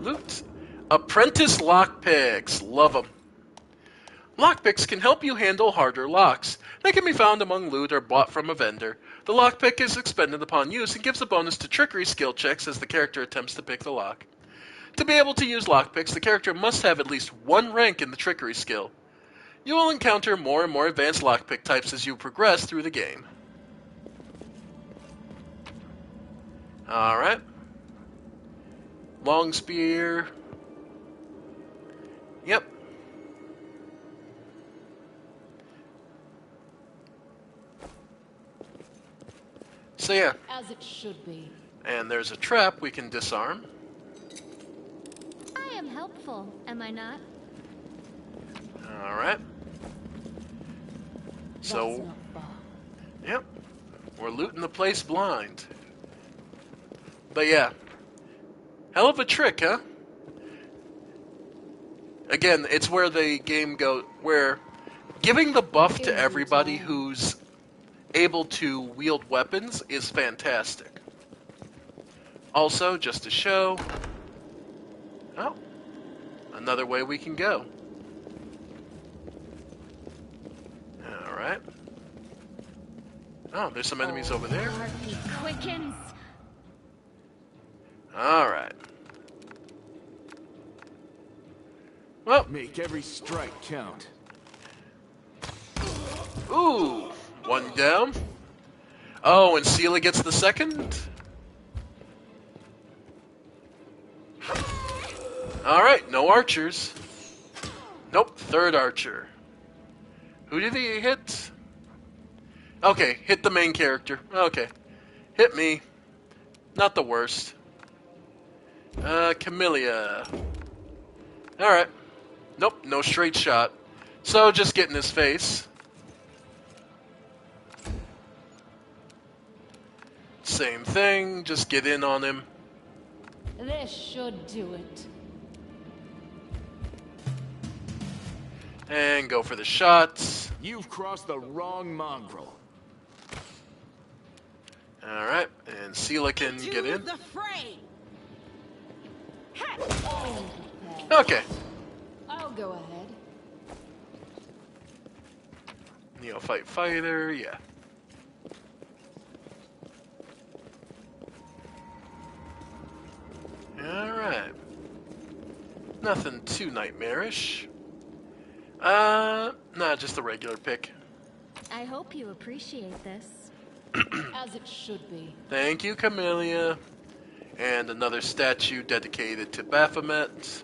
Loot. Apprentice lockpicks. Love them. Lockpicks can help you handle harder locks. They can be found among loot or bought from a vendor. The lockpick is expended upon use and gives a bonus to trickery skill checks as the character attempts to pick the lock. To be able to use lockpicks, the character must have at least one rank in the trickery skill. You will encounter more and more advanced lockpick types as you progress through the game. Alright. Long spear. Yep. So yeah. As it should be. And there's a trap we can disarm. I am helpful, am I not? Alright. So, yep. We're looting the place blind. But yeah. Hell of a trick, huh? Again, it's where the game goes, where giving the buff to everybody who's able to wield weapons is fantastic. Also, just to show... Oh. Another way we can go. Alright. Oh, there's some enemies over there. Heartbeat quickens. Alright. Well. Make every strike count. Ooh. One down. Oh, and Sela gets the second? Alright, no archers. Nope, third archer. Who did he hit? Okay, hit the main character. Okay. Hit me. Not the worst. Camellia. Alright. Nope, no straight shot. So, just get in his face. Same thing, just get in on him. This should do it. And go for the shots. You've crossed the wrong mongrel. Alright, and Sela can get in. The fray. Okay. I'll go ahead. Neophyte fighter, yeah. Alright. Nothing too nightmarish. Nah, just a regular pick. I hope you appreciate this. As it should be. Thank you, Camellia. And another statue dedicated to Baphomet.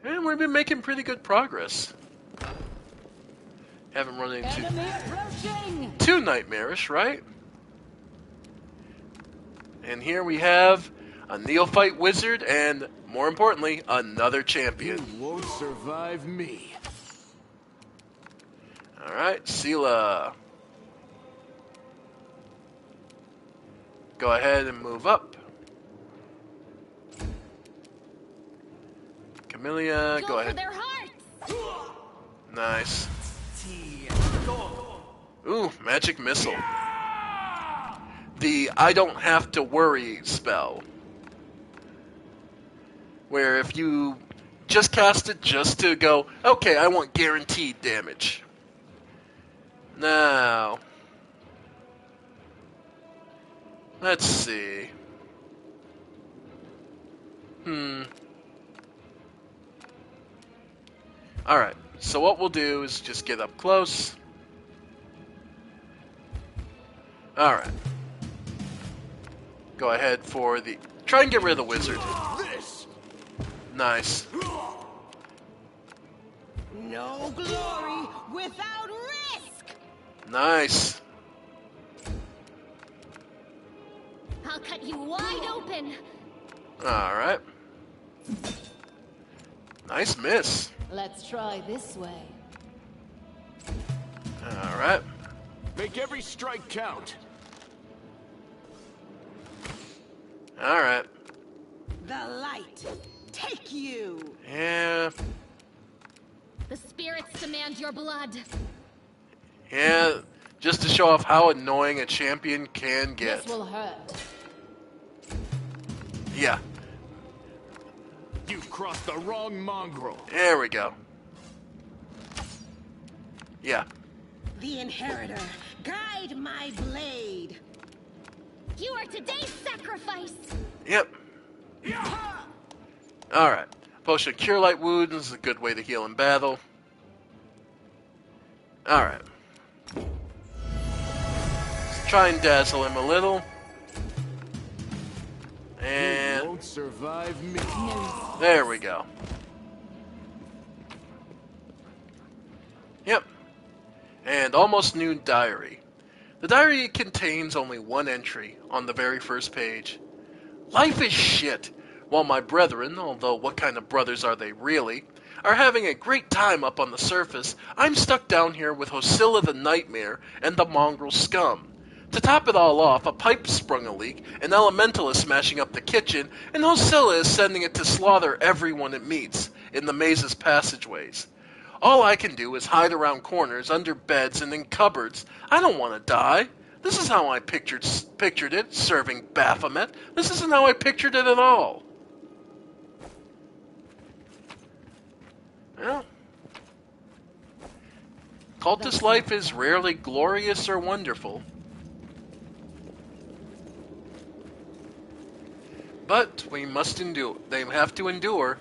And we've been making pretty good progress. Haven't run into too nightmarish, right? And here we have a neophyte wizard and, more importantly, another champion. You won't survive me. Alright, Sela. Go ahead and move up. Camellia, go ahead. For their hearts. Nice. Ooh, magic missile. The I don't have to worry spell. Where if you just cast it just to go, okay, I want guaranteed damage. Now, let's see. Alright, so what we'll do is just get up close. Alright. Go ahead for the... Try and get rid of the wizard. Nice. No glory without risk. Nice. I'll cut you wide open. Alright. Nice miss. Let's try this way. Alright. Make every strike count. Alright. The light. Take you. Yeah. The spirits demand your blood. Yeah. Just to show off how annoying a champion can get. This will hurt. Yeah. You've crossed the wrong mongrel. There we go. Yeah. The Inheritor, guide my blade. You are today's sacrifice. Yep. Alright. Potion of Cure Light Wounds is a good way to heal in battle. Alright. Let's try and dazzle him a little. And You won't survive me. there we go. Yep. And almost new diary. The diary contains only one entry on the very first page. Life is shit, while my brethren, although what kind of brothers are they really, are having a great time up on the surface. I'm stuck down here with Hosilla the Nightmare and the mongrel scum. To top it all off, a pipe sprung a leak, an elemental is smashing up the kitchen, and Hosilla is sending it to slaughter everyone it meets in the maze's passageways. All I can do is hide around corners, under beds, and in cupboards. I don't want to die. This is how I pictured it, serving Baphomet. This isn't how I pictured it at all. Well, cultist life is rarely glorious or wonderful. But we must endure. They have to endure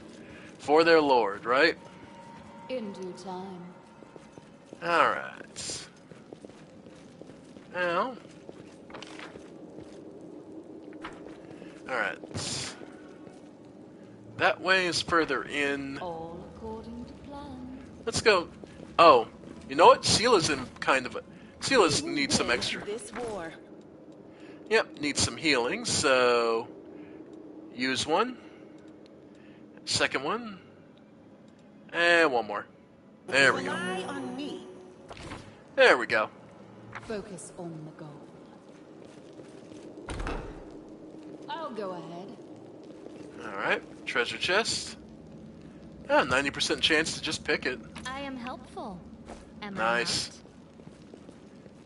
for their lord, right? In due time. Alright. Now. Alright. That way is further in. All according to plan. Let's go. Oh, you know what? Sela's in kind of a. Sela's needs some extra. This war. Yep, needs some healing, so. Use one. Second one. And one more. There we go. Rely on me. There we go. Focus on the goal. I'll go ahead. Alright, treasure chest. Ah, 90% chance to just pick it. I am helpful. Am Nice.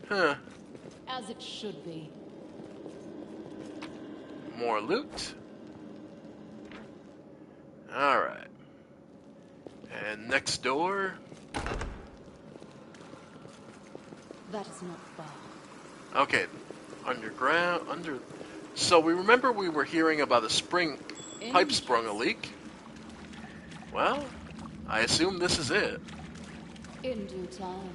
Huh. As it should be. More loot. Alright. And next door. That is not far. Okay. Underground. So we remember we were hearing about a pipe sprung a leak. Well, I assume this is it. In due time.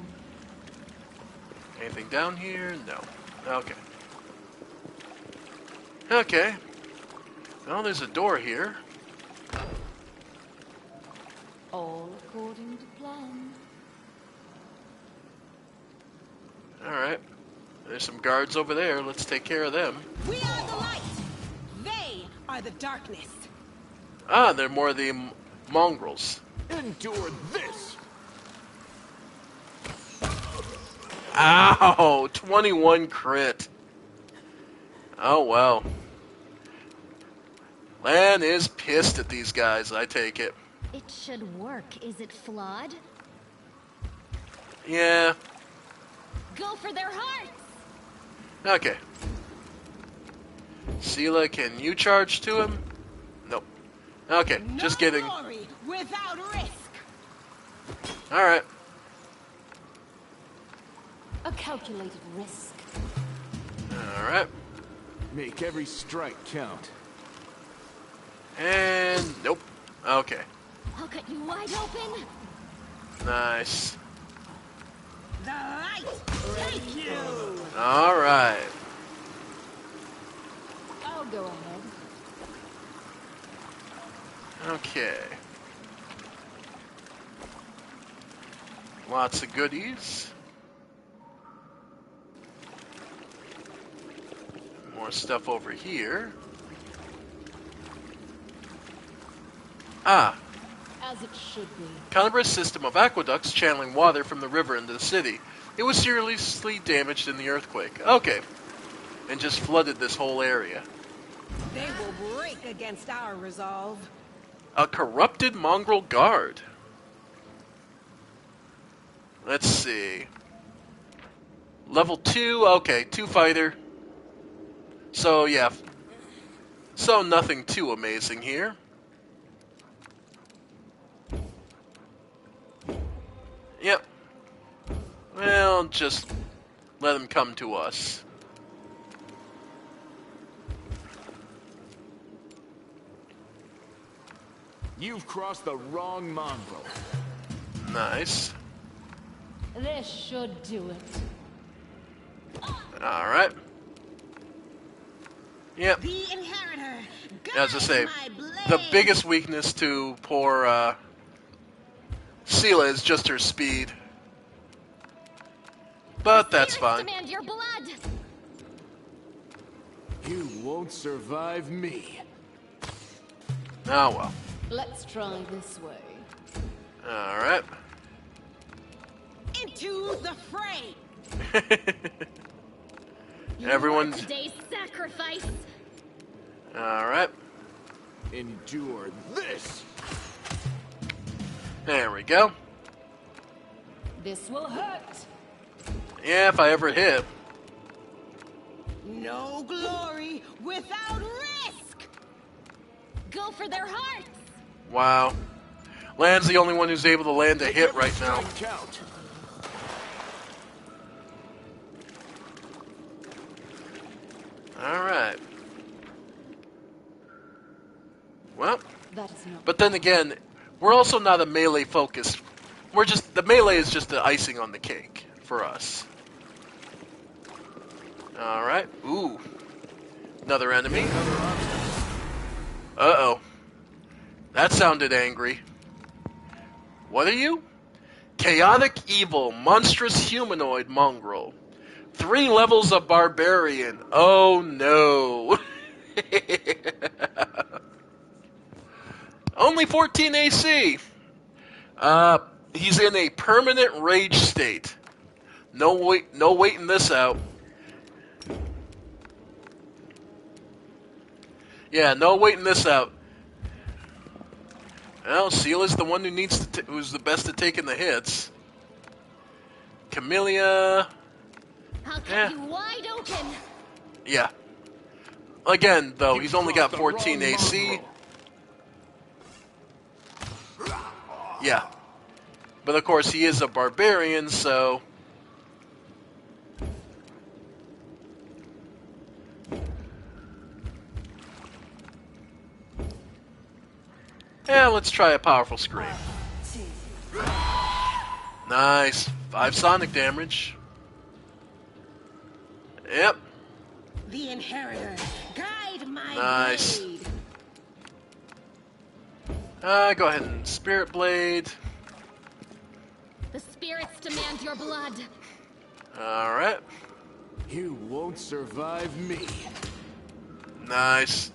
Anything down here? No. Okay. Okay. Well, there's a door here. All according to plan. Alright. There's some guards over there. Let's take care of them. We are the light. They are the darkness. Ah, they're more the mongrels. Endure this. Ow! 21 crit. Oh, well. Lan is pissed at these guys, I take it. It should work. Is it flawed? Yeah. Go for their hearts! Okay. Sela, can you charge to him? Nope. Okay, just kidding. Glory without risk. Alright. A calculated risk. Alright. Make every strike count. And nope. Okay. I'll cut you wide open. Nice. The light. Take you. Alright. I'll go ahead. Okay. Lots of goodies. More stuff over here. Ah. As it should be. Calabri's system of aqueducts channeling water from the river into the city. It was seriously damaged in the earthquake. Okay. And just flooded this whole area. They will break against our resolve. A corrupted mongrel guard. Let's see. Level 2, okay, 2 fighter. So, yeah. So nothing too amazing here. Yep. Well, just let him come to us. You've crossed the wrong mongrel. Nice. This should do it. Alright. Yep. The inheritor. As I say, the biggest weakness to poor Sela is just her speed. But that's fine. Demand your blood. You won't survive me. Oh well. Let's try this way. Alright. Into the fray. Everyone's... Today's sacrifice. Alright. Endure this. There we go. This will hurt. Yeah, if I ever hit. No glory without risk. Go for their hearts. Wow. Land's the only one who's able to land a hit right now. Count. Alright. Well, That is not. but then again, we're also not a melee focused. We're just, the melee is just the icing on the cake for us. Alright. Ooh. Another enemy. Uh-oh. That sounded angry. What are you? Chaotic evil, monstrous humanoid mongrel. 3 levels of barbarian. Oh no. Only 14 AC. He's in a permanent rage state. No waiting this out. Yeah, no waiting this out. Well, Sela's the one who needs to who's the best at taking the hits. Camellia. I'll cut you wide open. Yeah. Again, though, he's only got 14 AC. Yeah. But of course, he is a barbarian, so... Yeah, let's try a powerful scream. Nice. 5 sonic damage. Yep. The inheritor. Guide my Nice. blade. Go ahead and Spirit Blade. The spirits demand your blood. Alright. You won't survive me. Nice.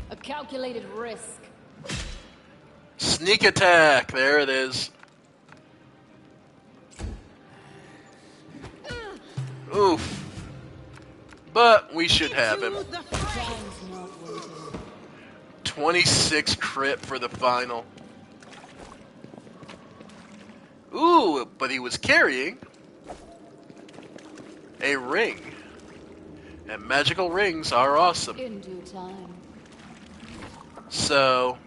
A calculated risk. Sneak attack. There it is. Oof. But we should have him. 26 crit for the final. Ooh, but he was carrying a ring. And magical rings are awesome. In due time. So,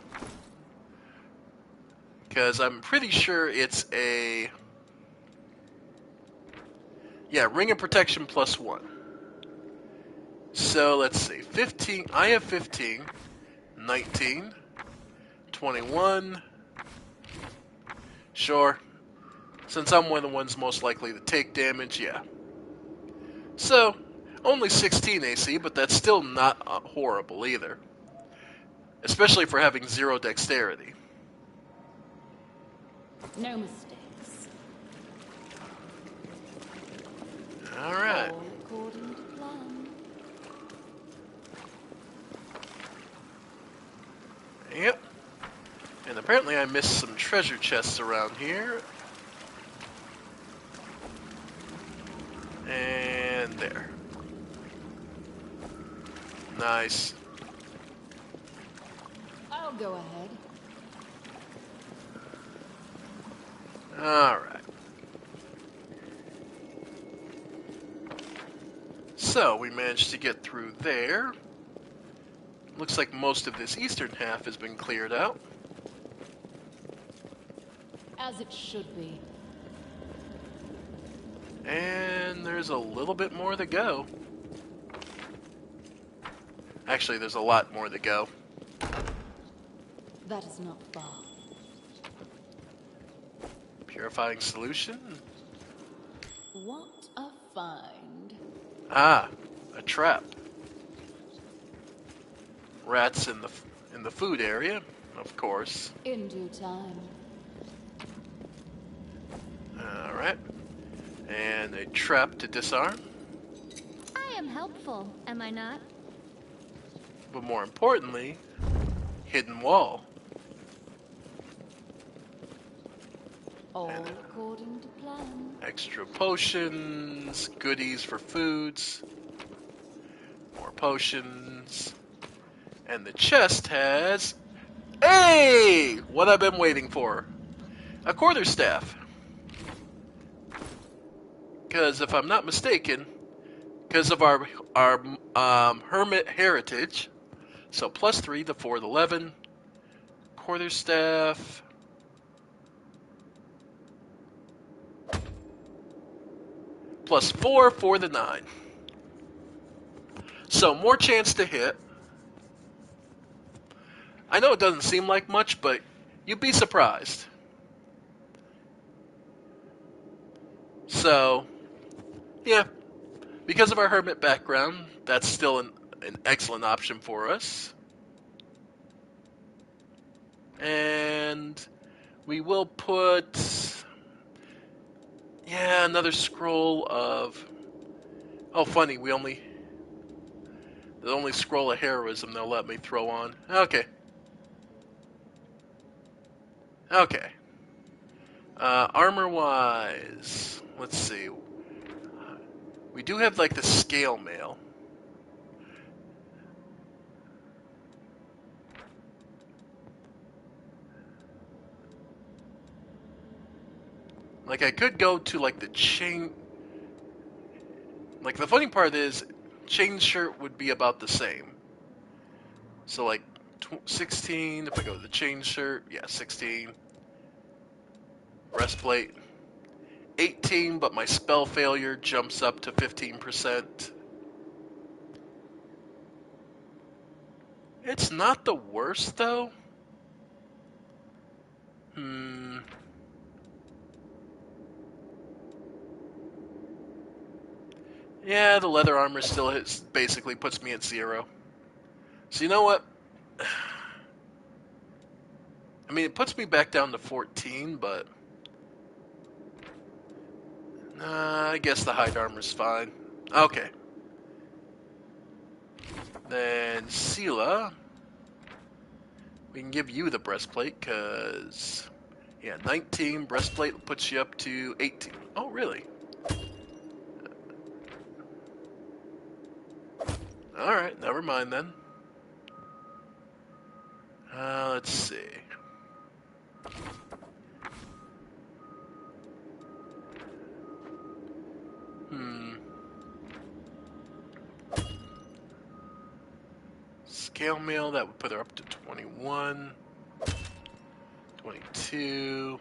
because I'm pretty sure it's a... Yeah, ring of protection +1. So, let's see. 15, I have 15. 19. 21. Sure. Since I'm one of the ones most likely to take damage, yeah. So, only 16 AC, but that's still not horrible either. Especially for having 0 dexterity. No mistakes. Alright. All according to plan. Yep. And apparently I missed some treasure chests around here. And there. Nice. I'll go ahead. Alright. So, we managed to get through there. Looks like most of this eastern half has been cleared out. As it should be. And there's a little bit more to go. Actually, there's a lot more to go. That is not far. Purifying solution? What a find. Ah, a trap. Rats in the food area, of course. In due time. Alright. And a trap to disarm. I am helpful, am I not? But more importantly, hidden wall. All according to plan. Extra potions, goodies for foods, more potions, and the chest has, hey, what I've been waiting for, a quarterstaff. Because if I'm not mistaken, because of our hermit heritage, so +3 to 4 to 11, quarterstaff. +4 for the 9. So more chance to hit. I know it doesn't seem like much, but you'd be surprised. So, yeah, because of our hermit background, that's still an excellent option for us. And we will put, yeah, another scroll of, oh funny, the only scroll of heroism they'll let me throw on. Okay. Okay. Armor-wise, let's see. We do have, like, the scale mail. Like, I could go to, like, the chain... Like, the funny part is, chain shirt would be about the same. So, like, 16, if I go to the chain shirt, yeah, 16. Breastplate, 18, but my spell failure jumps up to 15%. It's not the worst, though. Yeah, the leather armor still basically puts me at 0. So you know what? I mean, it puts me back down to 14, but... I guess the hide armor's fine. Okay. Then, Sela. We can give you the breastplate, because... Yeah, 19, breastplate puts you up to 18. Oh, really? Alright, never mind then. Let's see. Scale mail, that would put her up to 21. 22.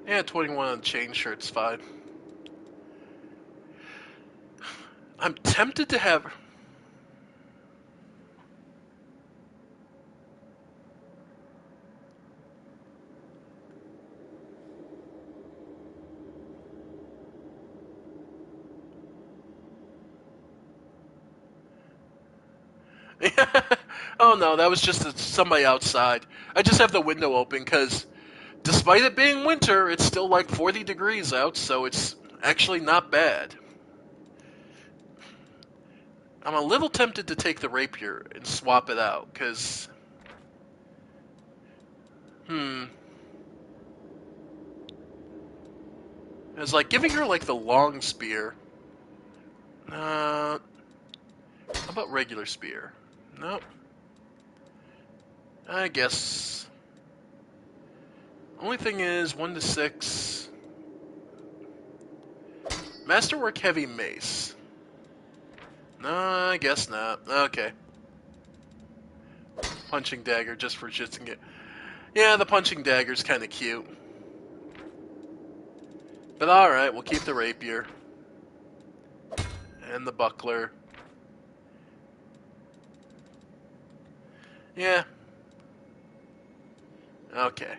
Yeah, 21 on chain shirt's fine. I'm tempted to have... Oh no, that was just somebody outside. I just have the window open because despite it being winter, it's still like 40 degrees out, so it's actually not bad. I'm a little tempted to take the rapier and swap it out, because... It's like giving her like the long spear. How about regular spear? Nope. I guess. Only thing is, 1 to 6. Masterwork heavy mace. No, I guess not. Okay. Punching dagger just for shits and giggles. Yeah, the punching dagger's kind of cute. But alright, we'll keep the rapier. And the buckler. Yeah. Okay.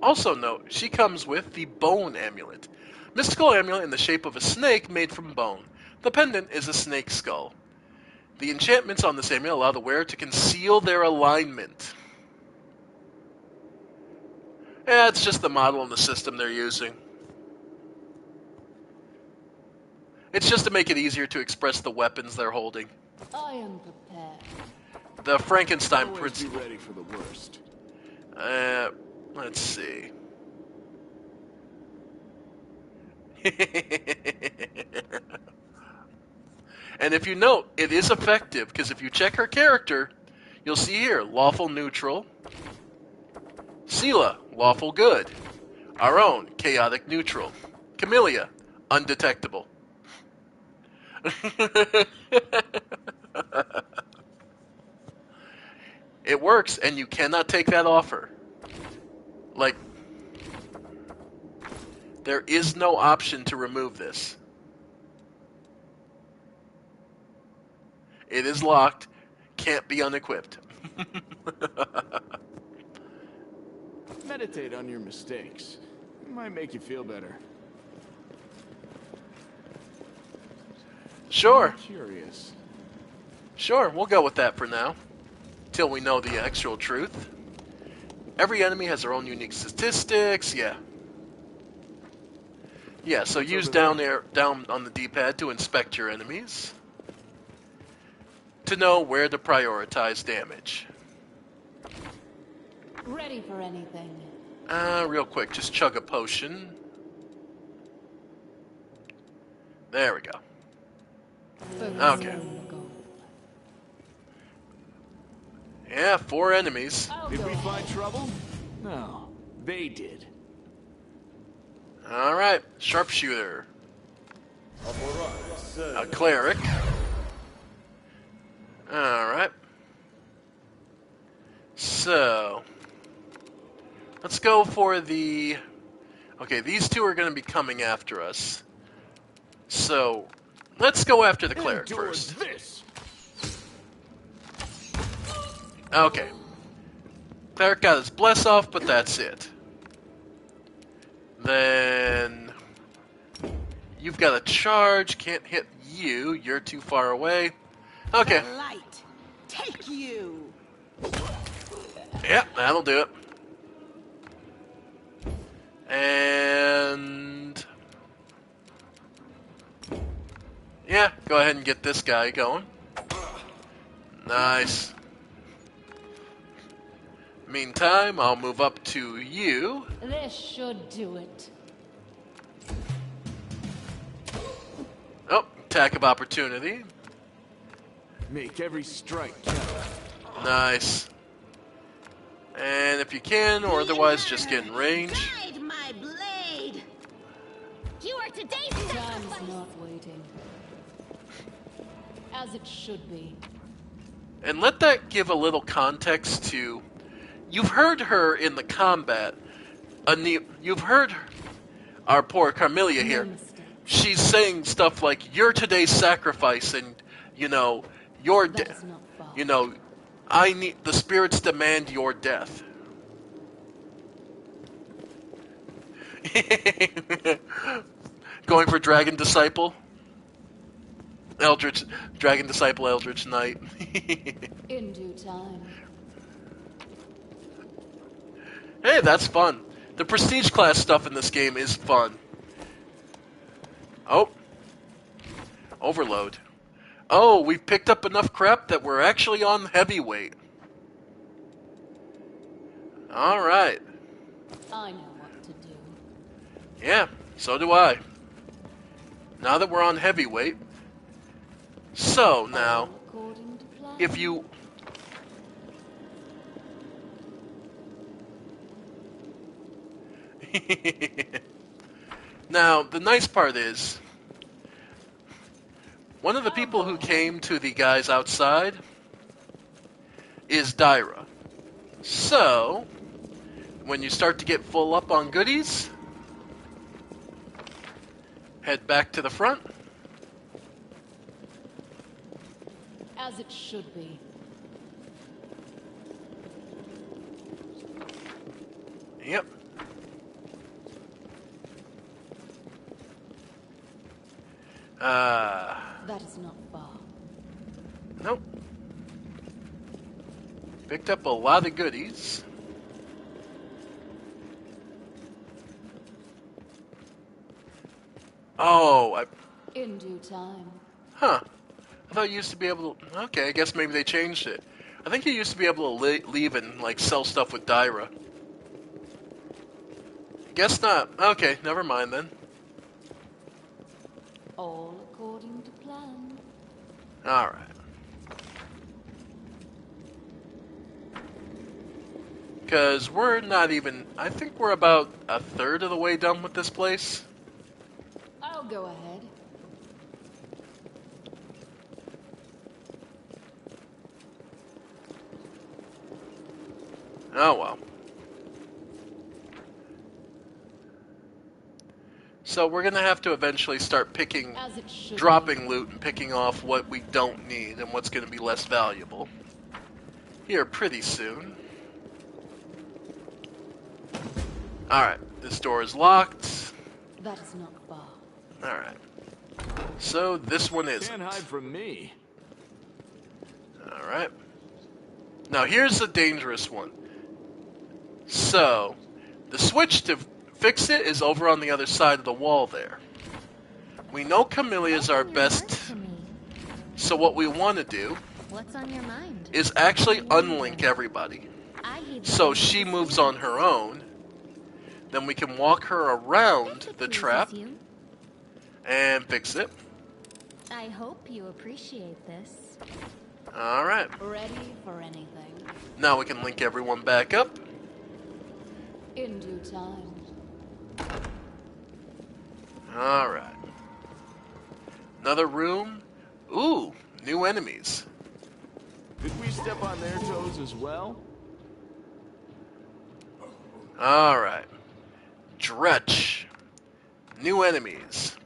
Also note, she comes with the bone amulet. Mystical amulet in the shape of a snake made from bone. The pendant is a snake skull. The enchantments on this amulet allow the wearer to conceal their alignment. Yeah, it's just the model and the system they're using. It's just to make it easier to express the weapons they're holding. I am prepared. The Frankenstein Always principle. be ready for the worst. Let's see. And if you note, it is effective, because if you check her character, you'll see here, lawful neutral. Sela, lawful good. Our own, chaotic neutral. Camellia, undetectable. It works, and you cannot take that off her. Like, there is no option to remove this. It is locked, can't be unequipped. Meditate on your mistakes. It might make you feel better. Sure. I'm curious. Sure, we'll go with that for now. Till we know the actual truth. Every enemy has their own unique statistics, yeah. Yeah, so use down on the D-pad to inspect your enemies. To know where to prioritize damage. Ready for anything. Real quick, just chug a potion. There we go. Okay. Yeah, 4 enemies. Did we find trouble? No, they did. Alright, sharpshooter. A cleric. Alright. So, let's go for the... Okay, these two are going to be coming after us. So, let's go after the cleric first. This. Okay. Cleric got his bless off, but that's it. Then you've got a charge, can't hit you, you're too far away. Okay. The light, take you. Yeah, that'll do it. And yeah, go ahead and get this guy going. Nice. Meantime, I'll move up to you. This should do it. Oh, attack of opportunity. Make every strike count. Nice. And if you can, or otherwise, just get in range. Guide my blade. You are today's Time's sacrifice. not waiting. As it should be. And let that give a little context to... You've heard her in the combat. You've heard our poor Carmelia here. She's saying stuff like, "You're today's sacrifice," and, you know, "You're you know, I need... The spirits demand your death." Going for Dragon Disciple? Dragon Disciple Eldritch Knight. In due time. Hey, that's fun. The prestige class stuff in this game is fun. Oh. Overload. Oh, we've picked up enough crap that we're actually on heavyweight. Alright. I know what to do. Yeah, so do I. Now that we're on heavyweight. So, now, if you... Now, the nice part is, One of the people who came to the guys outside is Dyra. So, when you start to get full up on goodies, head back to the front. As it should be. Yep. That is not far. Nope. Picked up a lot of goodies. Oh, In due time. Huh. I thought you used to be able to... Okay, I guess maybe they changed it. I think you used to be able to leave and, like, sell stuff with Dyra. Guess not. Okay, never mind then. All according to plan. Alright. Because we're not even... I think we're about a third of the way done with this place. I'll go ahead. Oh well. So we're gonna have to eventually start picking, dropping loot and picking off what we don't need and what's gonna be less valuable. Here pretty soon. Alright, this door is locked. That is not far. Alright. So this one isn't. Can't hide from me. Alright. Now here's the dangerous one. So, the switch to fix it is over on the other side of the wall there. We know Camille's our best, so what we want to do What's on your mind? is actually unlink everybody. So she moves on her own, then we can walk her around the trap and fix it. I hope you appreciate this. Alright. Ready for anything. Now we can link everyone back up. In due time. Alright. Another room. Ooh, new enemies. Did we step on their toes as well? Alright. Dretch. New enemies.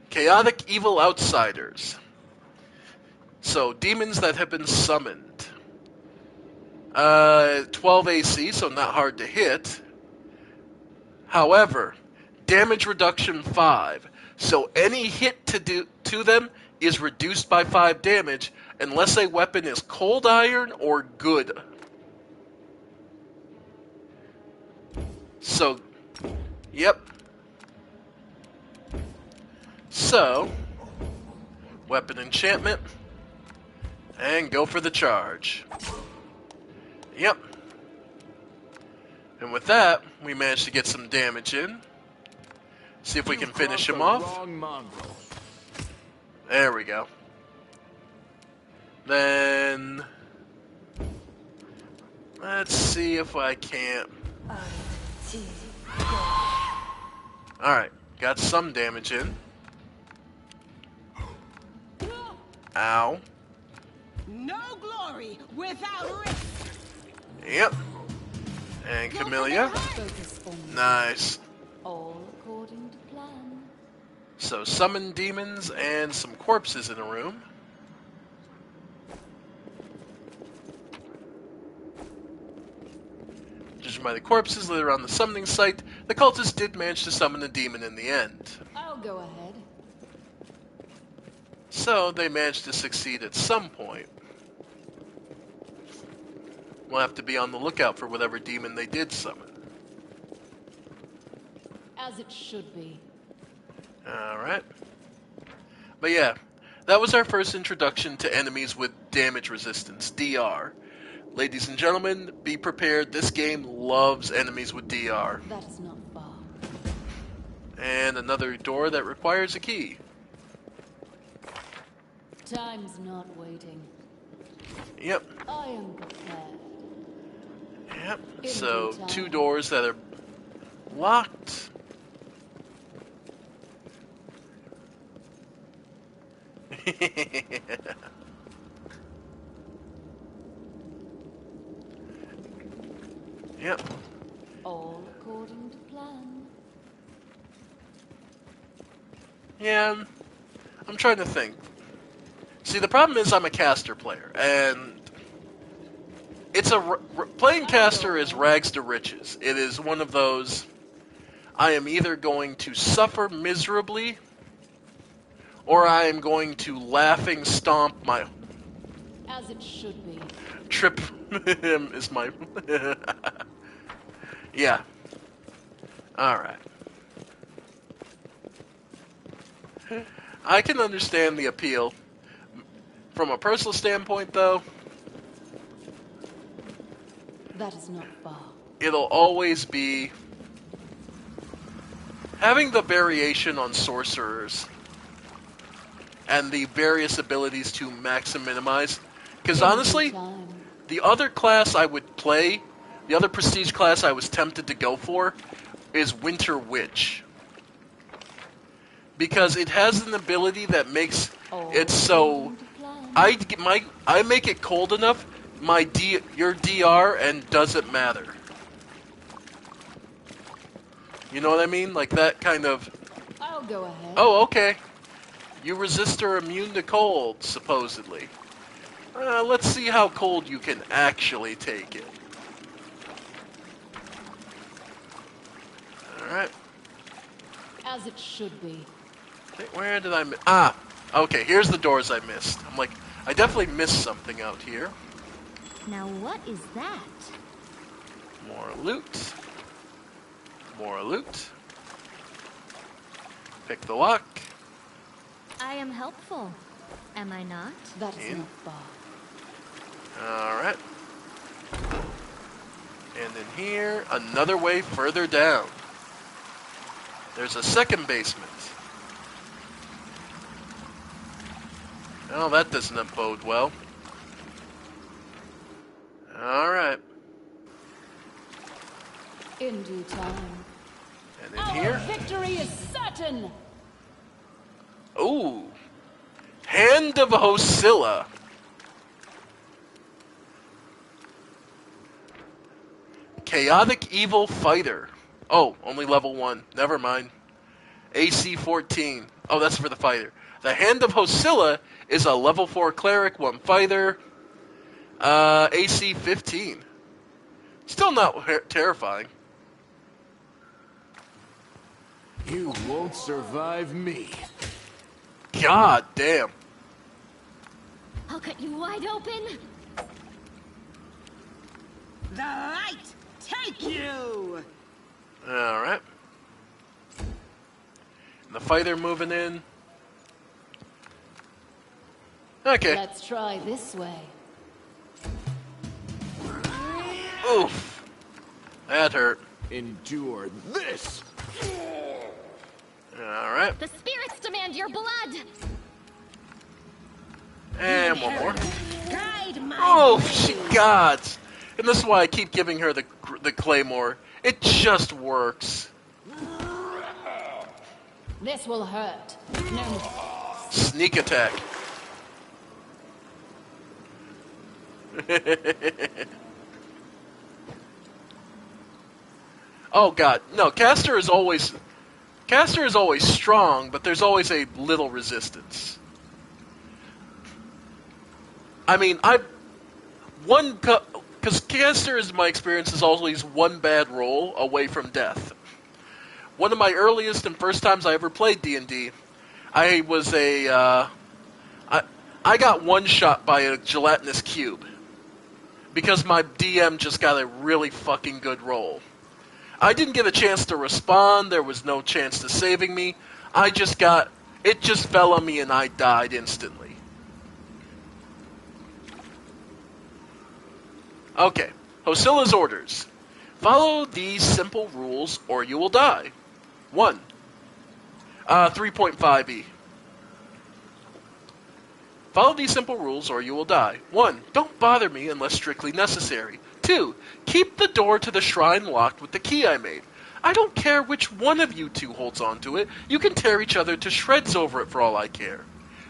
Chaotic evil outsiders. So, demons that have been summoned. 12 AC, so not hard to hit. However, damage reduction 5. So any hit to them is reduced by 5 damage unless a weapon is cold iron or good. So, yep. So, weapon enchantment, and go for the charge. Yep. And with that, we managed to get some damage in. See if we can finish him off. There we go. Then, let's see if I can't. Alright, got some damage in. Ow. No glory without risk. Yep. And Camellia. Nice. All according to plan. So summon demons and some corpses in a room. Judging by the corpses later on the summoning site, the cultists did manage to summon a demon in the end. I'll go ahead. So they managed to succeed at some point. We'll have to be on the lookout for whatever demon they did summon. As it should be. Alright. But yeah, that was our first introduction to enemies with damage resistance, DR. Ladies and gentlemen, be prepared. This game loves enemies with DR. That is not far. And another door that requires a key. Time's not waiting. Yep. I am prepared. Yep. So, 2 doors that are locked. Yep. All according to plan. Yeah, I'm trying to think. See, the problem is I'm a caster player, and it's playing caster is rags to riches. It is one of those, I am either going to suffer miserably, or I am going to laughing stomp my... As it should be. Trip is my... Yeah. Alright. I can understand the appeal. From a personal standpoint, though, That is not far. it'll always be having the variation on sorcerers and the various abilities to max and minimize. Because honestly, the other class I would play, the other prestige class I was tempted to go for, is Winter Witch. Because it has an ability that makes it so I make it cold enough, your DR and doesn't matter. You know what I mean? Like that kind of... I'll go ahead. Oh, okay. You resist or immune to cold, supposedly. Let's see how cold you can actually take it. Alright. As it should be. Where did I miss? Okay, here's the doors I missed. I'm like, I definitely missed something out here. Now what is that? More loot. More loot. Pick the lock. I am helpful. Am I not? That is not far. Alright. And in here, another way further down. There's a second basement. Oh, that doesn't bode well. Alright. In due time. And in Our here? victory is certain! Ooh. Hand of Hosilla. Chaotic Evil Fighter. Oh, only level 1. Never mind. AC 14. Oh, that's for the fighter. The Hand of Hosilla is a level 4 cleric, 1 fighter. AC 15. Still not terrifying. You won't survive me. God damn. I'll cut you wide open. The light take you! Alright. The fighter moving in. Okay. Let's try this way. Oof. That hurt. Endure this! Alright. The spirits demand your blood! And one more. Guide my Oh, God. And this is why I keep giving her the claymore. It just works. This will hurt. No. Sneak attack. Oh God, no! Caster is always strong, but there's always a little resistance. I mean, because Caster, is my experience, is always one bad roll away from death. One of my earliest and first times I ever played D&D, I was I got one shot by a gelatinous cube because my DM just got a really fucking good roll. I didn't get a chance to respond. There was no chance to saving me. It just fell on me and I died instantly. Okay, Hosilla's orders. Follow these simple rules or you will die. 1. 3.5e. Follow these simple rules or you will die. 1. Don't bother me unless strictly necessary. 2. Keep the door to the shrine locked with the key I made. I don't care which one of you two holds on to it. You can tear each other to shreds over it for all I care.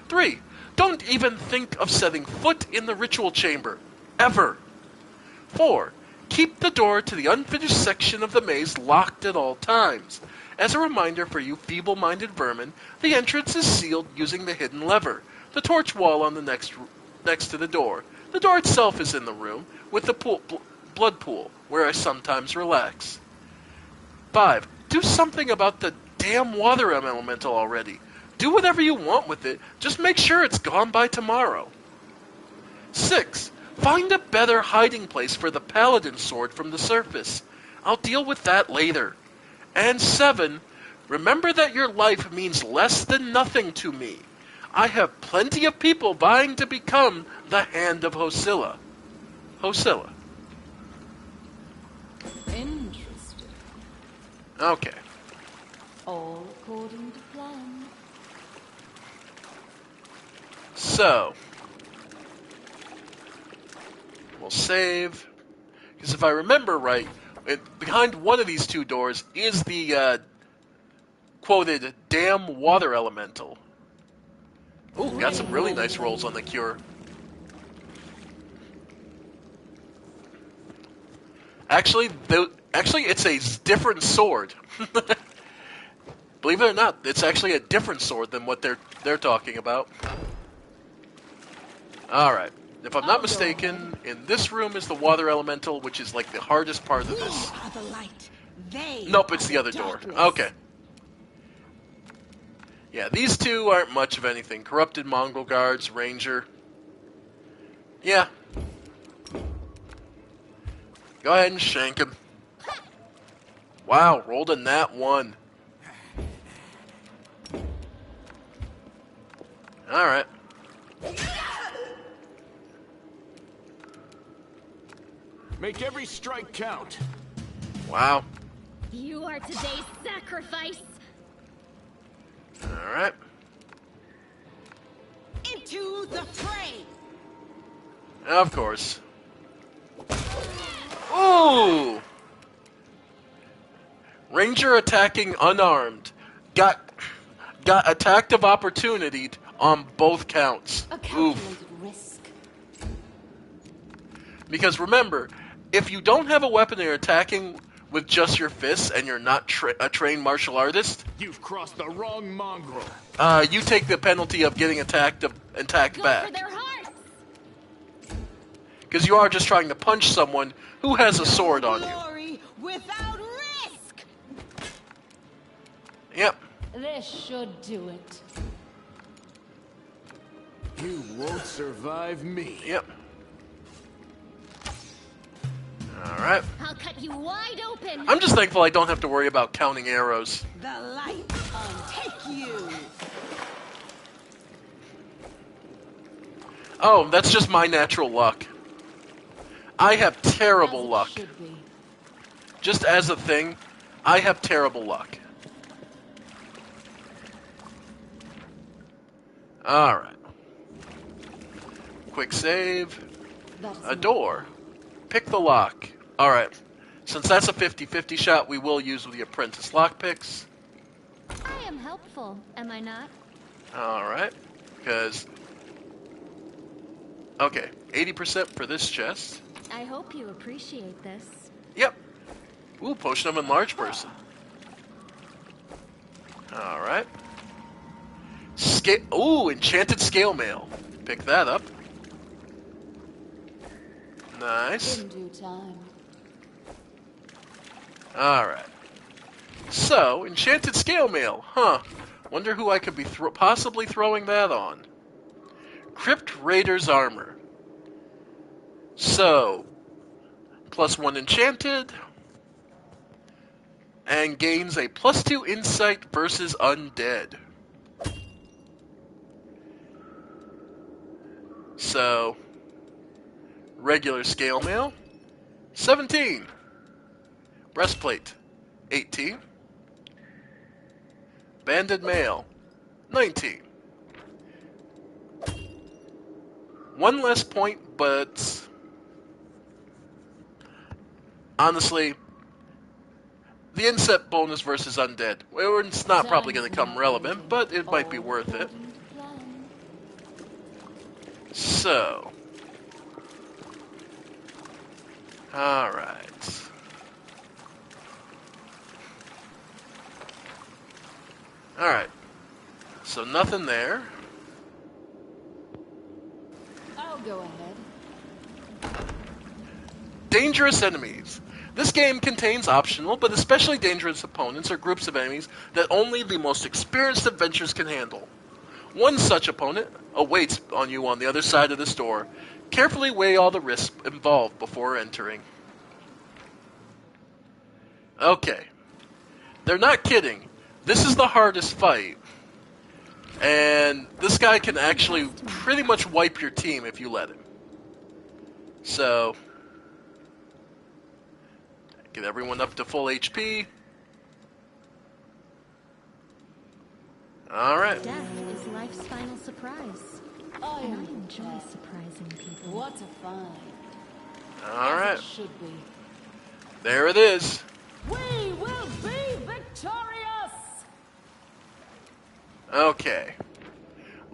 3. Don't even think of setting foot in the ritual chamber. Ever. 4. Keep the door to the unfinished section of the maze locked at all times. As a reminder for you feeble-minded vermin, the entrance is sealed using the hidden lever, the torch wall on the next to the door. The door itself is in the room, with the blood pool, where I sometimes relax. 5. Do something about the damn water elemental already. Do whatever you want with it, just make sure it's gone by tomorrow. 6. Find a better hiding place for the paladin sword from the surface. I'll deal with that later. And 7. Remember that your life means less than nothing to me. I have plenty of people vying to become the Hand of Hosilla. Hosilla. Interesting. Okay. All according to plan. So, we'll save. Because if I remember right, behind one of these two doors is the quoted damn water elemental. Ooh, got some really nice rolls on the cure. Actually, it's a different sword. Believe it or not, it's actually a different sword than what they're talking about. All right. If I'm not mistaken, in this room is the water elemental, which is like the hardest part of this. Are the light. They Nope, it's the other door. Okay. Yeah, these two aren't much of anything. Corrupted Mongol guards, ranger. Yeah. Go ahead and shank him. Wow, rolled a nat 1. Alright. Make every strike count. Wow. You are today's sacrifice. Alright. Into the fray. Of course. Ooh! Ranger attacking unarmed. Got attacked of opportunity on both counts. A calculated risk. Because remember, if you don't have a weapon and you're attacking with just your fists and you're not a trained martial artist, you've crossed the wrong mongrel. You take the penalty of getting attacked back. For their hearts. Because you are just trying to punch someone who has a sword on you. Glory without risk. Yep. This should do it. You won't survive me. Yep. Alright. I'll cut you wide open. I'm just thankful I don't have to worry about counting arrows. The light take you. Oh, that's just my natural luck. I have terrible luck. Just as a thing, I have terrible luck. Alright. Quick save. A door. Pick the lock. Alright. Since that's a 50-50 shot, we will use the apprentice lockpicks. I am helpful, am I not? Alright. Because... Okay, 80% for this chest. I hope you appreciate this. Yep. Ooh, potion of enlarged person. Alright. Ooh, enchanted scale mail. Pick that up. Nice. In due time. Alright. So, enchanted scale mail. Huh. Wonder who I could be possibly throwing that on. Crypt Raider's armor. So, +1 enchanted. And gains a +2 insight versus undead. So, regular scale mail, 17. Breastplate, 18. Banded mail, 19. One less point, but honestly, the inset bonus versus undead, well, it's not probably going to come relevant, but it might be worth it. So. Alright. Alright. So nothing there. I'll go ahead. Dangerous enemies. This game contains optional, but especially dangerous opponents or groups of enemies that only the most experienced adventurers can handle. One such opponent awaits on you on the other side of this door. Carefully weigh all the risks involved before entering. Okay. They're not kidding. This is the hardest fight. And this guy can actually pretty much wipe your team if you let him. So, get everyone up to full HP. Alright. Death is life's final surprise. I enjoy surprising people. What a find. Alright. As it should be. There it is. We will be victorious! Okay.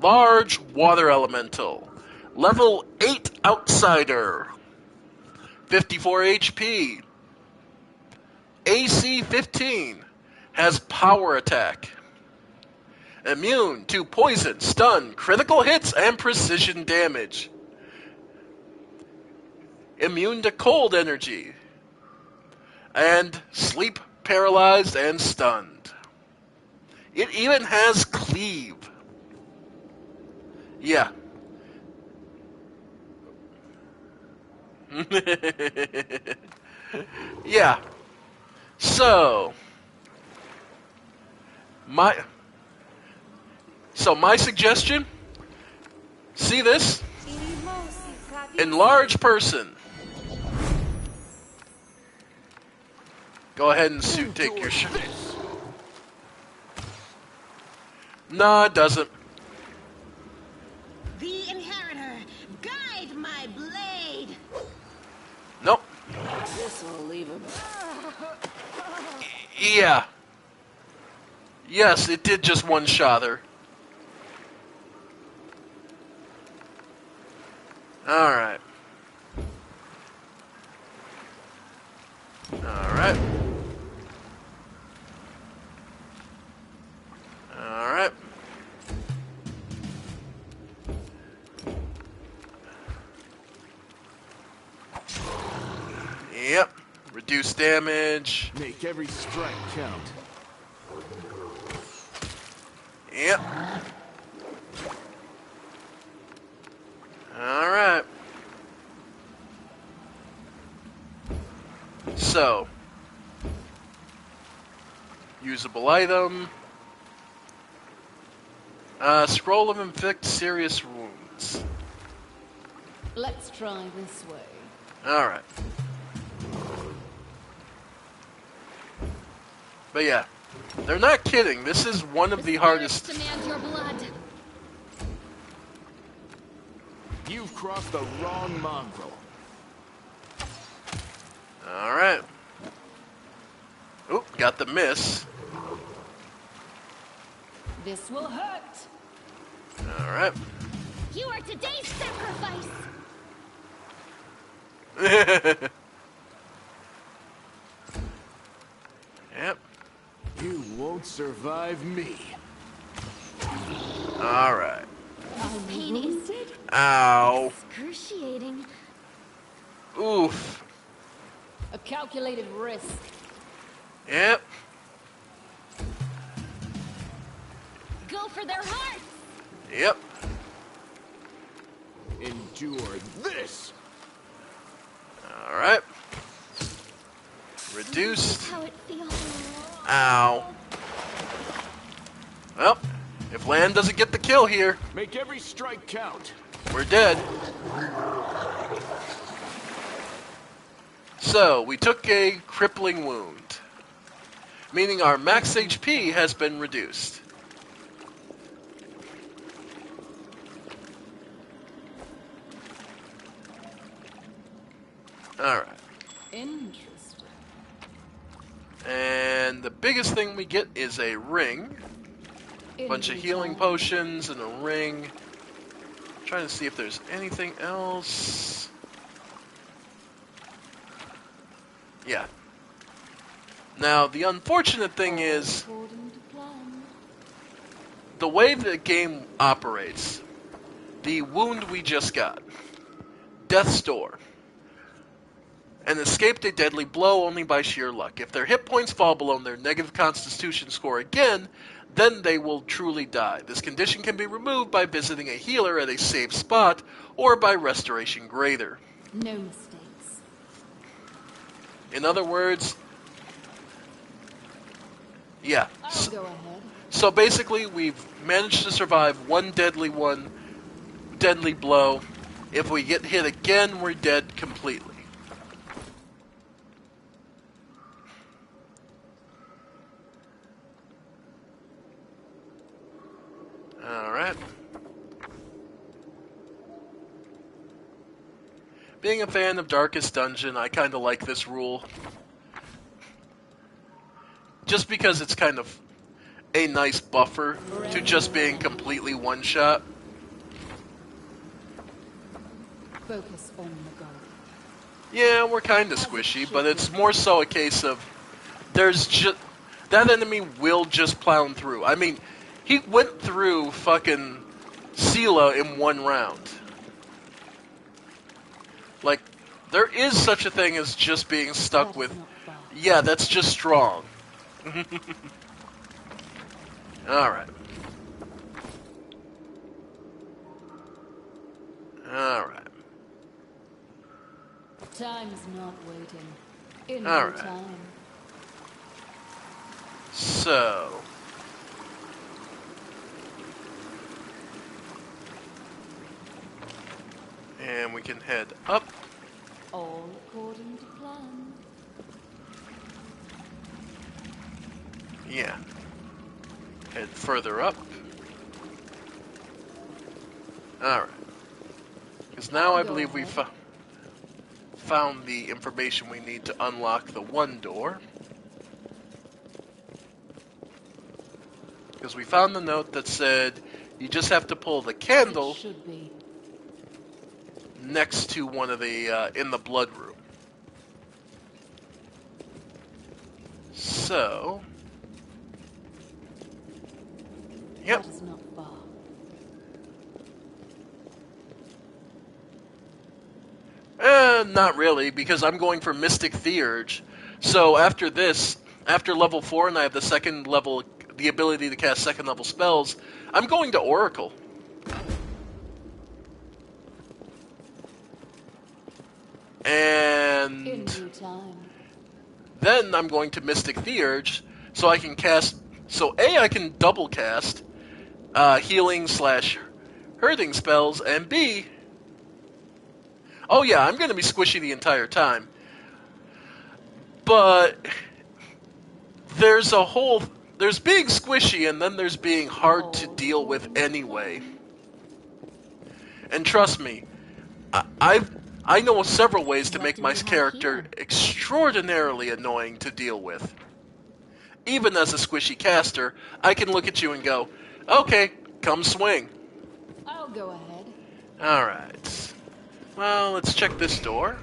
Large water elemental. Level 8 outsider. 54 HP. AC 15. Has power attack. Immune to poison, stun, critical hits, and precision damage. Immune to cold energy. And sleep, paralyzed, and stunned. It even has cleave. Yeah. Yeah. So my suggestion, see this? Enlarge person. Go ahead and take your shot. No, it doesn't. The Inheritor, guide my blade! Nope. This will leave him. Yeah. Yes, it did just one-shot her. Alright. Alright. Alright. Yep. Reduce damage. Make every strike count. Yep. Alright. So. Usable item. Scroll of inflict serious wounds. Let's try this way. Alright. But yeah, they're not kidding. This is one of the hardest. Demand your blood. You've crossed the wrong mongrel. Alright. Oop, got the miss. This will hurt. Alright. You are today's sacrifice. Yep. You won't survive me. Alright. This pain is Ow. excruciating. Oof. A calculated risk. Yep. Go for their hearts. Yep. Endure this. Alright. Reduced. How it feels. Ow. Well, if Land doesn't get the kill here, Make every strike count. we're dead. So, we took a crippling wound, meaning our max HP has been reduced. Alright. Interesting. And the biggest thing we get is a ring. Bunch of healing potions and a ring. Trying to see if there's anything else. Yeah. Now, the unfortunate thing is, the way the game operates, the wound we just got, Death's Door, and escaped a deadly blow only by sheer luck. If their hit points fall below their negative constitution score again, then they will truly die. This condition can be removed by visiting a healer at a safe spot or by restoration greater. No mistakes. In other words, yeah. I'll go ahead. So basically, we've managed to survive one deadly blow. If we get hit again, we're dead completely. Alright. Being a fan of Darkest Dungeon, I kind of like this rule. Just because it's kind of a nice buffer to just being completely one-shot. Focus on the goal. Yeah, we're kind of squishy, but it's more so a case of there's just that enemy will just plow through. I mean, he went through fucking Sela in one round. Like, there is such a thing as just being stuck with. Yeah, that's just strong. Alright. Alright. Time's not waiting. In All no right. time. So. And we can head up. All according to plan. Yeah. Head further up. Alright. Because now I believe we found the information we need to unlock the one door. Because we found the note that said you just have to pull the candle next to one of the, in the blood room. So... Yep. That is not far. Not really, because I'm going for Mystic Theurge. So after this, after level 4, and I have the second level, the ability to cast second level spells, I'm going to Oracle. And In due time. then I'm going to Mystic Theurge, so I can cast. So A, I can double cast healing / hurting spells, and B. Oh yeah, I'm going to be squishy the entire time. But there's being squishy, and then there's being hard to deal with anyway. And trust me, I know several ways to make my character extraordinarily annoying to deal with. Even as a squishy caster, I can look at you and go, okay, come swing. I'll go ahead. Alright. Well, let's check this door.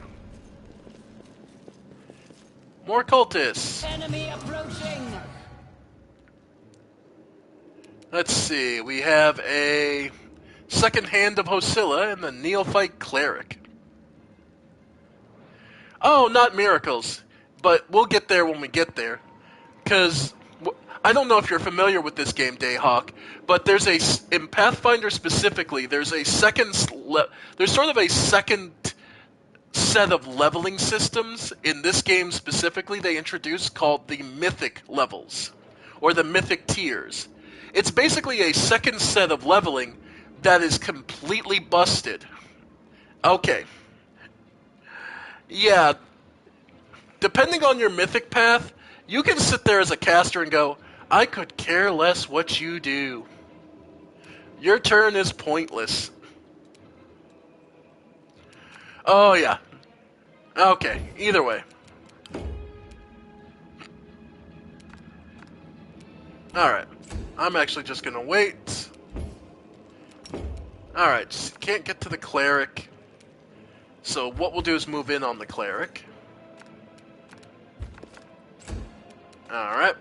More cultists. Enemy approaching. Let's see, we have a second hand of Hosilla and the Neophyte Cleric. Oh, not miracles, but we'll get there when we get there. Because I don't know if you're familiar with this game, Dayhawk, but there's in Pathfinder specifically, there's sort of a second set of leveling systems in this game specifically they introduced called the Mythic levels, or the Mythic tiers. It's basically a second set of leveling that is completely busted. Okay. Yeah. Depending on your Mythic path, you can sit there as a caster and go, I could care less what you do. Your turn is pointless. Oh, yeah. Okay, either way. Alright. I'm actually just gonna wait. Alright, can't get to the cleric. So what we'll do is move in on the cleric. Alright.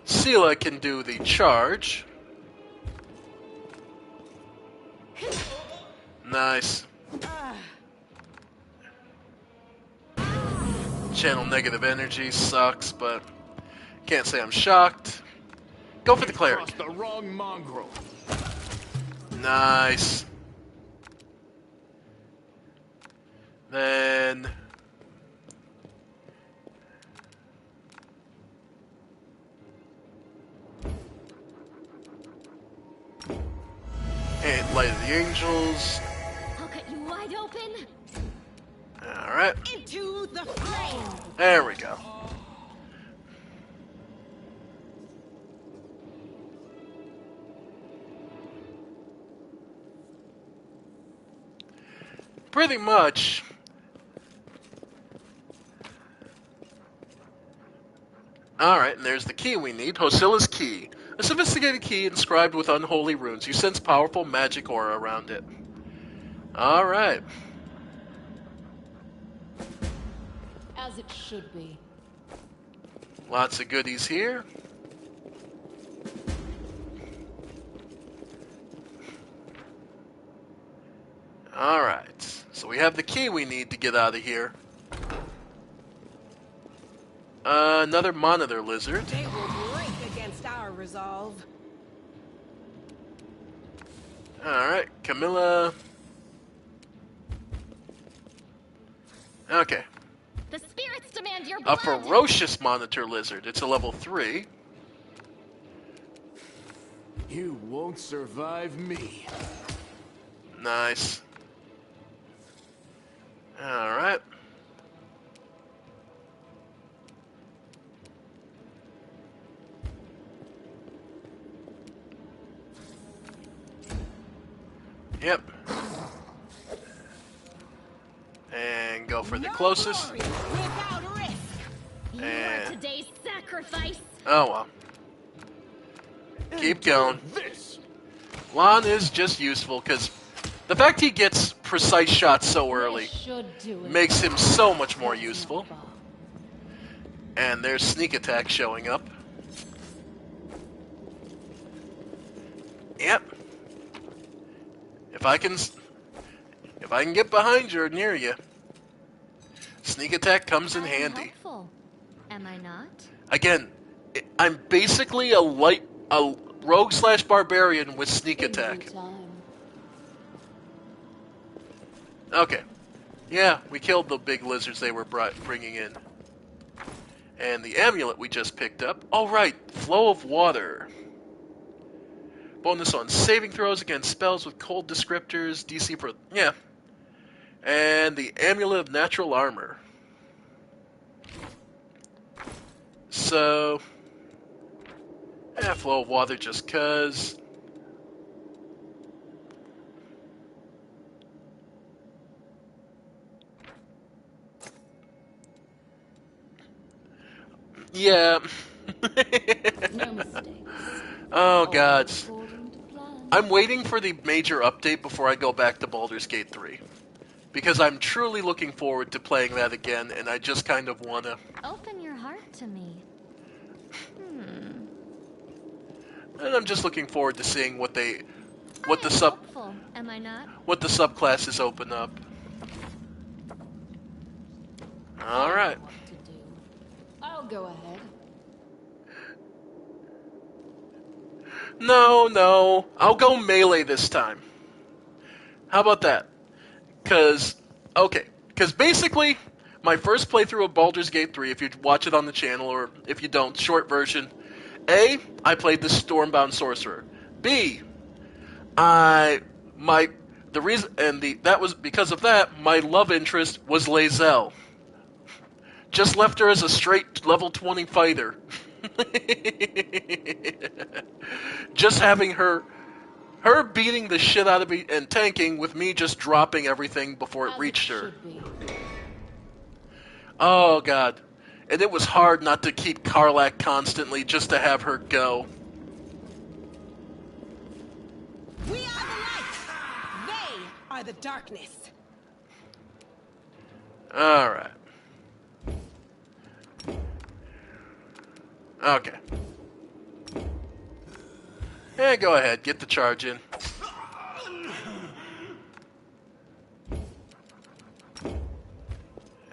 Sela can do the charge. Nice. Channel negative energy sucks, but can't say I'm shocked. Go for the cleric. Crossed the wrong mongrel. Nice. Then and Light of the Angels. I'll cut you wide open. Alright. Into the flame. There we go. Pretty much. Alright, and there's the key we need. Hosilla's key. A sophisticated key inscribed with unholy runes. You sense powerful magic aura around it. Alright. As it should be. Lots of goodies here. Alright. So we have the key we need to get out of here. Another monitor lizard. They will break against our resolve. Alright, Camilla. Okay. The spirits demand your A blood. ferocious monitor lizard. It's a level 3. You won't survive me. Nice. Alright. Yep. And go for the closest. Without risk. You And- are today's sacrifice. Oh well. Keep going. Lon is just useful because the fact he gets precise shots so early makes him so much more useful. And there's sneak attack showing up. Yep. If I can get behind you or near you, sneak attack comes in handy. Helpful. Am I not? Again, I'm basically a rogue slash barbarian with sneak attack. Okay. Yeah, we killed the big lizards they were bringing in. And the amulet we just picked up. Oh, right. Flow of water. Bonus on saving throws against spells with cold descriptors. DC pro... Yeah. And the amulet of natural armor. So... flow of water just cuz. Yeah. No mistakes. Oh, God. I'm waiting for the major update before I go back to Baldur's Gate 3. Because I'm truly looking forward to playing that again, and I just kind of want to... Open your heart to me. And I'm just looking forward to seeing what the Hopeful, am I not? what the subclasses open up. Alright. I'll go ahead. No. I'll go melee this time. How about that? Because basically, my first playthrough of Baldur's Gate 3, if you watch it on the channel, or if you don't, short version, A, I played the Stormbound Sorcerer. B, that was because of that, my love interest was Lae'zel. Just left her as a straight level 20 fighter. Just having her beating the shit out of me and tanking with me just dropping everything before it reached her. Oh, God. And it was hard not to keep Karlach constantly just to have her go. We are the light. defy the darkness. Alright. Okay. Yeah, go ahead. Get the charge in.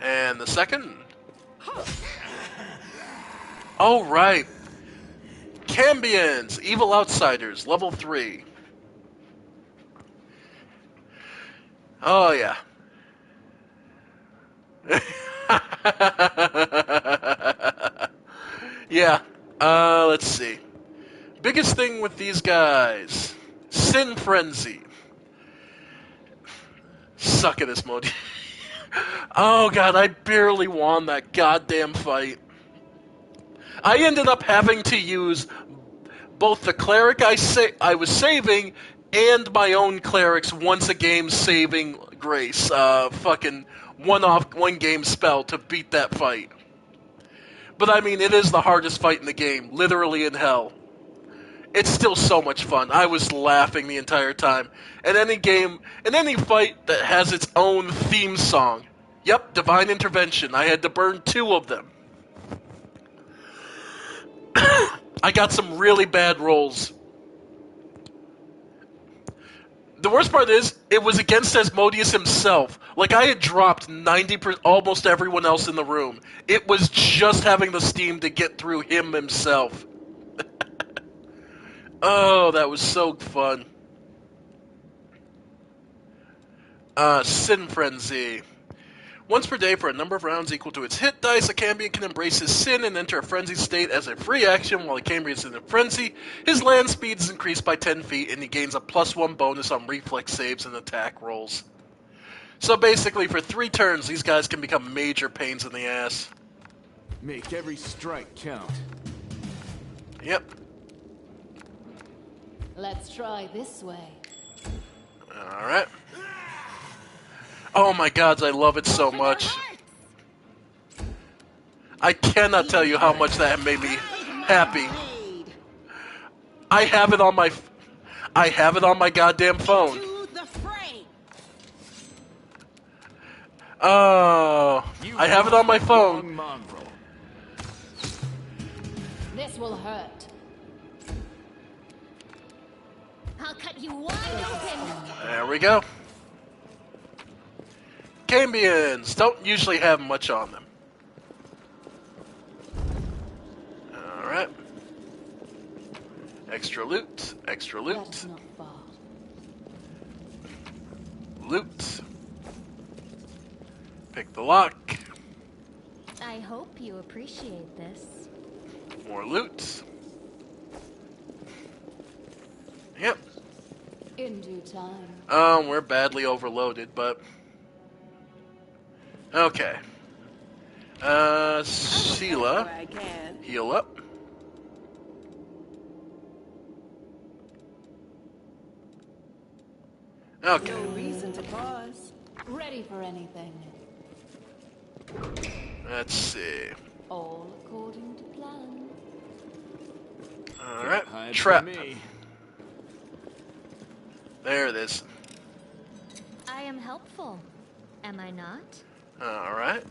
And the second. Oh, right. Cambions, Evil Outsiders, level 3. Oh, yeah. Yeah. Let's see. Biggest thing with these guys. Sin Frenzy. Suck at this mode. Oh, God, I barely won that goddamn fight. I ended up having to use both the cleric I was saving and my own cleric's once a game saving grace. Fucking one game spell to beat that fight. But I mean, it is the hardest fight in the game, literally in hell. It's still so much fun. I was laughing the entire time. In any fight that has its own theme song. Yep, Divine Intervention. I had to burn 2 of them. I got some really bad rolls. The worst part is, it was against Asmodeus himself. Like, I had dropped 90%, almost everyone else in the room. It was just having the steam to get through him himself. Oh, that was so fun. Sin Frenzy. Once per day for a number of rounds equal to its hit dice, a Cambion can embrace his sin and enter a frenzied state as a free action while the Cambion is in a frenzy. His land speed is increased by 10 feet, and he gains a +1 bonus on reflex saves and attack rolls. So basically, for 3 turns, these guys can become major pains in the ass. Make every strike count. Yep. Let's try this way. Alright. Oh my god, I love it so much. I cannot tell you how much that made me happy. I have it on my goddamn phone. Oh, I have it on my phone. This will hurt. I'll cut you wide open. There we go. Cambions don't usually have much on them. Alright. Extra loot, extra loot. That's not far. Loot. Pick the lock. I hope you appreciate this. More loot. Yep. In due time. We're badly overloaded, but... Okay. Sheila. Heal up. Okay. No reason to pause. Ready for anything. Let's see. All according to plan. Alright. Trap. There it is. I am helpful, am I not? Alright.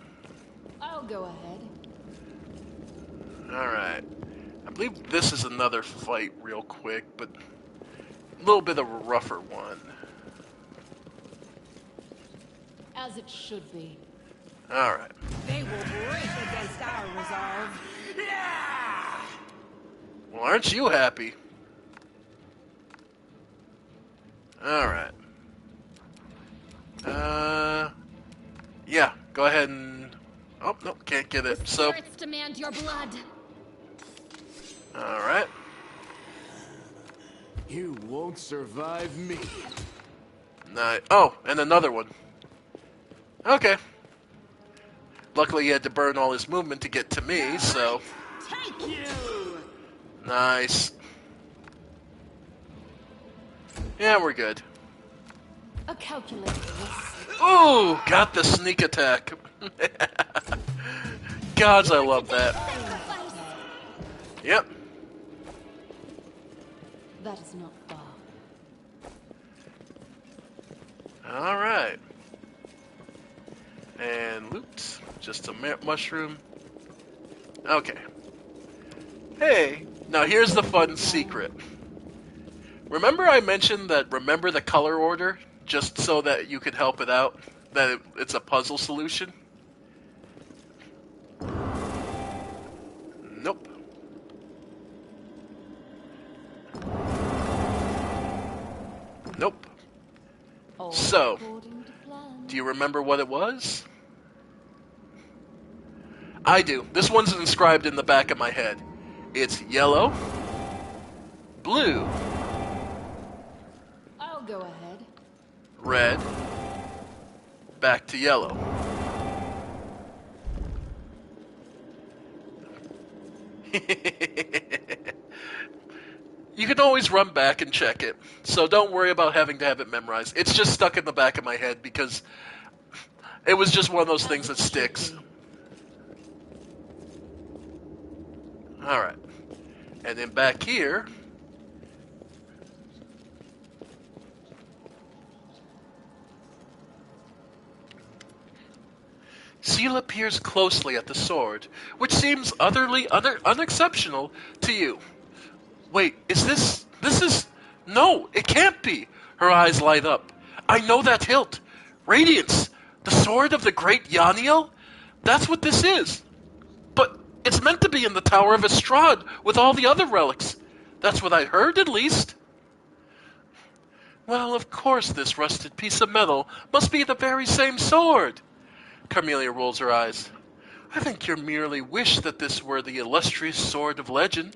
I'll go ahead. Alright. I believe this is another fight real quick, but a little bit of a rougher one. As it should be. Alright. They will break against our resolve. Well, aren't you happy? Alright. Yeah, go ahead and... Oh, no, can't get it, so... Spirits demand your blood. Alright. You won't survive me. Oh, and another one. Okay. Luckily, he had to burn all his movement to get to me, so... Take you! Nice. Yeah, we're good. A calculated risk. Ooh, got the sneak attack. Gods, I love that. Yep. That is not far. Alright. And loot. Just a mushroom. Okay. Hey, now here's the fun secret. Remember I mentioned that remember the color order, just so that you could help it out? That it's a puzzle solution? Nope. Nope. So, do you remember what it was? I do. This one's inscribed in the back of my head. It's yellow, blue, I'll go ahead. red, back to yellow. You can always run back and check it, so don't worry about having to have it memorized. It's just stuck in the back of my head because it was just one of those things that sticks. Alright. And then back here... Seela peers closely at the sword, which seems utterly unexceptional to you. Wait, is this... No, it can't be! Her eyes light up. I know that hilt. Radiance! The sword of the great Yaniel? That's what this is. But it's meant to be in the Tower of Estrad with all the other relics. That's what I heard, at least. Well, of course this rusted piece of metal must be the very same sword. Carmelia rolls her eyes. I think you merely wish that this were the illustrious sword of legend.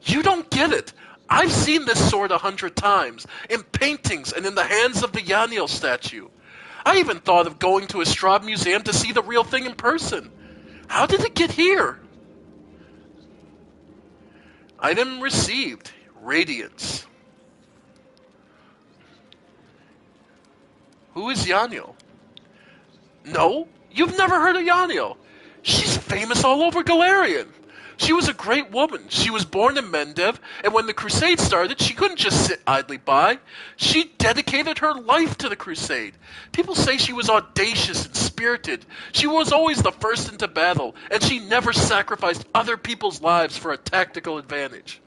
You don't get it. I've seen this sword 100 times, in paintings and in the hands of the Yaniel statue. I even thought of going to a Estrad museum to see the real thing in person. How did it get here? Item received. Radiance. Who is Yaniel? No, you've never heard of Yaniel. She's famous all over Galarian. She was a great woman. She was born in Mendev, and when the crusade started, she couldn't just sit idly by. She dedicated her life to the crusade. People say she was audacious and spirited. She was always the first into battle, and she never sacrificed other people's lives for a tactical advantage.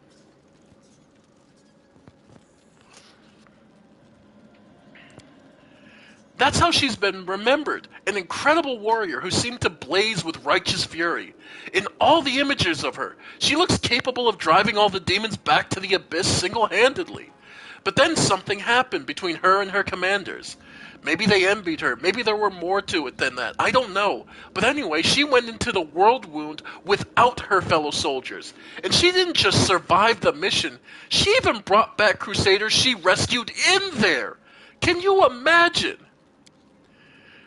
That's how she's been remembered, an incredible warrior who seemed to blaze with righteous fury. In all the images of her, she looks capable of driving all the demons back to the abyss single-handedly. But then something happened between her and her commanders. Maybe they envied her, maybe there were more to it than that, I don't know. But anyway, she went into the world wound without her fellow soldiers. And she didn't just survive the mission, she even brought back crusaders she rescued in there. Can you imagine?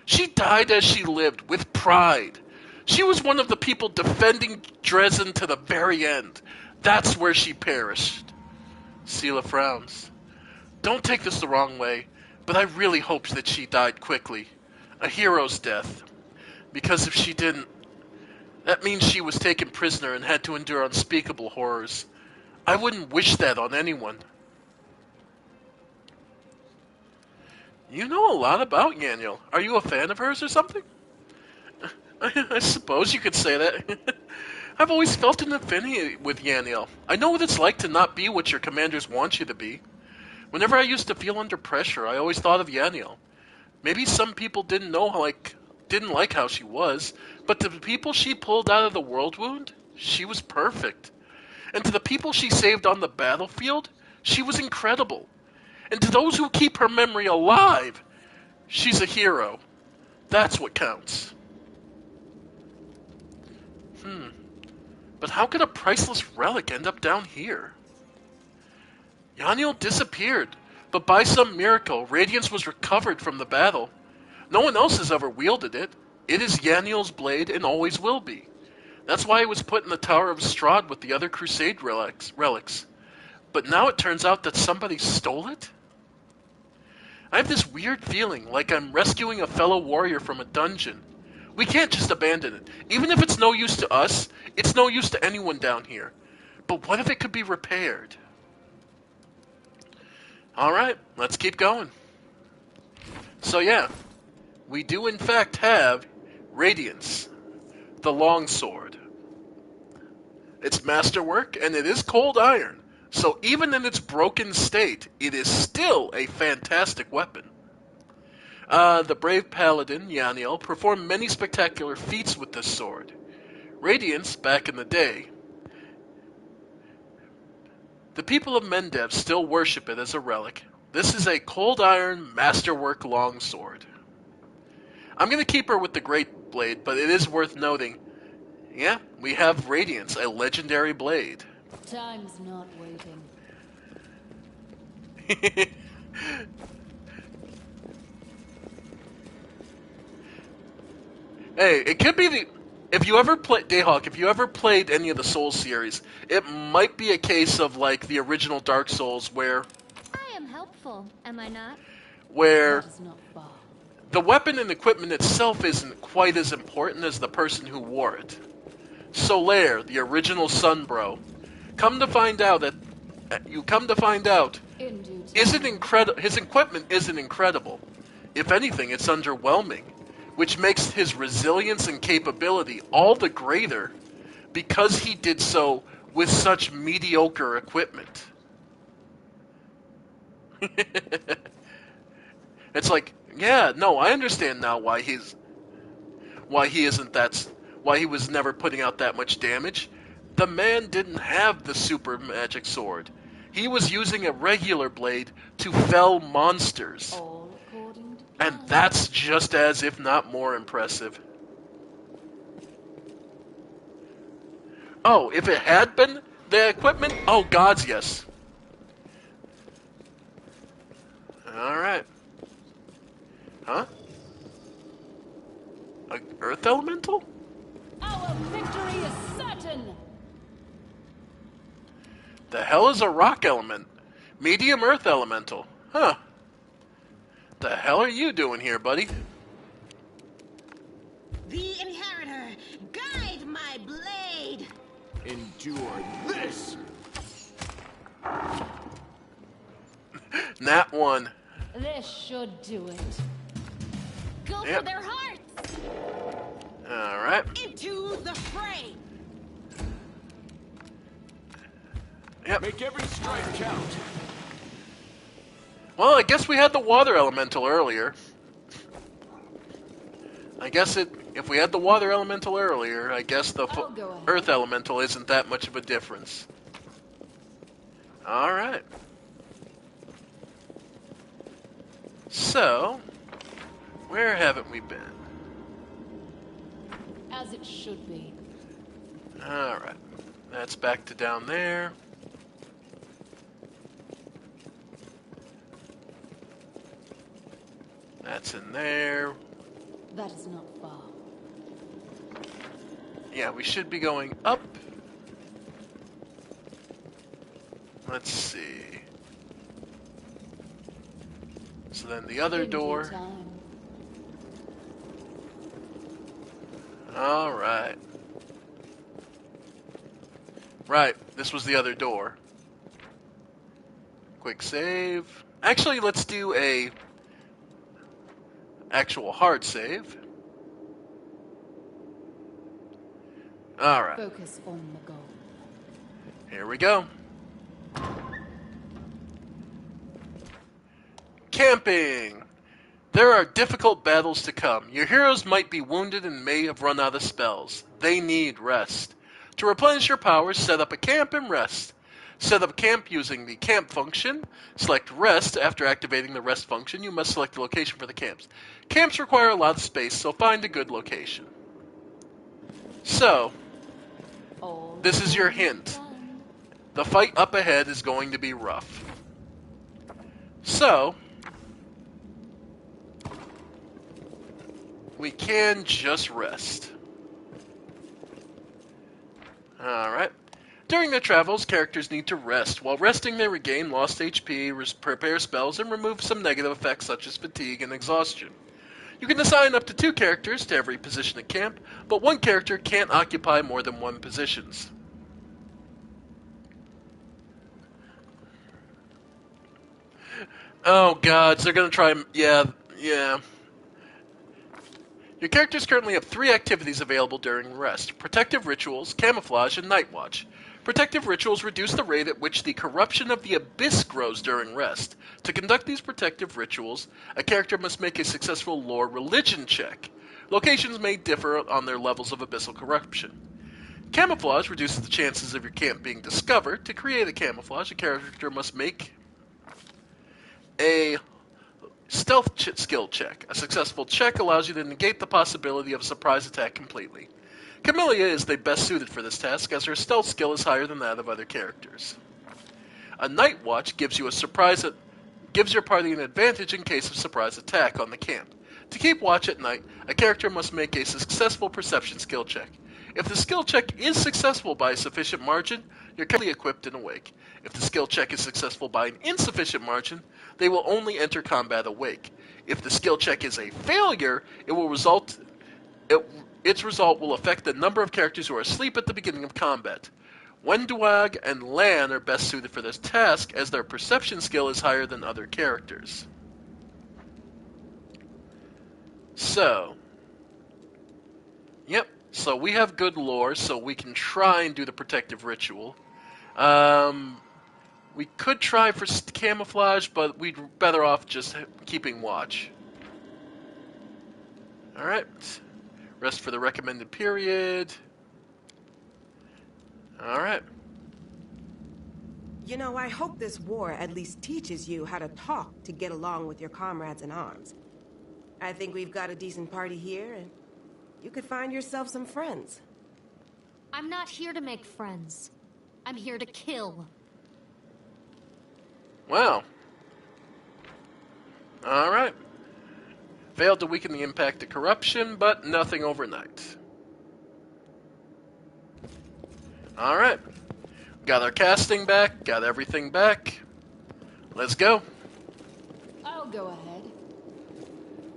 She died as she lived, with pride. She was one of the people defending Dresden to the very end. That's where she perished. Seela frowns. Don't take this the wrong way, but I really hope that she died quickly. A hero's death. Because if she didn't, that means she was taken prisoner and had to endure unspeakable horrors. I wouldn't wish that on anyone. You know a lot about Yaniel. Are you a fan of hers or something? I suppose you could say that. I've always felt an affinity with Yaniel. I know what it's like to not be what your commanders want you to be. Whenever I used to feel under pressure, I always thought of Yaniel. Maybe some people didn't like how she was, but to the people she pulled out of the world wound, she was perfect. And to the people she saved on the battlefield, she was incredible. And to those who keep her memory alive, she's a hero. That's what counts. But how could a priceless relic end up down here? Yaniel disappeared, but by some miracle, Radiance was recovered from the battle. No one else has ever wielded it. It is Yaniel's blade and always will be. That's why it was put in the Tower of Strahd with the other Crusade relics. But now it turns out that somebody stole it? I have this weird feeling, like I'm rescuing a fellow warrior from a dungeon. We can't just abandon it. Even if it's no use to us, it's no use to anyone down here. But what if it could be repaired? Alright, let's keep going. So yeah, we do in fact have Radiance, the longsword. It's masterwork, and it is cold iron, so even in its broken state, it is still a fantastic weapon. The brave paladin, Yaniel, performed many spectacular feats with this sword. Radiance, back in the day, the people of Mendev still worship it as a relic. This is a cold iron masterwork longsword. I'm going to keep her with the Great Blade, but it is worth noting, yeah, we have Radiance, a legendary blade. Time's not waiting. Hey, it could be the... If you ever played... Dayhawk, if you ever played any of the Souls series, it might be a case of, like, the original Dark Souls, where... I am helpful, am I not? Where... That is not far. The weapon and equipment itself isn't quite as important as the person who wore it. Solaire, the original Sunbro, come to find out, his equipment isn't incredible. If anything, it's underwhelming, which makes his resilience and capability all the greater because he did so with such mediocre equipment. It's like, yeah, no, I understand now why he was never putting out that much damage. The man didn't have the super magic sword. He was using a regular blade to fell monsters. And that's just as, if not more, impressive. Oh, if it had been the equipment? Oh, gods, yes. Alright. Huh? A Earth Elemental? Our victory is certain! The hell is a rock element? Medium Earth Elemental. Huh. The hell are you doing here, buddy? The Inheritor, guide my blade! Endure this! Nat 1. This should do it. Go Yep. for their hearts! Alright. Into the fray! Yep. Make every strike count. Well, I guess we had the water elemental earlier. If we had the water elemental earlier, I guess the earth elemental isn't that much of a difference. Alright. So, where haven't we been? As it should be. Alright. That's back to down there. That's in there. That is not far. Yeah, we should be going up. Let's see. So then the other door. Alright. Right, this was the other door. Quick save. Actually, let's do a actual hard save. Alright. Focus on the goal. Here we go. Camping! There are difficult battles to come. Your heroes might be wounded and may have run out of spells. They need rest. To replenish your powers, set up a camp and rest. Set up a camp using the camp function. Select rest. After activating the rest function, you must select the location for the camps. Camps require a lot of space, so find a good location. So, this is your hint. The fight up ahead is going to be rough. So, we can just rest. Alright. During their travels, characters need to rest. While resting, they regain lost HP, prepare spells, and remove some negative effects such as fatigue and exhaustion. You can assign up to 2 characters to every position at camp, but 1 character can't occupy more than 1 positions. Oh gods, they're gonna try... Yeah, Yeah. Your characters currently have 3 activities available during rest: Protective Rituals, Camouflage, and Night Watch. Protective Rituals reduce the rate at which the corruption of the Abyss grows during rest. To conduct these protective rituals, a character must make a successful lore religion check. Locations may differ on their levels of abyssal corruption. Camouflage reduces the chances of your camp being discovered. To create a camouflage, a character must make a skill check. A successful check allows you to negate the possibility of a surprise attack completely. Camellia is the best suited for this task, as her stealth skill is higher than that of other characters. A Night Watch gives your party an advantage in case of surprise attack on the camp. To keep watch at night, a character must make a successful perception skill check. If the skill check is successful by a sufficient margin, you're fully equipped and awake. If the skill check is successful by an insufficient margin, they will only enter combat awake. If the skill check is a failure, its result will affect the number of characters who are asleep at the beginning of combat. Wenduag and Lan are best suited for this task, as their perception skill is higher than other characters. So, yep. So we have good lore, so we can try and do the protective ritual. We could try for camouflage, but we'd better off just keeping watch. Alright. Rest for the recommended period. Alright. You know, I hope this war at least teaches you how to talk to get along with your comrades in arms. I think we've got a decent party here, and you could find yourself some friends. I'm not here to make friends. I'm here to kill. Wow. Alright. Failed to weaken the impact of corruption, but nothing overnight. Alright. Got our casting back, got everything back. Let's go. I'll go ahead.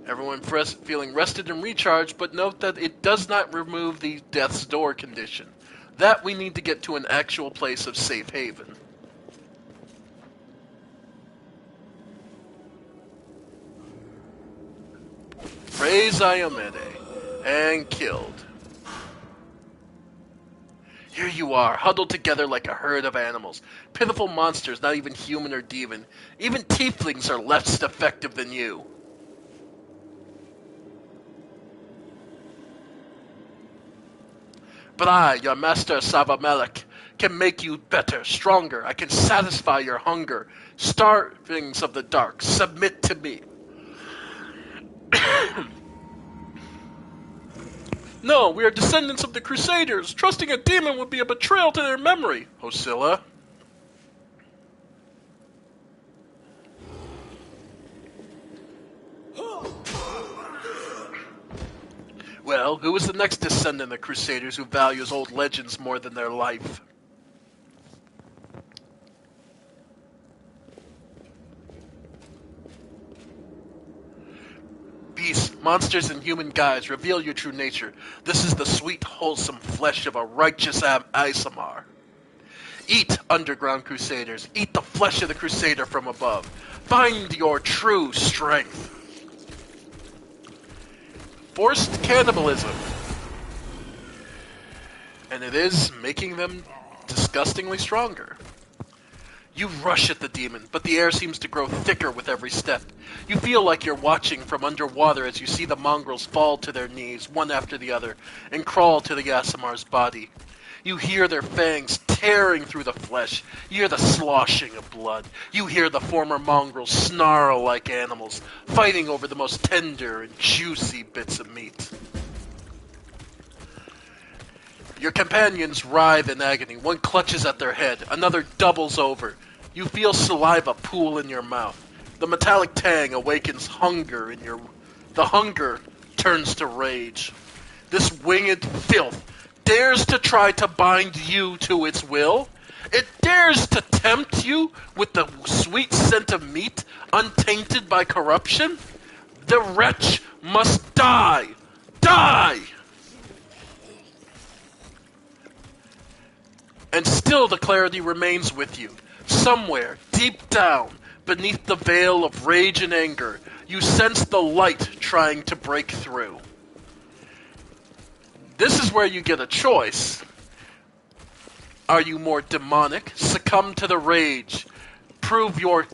Everyone feeling rested and recharged, but note that it does not remove the Death's Door condition. That we need to get to an actual place of safe haven. Praise Iomede. And killed. Here you are, huddled together like a herd of animals. Pitiful monsters, not even human or demon. Even tieflings are less effective than you. But I, your master Savamelech, can make you better, stronger. I can satisfy your hunger. Starvings of the dark, submit to me. No, we are descendants of the Crusaders. Trusting a demon would be a betrayal to their memory, Hosilla. Well, who is the next descendant of Crusaders who values old legends more than their life? Beasts, monsters, and human guise, reveal your true nature. This is the sweet, wholesome flesh of a righteous Isamar. Eat, underground Crusaders. Eat the flesh of the Crusader from above. Find your true strength. Forced cannibalism. And it is making them disgustingly stronger. You rush at the demon, but the air seems to grow thicker with every step. You feel like you're watching from underwater as you see the mongrels fall to their knees, one after the other, and crawl to the Yasamar's body. You hear their fangs tearing through the flesh. You hear the sloshing of blood. You hear the former mongrels snarl like animals, fighting over the most tender and juicy bits of meat. Your companions writhe in agony. One clutches at their head, another doubles over. You feel saliva pool in your mouth. The metallic tang awakens hunger in your... The hunger turns to rage. This winged filth dares to try to bind you to its will. It dares to tempt you with the sweet scent of meat, untainted by corruption. The wretch must die! Die! And still the clarity remains with you. Somewhere, deep down, beneath the veil of rage and anger, You sense the light trying to break through. This is where you get a choice. Are you more demonic? Succumb to the rage. Prove your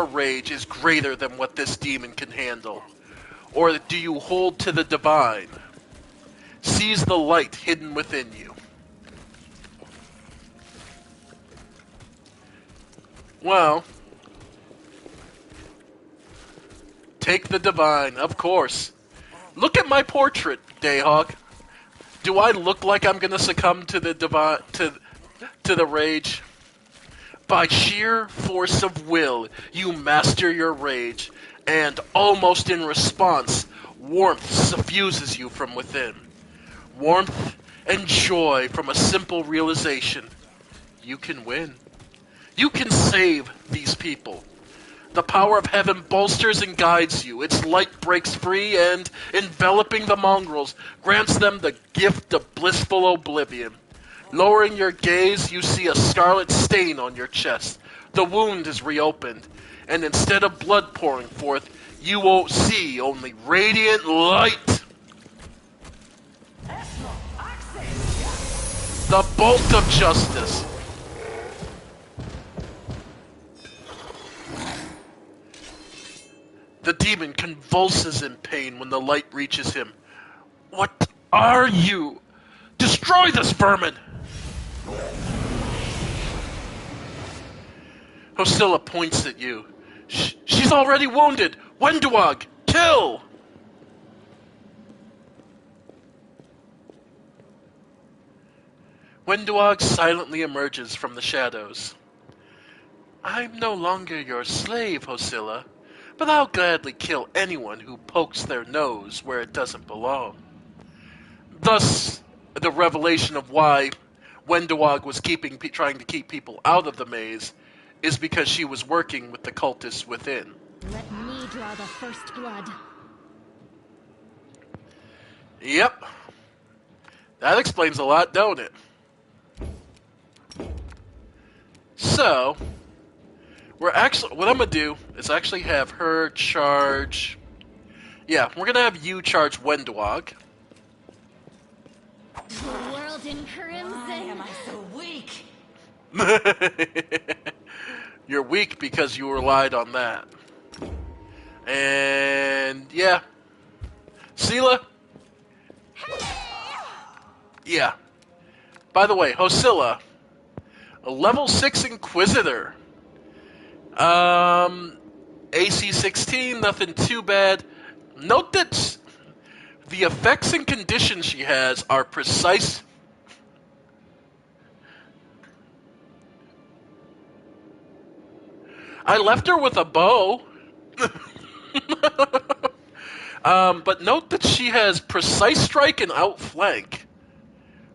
rage is greater than what this demon can handle. Or do you hold to the divine? Seize the light hidden within you. Well, take the divine, of course. Look at my portrait, Dayhawk. Do I look like I'm gonna succumb to the divine to the rage? By sheer force of will, you master your rage, and almost in response, warmth suffuses you from within. Warmth and joy from a simple realization. You can win. You can save these people. The power of heaven bolsters and guides you. Its light breaks free and, enveloping the mongrels, grants them the gift of blissful oblivion. Lowering your gaze, you see a scarlet stain on your chest. The wound is reopened, and instead of blood pouring forth, you won't see only radiant light. The bolt of justice. The demon convulses in pain when the light reaches him. What are you? Destroy this vermin! Hosilla points at you. She's already wounded! Wenduag! Kill! Wenduag silently emerges from the shadows. I'm no longer your slave, Hosilla, but I'll gladly kill anyone who pokes their nose where it doesn't belong. Thus, the revelation of why Wenduag was trying to keep people out of the maze is because she was working with the cultists within. Let me draw the first blood. Yep. That explains a lot, don't it? So, what I'm gonna do is actually have her charge. Yeah, we're gonna have you charge Wenduag. The world in crimson. Why am I so weak? You're weak because you relied on that. And yeah. Sela? Yeah. By the way, Hosilla, a level 6 Inquisitor. AC 16, nothing too bad. Note that the effects and conditions she has are precise. I left her with a bow. But note that she has precise strike and outflank.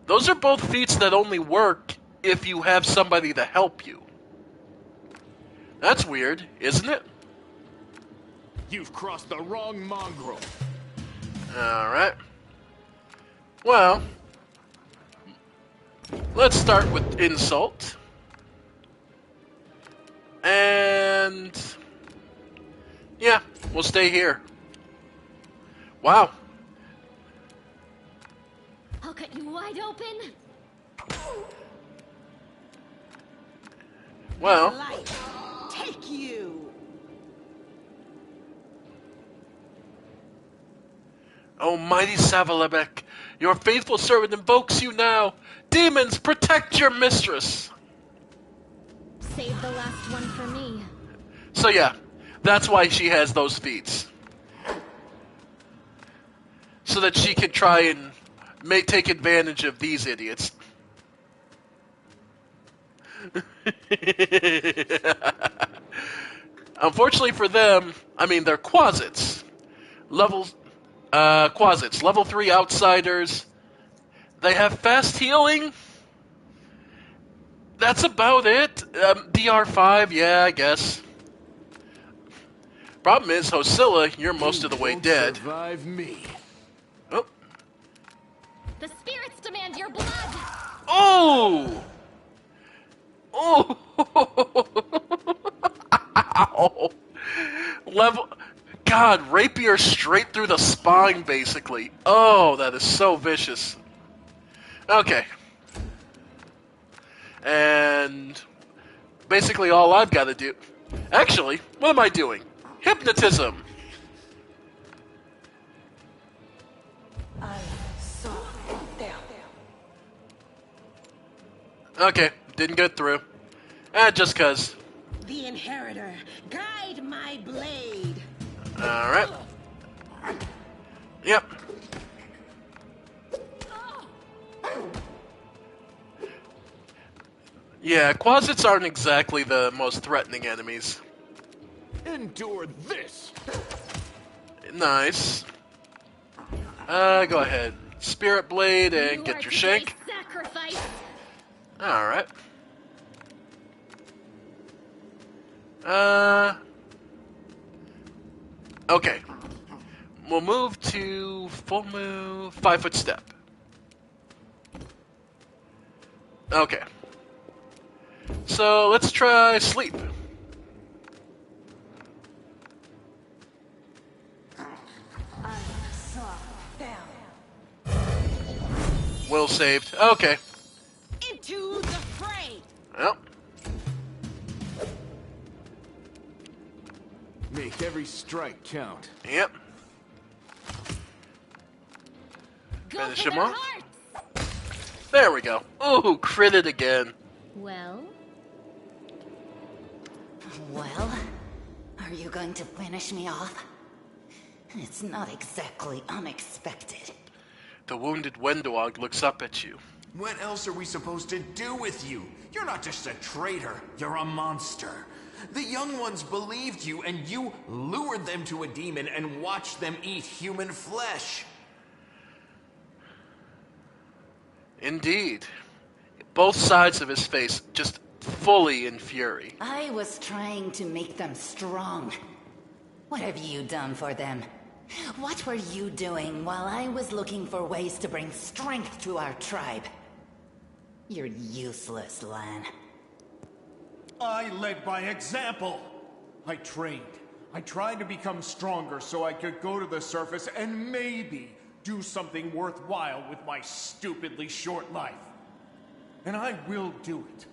Those are both feats that only work if you have somebody to help you. That's weird, isn't it? You've crossed the wrong mongrel. Alright. Well, let's start with insult. And yeah, we'll stay here. Wow. I'll cut you wide open. Well, Light, take you. O mighty Savalebek, your faithful servant invokes you now. Demons, protect your mistress. Save the last one for me. So yeah, that's why she has those feats. So that she can try and take advantage of these idiots. Unfortunately for them, I mean, they're quasits. Quasits. Level 3 outsiders. They have fast healing. That's about it. DR5, yeah, I guess. Problem is, Hosilla, you're most of the way dead. Survive me. Oh. The spirits demand your blood. Oh! Oh! Ow. God, rapier straight through the spine, basically. Oh, that is so vicious. Okay. And basically all I've got to do... Actually, what am I doing? Hypnotism. Okay, didn't get through. Just cuz. The Inheritor, guide my blade. Alright. Yep. Yeah, closets aren't exactly the most threatening enemies. Endure this! Nice. Go ahead. Spirit Blade and get your shank. Sacrifice. Alright. Okay. We'll move to full move, 5-foot step. Okay. So let's try sleep. Will saved. Okay. Into the fray. Well. Make every strike count. Yep. Finish him off. There we go. Ooh, critted again. Well? Well? Are you going to finish me off? It's not exactly unexpected. The wounded Wendowog looks up at you. What else are we supposed to do with you? You're not just a traitor, you're a monster. The young ones believed you, and you lured them to a demon and watched them eat human flesh. Indeed. Both sides of his face just fully in fury. I was trying to make them strong. What have you done for them? What were you doing while I was looking for ways to bring strength to our tribe? You're useless, Lan. I led by example. I trained. I tried to become stronger so I could go to the surface and maybe do something worthwhile with my stupidly short life. And I will do it.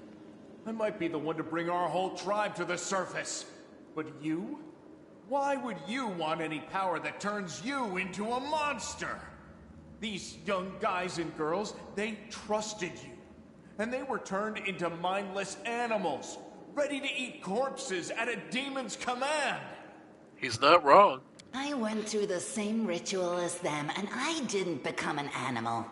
I might be the one to bring our whole tribe to the surface. But you? Why would you want any power that turns you into a monster? These young guys and girls, they trusted you. And they were turned into mindless animals, ready to eat corpses at a demon's command. He's not wrong. I went through the same ritual as them, and I didn't become an animal.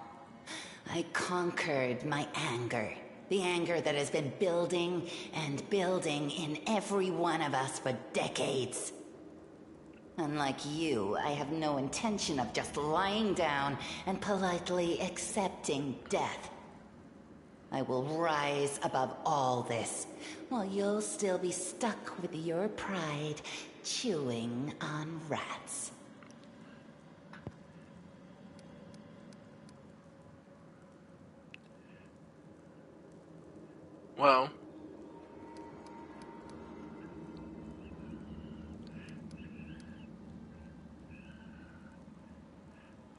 I conquered my anger. The anger that has been building and building in every one of us for decades. Unlike you, I have no intention of just lying down and politely accepting death. I will rise above all this, while you'll still be stuck with your pride, chewing on rats. Well,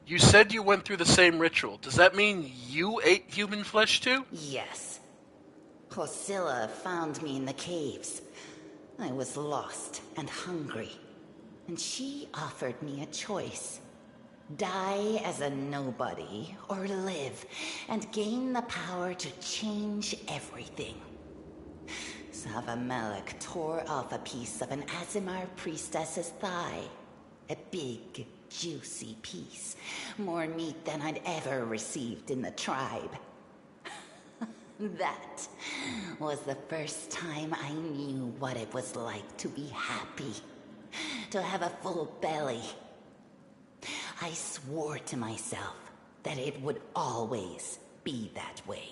you said you went through the same ritual. Does that mean you ate human flesh too? Yes. Hosilla found me in the caves. I was lost and hungry, and she offered me a choice. Die as a nobody, or live and gain the power to change everything. Savamelek tore off a piece of an Azimar priestess's thigh. A big, juicy piece. More meat than I'd ever received in the tribe. That was the first time I knew what it was like to be happy. To have a full belly. I swore to myself that it would always be that way.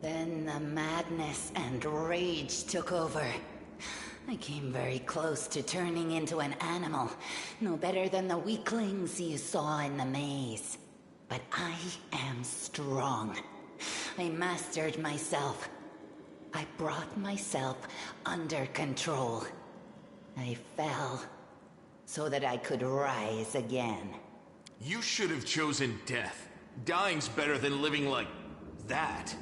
Then the madness and rage took over. I came very close to turning into an animal, no better than the weaklings you saw in the maze. But I am strong. I mastered myself. I brought myself under control. I fell so that I could rise again. You should have chosen death. Dying's better than living like that.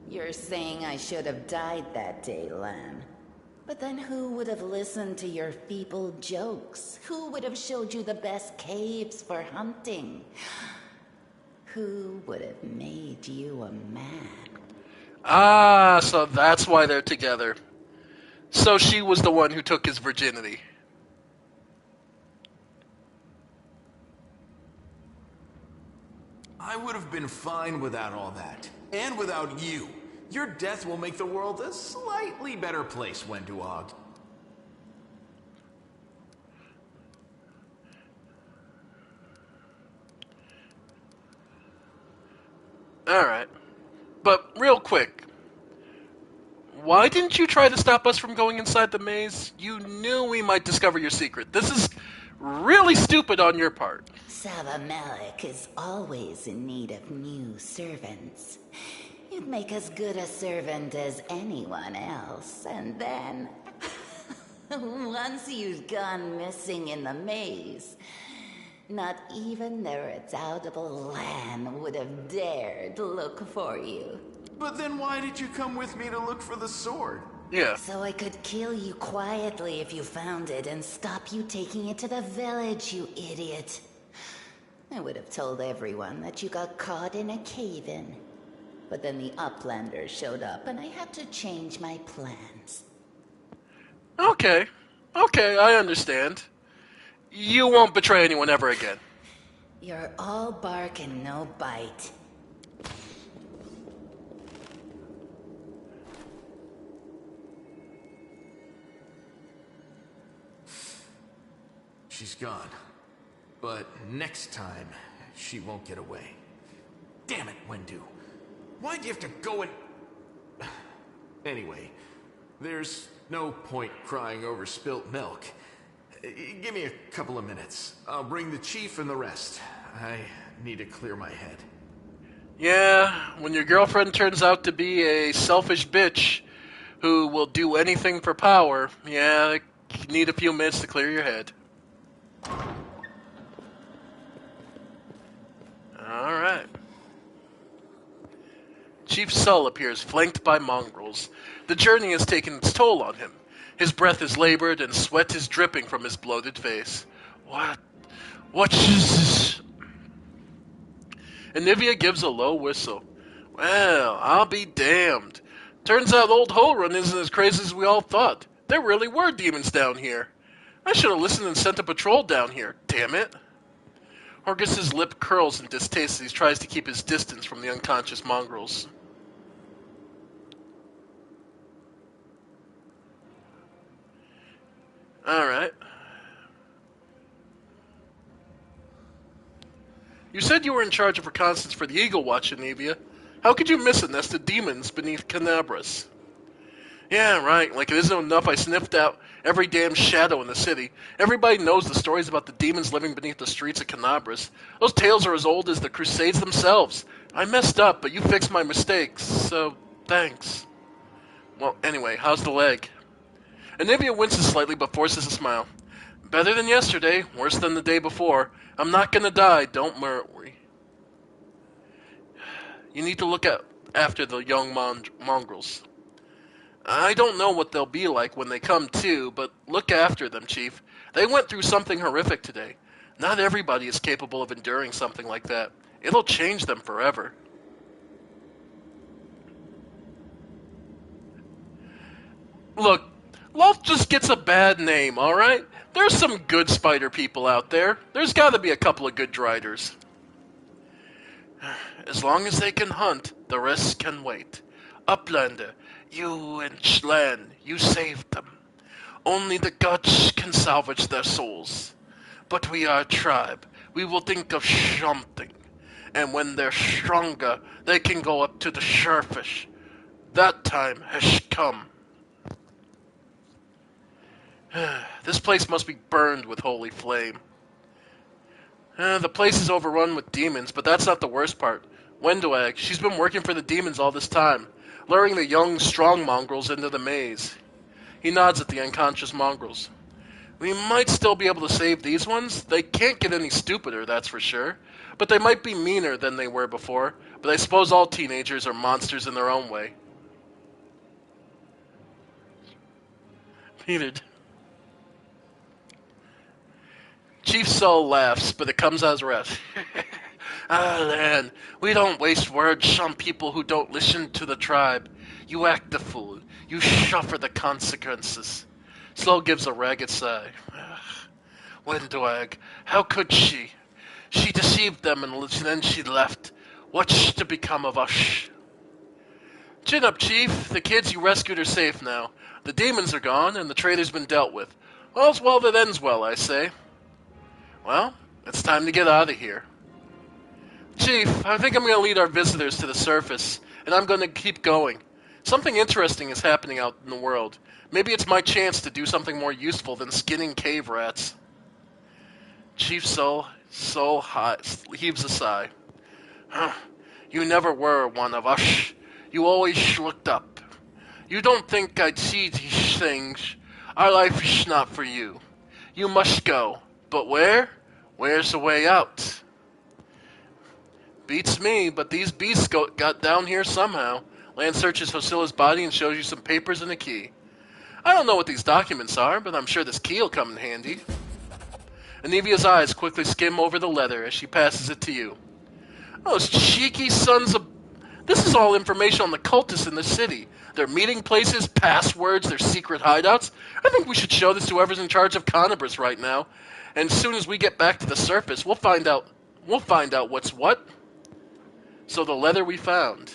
You're saying I should have died that day, Lan. But then who would have listened to your feeble jokes? Who would have showed you the best caves for hunting? Who would have made you a man? Ah, so that's why they're together. So she was the one who took his virginity. I would have been fine without all that. And without you. Your death will make the world a slightly better place, Wenduog. Alright. But real quick, why didn't you try to stop us from going inside the maze? You knew we might discover your secret. This is really stupid on your part. Savamelech is always in need of new servants. You'd make as good a servant as anyone else, and then... once you've gone missing in the maze, not even the redoubtable Lan would have dared look for you. But then why did you come with me to look for the sword? Yeah. So I could kill you quietly if you found it and stop you taking it to the village, you idiot. I would have told everyone that you got caught in a cave-in. But then the Uplanders showed up and I had to change my plans. Okay, I understand. You won't betray anyone ever again. You're all bark and no bite. She's gone. But next time, she won't get away. Damn it, Wendu. Why'd you have to go and... Anyway, there's no point crying over spilt milk. Give me a couple of minutes. I'll bring the chief and the rest. I need to clear my head. Yeah, when your girlfriend turns out to be a selfish bitch who will do anything for power, yeah, you need a few minutes to clear your head. Alright. Chief Sull appears flanked by mongrels. The journey has taken its toll on him. His breath is labored and sweat is dripping from his bloated face. What is this? Anivia gives a low whistle. Well, I'll be damned. Turns out old Holrun isn't as crazy as we all thought. There really were demons down here. I should have listened and sent a patrol down here, damn it. Horgus's lip curls in distaste as he tries to keep his distance from the unconscious mongrels. Alright. You said you were in charge of reconnaissance for the Eagle Watch, Anivia. How could you miss a nest of demons beneath Canabras? Yeah, right. Like it isn't enough I sniffed out every damn shadow in the city. Everybody knows the stories about the demons living beneath the streets of Canabras. Those tales are as old as the Crusades themselves. I messed up, but you fixed my mistakes, so thanks. Well, anyway, how's the leg? Anivia winces slightly but forces a smile. Better than yesterday, worse than the day before. I'm not gonna die, don't worry. You need to look after the young mongrels. I don't know what they'll be like when they come to, but look after them, Chief. They went through something horrific today. Not everybody is capable of enduring something like that. It'll change them forever. Look, Loth just gets a bad name, alright? There's some good spider people out there. There's gotta be a couple of good driders. As long as they can hunt, the rest can wait. Uplander, you and Schlan, you saved them. Only the gods can salvage their souls. But we are a tribe. We will think of something. And when they're stronger, they can go up to the Surefish. That time has come. This place must be burned with holy flame. The place is overrun with demons, but that's not the worst part. Wenduag, she's been working for the demons all this time, luring the young, strong mongrels into the maze. He nods at the unconscious mongrels. We might still be able to save these ones. They can't get any stupider, that's for sure. But they might be meaner than they were before. But I suppose all teenagers are monsters in their own way. Peter. Chief Soul laughs, but it comes as rest. Ah, Lan, we don't waste words on people who don't listen to the tribe. You act the fool. You suffer the consequences. Slow gives a ragged sigh. Wendwag, how could she? She deceived them and then she left. What's to become of us? Chin up, Chief. The kids you rescued are safe now. The demons are gone, and the traitor's been dealt with. All's well that ends well, I say. Well, it's time to get out of here. Chief, I think I'm going to lead our visitors to the surface, and I'm going to keep going. Something interesting is happening out in the world. Maybe it's my chance to do something more useful than skinning cave rats. Chief Soul heaves a sigh. Huh. You never were one of us. You always looked up. You don't think I'd see these things. Our life is not for you. You must go. But where? Where's the way out? Beats me, but these beasts got down here somehow. Lan searches Hosilla's body and shows you some papers and a key. I don't know what these documents are, but I'm sure this key will come in handy. Anivia's eyes quickly skim over the letter as she passes it to you. Those cheeky sons of... This is all information on the cultists in the city. Their meeting places, passwords, their secret hideouts. I think we should show this to whoever's in charge of Conabris right now. And as soon as we get back to the surface, we'll find out what's what. So the letter we found.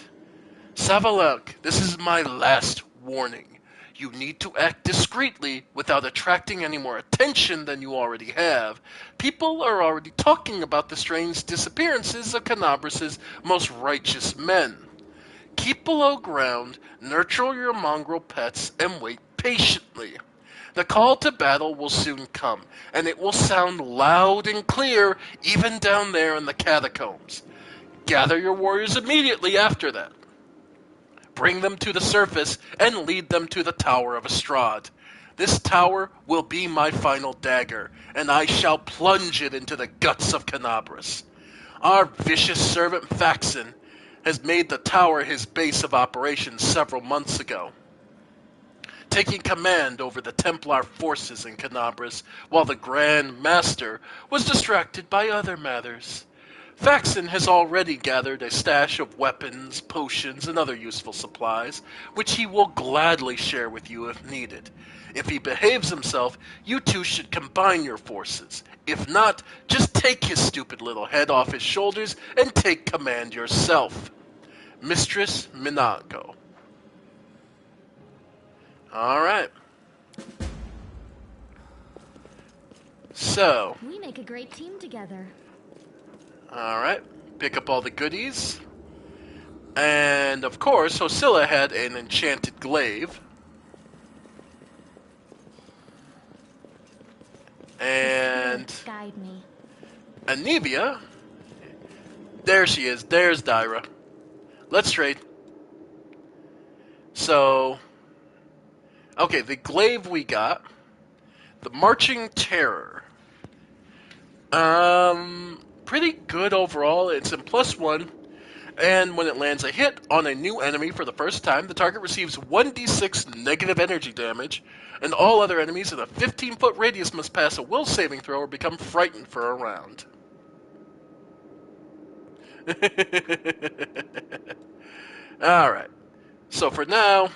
Savalak, this is my last warning. You need to act discreetly without attracting any more attention than you already have. People are already talking about the strange disappearances of Canabras' most righteous men. Keep below ground, nurture your mongrel pets, and wait patiently. The call to battle will soon come, and it will sound loud and clear even down there in the catacombs. Gather your warriors immediately after that. Bring them to the surface and lead them to the Tower of Estrad. This tower will be my final dagger, and I shall plunge it into the guts of Canabras. Our vicious servant Faxon has made the tower his base of operations several months ago, taking command over the Templar forces in Canabras while the Grand Master was distracted by other matters. Faxon has already gathered a stash of weapons, potions, and other useful supplies, which he will gladly share with you if needed. If he behaves himself, you two should combine your forces. If not, just take his stupid little head off his shoulders and take command yourself. Mistress Minago. Alright. So. We make a great team together. Alright, pick up all the goodies. And, of course, Hosilla had an enchanted glaive. And... Guide me. Anivia... There she is. There's Dyra. Let's trade. So... Okay, the glaive we got. The Marching Terror. Pretty good overall. It's in +1, and when it lands a hit on a new enemy for the first time, the target receives 1d6 negative energy damage, and all other enemies in a 15-foot radius must pass a will saving throw or become frightened for a round. Alright, so for now,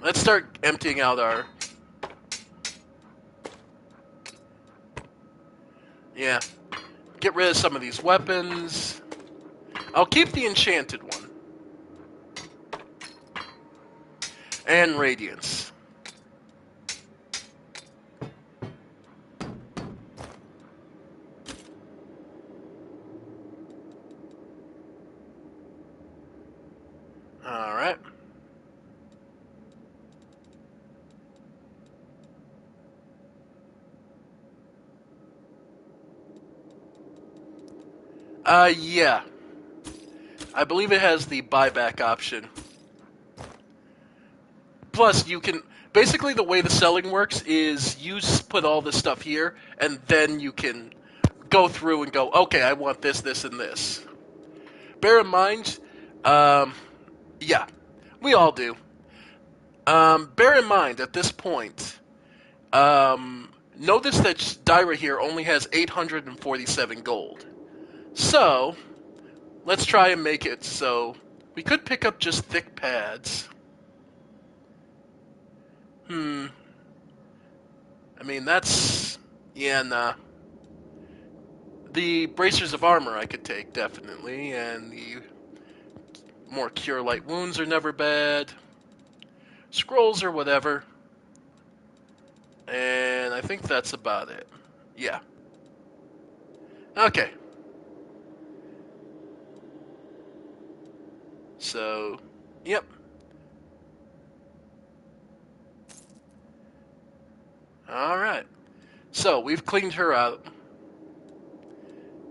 let's start emptying out our... Yeah. Get rid of some of these weapons. I'll keep the enchanted one. And Radiance. Alright. Yeah. I believe it has the buyback option. Plus, you can... Basically, the way the selling works is you put all this stuff here, and then you can go through and go, okay, I want this, this, and this. Bear in mind, yeah, we all do. Bear in mind, at this point, notice that Dyra here only has 847 gold. So, let's try and make it so we could pick up just thick pads. I mean, that's... yeah, nah. The bracers of armor I could take, definitely, and the more cure light wounds are never bad. Scrolls or whatever. And I think that's about it. Yeah. Okay. So, yep. Alright. So, we've cleaned her out.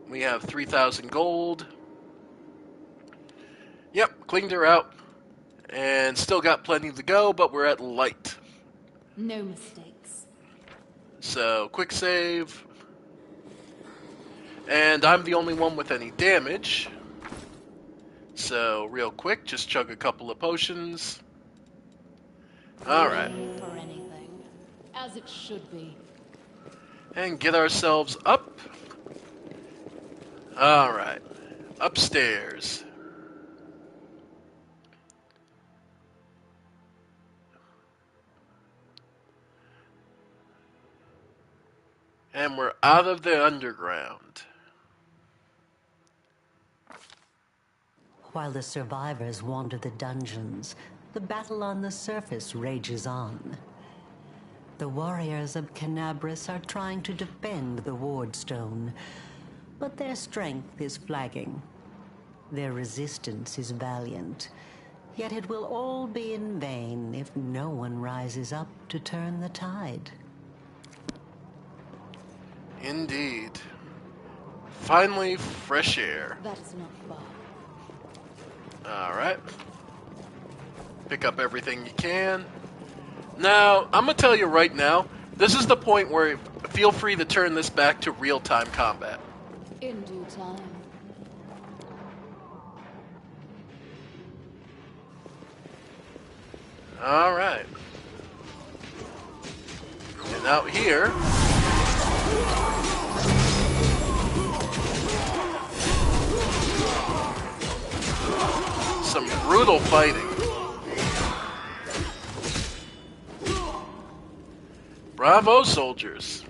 We have 3,000 gold. Yep, cleaned her out. And still got plenty to go, but we're at light. No mistakes. So, quick save. And I'm the only one with any damage. So, real quick, just chug a couple of potions. Alright. For anything. As it should be. And get ourselves up. Alright. Upstairs. And we're out of the underground. While the survivors wander the dungeons, the battle on the surface rages on. The warriors of Canabras are trying to defend the Wardstone, but their strength is flagging. Their resistance is valiant, yet it will all be in vain if no one rises up to turn the tide. Indeed. Finally, fresh air. That is not far. Alright. Pick up everything you can. Now, I'm going to tell you right now, this is the point where feel free to turn this back to real-time combat. In due time. Alright. And out here... some brutal fighting. Bravo, soldiers.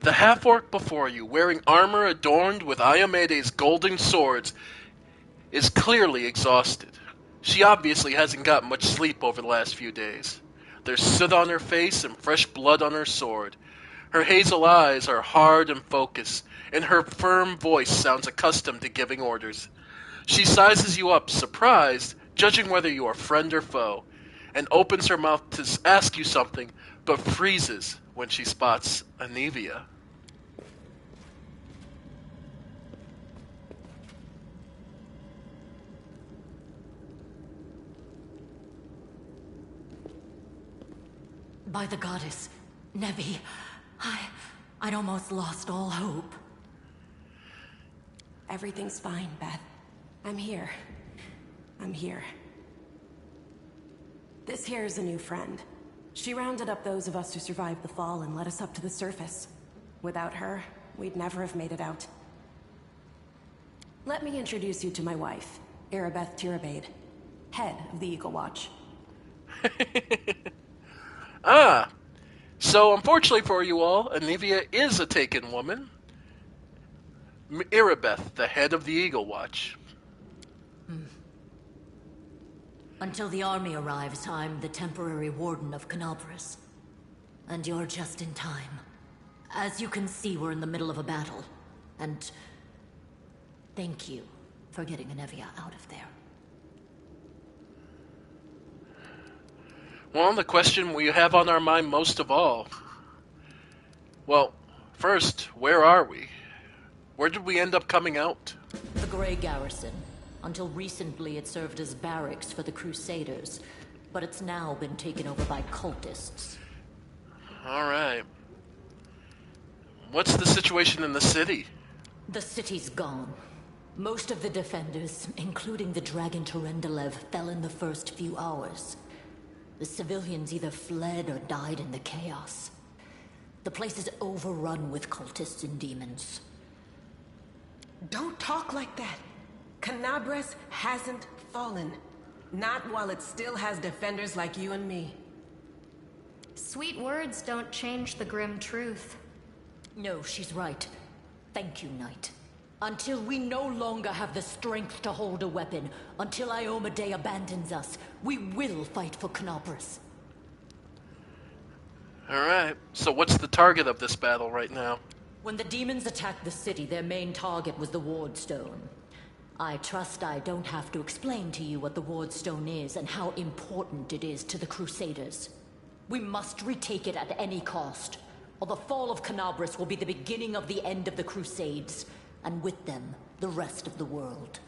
The half-orc before you, wearing armor adorned with Iomede's golden swords, is clearly exhausted. She obviously hasn't gotten much sleep over the last few days. There's soot on her face and fresh blood on her sword. Her hazel eyes are hard and focused, and her firm voice sounds accustomed to giving orders. She sizes you up, surprised, judging whether you are friend or foe, and opens her mouth to ask you something, but freezes when she spots Anivia. By the goddess, Nevi, I'd almost lost all hope. Everything's fine, Beth. I'm here. I'm here. This here is a new friend. She rounded up those of us who survived the fall and led us up to the surface. Without her, we'd never have made it out. Let me introduce you to my wife, Arabeth Tirabade, head of the Eagle Watch. So unfortunately for you all, Anivia is a taken woman. Irabeth, the head of the Eagle Watch. Until the army arrives, I'm the temporary warden of Canabras. And you're just in time. As you can see, we're in the middle of a battle. And thank you for getting Anevia out of there. Well, the question we have on our mind most of all. Well, first, where are we? Where did we end up coming out? The Grey Garrison. Until recently, it served as barracks for the Crusaders, but it's now been taken over by cultists. Alright. What's the situation in the city? The city's gone. Most of the defenders, including the dragon Terendelev, fell in the first few hours. The civilians either fled or died in the chaos. The place is overrun with cultists and demons. Don't talk like that. Canabras hasn't fallen. Not while it still has defenders like you and me. Sweet words don't change the grim truth. No, she's right. Thank you, Knight. Until we no longer have the strength to hold a weapon, until Iomedae abandons us, we will fight for Canabras. Alright, so what's the target of this battle right now? When the demons attacked the city, their main target was the Ward Stone. I trust I don't have to explain to you what the Ward Stone is and how important it is to the Crusaders. We must retake it at any cost, or the fall of Canabras will be the beginning of the end of the Crusades, and with them, the rest of the world.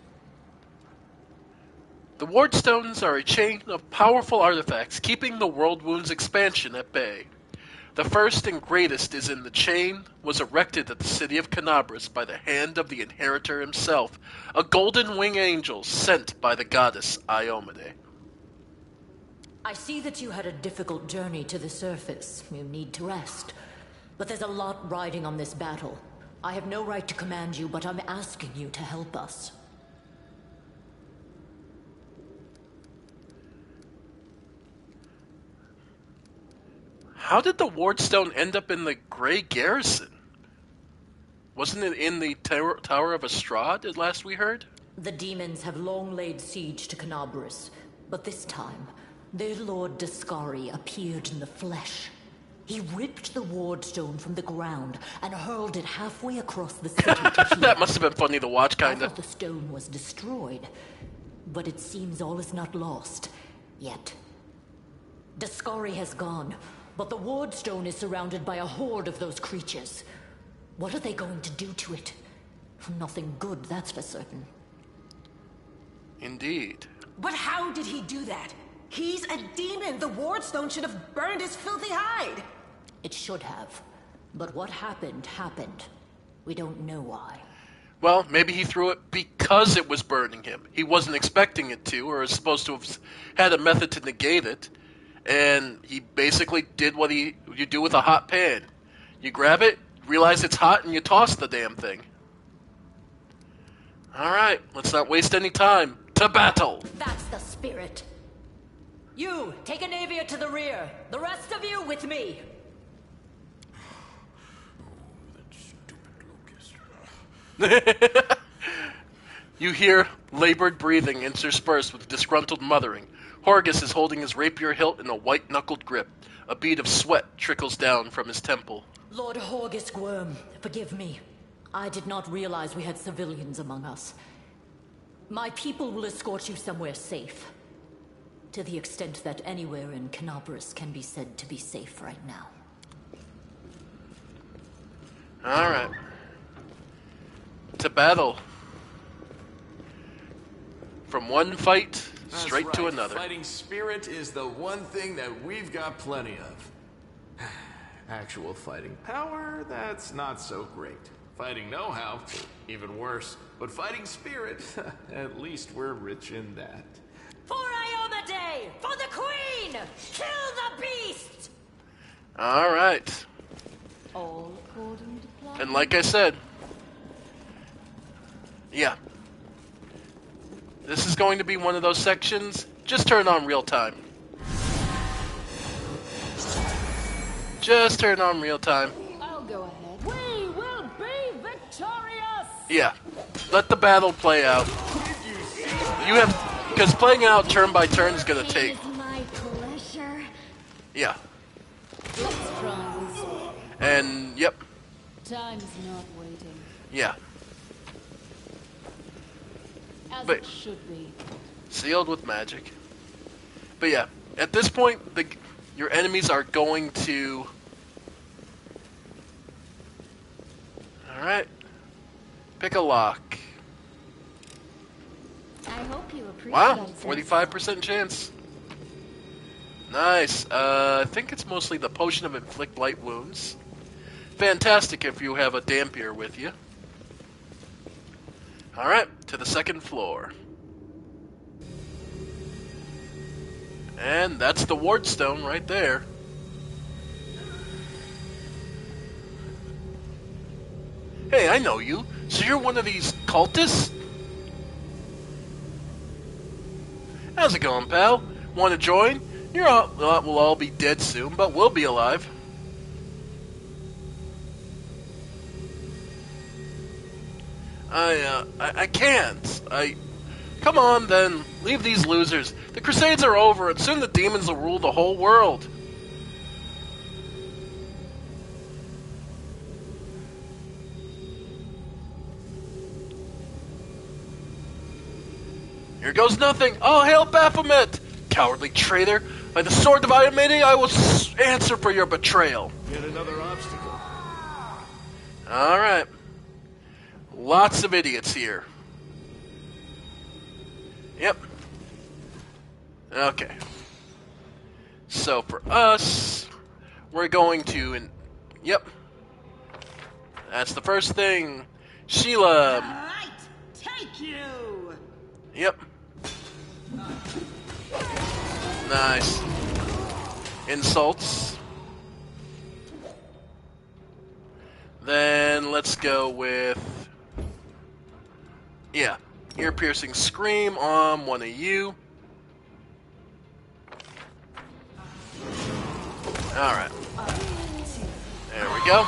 The Ward Stones are a chain of powerful artifacts keeping the World Wound's expansion at bay. The first and greatest is in the chain, was erected at the city of Canabras by the hand of the Inheritor himself, a golden wing angel sent by the goddess Iomedae. I see that you had a difficult journey to the surface. You need to rest. But there's a lot riding on this battle. I have no right to command you, but I'm asking you to help us. How did the Ward Stone end up in the Grey Garrison? Wasn't it in the Tower of Estrad, at last we heard? The demons have long laid siege to Canabras, but this time, their lord Descari appeared in the flesh. He ripped the Ward Stone from the ground and hurled it halfway across the city to heal. That must have been funny to watch, kinda. Half of the stone was destroyed, but it seems all is not lost, yet. Descari has gone, but the Ward Stone is surrounded by a horde of those creatures. What are they going to do to it? Nothing good, that's for certain. Indeed. But how did he do that? He's a demon! The Ward Stone should have burned his filthy hide! It should have. But what happened, happened. We don't know why. Well, maybe he threw it because it was burning him. He wasn't expecting it to, or is supposed to have had a method to negate it. And he basically did what you do with a hot pan. You grab it, realize it's hot, and you toss the damn thing. Alright, let's not waste any time. To battle! That's the spirit. You, take Anavia to the rear. The rest of you with me. You hear labored breathing interspersed with disgruntled muttering. Horgus is holding his rapier hilt in a white-knuckled grip. A bead of sweat trickles down from his temple. Lord Horgus Gwyrm, forgive me. I did not realize we had civilians among us. My people will escort you somewhere safe. To the extent that anywhere in Canabras can be said to be safe right now. Alright. To battle. From one fight straight That's to right. another. Fighting spirit is the one thing that we've got plenty of. Actual fighting power, that's not so great. Fighting know-how, even worse. But fighting spirit, at least we're rich in that. For Iomedae! For the Queen! Kill the beast! Alright. All according to plan. And like I said, yeah. This is going to be one of those sections. Just turn on real time. Just turn on real time. I'll go ahead. We will be victorious! Yeah. Let the battle play out. You have... Because playing out turn by turn is going to take... It is my pleasure. Yeah. Let's try this. And, yep. Time's not waiting. Yeah. As But- it should be. Sealed with magic. But yeah, at this point, your enemies are going to... Alright. Pick a lock. Wow, 45% chance. Nice. I think it's mostly the potion of inflict light wounds. Fantastic if you have a dampier with you. Alright, to the second floor. And that's the ward stone right there. Hey, I know you. So you're one of these cultists? How's it going, pal? Want to join? We'll all be dead soon, but we'll be alive. I can't. Come on, then. Leave these losers. The Crusades are over, and soon the demons will rule the whole world. Here goes nothing. Oh, hail Baphomet! Cowardly traitor! By the sword of Iamini, I will answer for your betrayal. Yet another obstacle. Alright. Lots of idiots here. Yep. Okay. So for us, we're going to... Yep. That's the first thing. Sheila. Right, take you. Yep. Nice. Insults. Then let's go with... Yeah. Ear-piercing scream on one of you. Alright. There we go.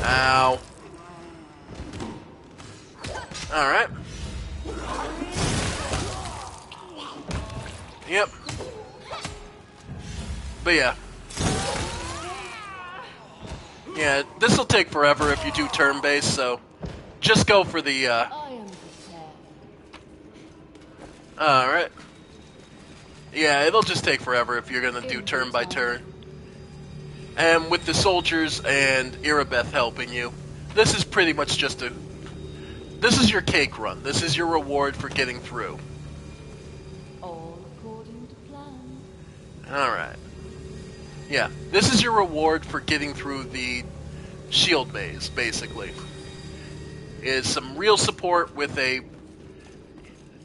Ow. Alright. Yep. But yeah. Yeah, this will take forever if you do turn-based, so just go for the, Alright. Yeah, it'll just take forever if you're gonna do turn by turn. And with the soldiers and Irabeth helping you, this is pretty much just a... This is your cake run. This is your reward for getting through. All according to plan. Alright. Yeah, this is your reward for getting through the shield maze, basically. Is some real support with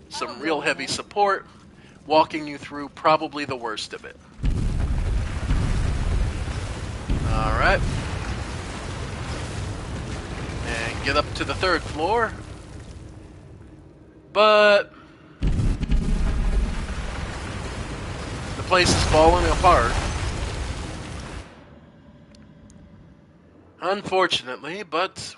some real heavy support, walking you through probably the worst of it. Alright. And get up to the third floor. But the place is falling apart. Unfortunately, but...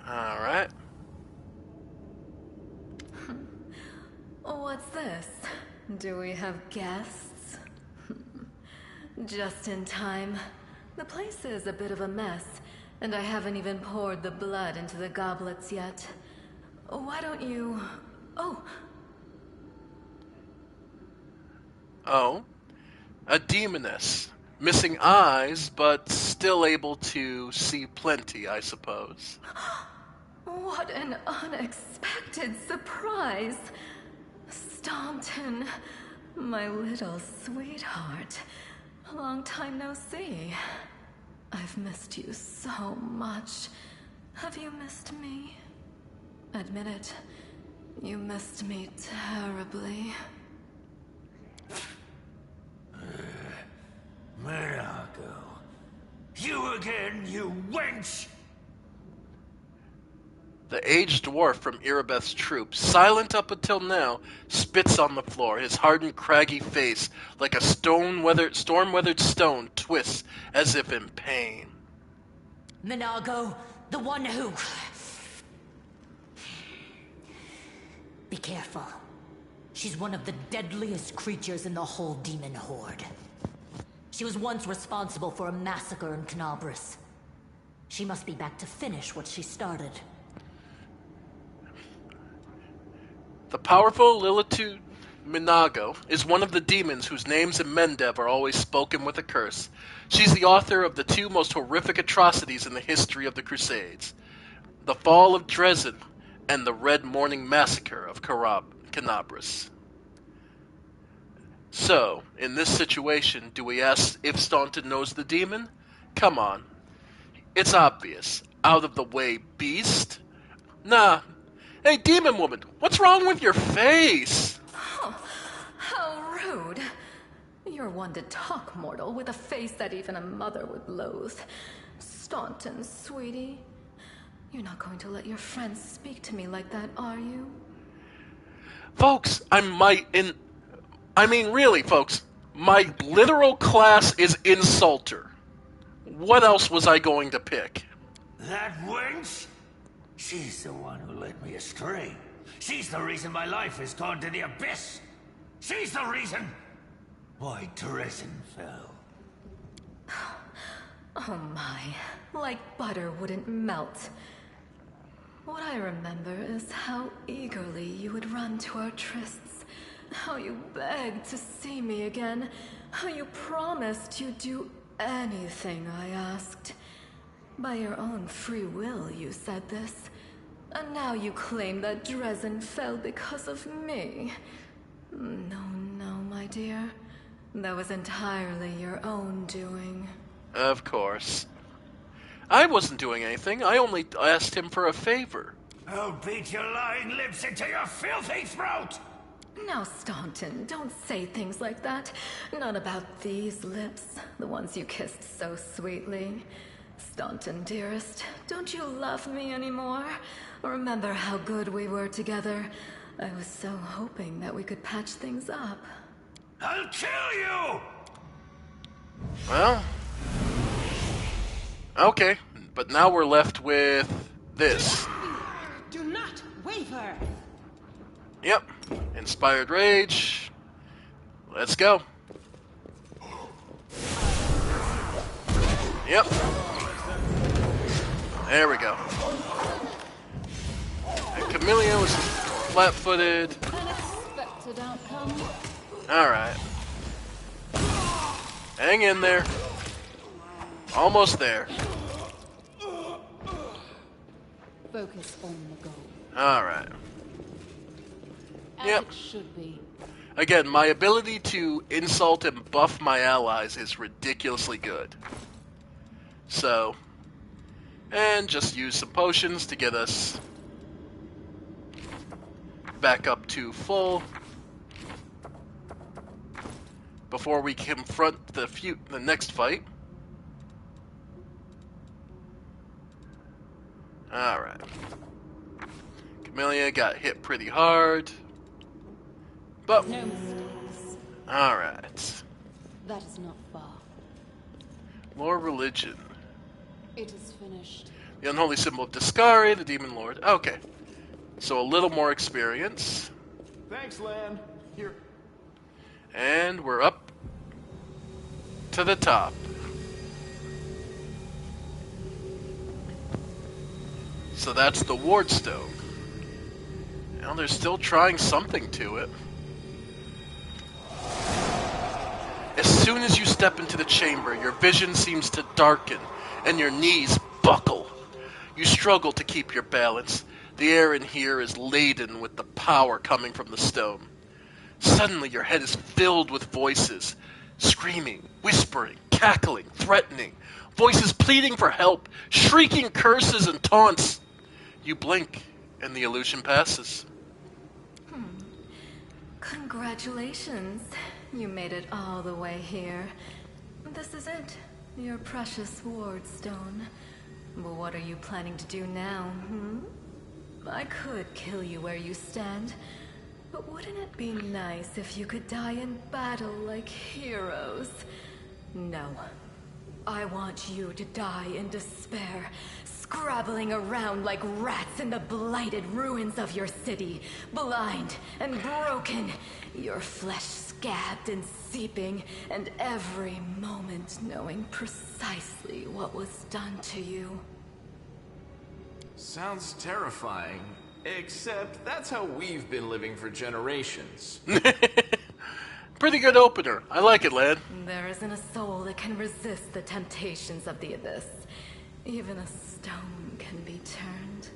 Alright. What's this? Do we have guests? Just in time. The place is a bit of a mess, and I haven't even poured the blood into the goblets yet. Why don't you... Oh. Oh. A demoness. Missing eyes, but still able to see plenty, I suppose. What an unexpected surprise! Staunton, my little sweetheart. Long time no see. I've missed you so much. Have you missed me? Admit it. You missed me terribly. Monaco. You again, you wench! The aged dwarf from Irabeth's troop, silent up until now, spits on the floor. His hardened, craggy face, like a storm-weathered stone, twists as if in pain. Minago, the one who... Be careful. She's one of the deadliest creatures in the whole demon horde. She was once responsible for a massacre in Canabras. She must be back to finish what she started. The powerful Lilitu Minago is one of the demons whose names in Mendev are always spoken with a curse. She's the author of the two most horrific atrocities in the history of the Crusades, the Fall of Dresden and the Red Morning Massacre of Canabras. So, in this situation, do we ask if Staunton knows the demon? Come on. It's obvious. Out of the way, beast? Nah. Hey, demon woman, what's wrong with your face? Oh, how rude. You're one to talk, mortal, with a face that even a mother would loathe. Staunton, sweetie. You're not going to let your friends speak to me like that, are you? Folks, really, folks, my literal class is insulter. What else was I going to pick? That wench? She's the one who led me astray. She's the reason my life has gone to the abyss. She's the reason why Dresden fell. Oh my, like butter wouldn't melt. What I remember is how eagerly you would run to our trysts, how you begged to see me again, how you promised you'd do anything I asked. By your own free will, you said this. And now you claim that Dresden fell because of me. No, my dear. That was entirely your own doing. Of course. I wasn't doing anything. I only asked him for a favor. I'll beat your lying lips into your filthy throat! Now, Staunton, don't say things like that. Not about these lips, the ones you kissed so sweetly. Staunton, dearest, don't you love me anymore? Remember how good we were together? I was so hoping that we could patch things up. I'll kill you! Well, okay, but now we're left with this. Do not waver! Yep, Inspired Rage. Let's go. Yep. There we go. And Camellia was flat-footed. Unexpected outcome. Alright. Hang in there. Almost there. Focus on the goal. Alright. As Yep. it should be. Again, my ability to insult and buff my allies is ridiculously good. So, and just use some potions to get us back up to full before we confront the next fight. Alright. Camellia got hit pretty hard. But no mistakes. Alright. That is not far. More religion. It is finished. The unholy symbol of Discari, the demon lord. Okay. So a little more experience. Thanks, Lan. Here. And we're up to the top. So that's the Wardstone. Now they're still trying something to it. As soon as you step into the chamber, your vision seems to darken and your knees buckle. You struggle to keep your balance. The air in here is laden with the power coming from the stone. Suddenly your head is filled with voices, screaming, whispering, cackling, threatening, voices pleading for help, shrieking curses and taunts. You blink, and the illusion passes. Congratulations. You made it all the way here. This is it, your precious Wardstone. But what are you planning to do now, I could kill you where you stand, but wouldn't it be nice if you could die in battle like heroes? No. I want you to die in despair, scrabbling around like rats in the blighted ruins of your city, blind and broken, your flesh scabbed and seeping, and every moment knowing precisely what was done to you. Sounds terrifying. Except that's how we've been living for generations. Pretty good opener. I like it, lad. There isn't a soul that can resist the temptations of the abyss. Even a stone can be turned.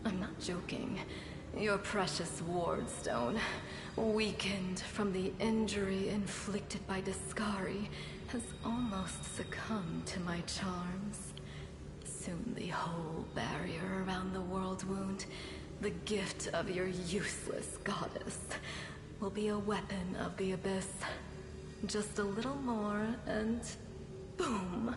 I'm not joking. Your precious ward stone, weakened from the injury inflicted by Discari, has almost succumbed to my charms. Soon the whole barrier around the world wound, the gift of your useless goddess, will be a weapon of the abyss. Just a little more and boom.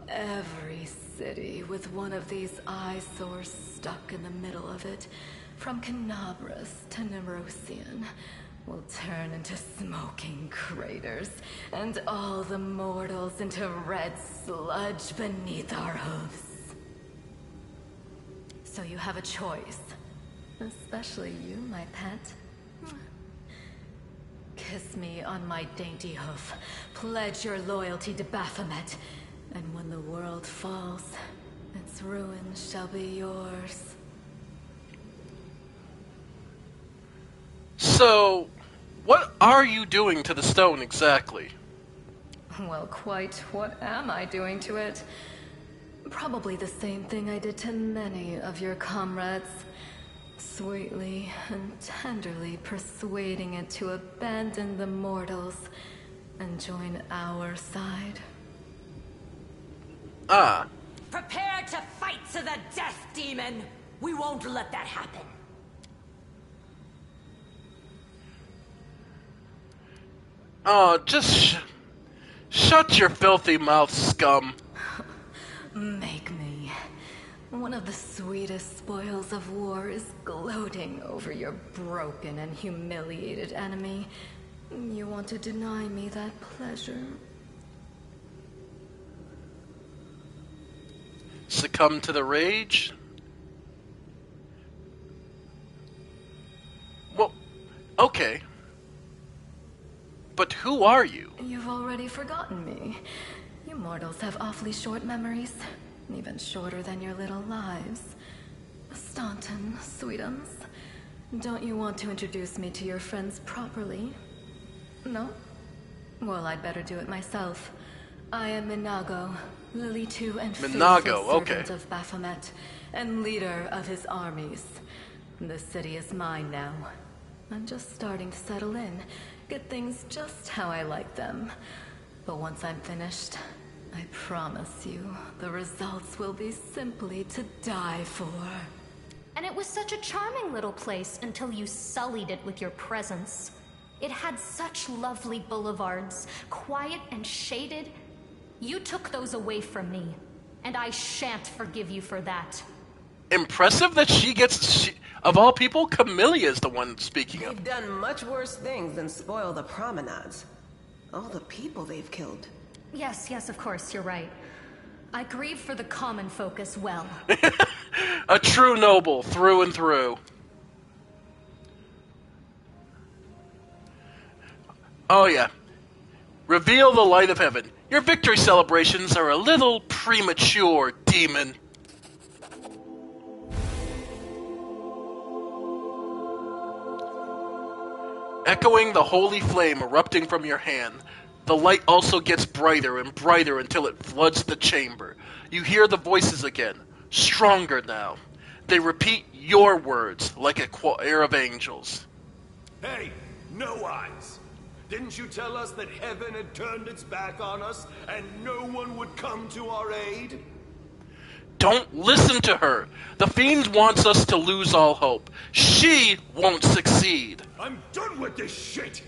Every city with one of these eyesores stuck in the middle of it, from Canabras to Nerosian, will turn into smoking craters, and all the mortals into red sludge beneath our hoofs. So you have a choice. Especially you, my pet. Kiss me on my dainty hoof. Pledge your loyalty to Baphomet. And when the world falls, its ruin shall be yours. So, what are you doing to the stone exactly? Well, quite what am I doing to it? Probably the same thing I did to many of your comrades. Sweetly and tenderly persuading it to abandon the mortals and join our side. Ah. Prepare to fight to the death, demon! We won't let that happen. Oh, just shut your filthy mouth, scum. Make me. One of the sweetest spoils of war is gloating over your broken and humiliated enemy. You want to deny me that pleasure? Succumb to the rage? Well, okay. But who are you? You've already forgotten me. You mortals have awfully short memories. Even shorter than your little lives. Staunton, sweetums. Don't you want to introduce me to your friends properly? No? Well, I'd better do it myself. I am Minago, Lily II and faithful servant of Baphomet, and leader of his armies. The city is mine now. I'm just starting to settle in, get things just how I like them. But once I'm finished, I promise you, the results will be simply to die for. And it was such a charming little place until you sullied it with your presence. It had such lovely boulevards, quiet and shaded. You took those away from me, and I shan't forgive you for that. Impressive that she gets... of all people, Camellia is the one speaking of. They've done much worse things than spoil the promenades. All the people they've killed. Yes, of course, you're right. I grieve for the common folk as well. A true noble, through and through. Oh yeah. Reveal the light of heaven. Your victory celebrations are a little premature, demon. Echoing the holy flame erupting from your hand, the light also gets brighter and brighter until it floods the chamber. You hear the voices again, stronger now. They repeat your words like a choir of angels. Hey, no eyes! Didn't you tell us that heaven had turned its back on us and no one would come to our aid? Don't listen to her. The Fiend wants us to lose all hope. She won't succeed. I'm done with this shit!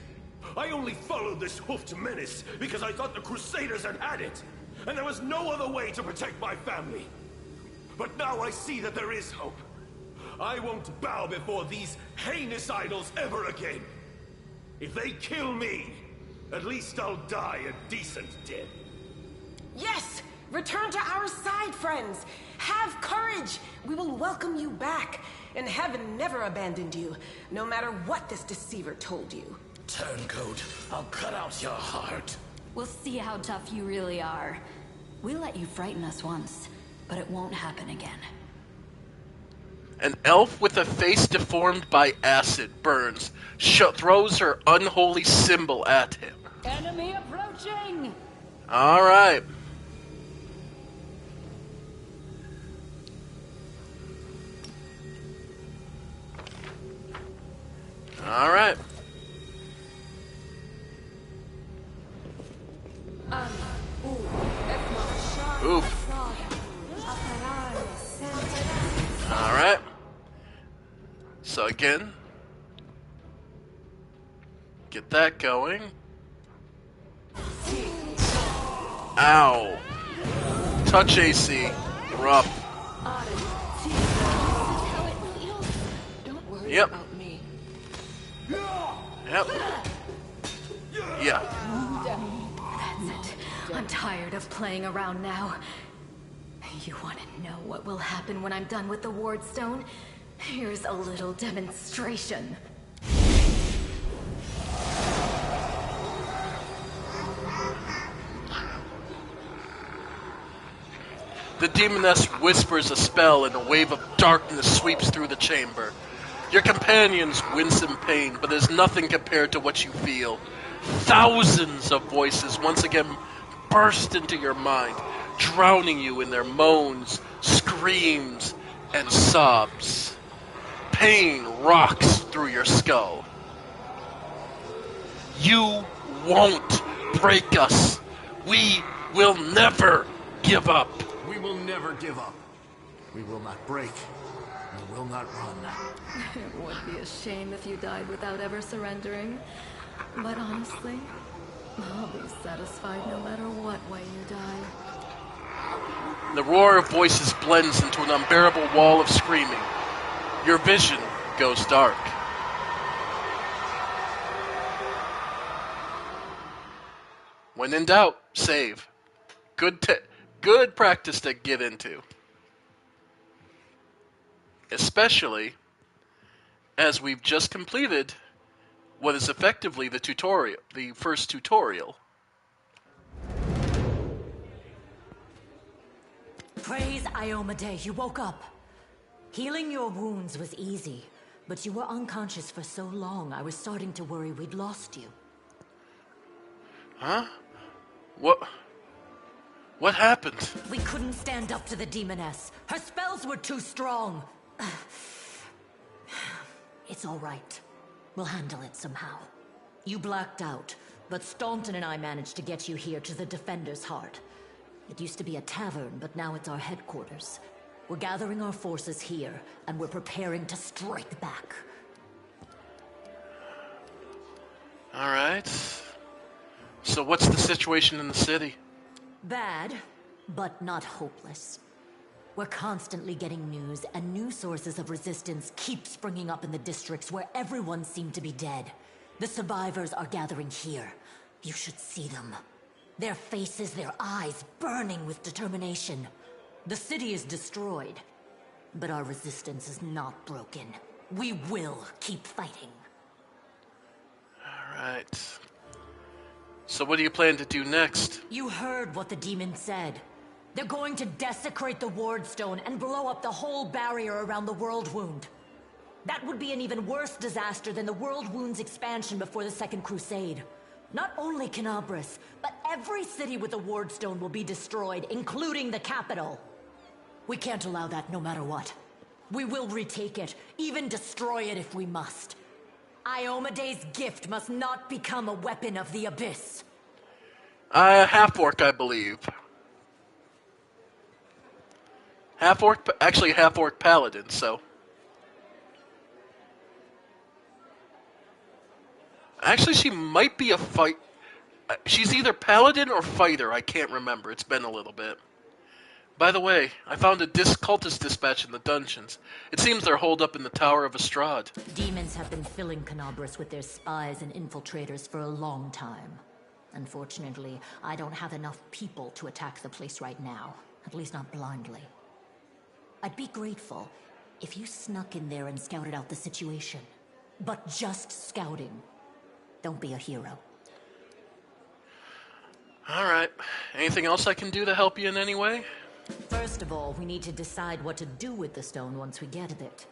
I only followed this hoofed menace because I thought the Crusaders had it, and there was no other way to protect my family. But now I see that there is hope. I won't bow before these heinous idols ever again. If they kill me, at least I'll die a decent death. Yes! Return to our side, friends! Have courage! We will welcome you back, and heaven never abandoned you, no matter what this deceiver told you. Turncoat, I'll cut out your heart. We'll see how tough you really are. We let you frighten us once, but but it won't happen again. An elf with a face deformed by acid burns, throws her unholy symbol at him. Enemy approaching! Alright. Alright. Oof. Alright. So again, get that going. Ow. Touch AC. Rough. Yep. Yep. Yeah. That's it. I'm tired of playing around now. You want to know what will happen when I'm done with the Wardstone? Here's a little demonstration. The demoness whispers a spell and a wave of darkness sweeps through the chamber. Your companions wince in pain, but there's nothing compared to what you feel. Thousands of voices once again burst into your mind, drowning you in their moans, screams, and sobs. Pain rocks through your skull. You won't break us. We will never give up. We will never give up. We will not break. We will not run. It would be a shame if you died without ever surrendering. But honestly, I'll be satisfied no matter what way you die. The roar of voices blends into an unbearable wall of screaming. Your vision goes dark. When in doubt, save. Good practice to get into. Especially as we've just completed what is effectively the tutorial, the first tutorial. Praise Iomade, you woke up. Healing your wounds was easy, but you were unconscious for so long I was starting to worry we'd lost you. Huh? What happened? We couldn't stand up to the demoness. Her spells were too strong. It's all right. We'll handle it somehow. You blacked out, but Staunton and I managed to get you here to the Defender's Heart. It used to be a tavern, but now it's our headquarters. We're gathering our forces here, and we're preparing to strike back. Alright. So what's the situation in the city? Bad, but not hopeless. We're constantly getting news, and new sources of resistance keep springing up in the districts where everyone seemed to be dead. The survivors are gathering here. You should see them. Their faces, their eyes burning with determination. The city is destroyed, but our resistance is not broken. We will keep fighting. Alright. So what do you plan to do next? You heard what the demon said. They're going to desecrate the Wardstone and blow up the whole barrier around the World Wound. That would be an even worse disaster than the World Wound's expansion before the Second Crusade. Not only Canabras, but every city with a Wardstone will be destroyed, including the capital. We can't allow that no matter what. We will retake it, even destroy it if we must. Iomade's gift must not become a weapon of the Abyss. Half-orc, I believe. Half-orc, actually half-orc paladin, so. Actually, she might be a fight. She's either paladin or fighter, I can't remember. It's been a little bit. By the way, I found a cultist dispatch in the dungeons. It seems they're holed up in the Tower of Estrad. Demons have been filling Canabras with their spies and infiltrators for a long time. Unfortunately, I don't have enough people to attack the place right now. At least not blindly. I'd be grateful if you snuck in there and scouted out the situation. But just scouting. Don't be a hero. Alright. Anything else I can do to help you in any way? First of all, we need to decide what to do with the stone once we get it.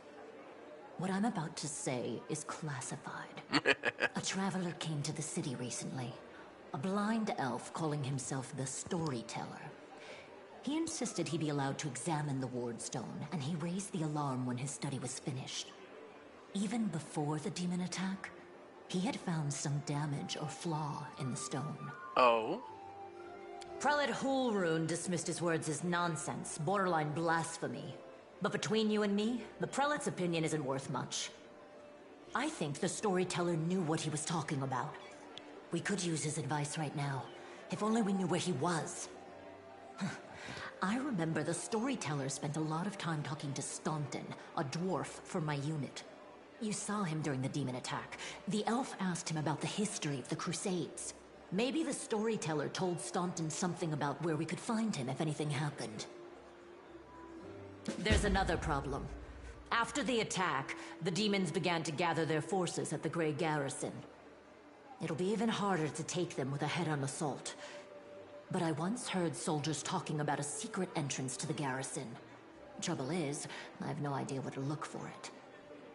What I'm about to say is classified. A traveler came to the city recently. A blind elf calling himself the Storyteller. He insisted he be allowed to examine the ward stone, and he raised the alarm when his study was finished. Even before the demon attack, he had found some damage or flaw in the stone. Oh? Prelate Hulrune dismissed his words as nonsense, borderline blasphemy. But between you and me, the prelate's opinion isn't worth much. I think the storyteller knew what he was talking about. We could use his advice right now, if only we knew where he was. I remember the storyteller spent a lot of time talking to Staunton, a dwarf from my unit. You saw him during the demon attack. The elf asked him about the history of the Crusades. Maybe the storyteller told Staunton something about where we could find him if anything happened. There's another problem. After the attack, the demons began to gather their forces at the Grey Garrison. It'll be even harder to take them with a head-on assault. But I once heard soldiers talking about a secret entrance to the garrison. Trouble is, I have no idea where to look for it.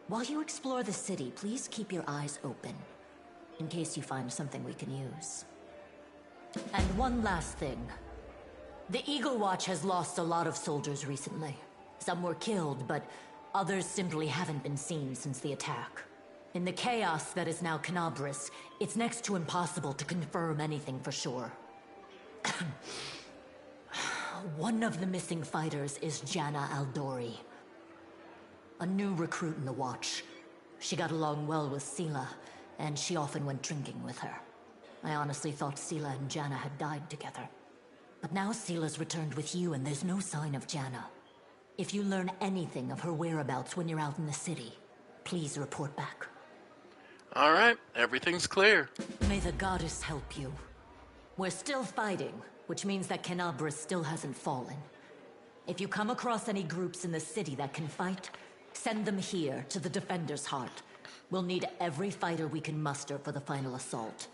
While you explore the city, please keep your eyes open, in case you find something we can use. And one last thing. The Eagle Watch has lost a lot of soldiers recently. Some were killed, but others simply haven't been seen since the attack. In the chaos that is now Canabris, it's next to impossible to confirm anything for sure. One of the missing fighters is Janna Aldori, a new recruit in the Watch. She got along well with Sela, and she often went drinking with her. I honestly thought Sela and Janna had died together. But now Sela's returned with you, and there's no sign of Janna. If you learn anything of her whereabouts when you're out in the city, please report back. Alright, everything's clear. May the goddess help you. We're still fighting, which means that Canabris still hasn't fallen. If you come across any groups in the city that can fight, send them here to the Defender's Heart. We'll need every fighter we can muster for the final assault.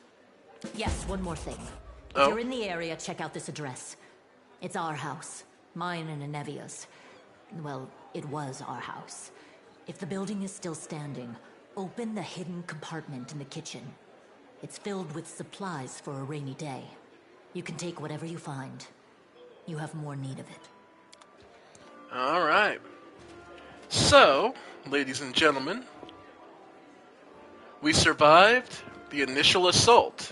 Yes, one more thing. If you're in the area, check out this address. It's our house. Mine and Anevia's. Well, it was our house. If the building is still standing, open the hidden compartment in the kitchen. It's filled with supplies for a rainy day. You can take whatever you find. You have more need of it. Alright. So, ladies and gentlemen, we survived the initial assault.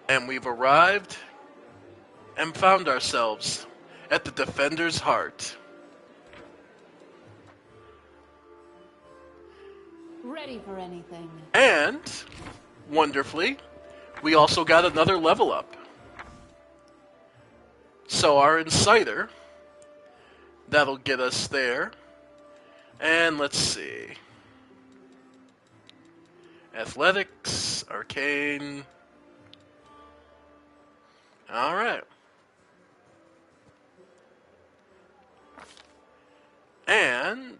And we've arrived and found ourselves at the Defender's Heart. Ready for anything. And, wonderfully, we also got another level up. So our Inciter, that'll get us there. And let's see. Athletics, Arcane. Alright. And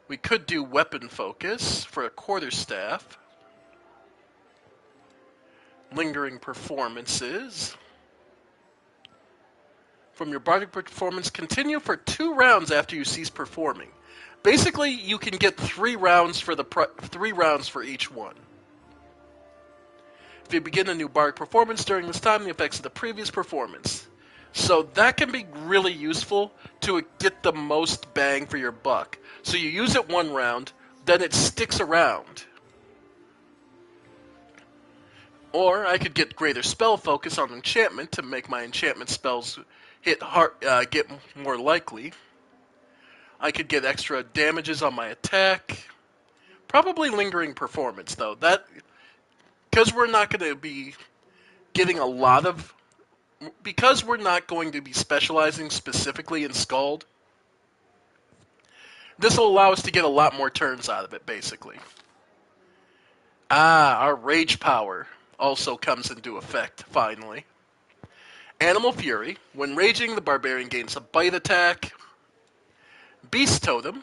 we could do weapon focus for a quarterstaff. Lingering performances. From your bardic performance, continue for 2 rounds after you cease performing. Basically, you can get 3 rounds for 3 rounds for each one. If you begin a new bardic performance during this time, the effects of the previous performance. So that can be really useful to get the most bang for your buck. So you use it 1 round, then it sticks around. Or I could get greater spell focus on enchantment to make my enchantment spells hit hard, get more likely. I could get extra damages on my attack. Probably lingering performance though. That because we're not going to be getting a lot of, because we're not going to be specializing specifically in Scald. This will allow us to get a lot more turns out of it, basically. Our rage power also comes into effect, finally. Animal Fury. When raging, the barbarian gains a bite attack. Beast Totem.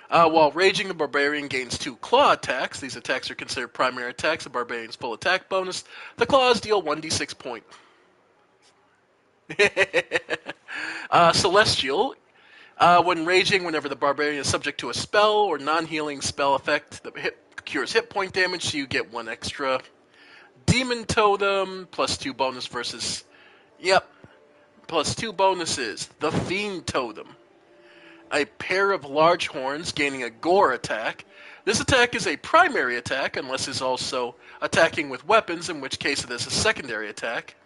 While raging, the barbarian gains 2 claw attacks. These attacks are considered primary attacks. The barbarian's full attack bonus. The claws deal 1d6 point. Celestial. When raging, whenever the barbarian is subject to a spell or non-healing spell effect that cures hit point damage, so you get 1 extra. Demon Totem, +2 bonus versus... Yep, +2 bonuses. The Fiend Totem. A pair of large horns, gaining a gore attack. This attack is a primary attack, unless it's also attacking with weapons, in which case it is a secondary attack.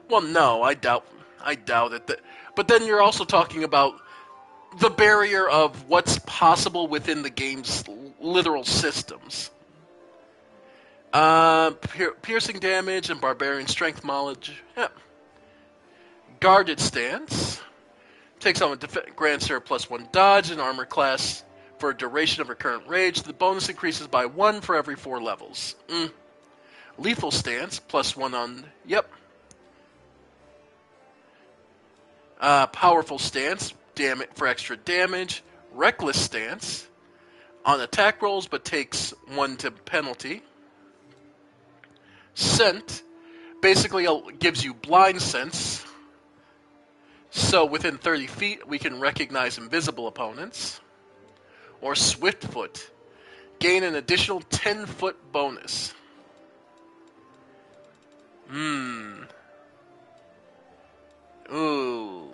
Well, no, I doubt it. But then you're also talking about the barrier of what's possible within the game's literal systems. Piercing damage and barbarian strength knowledge. Yeah. Guarded stance. Takes on grants her +1 dodge and armor class for a duration of her current rage. The bonus increases by 1 for every 4 levels. Lethal stance, +1 on... Yep. Powerful stance, for extra damage. Reckless stance, on attack rolls but takes 1 to penalty. Scent, basically gives you blind sense. So within 30 feet, we can recognize invisible opponents. Or Swiftfoot, gain an additional 10-foot bonus. Ooh.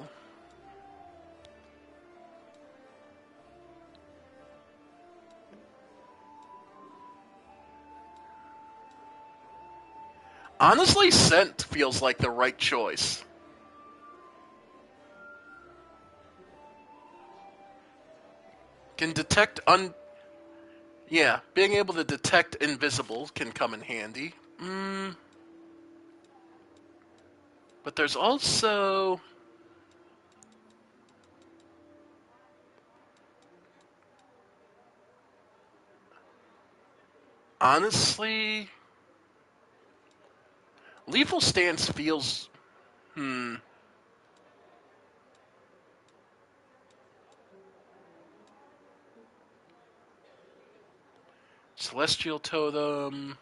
Honestly, Scent feels like the right choice. Can detect Yeah, being able to detect invisible can come in handy. But there's also... Honestly... Lethal stance feels... Celestial Totem...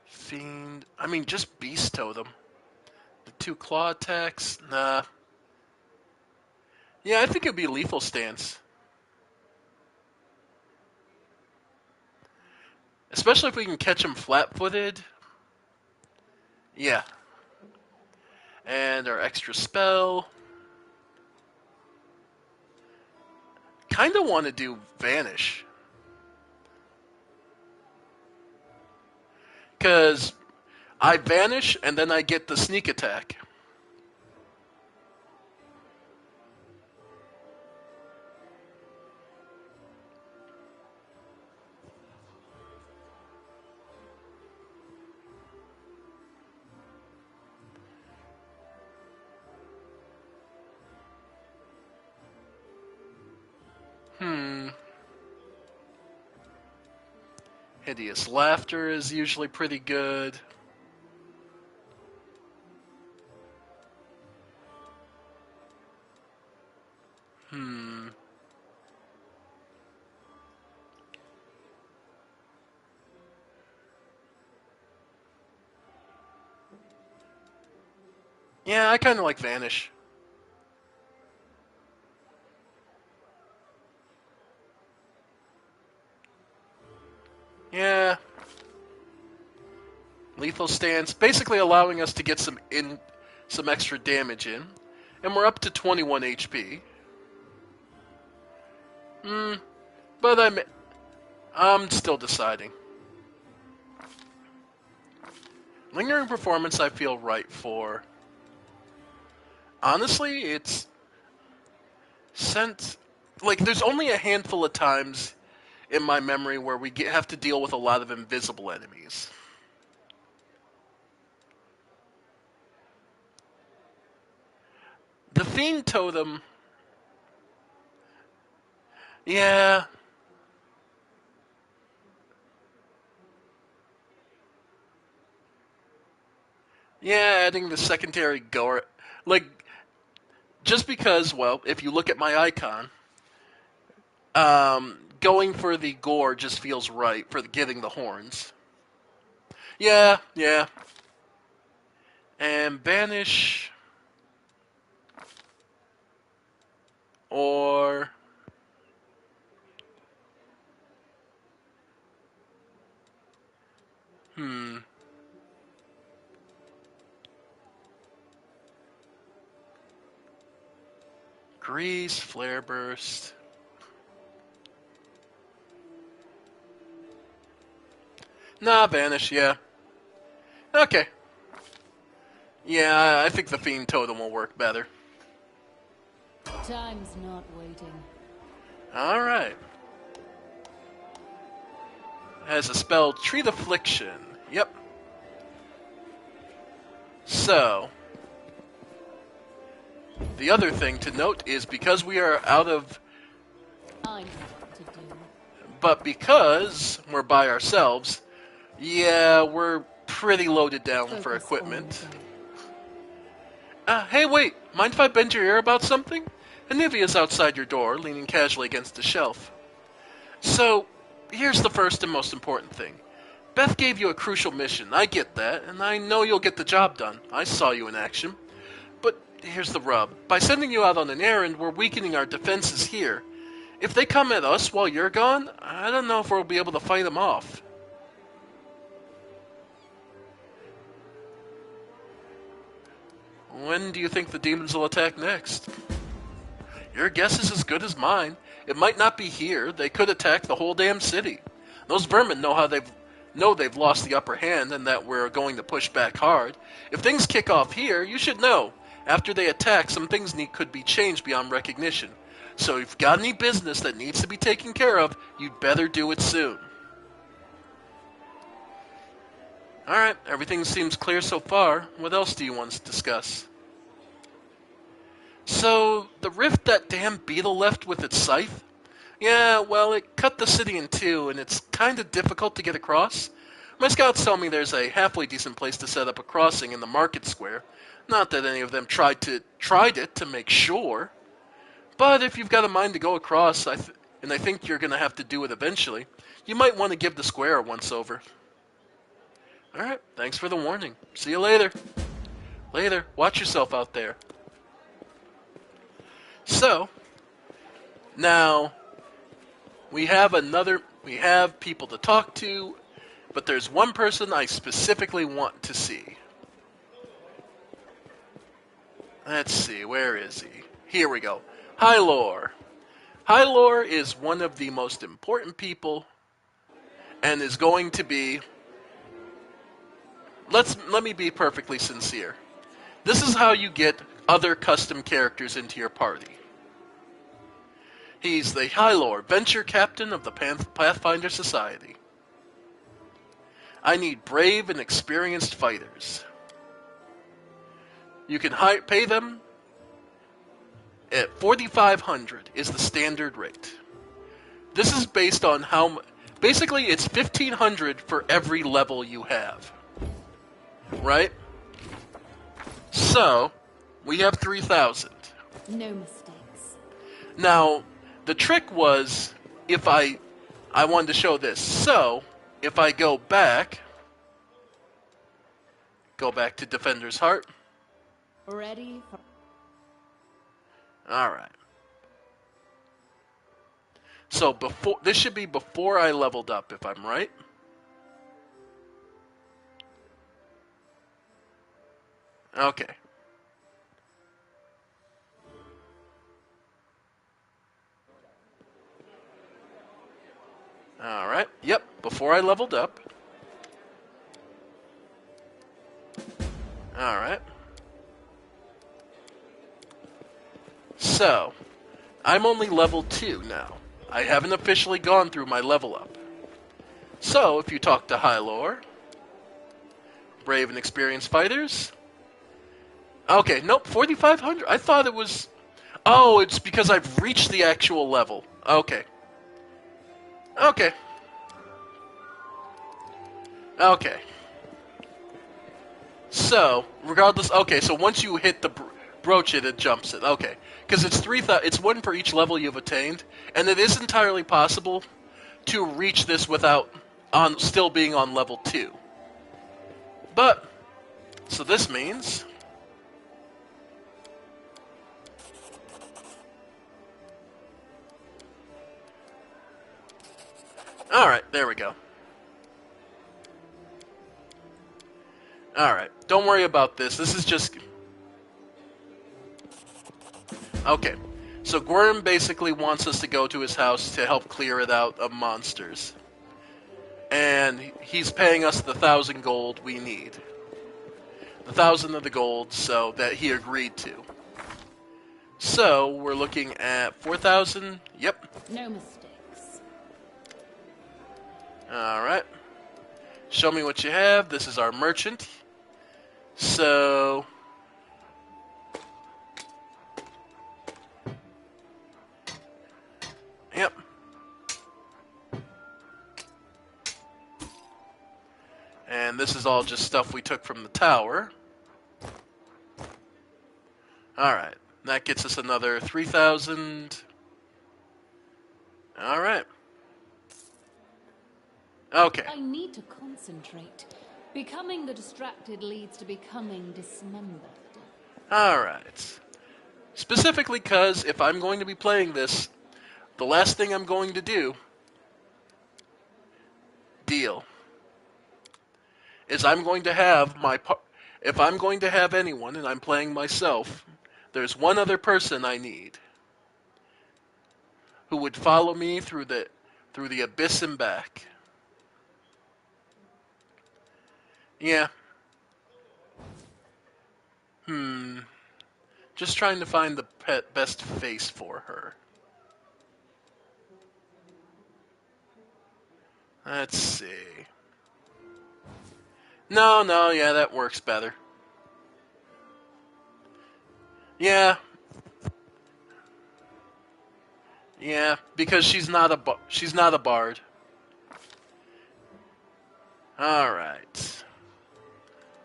Fiend... I mean, just Beast Totem. The 2 claw attacks? Nah. Yeah, I think it'd be Lethal Stance. Especially if we can catch him flat-footed. Yeah. And our extra spell. Kind of want to do Vanish. Because I vanish, and then I get the sneak attack. Hideous Laughter is usually pretty good. Yeah, I kind of like Vanish. Yeah. Lethal Stance, basically allowing us to get some extra damage in. And we're up to 21 HP. But I'm still deciding. Lingering Performance I feel right for. Honestly, it's sent... Like, there's only a handful of times in my memory where we have to deal with a lot of invisible enemies. The Fiend Totem... Yeah... Yeah, adding the secondary gore... Like, just because, well, if you look at my icon... going for the gore just feels right for getting the horns. Yeah, yeah. And banish. Or... Grease, Flare Burst. Nah, banish, yeah. Okay. Yeah, I think the Fiend Totem will work better. Time's not waiting. Alright. Has a spell, Treat Affliction. Yep. So, the other thing to note is because we are out of... I know what to do. But because we're by ourselves, yeah, we're pretty loaded down for equipment. Hey, wait! Mind if I bend your ear about something? Anivia's outside your door, leaning casually against the shelf. So, here's the first and most important thing. Beth gave you a crucial mission, I get that, and I know you'll get the job done. I saw you in action. But here's the rub. By sending you out on an errand, we're weakening our defenses here. If they come at us while you're gone, I don't know if we'll be able to fight them off. When do you think the demons will attack next? Your guess is as good as mine. It might not be here. They could attack the whole damn city. Those vermin know they've lost the upper hand and that we're going to push back hard. If things kick off here, you should know. After they attack, some things could be changed beyond recognition. So if you've got any business that needs to be taken care of, you'd better do it soon. Alright, everything seems clear so far. What else do you want to discuss? So, the rift that damn beetle left with its scythe? Yeah, well, it cut the city in two, and it's kinda difficult to get across. My scouts tell me there's a halfway decent place to set up a crossing in the market square. Not that any of them tried it to make sure. But if you've got a mind to go across, and I think you're gonna have to do it eventually, you might want to give the square a once-over. Alright, thanks for the warning. See you later. Later. Watch yourself out there. So, now, we have people to talk to, but there's one person I specifically want to see. Let's see, where is he? Here we go. Hylor. Hylor is one of the most important people, and is going to be... Let me be perfectly sincere. This is how you get other custom characters into your party. He's the Hylor, Venture Captain of the Pathfinder Society. I need brave and experienced fighters. You can pay them at 4,500 is the standard rate. This is based on how... Basically, it's 1,500 for every level you have. Right? So, we have 3,000. No mistakes. Now, the trick was, if I wanted to show this. So, if I go back to Defender's Heart. Ready for... Alright. So, this should be before I leveled up, if I'm right. Okay. Alright, yep, before I leveled up. Alright. So, I'm only level 2 now. I haven't officially gone through my level up. So, if you talk to Hylor, brave and experienced fighters... Okay, nope, 4,500. I thought it was... Oh, it's because I've reached the actual level. Okay. Okay. Okay. So, regardless... Okay, so once you hit the... broach it jumps it. Okay. Because it's 3,000... It's one for each level you've attained. And it is entirely possible to reach this without... still being on level 2. But, so this means... Alright, there we go. Alright, don't worry about this. This is just... Okay, so Gwyrm basically wants us to go to his house to help clear it out of monsters. And he's paying us the 1,000 gold we need. The 1,000 of the gold, so that he agreed to. So, we're looking at 4,000. Yep. No mistakes. Alright. Show me what you have. This is our merchant. So... Yep. And this is all just stuff we took from the tower. Alright. That gets us another 3,000. Alright. Okay. I need to concentrate. Becoming the distracted leads to becoming dismembered. Alright. Specifically because if I'm going to be playing this, the last thing I'm going to do, deal, is I'm going to have if I'm going to have anyone and I'm playing myself, there's one other person I need who would follow me through the abyss and back. Yeah. Just trying to find the best face for her. Let's see. No, yeah, that works better. Yeah. Yeah, because she's not a bard. All right.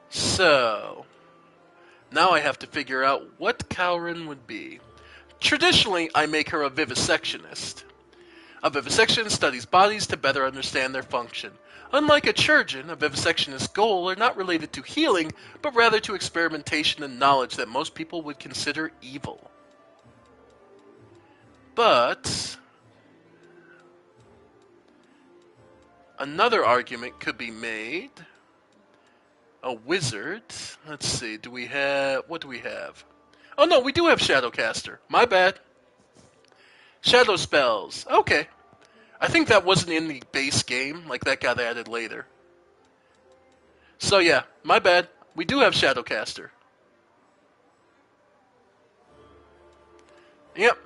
So, now I have to figure out what Calren would be. Traditionally, I make her a vivisectionist. A vivisectionist studies bodies to better understand their function. Unlike a chirurgeon, a vivisectionist's goal are not related to healing, but rather to experimentation and knowledge that most people would consider evil. But another argument could be made. A wizard. Let's see, what do we have? Oh no, we do have Shadowcaster. My bad. Shadow spells. Okay. I think that wasn't in the base game, like that got added later. So yeah, my bad. We do have Shadowcaster. Yep.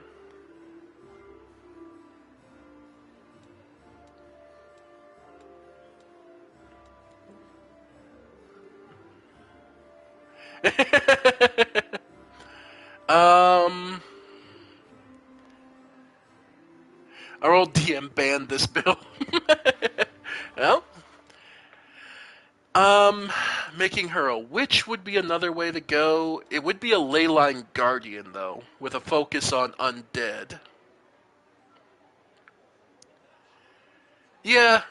Our old DM banned this build. Well, making her a witch would be another way to go. It would be a leyline guardian, though, with a focus on undead. Yeah.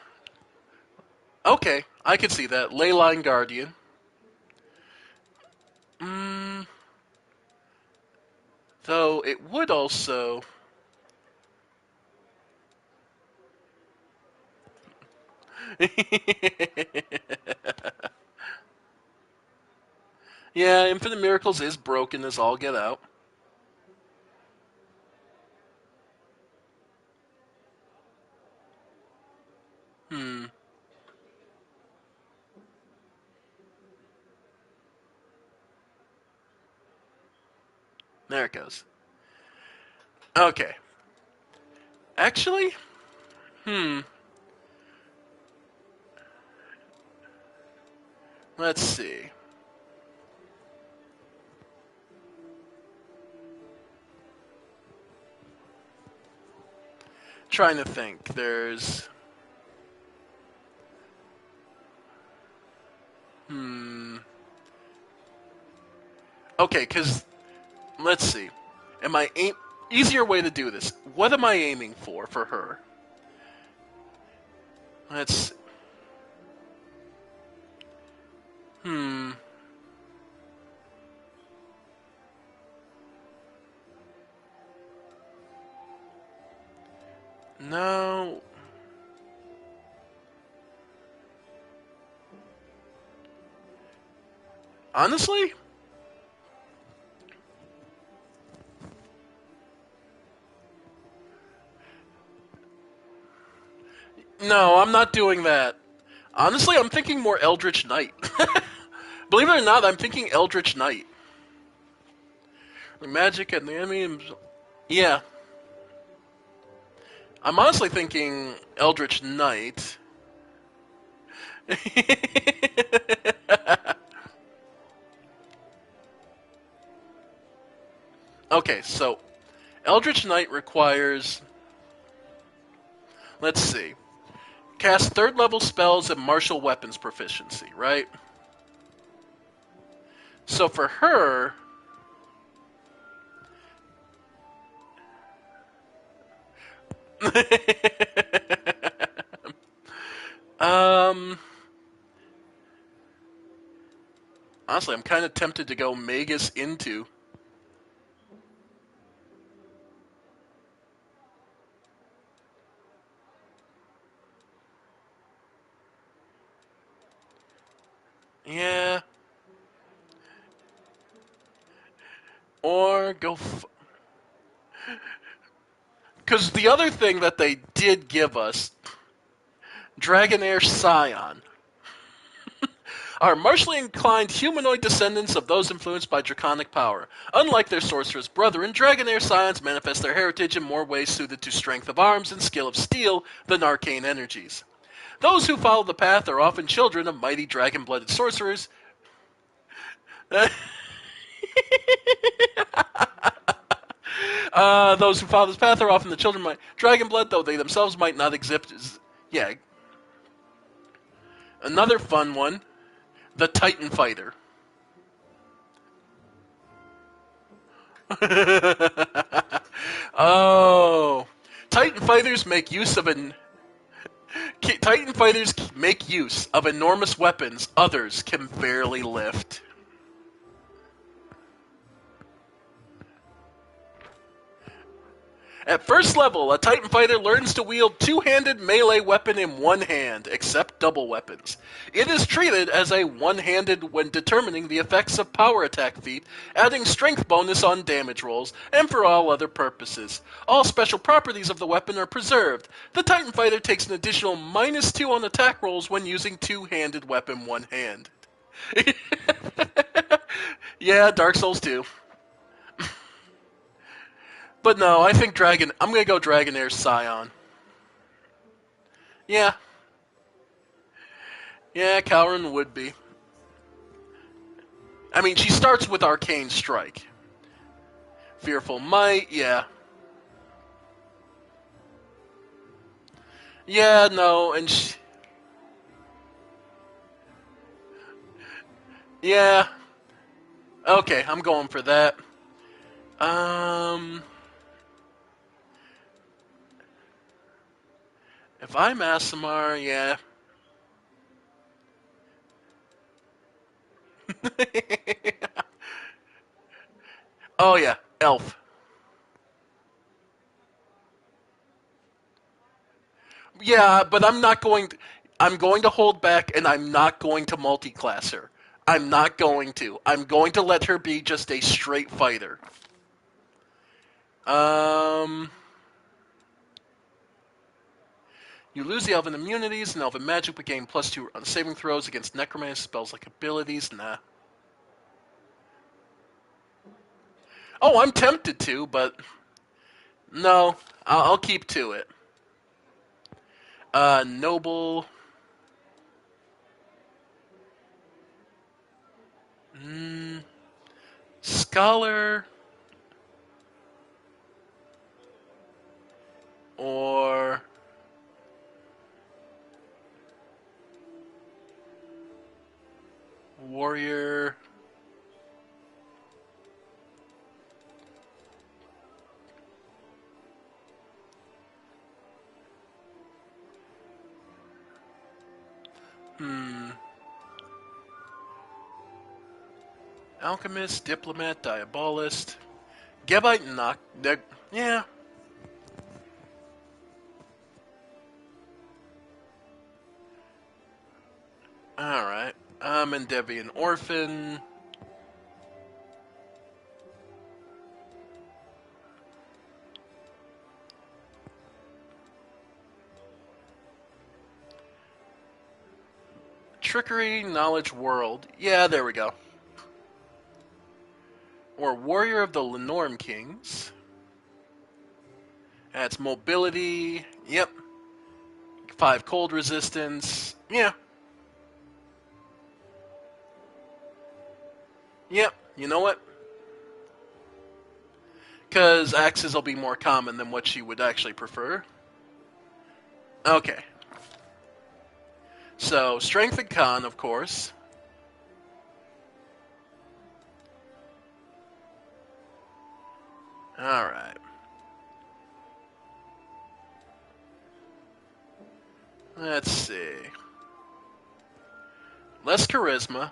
Okay, I could see that. Leyline guardian. Though it would also... Yeah, Infinite Miracles is broken as all get out. There it goes. Okay. Actually, let's see. Trying to think. There's... Okay, because... Let's see. Easier way to do this. What am I aiming for her? Let's... Hmm. No. Honestly? No, I'm not doing that. Honestly, I'm thinking more Eldritch Knight. Believe it or not, I'm thinking Eldritch Knight. The magic and the enemy. Yeah. I'm honestly thinking Eldritch Knight. Okay, so Eldritch Knight requires, let's see, cast third level spells and martial weapons proficiency, right? So for her, um, honestly, I'm kind of tempted to go Magus into. Yeah. Or go. Because the other thing that they did give us, Dragonair Scion, are martially inclined humanoid descendants of those influenced by draconic power. Unlike their sorceress brethren, Dragonair Scions manifest their heritage in more ways suited to strength of arms and skill of steel than arcane energies. Those who follow the path are often children of mighty dragon-blooded sorcerers. Those who follow this path are often the children of dragon blood, though they themselves might not exhibit. Yeah. Another fun one, the Titan Fighter. Oh, Titan fighters make use of Titan fighters make use of enormous weapons others can barely lift. At first level, a Titan fighter learns to wield two-handed melee weapon in one hand, except double weapons. It is treated as a one-handed when determining the effects of power attack feat, adding strength bonus on damage rolls, and for all other purposes. All special properties of the weapon are preserved. The Titan fighter takes an additional -2 on attack rolls when using two-handed weapon one hand. Yeah, Dark Souls 2. But no, I think I'm gonna go Dragonair Scion. Yeah. Yeah, Calren would be. I mean, she starts with Arcane Strike. Fearful Might, yeah. Yeah, no, and yeah. Okay, I'm going for that. If I'm Asimar, yeah. Oh yeah, Elf. Yeah, but I'm not going to. I'm going to hold back, and I'm not going to multi-class her. I'm not going to. I'm going to let her be just a straight fighter. You lose the Elven immunities and Elven magic, but gain +2 on saving throws against necromancy spells like abilities. Nah. Oh, I'm tempted to, but no. I'll keep to it. Noble. Scholar. Or warrior. Alchemist, Diplomat, Diabolist, Gebite, and yeah. Alright. Endeavian Orphan. Trickery, Knowledge World. Yeah, there we go. Or Warrior of the Lenorm Kings. Adds mobility. Yep. 5 cold resistance. Yeah. Yep. You know what? Because axes will be more common than what she would actually prefer. Okay. So, strength and con, of course. Alright. Let's see. Less charisma.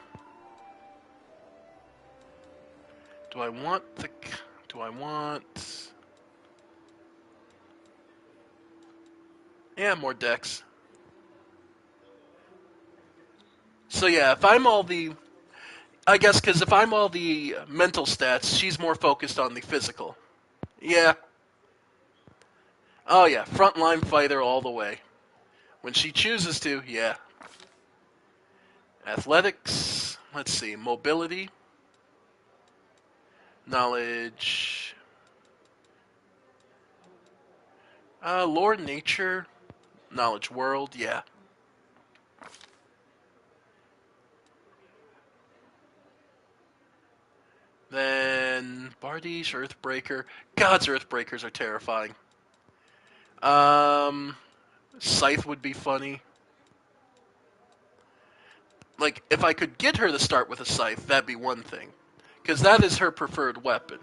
Do I want the... Do I want... Yeah, more dex. So yeah, if I'm all the... I guess because if I'm all the mental stats, she's more focused on the physical. Yeah. Oh yeah, frontline fighter all the way. When she chooses to, yeah. Athletics, let's see, mobility, knowledge, lore, nature, knowledge world, yeah. Then Bardish, Earthbreaker. God's Earthbreakers are terrifying. Scythe would be funny. Like, if I could get her to start with a scythe, that'd be one thing. Because that is her preferred weapon.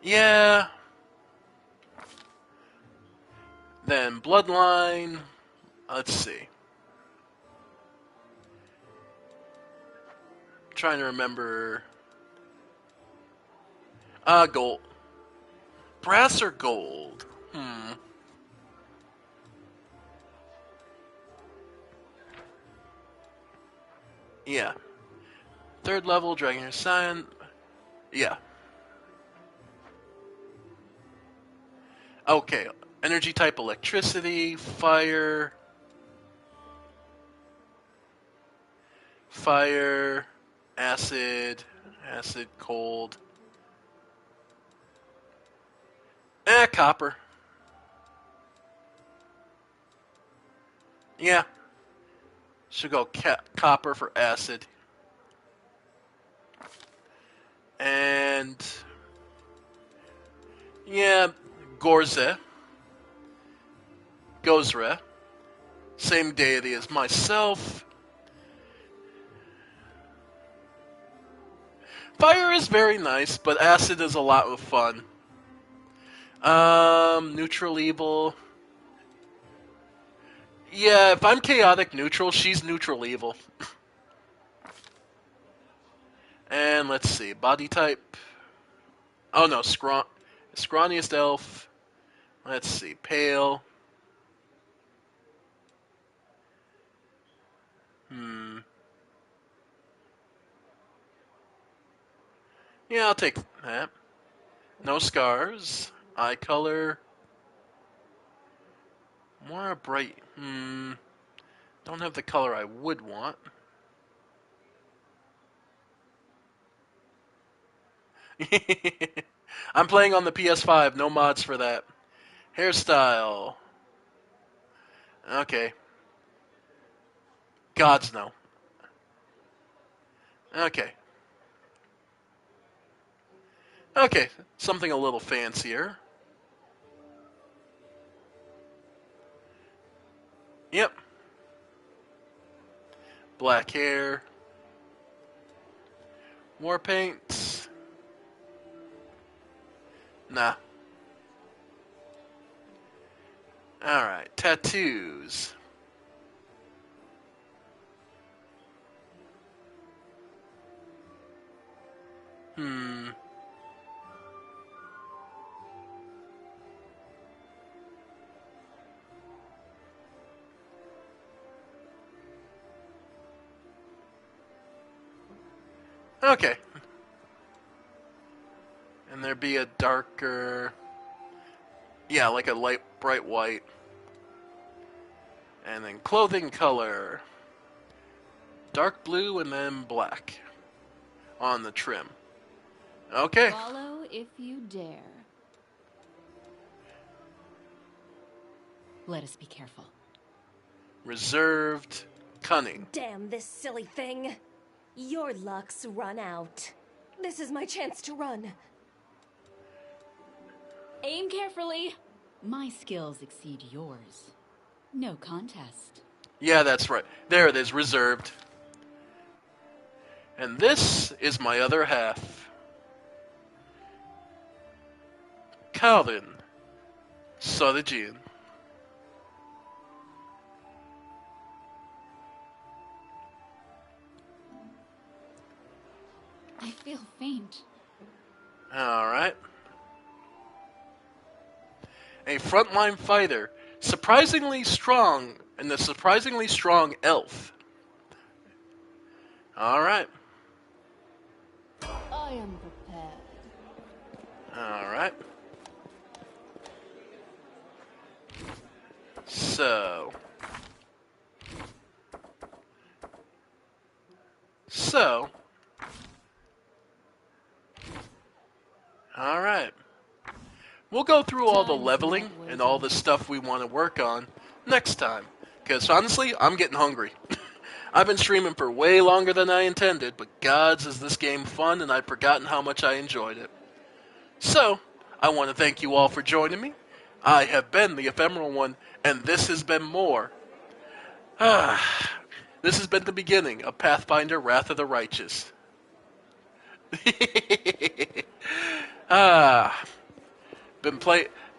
Yeah. Then Bloodline. Let's see. Trying to remember. Gold. Brass or gold? Yeah. Third level, Dragon Scion. Yeah. Okay. Energy type electricity, fire. Fire, acid, cold. Copper. Yeah. Should go copper for acid. And yeah, Gorze. Gozre. Same deity as myself. Fire is very nice, but acid is a lot of fun. Neutral evil. Yeah, if I'm chaotic neutral, she's neutral evil. And let's see, body type. Oh no, scrawniest elf. Let's see, pale. Yeah, I'll take that. No scars. Eye color. More bright. Don't have the color I would want. I'm playing on the PS5. No mods for that. Hairstyle. Okay. Gods no. Okay. Okay. Something a little fancier. Yep. Black hair. War paint. Nah. Alright. Tattoos. Okay. And there'd be a darker... Yeah, like a light, bright white. And then clothing color. Dark blue and then black. On the trim. Okay. Follow if you dare. Let us be careful. Reserved. Cunning. Damn this silly thing. Your luck's run out. This is my chance to run. Aim carefully. My skills exceed yours. No contest. Yeah, that's right. There it is, reserved. And this is my other half. Calvin Sodegian. I feel faint. Alright. A frontline fighter, surprisingly strong, and a surprisingly strong elf. Alright. I am prepared. Alright. So. Alright. We'll go through all the leveling and all the stuff we want to work on next time. Because honestly, I'm getting hungry. I've been streaming for way longer than I intended, but gods is this game fun and I'd forgotten how much I enjoyed it. So, I want to thank you all for joining me. I have been the Ephemeral One, and this has been more. This has been the beginning of Pathfinder Wrath of the Righteous.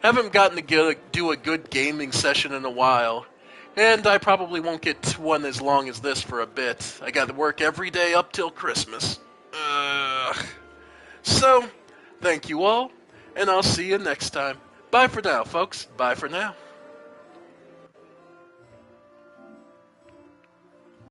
Haven't gotten to do a good gaming session in a while, and I probably won't get one as long as this for a bit. I got to work every day up till Christmas. So, thank you all, and I'll see you next time. Bye for now, folks. Bye for now.